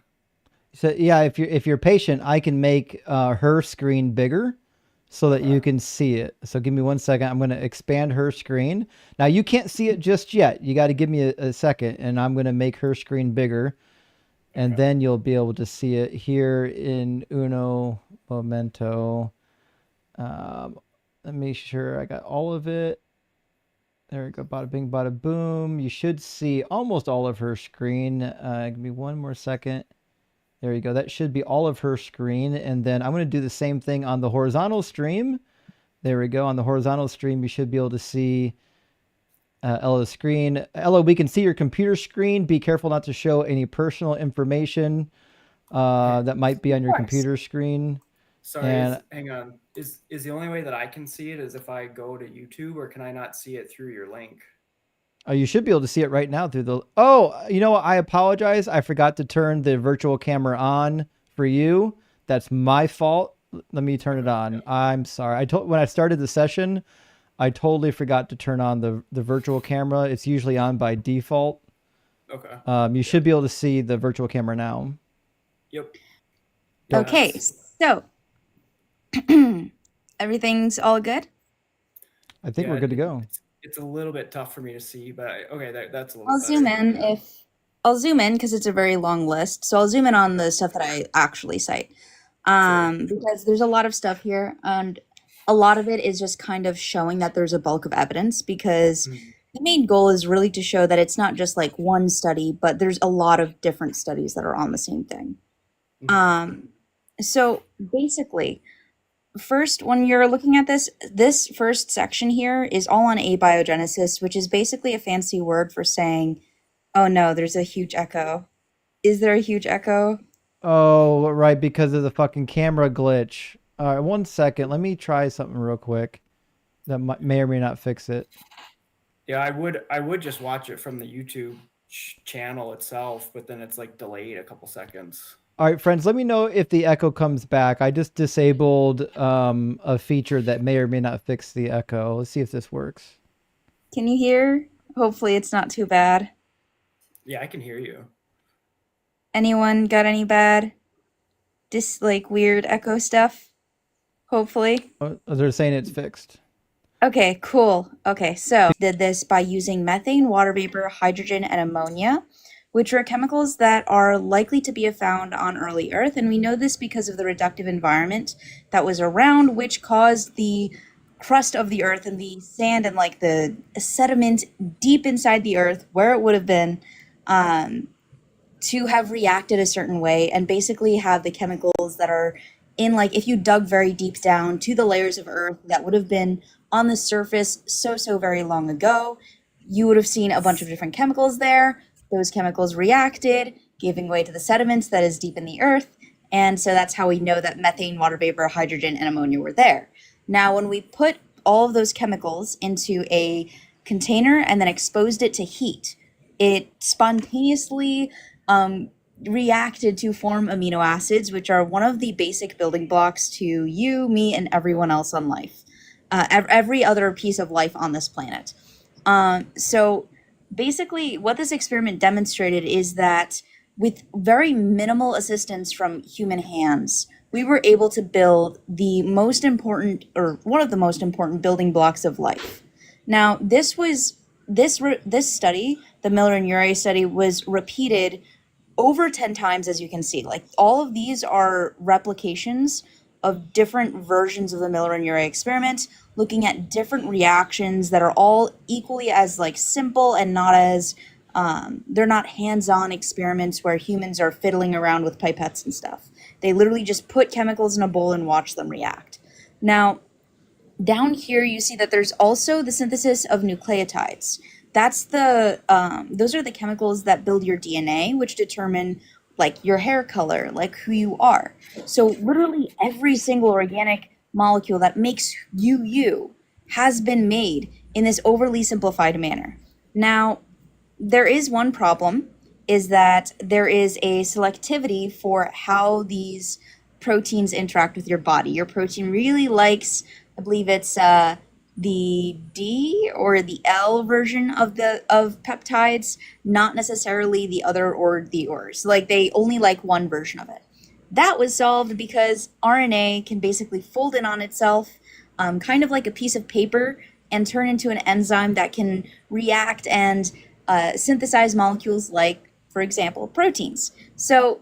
so yeah, if you're patient, I can make her screen bigger so that you can see it. So give me 1 second. I'm going to expand her screen. Now you can't see it just yet. You got to give me a second, and I'm going to make her screen bigger, and then you'll be able to see it here in Uno Momento. Let me make sure I got all of it. There we go. Bada bing, bada boom. You should see almost all of her screen. Give me 1 more second. There you go. That should be all of her screen. And then I'm going to do the same thing on the horizontal stream. There we go. On the horizontal stream, you should be able to see Ella's screen. Ella, we can see your computer screen. Be careful not to show any personal information that might be on your computer screen. Sorry, And hang on. Is the only way that I can see it is if I go to YouTube, or can I not see it through your link? you should be able to see it right now through the... Oh, you know what? I apologize. I forgot to turn the virtual camera on for you. That's my fault. Let me turn it on. I'm sorry. When I started the session, I totally forgot to turn on the virtual camera. It's usually on by default. Okay. You should be able to see the virtual camera now. Yep. Okay, so everything's all good? I think we're good to go. It's a little bit tough for me to see, but okay, that's a little I'll bit zoom better. in I'll zoom in because it's a very long list. So I'll zoom in on the stuff that I actually cite. Because there's a lot of stuff here, and a lot of it is just kind of showing that there's a bulk of evidence, because the main goal is really to show that it's not just like one study, but there's a lot of different studies that are on the same thing. So basically, first, when you're looking at this first section here is all on abiogenesis, which is basically a fancy word for saying, oh no, there's a huge echo. Is there a huge echo? Oh, right, because of the fucking camera glitch. All right, 1 second. Let me try something real quick that may or may not fix it. Yeah, I would just watch it from the YouTube channel itself, but then it's like delayed a couple seconds. All right, friends, let me know if the echo comes back. I just disabled a feature that may or may not fix the echo. Let's see if this works. Can you hear? Hopefully it's not too bad. Yeah, I can hear you. Anyone got any bad, like weird echo stuff? Hopefully. Oh, they're saying it's fixed. Okay, cool. Okay, so did this by using methane, water vapor, hydrogen, and ammonia, which are chemicals that are likely to be found on early Earth. And we know this because of the reductive environment that was around, which caused the crust of the Earth and the sand and like the sediment deep inside the Earth where it would have been to have reacted a certain way and basically have the chemicals that are in, like, if you dug very deep down to the layers of earth that would have been on the surface so very long ago, you would have seen a bunch of different chemicals there. Those chemicals reacted, giving way to the sediments that is deep in the earth. And so that's how we know that methane, water vapor, hydrogen, and ammonia were there. Now, when we put all of those chemicals into a container and then exposed it to heat, it spontaneously reacted to form amino acids, which are one of the basic building blocks to you, me, and everyone else on life, every other piece of life on this planet. So basically, what this experiment demonstrated is that with very minimal assistance from human hands, we were able to build the most important, or one of the most important building blocks of life. Now, this study, the Miller and Urey study, was repeated over 10 times, as you can see. Like, all of these are replications of different versions of the Miller and Urey experiment, looking at different reactions that are all equally as, like, simple and not as they're not hands-on experiments where humans are fiddling around with pipettes and stuff. They literally just put chemicals in a bowl and watch them react. Now, down here you see that there's also the synthesis of nucleotides. That's those are the chemicals that build your DNA, which determine, like, your hair color, like who you are. So literally every single organic molecule that makes you has been made in this overly simplified manner. Now, there is one problem, is that there is a selectivity for how these proteins interact with your body. Your protein really likes, I believe it's the D or the L version of peptides, not necessarily the other or the or. So, like, they only like one version of it. That was solved because RNA can basically fold in on itself, kind of like a piece of paper, and turn into an enzyme that can react and synthesize molecules like, for example, proteins. So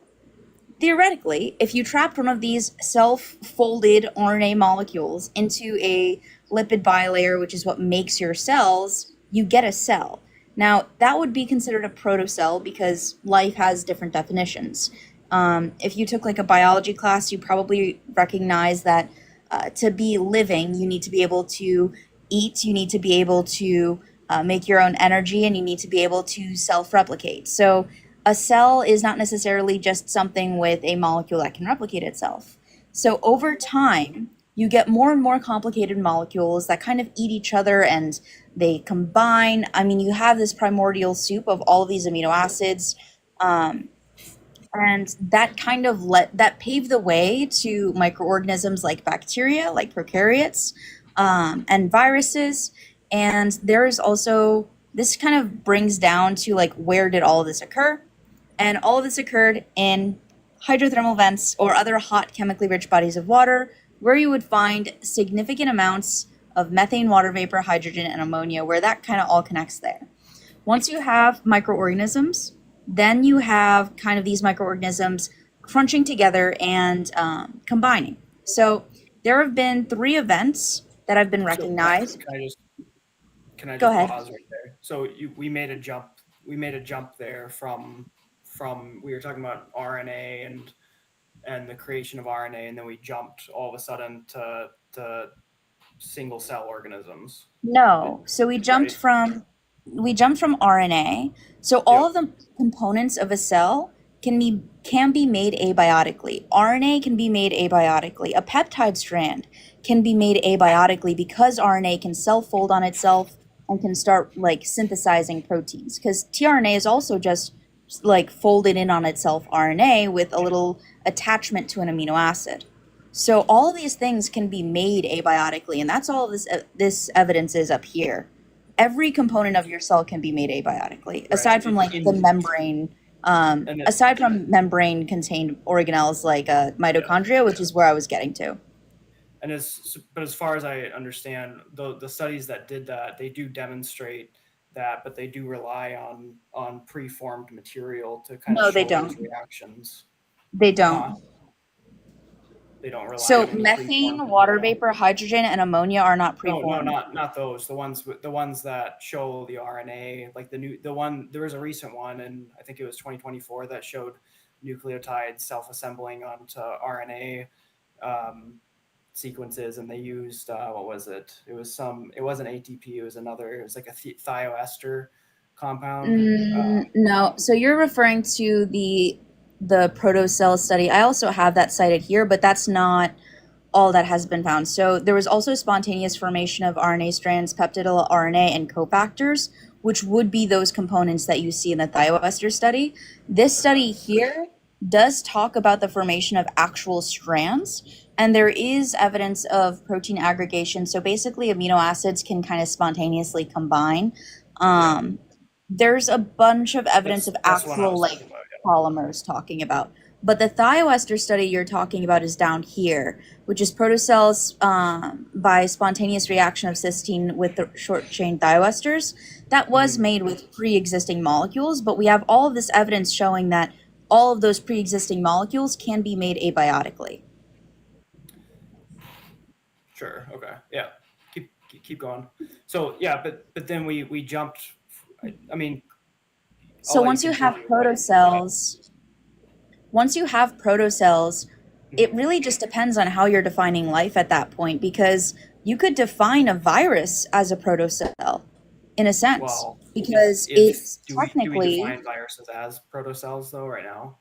theoretically, if you trapped one of these self-folded RNA molecules into a lipid bilayer, which is what makes your cells, you get a cell. Now, that would be considered a protocell because life has different definitions. If you took, like, a biology class, you probably recognize that to be living, you need to be able to eat, you need to be able to make your own energy, and you need to be able to self-replicate. So a cell is not necessarily just something with a molecule that can replicate itself. So over time, you get more and more complicated molecules that kind of eat each other and they combine. I mean, you have this primordial soup of all of these amino acids, and that kind of that paved the way to microorganisms like bacteria, like prokaryotes, and viruses. And there's also, this kind of brings down to, like, where did all of this occur? And all of this occurred in hydrothermal vents or other hot chemically rich bodies of water, where you would find significant amounts of methane, water vapor, hydrogen, and ammonia, where that kind of all connects there. Once you have microorganisms, then you have kind of these microorganisms crunching together and combining. So there have been 3 events that have been recognized. Can I Go just ahead. pause right there? So we made a jump. We made a jump there from we were talking about RNA and the creation of RNA, and then we jumped all of a sudden to single cell organisms. No. So we jumped from RNA. So all of the components of a cell can be made abiotically. RNA can be made abiotically. A peptide strand can be made abiotically because RNA can self-fold on itself and can start, like, synthesizing proteins. Because tRNA is also just, like, folded in on itself RNA with a little attachment to an amino acid. So all of these things can be made abiotically, and that's all this evidence is up here. Every component of your cell can be made abiotically, aside from, like, the membrane. Aside from membrane-contained organelles like mitochondria, which is where I was getting to. And but as far as I understand, the studies that did that, they do demonstrate that, but they do rely on preformed material to kind of show those reactions. They don't. They don't rely So on any methane, preformed water material. vapor, hydrogen, and ammonia are not No, preformed. not those. The ones that show the RNA, like the one. There was a recent one, and I think it was 2024 that showed nucleotides self-assembling onto RNA sequences, and they used what was it? It wasn't ATP. It was another. It was like a thioester compound. No, so you're referring to the protocell study. I also have that cited here, but that's not all that has been found. So there was also spontaneous formation of RNA strands, peptidyl RNA, and cofactors, which would be those components that you see in the thioester study. This study here does talk about the formation of actual strands, and there is evidence of protein aggregation. So basically, amino acids can kind of spontaneously combine. There's a bunch of evidence of That's what I actual was like talking about, yeah. polymers talking about. But the thioester study you're talking about is down here, which is protocells by spontaneous reaction of cysteine with the short-chain thioesters. That was made with pre-existing molecules, but we have all of this evidence showing that all of those pre-existing molecules can be made abiotically. Sure. Okay. Yeah. Keep going. So yeah, but then we jumped. I mean. So once you have protocells, it really just depends on how you're defining life at that point, because you could define a virus as a protocell in a sense, Well, because it's technically. Do we define viruses as protocells though right now?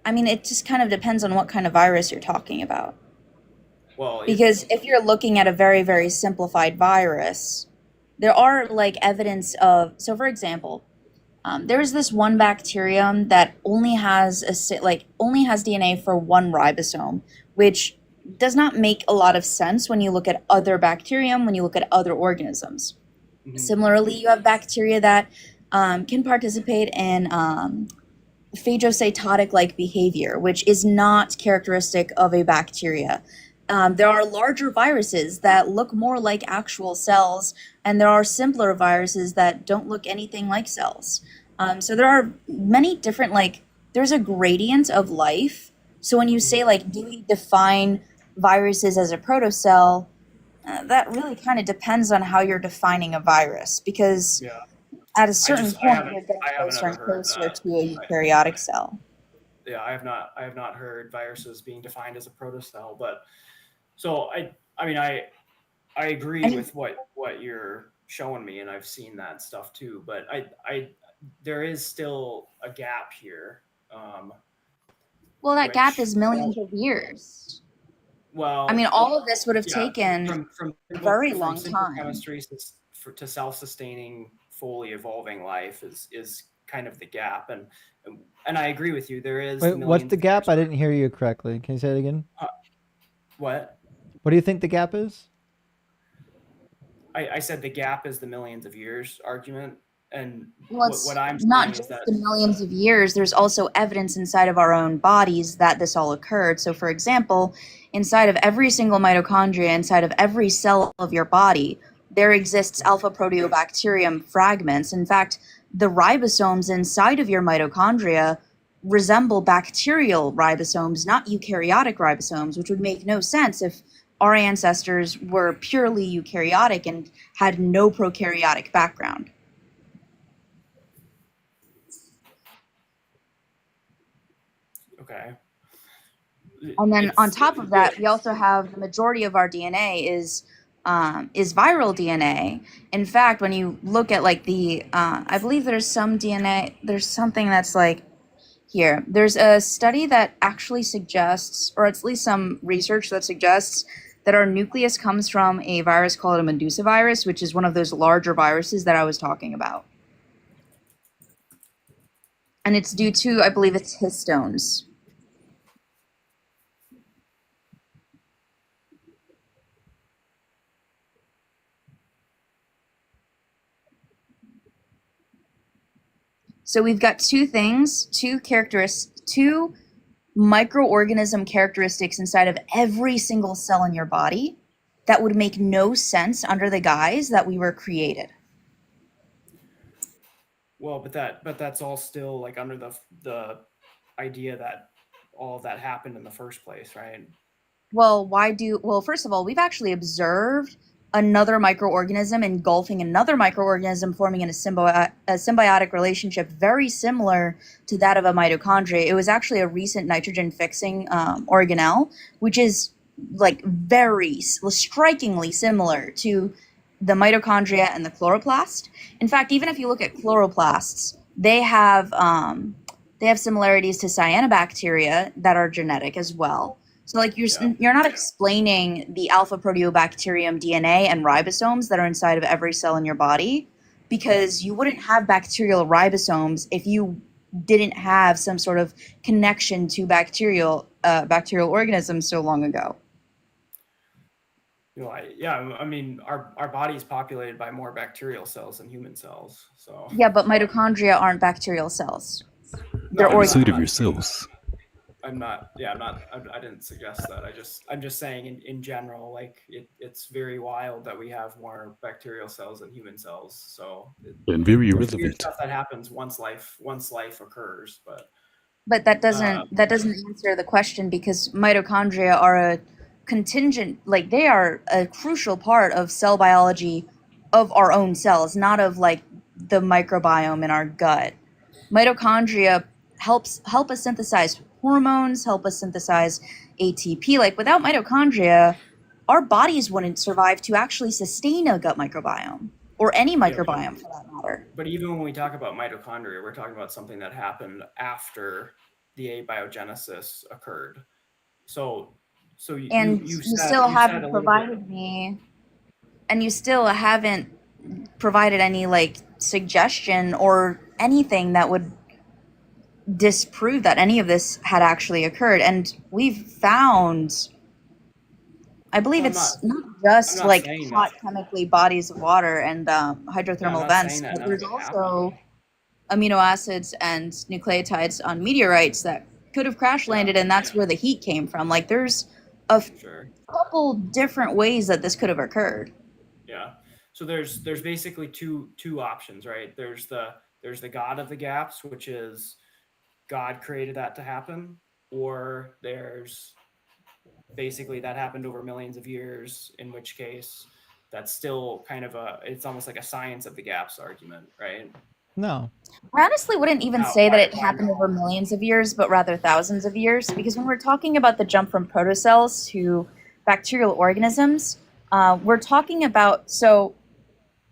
I mean, it just kind of depends on what kind of virus you're talking about. Well, because if you're looking at a very, very simplified virus, there are like evidence of. So, for example, there's this one bacterium that only has DNA for one ribosome, which does not make a lot of sense when you look at other bacterium, when you look at other organisms. Similarly, you have bacteria that can participate in phagocytotic-like behavior, which is not characteristic of a bacteria. There are larger viruses that look more like actual cells, and there are simpler viruses that don't look anything like cells. So there are many different, there's a gradient of life. So when you say, do we define viruses as a protocell, that really kind of depends on how you're defining a virus, because at a certain point, you're getting closer and closer to a eukaryotic cell. Yeah, I have not heard viruses being defined as a protocell, but so I agree with what you're showing me, and I've seen that stuff too, but there is still a gap here. Well, that gap is millions of years. Well, I mean, all of this would have taken from a very long simple time. chemistry to self-sustaining, fully evolving life is kind of the gap, and I agree with you. There is. Wait, what's the gap? I didn't hear you correctly. Can you say it again? What? What do you think the gap is? I said the gap is the millions of years argument, and well, what I'm not saying just is that the millions of years. There's also evidence inside of our own bodies that this all occurred. So, for example, inside of every single mitochondria, inside of every cell of your body, there exists alpha proteobacterium fragments. In fact, the ribosomes inside of your mitochondria resemble bacterial ribosomes, not eukaryotic ribosomes, which would make no sense if our ancestors were purely eukaryotic and had no prokaryotic background. Okay. And then on top of that, we also have the majority of our DNA is viral DNA. In fact, when you look at I believe there's some DNA, there's something that's here. There's a study that actually suggests, or at least some research that suggests, that our nucleus comes from a virus called a Medusa virus, which is one of those larger viruses that I was talking about. And it's due to, I believe it's histones. So we've got two microorganism characteristics inside of every single cell in your body that would make no sense under the guise that we were created. Well, but that's all still under the idea that all of that happened in the first place, right? Well, first of all, we've actually observed another microorganism engulfing another microorganism, forming in a symbiotic relationship very similar to that of a mitochondria. It was actually a recent nitrogen fixing organelle, which is like very strikingly similar to the mitochondria and the chloroplast. In fact, even if you look at chloroplasts, they have similarities to cyanobacteria that are genetic as well. So like you're not explaining the alpha proteobacterium DNA and ribosomes that are inside of every cell in your body, because you wouldn't have bacterial ribosomes if you didn't have some sort of connection to bacterial organisms so long ago. You know, I mean, our body is populated by more bacterial cells than human cells. So Yeah, but mitochondria aren't bacterial cells. They're Outside of your cells. I didn't suggest that. I'm just saying in general, like it's very wild that we have more bacterial cells than human cells. So And very weird irrelevant. stuff that happens once life occurs, But that doesn't answer the question, because mitochondria are a contingent, like they are a crucial part of cell biology of our own cells, not of like the microbiome in our gut. Mitochondria help us synthesize hormones, help us synthesize ATP. Like without mitochondria, our bodies wouldn't survive to actually sustain a gut microbiome or any microbiome for that matter. but even when we talk about mitochondria, we're talking about something that happened after the abiogenesis occurred. So you still haven't provided me, and you still haven't provided any like suggestion or anything that would disprove that any of this had actually occurred. And we've found, I believe it's not just like hot chemically bodies of water and hydrothermal vents, but there's also amino acids and nucleotides on meteorites that could have crash landed, and that's where the heat came from. Like there's a couple different ways that this could have occurred. Yeah. So there's basically two options, right? There's the God of the gaps, which is God created that to happen, or there's basically that happened over millions of years, in which case that's still kind of it's almost like a science of the gaps argument, right? No. I honestly wouldn't even say that it happened over millions of years, but rather thousands of years, because when we're talking about the jump from protocells to bacterial organisms, we're talking about, so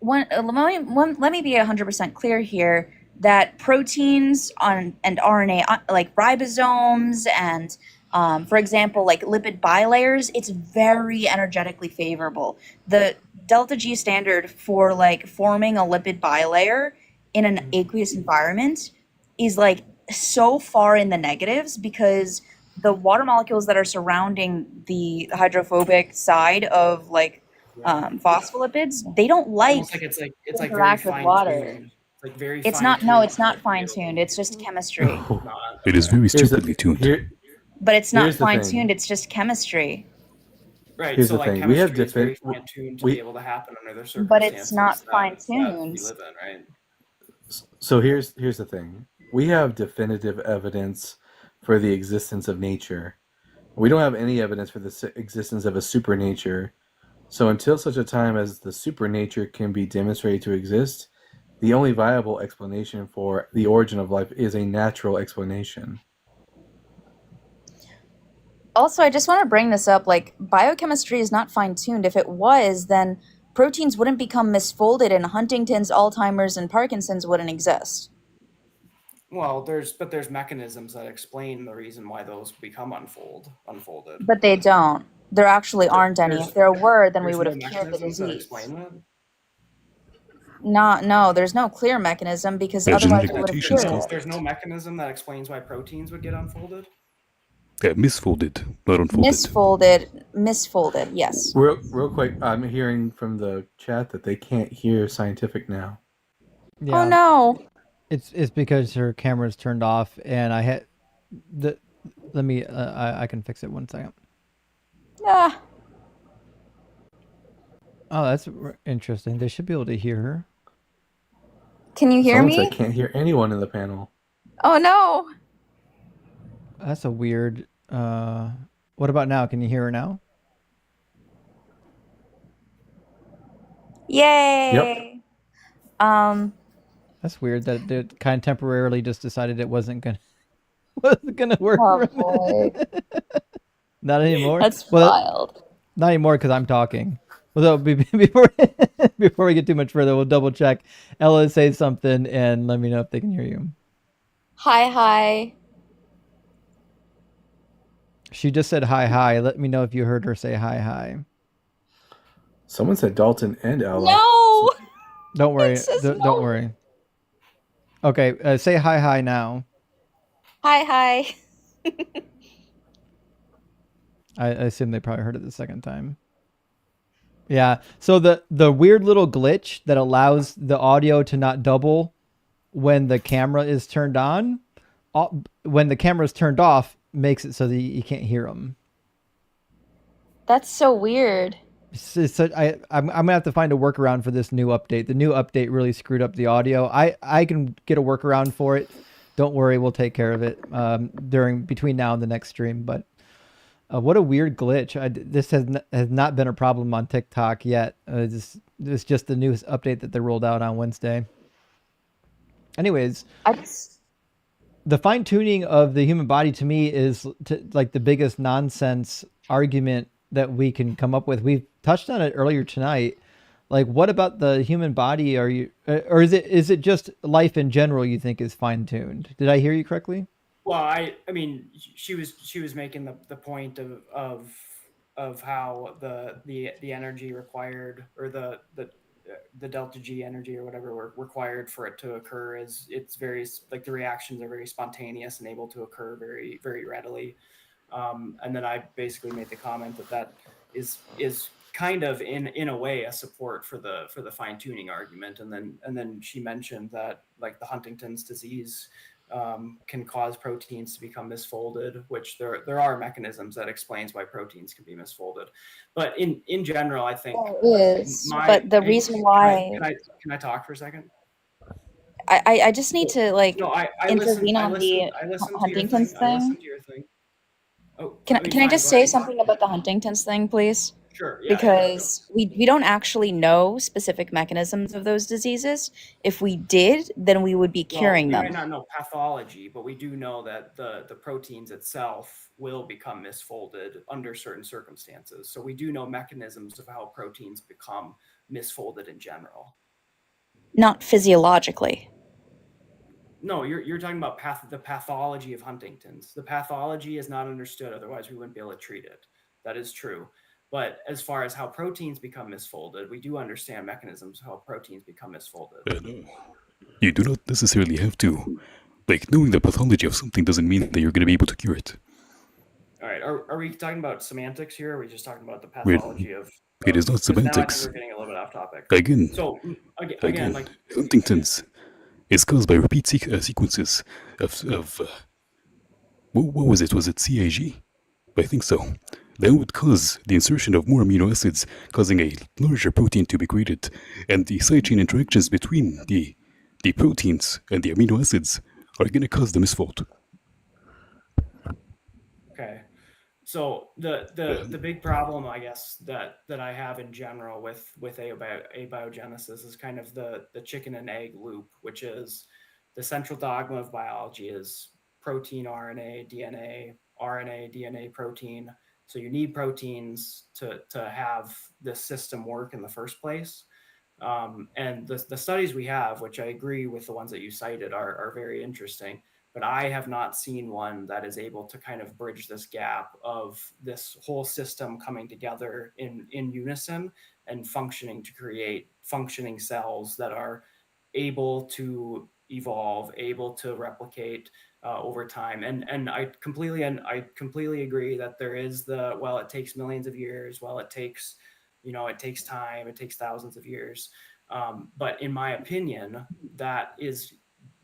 let me be 100% clear here, that proteins and RNA, like ribosomes and, for example, like lipid bilayers, it's very energetically favorable. The delta G standard for like forming a lipid bilayer in an aqueous environment is like so far in the negatives, because the water molecules that are surrounding the hydrophobic side of like phospholipids, they don't like it's like interact very with water. fine-tuned. Like very It's not, no, it's not fine-tuned. It's just chemistry. It is very stupidly tuned. But it's not Here's the thing. fine-tuned. It's just chemistry. Right. Here's So the like thing. We have chemistry is very different. fine-tuned to be able to happen under the circumstances But it's not that fine-tuned. we live in, right? So here's the thing. We have definitive evidence for the existence of nature. We don't have any evidence for the existence of a supernature. So until such a time as the supernature can be demonstrated to exist, the only viable explanation for the origin of life is a natural explanation. Also, I just want to bring this up, like, biochemistry is not fine-tuned. If it was, then proteins wouldn't become misfolded, and Huntington's, Alzheimer's, and Parkinson's wouldn't exist. Well, there's mechanisms that explain the reason why those become unfolded. But they don't. There actually aren't any. If there were, then we would have no cured the mechanisms that disease. explain that? No, there's no clear mechanism, because otherwise we would have cured it. There's no mechanism that explains why proteins would get unfolded? Misfolded, not unfolded. Misfolded, yes. Real quick, I'm hearing from the chat that they can't hear Scientific now. Yeah. Oh no. It's because her camera's turned off, and I had the. Let me. I can fix it 1 second. Ah. Oh, that's interesting. They should be able to hear her. Can you hear Someone me? said can't hear anyone in the panel. Oh no. That's a weird. What about now? Can you hear her now? Yay! Yep. That's weird that it kind of temporarily just decided it wasn't gonna work. Oh boy. Not anymore. That's Well, wild. not anymore because I'm talking. Well, before before we get too much further, we'll double check. Ella, say something and let me know if they can hear you. Hi. She just said hi. Let me know if you heard her say hi. Someone said Dalton and Ella. No. Don't worry. It says Don't no. worry. Okay, say hi now. Hi. I assume they probably heard it the second time. Yeah. So the weird little glitch that allows the audio to not double when the camera is turned on, when the camera is turned off, makes it so that you can't hear them. That's so weird. I'm gonna have to find a workaround for this new update. The new update really screwed up the audio. I can get a workaround for it. Don't worry, we'll take care of it between now and the next stream. But what a weird glitch! This has not been a problem on TikTok yet. It's just the newest update that they rolled out on Wednesday. Anyways, the fine tuning of the human body to me is like the biggest nonsense argument that we can come up with. We've touched on it earlier tonight. Like, what about the human body? Or is it just life in general you think is fine tuned? Did I hear you correctly? Well, I mean, she was making the point of how the energy required, or the delta G energy or whatever required for it to occur, is it's very, like, the reactions are very spontaneous and able to occur very, very readily. And then I basically made the comment that is kind of in a way a support for the fine tuning argument. And then she mentioned that, like, the Huntington's disease can cause proteins to become misfolded, which there are mechanisms that explains why proteins can be misfolded. But in general, I think There is, but the reason why can I talk for a second? I just need to intervene on the I listened Huntington's to your thing. I thing. listened to your thing. Oh, Can I just say something about the Huntington's thing, please? Sure. Yeah. Because we don't actually know specific mechanisms of those diseases. If we did, then we would be curing We them. might not know pathology, but we do know that the proteins itself will become misfolded under certain circumstances. So we do know mechanisms of how proteins become misfolded in general. Not physiologically. No, you're talking about the pathology of Huntington's. The pathology is not understood, otherwise we wouldn't be able to treat it. That is true. But as far as how proteins become misfolded, we do understand mechanisms of how proteins become misfolded. No. You do not necessarily have to. Like, knowing the pathology of something doesn't mean that you're going to be able to cure it. All right. Are we talking about semantics here, or are we just talking about the pathology of... It is not semantics. Now I think we're getting a little bit off topic. Again, So, again, like... Huntington's is caused by repeat sequences of what was it? Was it CAG? I think so. That would cause the insertion of more amino acids, causing a larger protein to be created, and the side chain interactions between the proteins and the amino acids are going to cause the misfold. Okay. So the big problem, I guess, that I have in general with abiogenesis is kind of the chicken and egg loop, which is the central dogma of biology is protein, RNA, DNA, RNA, DNA, protein. So you need proteins to have this system work in the first place. And the studies we have, which I agree with the ones that you cited, are very interesting. But I have not seen one that is able to kind of bridge this gap of this whole system coming together in unison and functioning to create functioning cells that are able to evolve, able to replicate over time. And I completely agree that there is it takes millions of years. It takes, it takes time. It takes thousands of years. But in my opinion,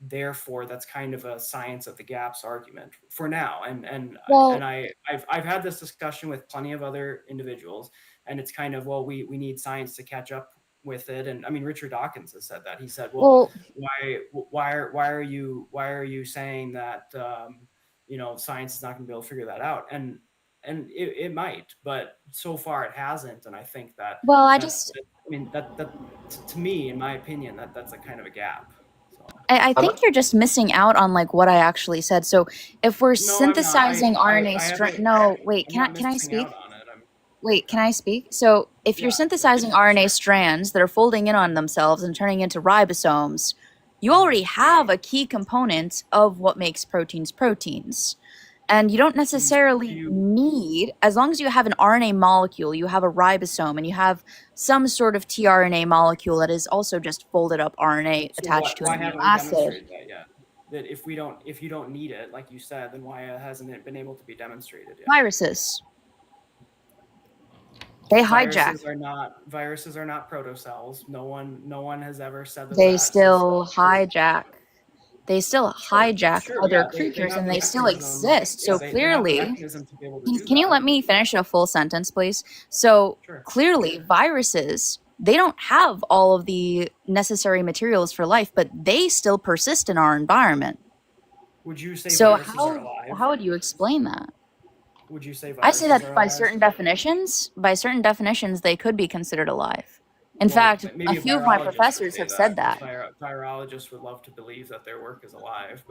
therefore that's kind of a science of the gaps argument for now. I've had this discussion with plenty of other individuals, and it's kind of, we need science to catch up with it. And I mean, Richard Dawkins has said that. He said, why are you saying that science is not going to be able to figure that out, and it might, but so far it hasn't. And I think that Well, that to me, in my opinion, that's a kind of a gap. I think you're just missing out on like what I actually said. So if we're No, synthesizing I'm not. RNA strand, no, wait, can I speak? Wait, can I speak? So if you're synthesizing RNA strands that are folding in on themselves and turning into ribosomes, you already have a key component of what makes proteins. And you don't necessarily need, as long as you have an RNA molecule, you have a ribosome, and you have some sort of tRNA molecule that is also just folded up RNA attached to an amino acid. Demonstrated that yet? That if you don't need it, like you said, then why hasn't it been able to be demonstrated yet? Viruses. They hijack. Viruses are not protocells. No one has ever said that. They still hijack. They still hijack other creatures, and they still exist. So clearly, can you let me finish a full sentence, please? So clearly, viruses, they don't have all of the necessary materials for life, but they still persist in our environment. Would you say so? Viruses are alive? How would you explain that? Would you say I say that viruses are by alive? certain definitions, they could be considered alive. In fact, a few of my professors have said that. Virologists would love to believe that their work is alive.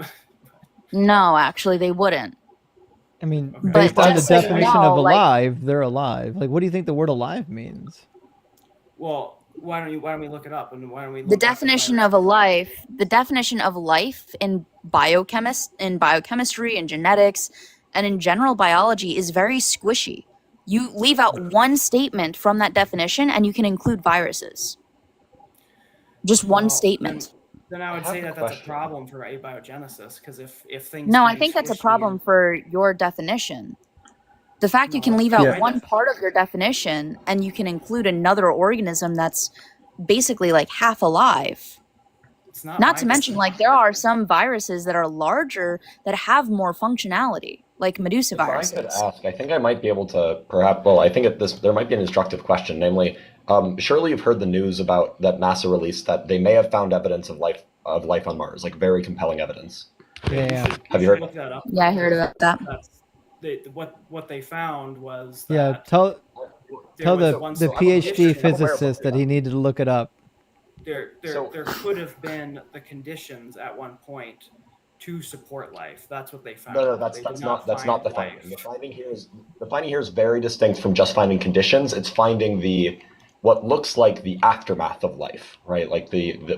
No, actually, they wouldn't. I mean, based on the definition of alive, they're alive. Like, what do you think the word alive means? Well, why don't we look it up, and why don't we? The definition of life in biochemistry and genetics and in general biology is very squishy. You leave out one statement from that definition and you can include viruses. Just one statement. Then I would say that that's a problem for abiogenesis, because if things. No, I think that's a problem for your definition. The fact you can leave out one part of your definition and you can include another organism that's basically like half alive. Not to mention, like, there are some viruses that are larger that have more functionality, like Medusa viruses. If I could ask, I think I might be able to I think there might be an instructive question, namely, surely you've heard the news about that NASA released that they may have found evidence of life on Mars, like very compelling evidence. Yeah. Have you heard? Look that up. Yeah, I heard about that. What they found was that Yeah, tell the PhD condition. physicist that he needed to look it up. There could have been the conditions at one point to support life. That's what they found. No, that's not the finding. The finding here is very distinct from just finding conditions. It's finding what looks like the aftermath of life, right? Like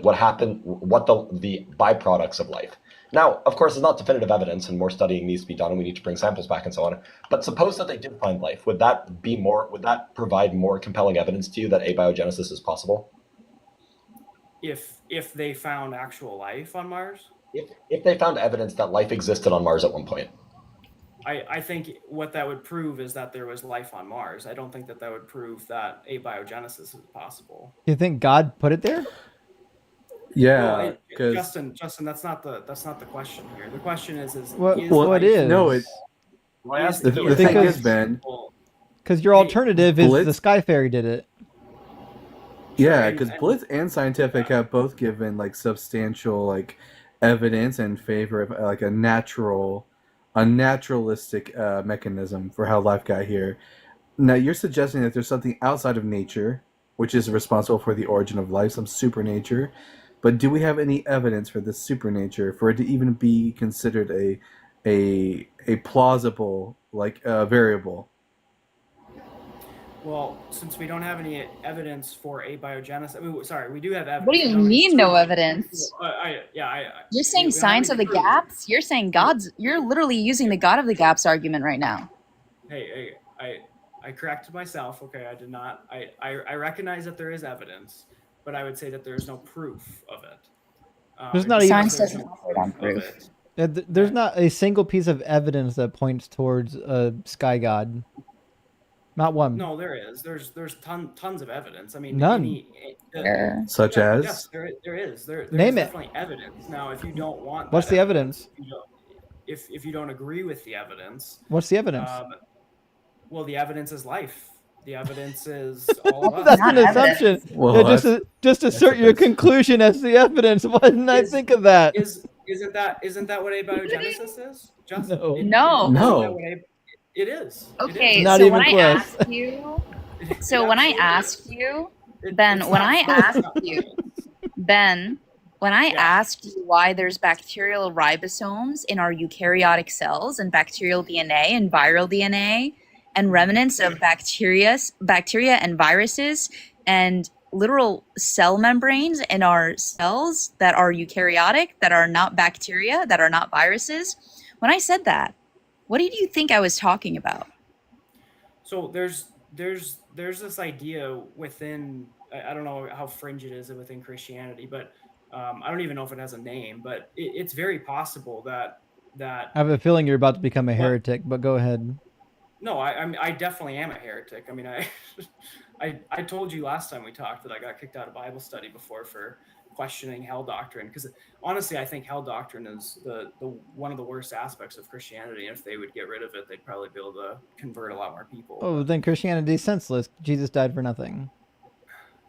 what happened, the byproducts of life. Now, of course, it's not definitive evidence, and more studying needs to be done, and we need to bring samples back and so on. But suppose that they did find life. Would that provide more compelling evidence to you that abiogenesis is possible? If they found actual life on Mars? If they found evidence that life existed on Mars at one point. I think what that would prove is that there was life on Mars. I don't think that would prove that abiogenesis is possible. You think God put it there? Yeah, well, Justin, that's not the question here. The question is what is? No, it. The thing is, Ben, because your alternative is the Sky Fairy did it. Yeah, because Blitz and Scientific have both given like substantial evidence in favor of like a naturalistic mechanism for how life got here. Now you're suggesting that there's something outside of nature which is responsible for the origin of life, some supernature. But do we have any evidence for this supernature for it to even be considered a plausible variable? Well, since we don't have any evidence for abiogenesis, we do have evidence. What do you mean, no evidence? You're saying science of the gaps? You're saying you're literally using the God of the gaps argument right now. Hey, I corrected myself. Okay, I did not. I recognize that there is evidence, but I would say that there is no proof of it. There's not even science doesn't operate on proof. There's not a single piece of evidence that points towards a sky god. Not one. No, there is. There's tons of evidence. I mean, none. Such as? Yes, there is. There's Name it. Definitely evidence. Now, if you don't want, what's the evidence? If you don't agree with the evidence, what's the evidence? Well, the evidence is life. The evidence is all of us. That's an assumption. Well, just assert your conclusion as the evidence. Why didn't I think of that? Isn't that what abiogenesis is? Justin. No. No. No. It is. Okay, Not so even when I close. asked you, so It when I absolutely asked is. you, It- Ben, it's when not I fun. It's asked not you, fun. Ben, when I Yeah. asked you why there's bacterial ribosomes in our eukaryotic cells and bacterial DNA and viral DNA and remnants of bacteria and viruses and literal cell membranes in our cells that are eukaryotic, that are not bacteria, that are not viruses. When I said that, what did you think I was talking about? So there's this idea within, I don't know how fringe it is within Christianity, but I don't even know if it has a name, but it's very possible that I have a feeling you're about to become a What? heretic, but go ahead. No, I definitely am a heretic. I mean, I told you last time we talked that I got kicked out of Bible study before for questioning hell doctrine, because honestly, I think hell doctrine is the one of the worst aspects of Christianity. If they would get rid of it, they'd probably be able to convert a lot more people. Oh, then Christianity is senseless. Jesus died for nothing.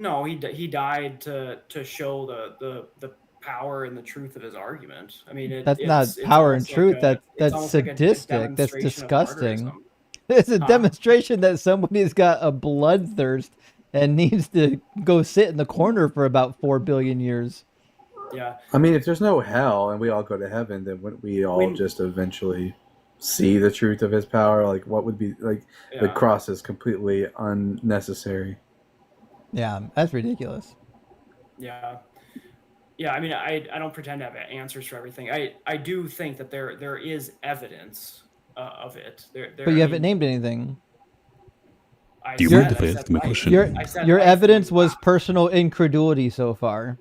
No, he died to show the power and the truth of his argument. I mean, That's not it's power and almost like truth. it's That's almost like a sadistic. That's demonstration of disgusting. martyrism. It's a Huh? demonstration that somebody's got a bloodthirst and needs to go sit in the corner for about 4 billion years. Yeah. I mean, if there's no hell and we all go to heaven, then wouldn't we all just eventually see the truth of his power? Like, what would be like the Yeah. cross is completely unnecessary. Yeah, that's ridiculous. Yeah. Yeah, I mean, I don't pretend to have answers for everything. I do think that there is evidence of it. But you haven't named anything. I Do you said- mind if I I ask said my life. question? I said Your life evidence when you was personal incredulity so far.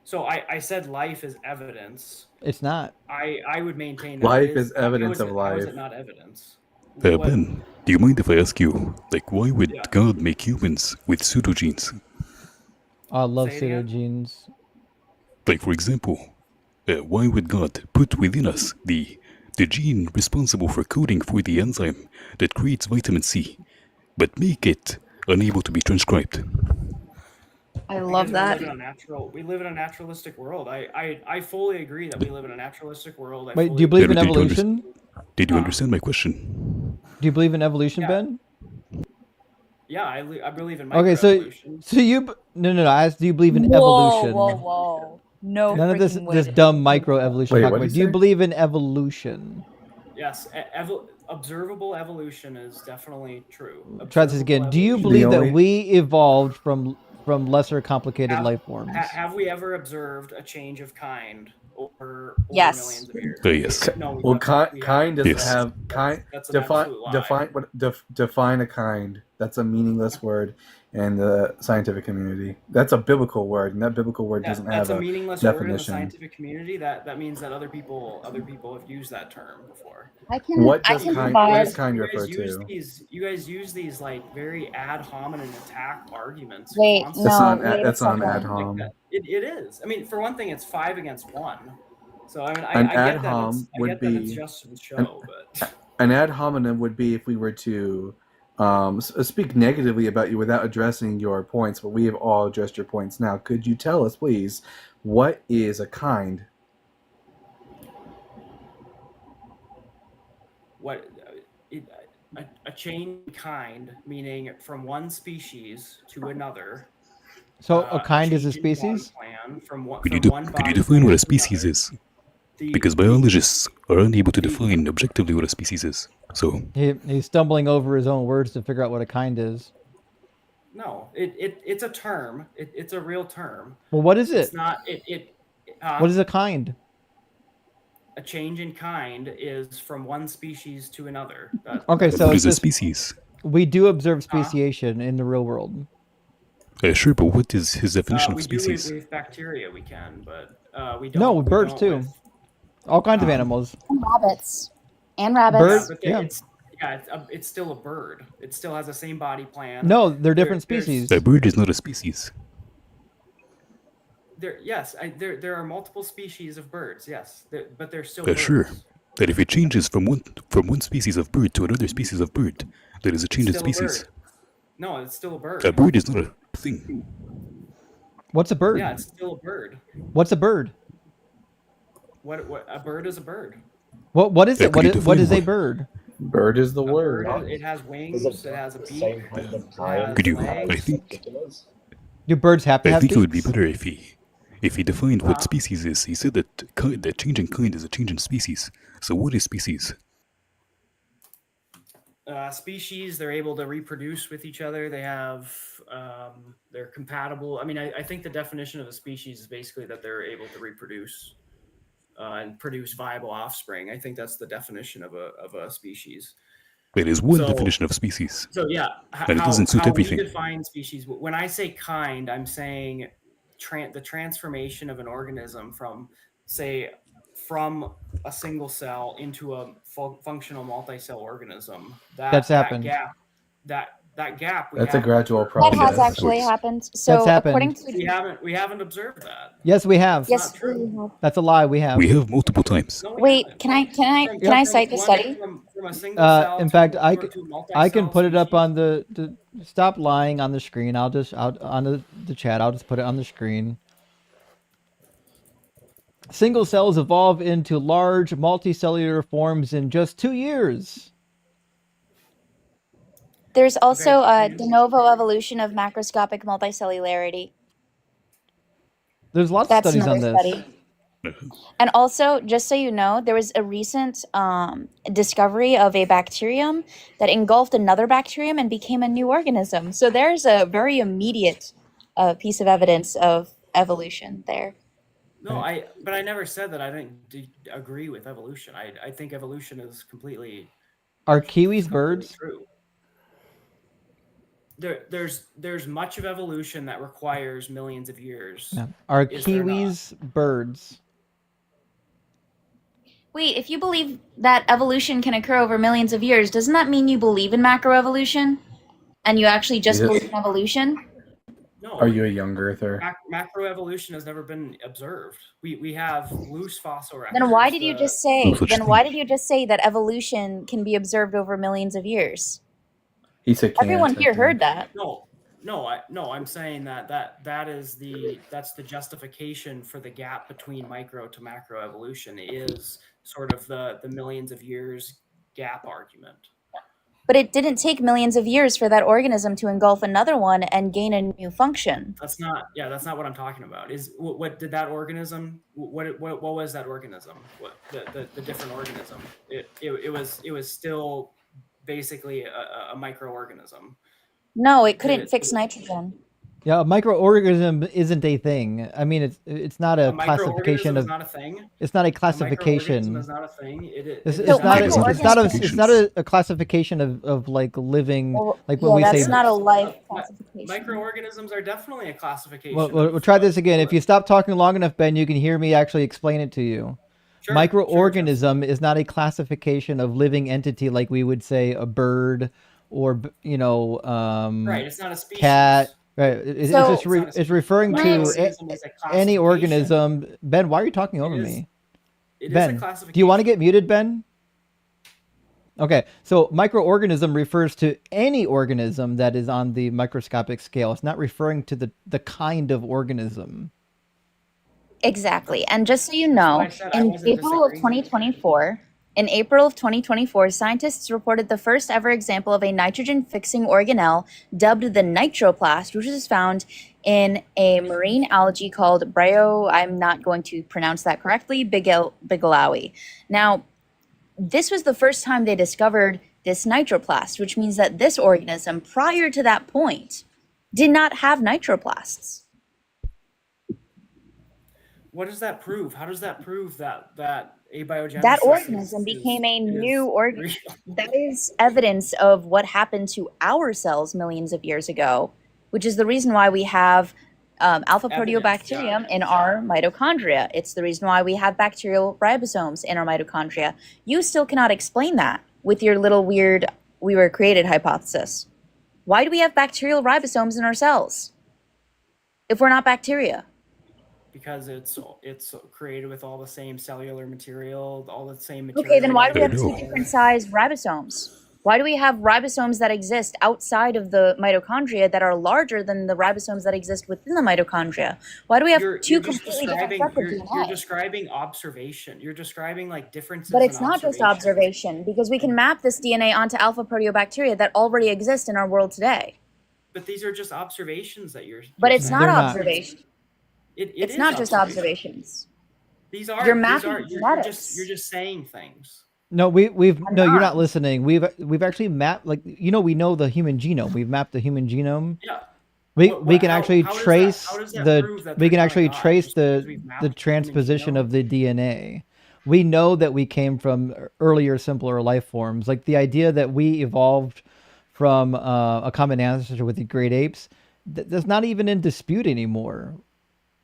So I said life is evidence. It's not. I would maintain that Life it is evidence of How is life. it not evidence? What- Ben, do you mind if I ask you, like, why would Yeah. God make humans with pseudogenes? I love Say it again? pseudogenes. Like, for example, why would God put within us the gene responsible for coding for the enzyme that creates vitamin C, but make it unable to be transcribed? I love Because that. we live in a naturalistic world. I fully agree that we live in a naturalistic world. I Wait, fully do you believe in Did you evolution? Did you understand my question? Do you believe in evolution, Ben? Yeah, I believe in Okay, microevolution. so you no. I asked, do you believe in Whoa, evolution? whoa. No None of this freaking this way. dumb microevolution. Wait, Talking what'd about. you Do you say? believe in evolution? Yes, observable evolution is definitely true. Try this again. Do you believe that we evolved from lesser complicated life forms? Have we ever observed a change of kind over Yes. millions of years? Yes. No, we Well, haven't. kind doesn't Yes. have kind. That's an absolute lie. Define a kind. That's a meaningless word in the scientific community. That's a biblical word, and that biblical word doesn't That's have a a meaningless word in the definition. scientific community. That means that other people have used that term before. What I does can kind? What provide. does kind You guys refer use to? you guys use these like very ad hominem attack arguments. Wait, constantly. That's not an ad Like hom. that. It is. I mean, for one thing, it's 5 against 1. So I mean, An I ad get that hom I would get that it's be just for the show, but an ad hominem would be if we were to speak negatively about you without addressing your points, but we have all addressed your points now. Could you tell us, please, what is a kind? what a change in kind, meaning from one species to another. So a kind is a change in body species? plan from one Could you body define what plan a to species another. is? Because biologists are unable to define objectively what a species is. So He's stumbling over his own words to figure out what a kind is. No, it's a term. It's a real term. Well, what is it? It's not. What is a kind? A change in kind is from one species to another. Okay, so what is a it's just- species? we do observe speciation in the real world. Sure, but what is his definition of we species? do with bacteria, we can, but we don't. No, with we birds don't too. with- All kinds of animals. And rabbits. And rabbits. Birds? but Yeah. it's still a bird. It still has the same body plan. No, they're different There's- species. A bird is not a species. There are multiple species of birds. Yes, but they're still birds. Sure. That if it changes from one species of bird to another species of bird, that is a change in Still a species. bird. No, it's still a bird. A bird is not a thing. What's a bird? Yeah, it's still a bird. What's a bird? What a bird is a bird. What is it? Could you What define is a what? bird? Bird is the A bird, word. it has Is wings, a it bird has a the beak, same kind of it kind Could has you? as I legs. think. chicken is? Do birds have to I have think it would be beaks? better if he defined what species is. He said that changing kind is a change in species. So what is species? Species, they're able to reproduce with each other. They have, they're compatible. I mean, I think the definition of a species is basically that they're able to reproduce and produce viable offspring. I think that's the definition of a species. It is one So, definition of species, so yeah, and it doesn't suit how we everything. define species. When I say kind, I'm saying the transformation of an organism from, say, from a single cell into a functional multi-cell organism. That's happened. That gap we That's a haven't gradual observed. That has process. actually happened. That's So according happened. to We haven't observed that. Yes, we have. That's not true. That's a lie. We have. We have multiple times. No, we wait, haven't. can I Yep. cite the study? From a single cell In fact, to I to a can multi-cell put it up species. on the stop lying on the screen. I'll on the chat. I'll just put it on the screen. Single cells evolve into large multicellular forms in just 2 years. There's also a de novo evolution of macroscopic multicellularity. There's lots That's of studies on another this. study. And also, just so you know, there was a recent discovery of a bacterium that engulfed another bacterium and became a new organism. So there's a very immediate piece of evidence of evolution there. No, but I never said that I didn't agree with evolution. I think evolution is completely Are kiwis birds? true. There's much of evolution that requires millions of years. No. Are Is there not? kiwis birds? Wait, if you believe that evolution can occur over millions of years, doesn't that mean you believe in macroevolution? And you actually just believe in evolution? No. Are you a young earther? Macroevolution has never been observed. We have loose fossil records. Then why did you just say? such Then why did you just say that evolution can be observed over millions of years? He said Everyone here heard that. No, I'm saying that's the justification for the gap between micro to macro evolution is sort of the millions of years gap argument. But it didn't take millions of years for that organism to engulf another one and gain a new function. That's not what I'm talking about. Is what did that organism? What was that organism? What the different organism? It was still basically a microorganism. No, it couldn't fix nitrogen. Yeah, a microorganism isn't a thing. I mean, it's not a classification microorganism of. is not a thing. It's not a A classification. microorganism is not a thing. It's is not a classification of like living, like when we that's say. not a life classification. Microorganisms are definitely a classification. We'll try this again. If you stop talking long enough, Ben, you can hear me actually explain it to you. Sure, Microorganism is not a classification of living entity like we would say a bird or right. It's not a species. cat. Right. It's referring to any organism. Ben, why are you talking over me? Ben, do you want to get muted, Ben? Okay, so microorganism refers to any organism that is on the microscopic scale. It's not referring to the kind of organism. Exactly. And just so you know, in April of 2024, scientists reported the first ever example of a nitrogen-fixing organelle dubbed the nitroplast, which was found in a marine algae called I'm not going to pronounce that correctly, bigelawi. Now, this was the first time they discovered this nitroplast, which means that this organism, prior to that point, did not have nitroplasts. What does that prove? How does that prove that abiogenesis? That organism became a new organism. That is evidence of what happened to our cells millions of years ago, which is the reason why we have alpha proteobacterium in our mitochondria. It's the reason why we have bacterial ribosomes in our mitochondria. You still cannot explain that with your little weird "we were created" hypothesis. Why do we have bacterial ribosomes in our cells if we're not bacteria? Because it's created with all the same cellular material, all the same material. Okay, then why do we have two different size ribosomes? Why do we have ribosomes that exist outside of the mitochondria that are larger than the ribosomes that exist within the mitochondria? Why do we have two completely different sets of DNA? You're describing observation. You're describing like differences. But it's in not just observation, because we can map this DNA onto alpha proteobacteria that already exist in our world today. But these are just observations that you're. But it's not They're not. observation. It's is not just observations. These are. You're mapping genetics. You're just saying things. No, you're not listening. We've actually mapped, like, we know the human genome. We've mapped the human genome. Yeah. We can actually trace the the transposition of the DNA. We know that we came from earlier, simpler life forms. Like the idea that we evolved from a common ancestor with the great apes, that's not even in dispute anymore.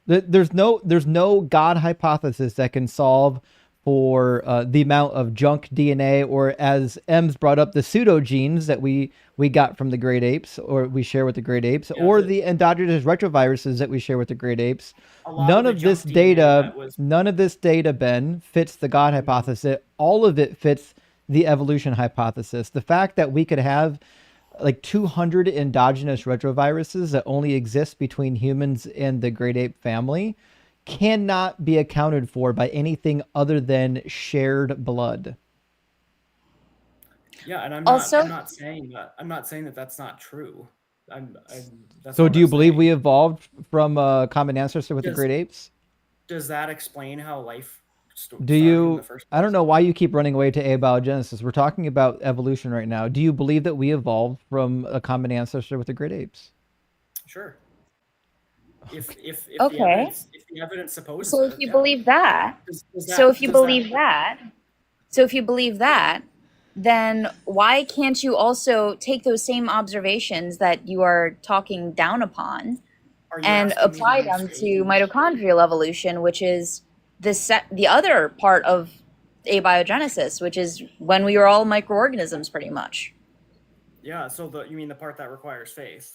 There's no God hypothesis that can solve for the amount of junk DNA, or as Ems brought up, the pseudogenes that we got from the great apes, or we share with the great apes, or the endogenous retroviruses that we share with the great apes. None of this data, Ben, fits the God hypothesis. All of it fits the evolution hypothesis. The fact that we could have like 200 endogenous retroviruses that only exist between humans and the great ape family cannot be accounted for by anything other than shared blood. Yeah, and I'm not saying that. I'm not saying that that's not true. So do you believe we evolved from a common ancestor with the great apes? Does that explain how life started in the first place? I don't know why you keep running away to abiogenesis. We're talking about evolution right now. Do you believe that we evolved from a common ancestor with the great apes? Sure. If Okay. the evidence supposes So if you believe that, then why can't you also take those same observations that you are talking down upon and apply them to mitochondrial evolution, which is the other part of abiogenesis, which is when we were all microorganisms, pretty much. Yeah. So you mean the part that requires faith?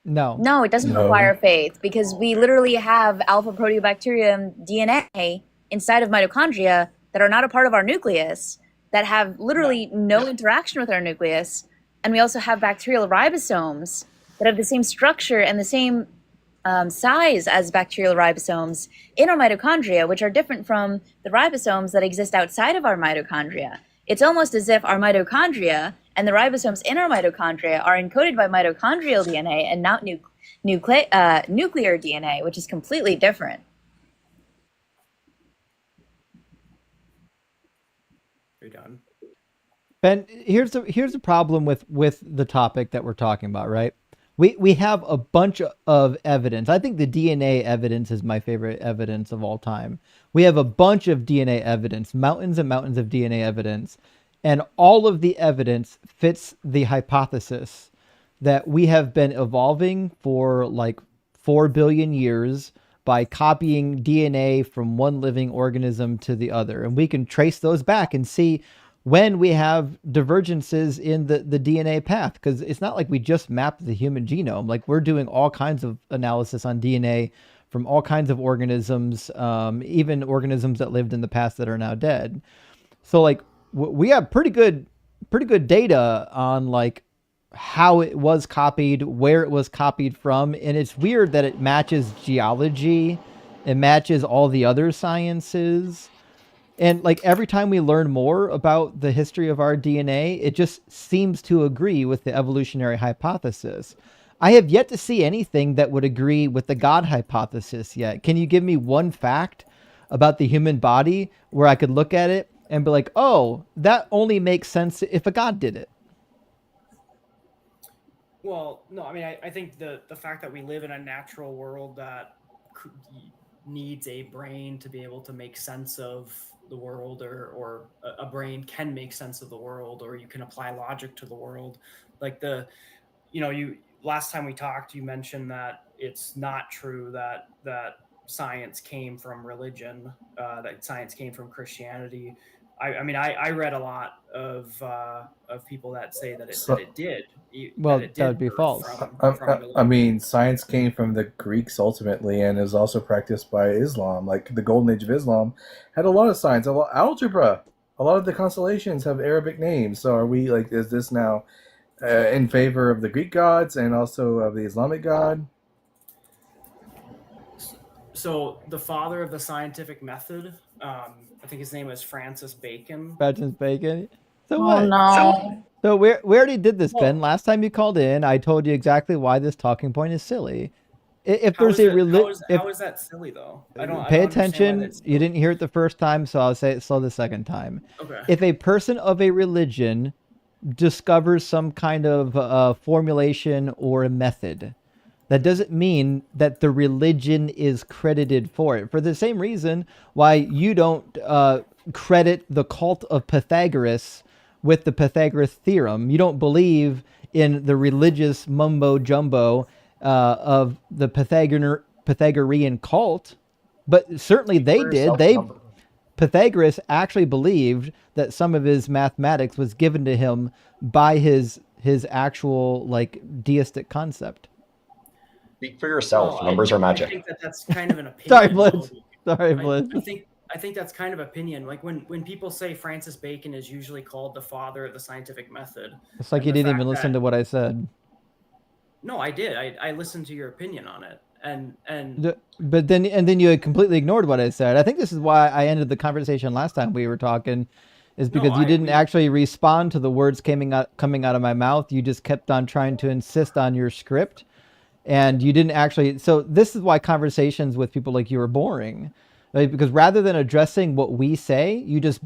No, it doesn't require faith, because we literally have alpha proteobacterium DNA inside of mitochondria that are not a part of our nucleus, that have literally no interaction with our nucleus. And we also have bacterial ribosomes that have the same structure and the same size as bacterial ribosomes in our mitochondria, which are different from the ribosomes that exist outside of our mitochondria. It's almost as if our mitochondria and the ribosomes in our mitochondria are encoded by mitochondrial DNA and not nuclear DNA, which is completely different. You're done. Ben, here's the problem with the topic that we're talking about, right? We have a bunch of evidence. I think the DNA evidence is my favorite evidence of all time. We have a bunch of DNA evidence, mountains and mountains of DNA evidence, and all of the evidence fits the hypothesis that we have been evolving for like 4 billion years by copying DNA from one living organism to the other. And we can trace those back and see when we have divergences in the DNA path, because it's not like we just mapped the human genome. Like, we're doing all kinds of analysis on DNA from all kinds of organisms, even organisms that lived in the past that are now dead. So like we have pretty good data on like how it was copied, where it was copied from. And it's weird that it matches geology, it matches all the other sciences. And like every time we learn more about the history of our DNA, it just seems to agree with the evolutionary hypothesis. I have yet to see anything that would agree with the God hypothesis yet. Can you give me one fact about the human body where I could look at it and be like, oh, that only makes sense if a God did it? Well, no, I mean, I think the fact that we live in a natural world that needs a brain to be able to make sense of the world, or a brain can make sense of the world, or you can apply logic to the world. Like last time we talked, you mentioned that it's not true that science came from religion, that science came from Christianity. I read a lot of people that say that it did. Well, that would be false. I mean, science came from the Greeks ultimately, and is also practiced by Islam. Like the Golden Age of Islam had a lot of science, a lot algebra. a lot of the constellations have Arabic names. So are we like, is this now in favor of the Greek gods and also of the Islamic god? So the father of the scientific method, I think his name is Francis Bacon. Francis Bacon. So Oh what? no. So we already did this, Well- Ben. Last time you called in, I told you exactly why this talking point is silly. If How there's is a it- religion, how is that silly though? I don't pay understand why attention. that's You didn't hear it the first time, so I'll say it slow the second time. Okay. If a person of a religion discovers some kind of formulation or a method, that doesn't mean that the religion is credited for it. For the same reason why you don't credit the cult of Pythagoras with the Pythagoras theorem. You don't believe in the religious mumbo jumbo of the Pythagorean cult, but certainly they did. Pythagoras actually believed that some of his mathematics was given to him by his actual like deistic concept. Speak for yourself. Well, Numbers are I magic. think that's kind of an opinion. Sorry, Blitz. Sorry, Blitz. I think that's kind of opinion. Like when people say Francis Bacon is usually called the father of the scientific method. It's like and you the didn't fact even listen that- to what I said. No, I did. I listened to your opinion on it, and But then you had completely ignored what I said. I think this is why I ended the conversation last time we were talking, is because you didn't actually respond to the words coming out of my mouth. You just kept on trying to insist on your script, and you didn't actually. So this is why conversations with people like you are boring, right? Because rather than addressing what we say, you just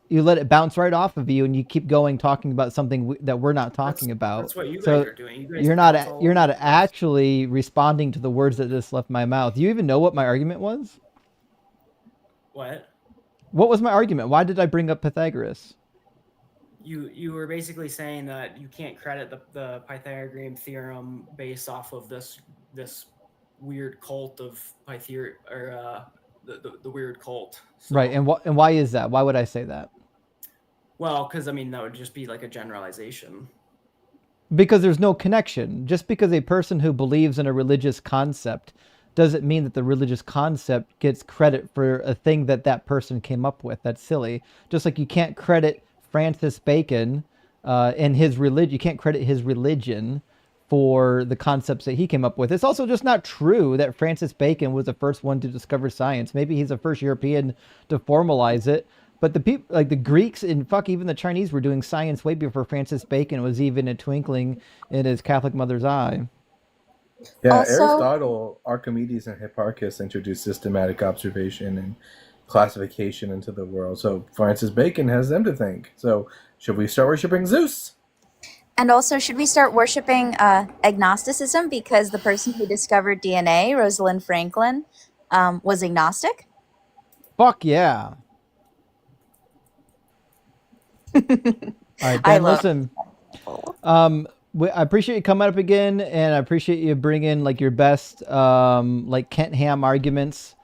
you let it bounce right off of you, and you keep going talking about something that we're not talking about. that's what you guys So are doing. You guys you're bounce all not over actually responding to the words that just left my mouth. Do you even know what my argument was? What? What was my argument? Why did I bring up Pythagoras? You were basically saying that you can't credit the Pythagorean theorem based off of this weird cult of the weird cult. Right, and why is that? Why would I say that? Well, because I mean that would just be like a generalization. Because there's no connection. Just because a person who believes in a religious concept doesn't mean that the religious concept gets credit for a thing that person came up with. That's silly. Just like you can't credit Francis Bacon and his religion. You can't credit his religion for the concepts that he came up with. It's also just not true that Francis Bacon was the first one to discover science. Maybe he's the first European to formalize it. But the people, like the Greeks and even the Chinese, were doing science way before Francis Bacon was even a twinkling in his Catholic mother's eye. Yeah, Also- Aristotle, Archimedes, and Hipparchus introduced systematic observation and classification into the world. So Francis Bacon has them to thank. So should we start worshiping Zeus? And also, should we start worshiping agnosticism because the person who discovered DNA, Rosalind Franklin, was agnostic? Fuck yeah. All right, I Ben, love- listen. I appreciate you coming up again, and I appreciate you bringing like your best like Kent Ham arguments.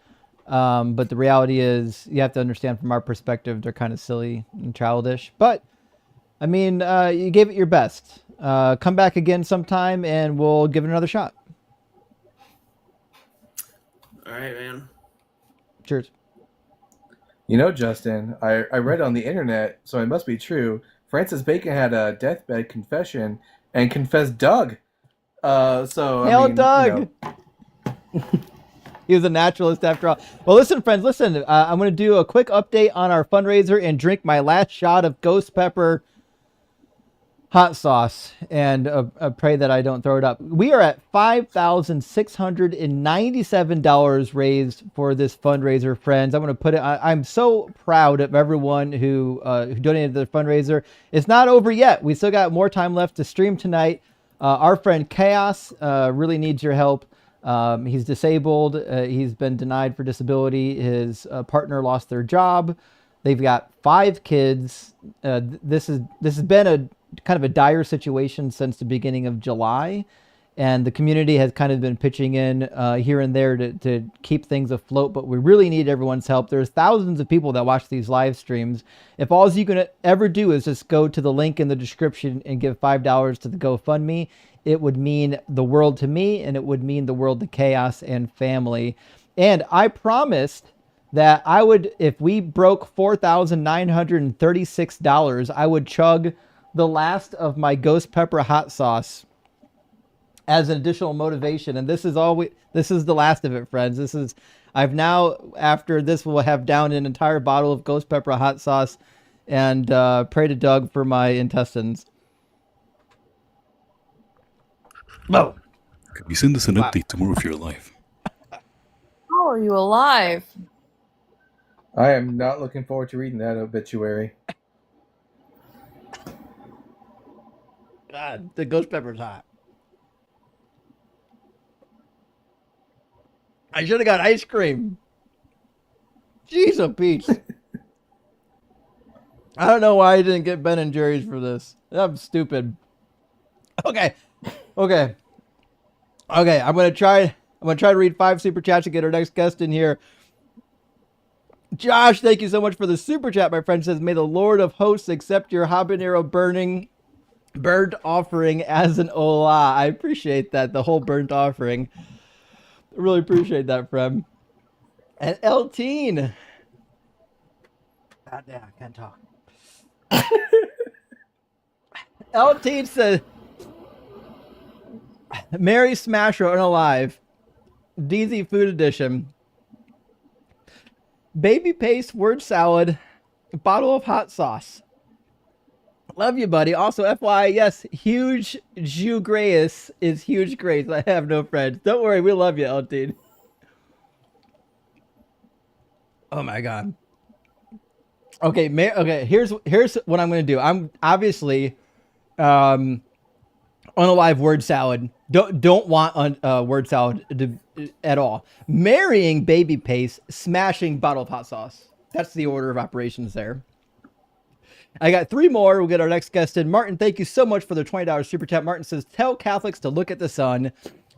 But the reality is, you have to understand from our perspective, they're kind of silly and childish. But I mean, you gave it your best. Come back again sometime, and we'll give it another shot. All right, man. Cheers. You know, Justin, I read on the internet, so it must be true. Francis Bacon had a deathbed confession and confessed Doug. Hail Doug! He was a naturalist after all. Well, listen, friends, listen. I'm going to do a quick update on our fundraiser and drink my last shot of ghost pepper hot sauce, and pray that I don't throw it up. We are at $5,697 raised for this fundraiser, friends. I'm going to put it. I'm so proud of everyone who donated to the fundraiser. It's not over yet. We still got more time left to stream tonight. Our friend Chaos really needs your help. He's disabled. He's been denied for disability. His partner lost their job. They've got 5 kids. This has been a kind of a dire situation since the beginning of July, and the community has kind of been pitching in here and there to keep things afloat, but we really need everyone's help. There's thousands of people that watch these live streams. If all you can ever do is just go to the link in the description and give $5 to the GoFundMe, it would mean the world to me, and it would mean the world to Chaos and family. And I promised that I would, if we broke $4,936, I would chug the last of my ghost pepper hot sauce as an additional motivation. And this is the last of it, friends. I've now, after this, will have downed an entire bottle of ghost pepper hot sauce and pray to Doug for my intestines. Oh. Could you send us an update tomorrow if you're alive? How are you alive? I am not looking forward to reading that obituary. God, the ghost pepper's hot. I should have got ice cream. Jeez, oh Pete. I don't know why I didn't get Ben and Jerry's for this. I'm stupid. Okay. I'm gonna try to read 5 super chats to get our next guest in here. Josh, thank you so much for the super chat. My friend says, "May the Lord of Hosts accept your habanero burnt offering as an olah." I appreciate that. The whole burnt offering. I really appreciate that, friend. And Elteen. God damn, I can't talk. Elteen said, "Mary Smasher unalive. DZ Food Edition. Baby paste, word salad, bottle of hot sauce. Love you, buddy. Also, FYI, yes, huge Jew Grace is huge Grace. I have no friends. Don't worry, we love you, Elteen." Oh my God. Okay, here's what I'm gonna do. I'm obviously unalive word salad. Don't want word salad at all. Marrying baby paste, smashing bottle of hot sauce. That's the order of operations there. I got 3 more. We'll get our next guest in. Martin, thank you so much for the $20 super chat. Martin says, "Tell Catholics to look at the sun.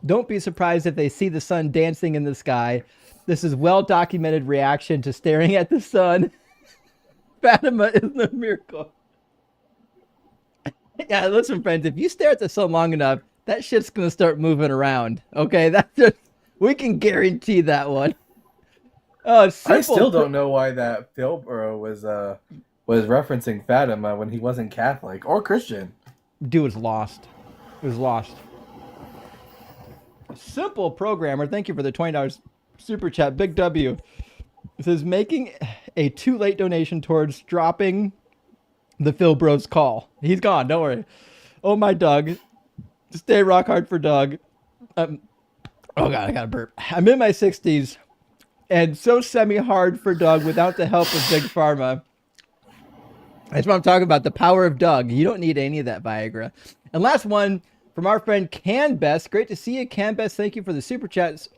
Don't be surprised if they see the sun dancing in the sky. This is well-documented reaction to staring at the sun. Fatima is the miracle." Yeah, listen, friends, if you stare at the sun long enough, that shit's going to start moving around. Okay, we can guarantee that one. I still don't know why that Philbro was referencing Fatima when he wasn't Catholic or Christian. Dude was lost. It was lost. Simple programmer, thank you for the $20 super chat. Big W. It says, "Making a too late donation towards dropping the Philbro's call." He's gone, don't worry. Oh my Doug. Stay rock hard for Doug. Oh God, I got a burp. I'm in my 60s and so semi-hard for Doug without the help of Big Pharma. That's what I'm talking about, the power of Doug. You don't need any of that Viagra. And last one from our friend Canbest. Great to see you, Canbest. Thank you for the super chats.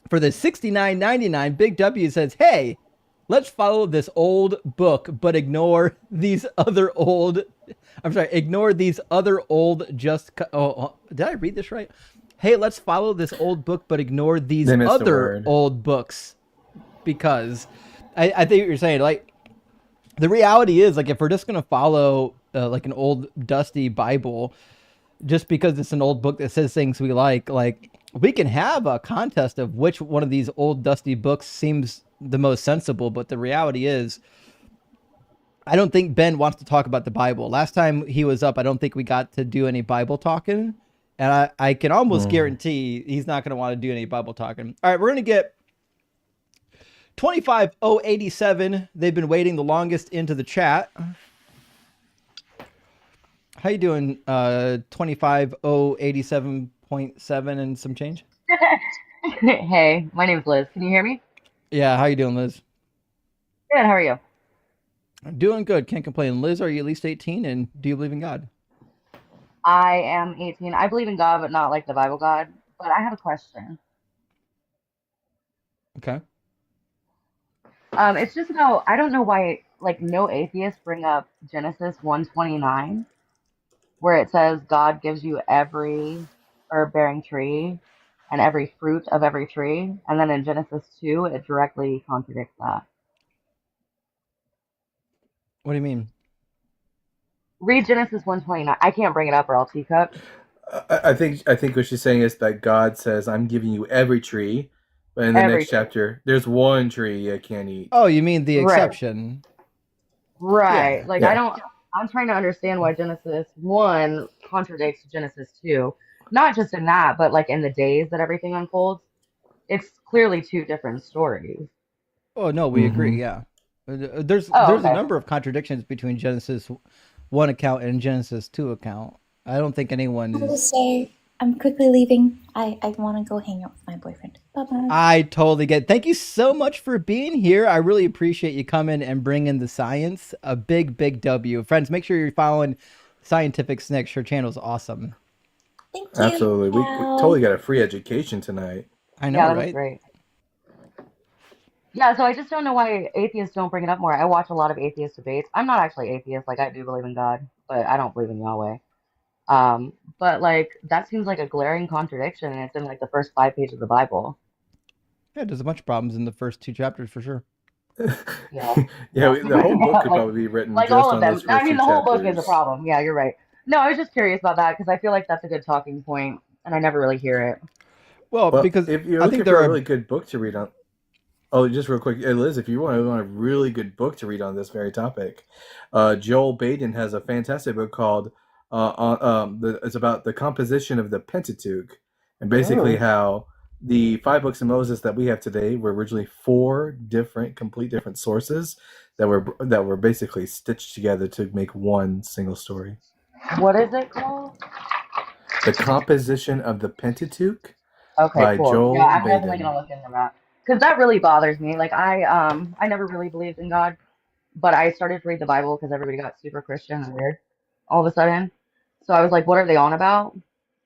For the $69.99, Big W says, "Hey, let's follow this old book, but ignore these other old did I read this right? Hey, let's follow this old book, but ignore these other old books." Because I think what you're saying, like, the reality is, like, if we're just going to follow like an old dusty Bible, just because it's an old book that says things we like, we can have a contest of which one of these old dusty books seems the most sensible. But the reality is, I don't think Ben wants to talk about the Bible. Last time he was up, I don't think we got to do any Bible talking. And I can almost guarantee he's not going to want to do any Bible talking. All right, we're going to get 25087. They've been waiting the longest into the chat. How you doing, 25087.7 and some change? Hey, my name's Liz. Can you hear me? Yeah, how you doing, Liz? Good, how are you? I'm doing good. Can't complain. Liz, are you at least 18, and do you believe in God? I am 18. I believe in God, but not like the Bible God. But I have a question. Okay. It's just about, I don't know why, like, no atheists bring up Genesis 1:29, where it says God gives you every herb-bearing tree and every fruit of every tree. And then in Genesis 2, it directly contradicts that. What do you mean? Read Genesis 1:29. I can't bring it up or I'll teacup. I think what she's saying is that God says, "I'm giving you every tree," But in the Every next chapter, there's one tree you can't eat. Oh, you mean the right, exception? right. Yeah. Like I don't. I'm trying to understand why Genesis 1 contradicts Genesis 2. Not just in that, but like in the days that everything unfolds. It's clearly two different stories. Oh no, we agree. Yeah. There's Oh, a okay. number of contradictions between Genesis 1 account and Genesis 2 account. I don't think anyone I will is. say I'm quickly leaving. I want to go hang out with my boyfriend. Bye bye. I totally get it. Thank you so much for being here. I really appreciate you coming and bringing the science. A big, big W. Friends, make sure you're following Scientific Snitch. Her channel's awesome. Thank you. Absolutely. We totally got a free education tonight. I know, Yeah, that was right? great. Yeah, so I just don't know why atheists don't bring it up more. I watch a lot of atheist debates. I'm not actually atheist, like I do believe in God, but I don't believe in Yahweh. But like that seems like a glaring contradiction, and it's in like the first 5 pages of the Bible. Yeah, there's a bunch of problems in the first 2 chapters for sure. Yeah. Yeah, the whole book could like, probably be written like just all of on them. those I first mean, two the whole book is a chapters. problem. Yeah, you're right. No, I was just curious about that because I feel like that's a good talking point, and I never really hear it. Well, because if you're I looking think for there a are. really good book to read on, oh, just real quick, Liz, if you want a really good book to read on this very topic, Joel Baden has a fantastic book called it's about the composition of the Pentateuch, and basically how the 5 books of Moses that we have today were originally 4 complete different sources that were basically stitched together to make one single story. What is it called? The Composition of the Pentateuch. Okay, By cool. Joel Yeah, I'm Baden. definitely gonna look into that because that really bothers me. Like I never really believed in God, but I started to read the Bible because everybody got super Christian and weird all of a sudden. So I was like, what are they on about?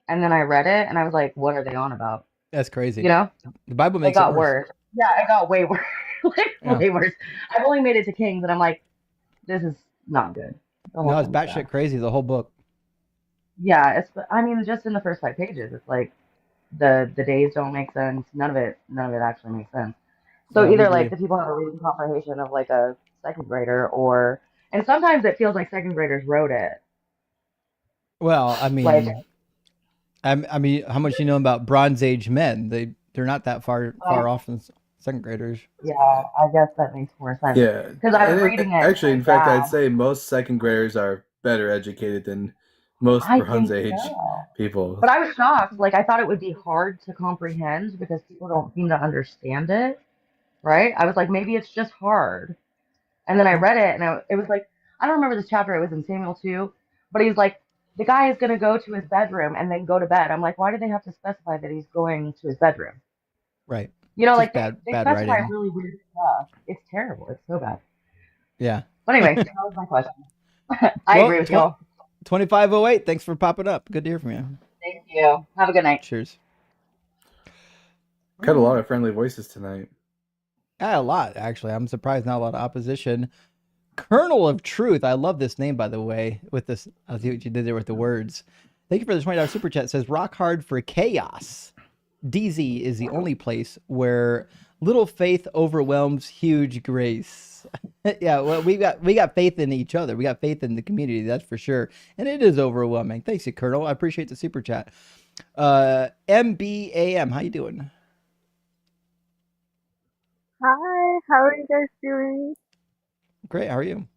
And then I read it and I was like, what are they on about? That's crazy. You know? The Bible It makes it got worse. worse. Yeah, it got way worse. Like, Yeah. way worse. I've only made it to Kings and I'm like, this is not good. The whole No, it's thing's batshit bad. crazy. The whole book. Yeah, I mean, just in the first 5 pages, it's like the days don't make sense. None of it actually makes sense. So Yeah, we either like agree. the people have a reading comprehension of like a second grader, and sometimes it feels like second graders wrote it. Well, I Like, mean, I mean, how much you know about Bronze Age men? They're not that far off from second graders. yeah, I guess that makes more sense. Yeah, Because I was reading it. Actually, with in fact, Dad. I'd say most second graders are better educated than most I Bronze think Age so. people. But I was shocked. Like I thought it would be hard to comprehend because people don't seem to understand it. Right? I was like, maybe it's just hard. And then I read it, and it was like, I don't remember this chapter. It was in Samuel 2, but he's like, the guy is going to go to his bedroom and then go to bed. I'm like, why do they have to specify that he's going to his bedroom? Right. You know, Just like bad they specify writing. really weird stuff. It's terrible. It's so bad. Yeah. But anyway, that was my question. I agree with y'all. 2508. Thanks for popping up. Good to hear from you. Thank you. Have a good night. Cheers. Got a lot of friendly voices tonight. Yeah, a lot, actually. I'm surprised not a lot of opposition. Kernel of Truth. I love this name, by the way. With this, I'll see what you did there with the words. Thank you for the $20 super chat. It says rock hard for chaos. DZ is the only place where little faith overwhelms huge grace. Yeah, well, we got faith in each other. We got faith in the community, that's for sure. And it is overwhelming. Thanks, you, Colonel. I appreciate the super chat. MBAM, how you doing? Hi, how are you guys doing? Great, how are you?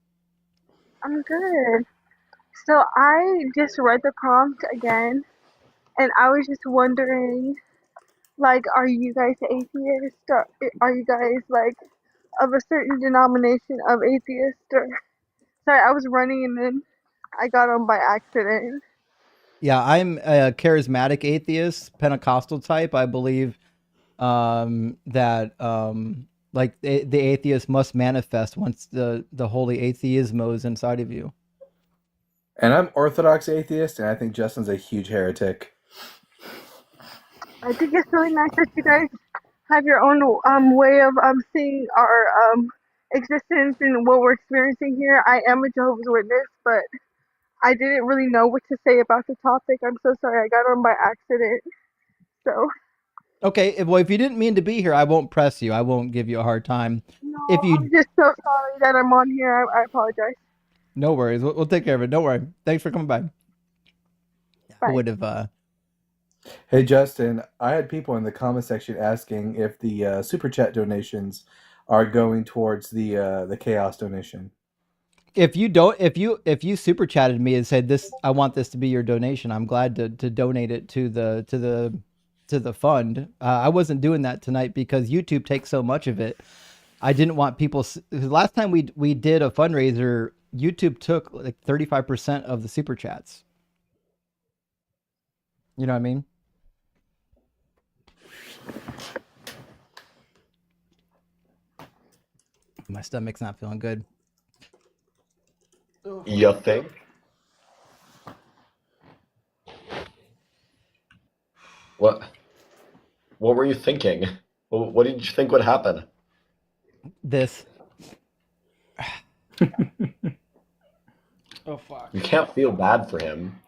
I'm good. So I just read the prompt again, and I was just wondering, like, are you guys atheists, or are you guys, like, of a certain denomination of atheists? Or sorry, I was running and then I got on by accident. Yeah, I'm a charismatic atheist, Pentecostal type. I believe that like the atheist must manifest once the holy atheismo is inside of you. And I'm Orthodox atheist, and I think Justin's a huge heretic. I think it's really nice that you guys have your own way of seeing our existence and what we're experiencing here. I am a Jehovah's Witness, but I didn't really know what to say about the topic. I'm so sorry. I got on by accident. So. Okay, well, if you didn't mean to be here, I won't press you. I won't give you a hard time. No, If you, I'm just so sorry that I'm on here. I apologize. no worries. We'll take care of it. Don't worry. Thanks for coming by. Bye. I would have Hey Justin, I had people in the comment section asking if the super chat donations are going towards the chaos donation. If you super chatted me and said this, I want this to be your donation, I'm glad to donate it to the fund. I wasn't doing that tonight because YouTube takes so much of it. I didn't want people. Last time we did a fundraiser, YouTube took like 35% of the super chats. You know what I mean? My stomach's not feeling good. You think? What were you thinking? What did you think would happen? This. Oh fuck. You can't feel bad for him.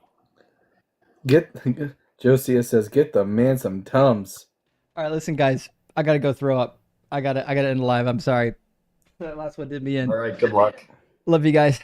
Josiah says, "Get the man some Tums." All right, listen, guys. I gotta go throw up. I gotta end the live. I'm sorry. That last one did me in. All right, good luck. Love you guys.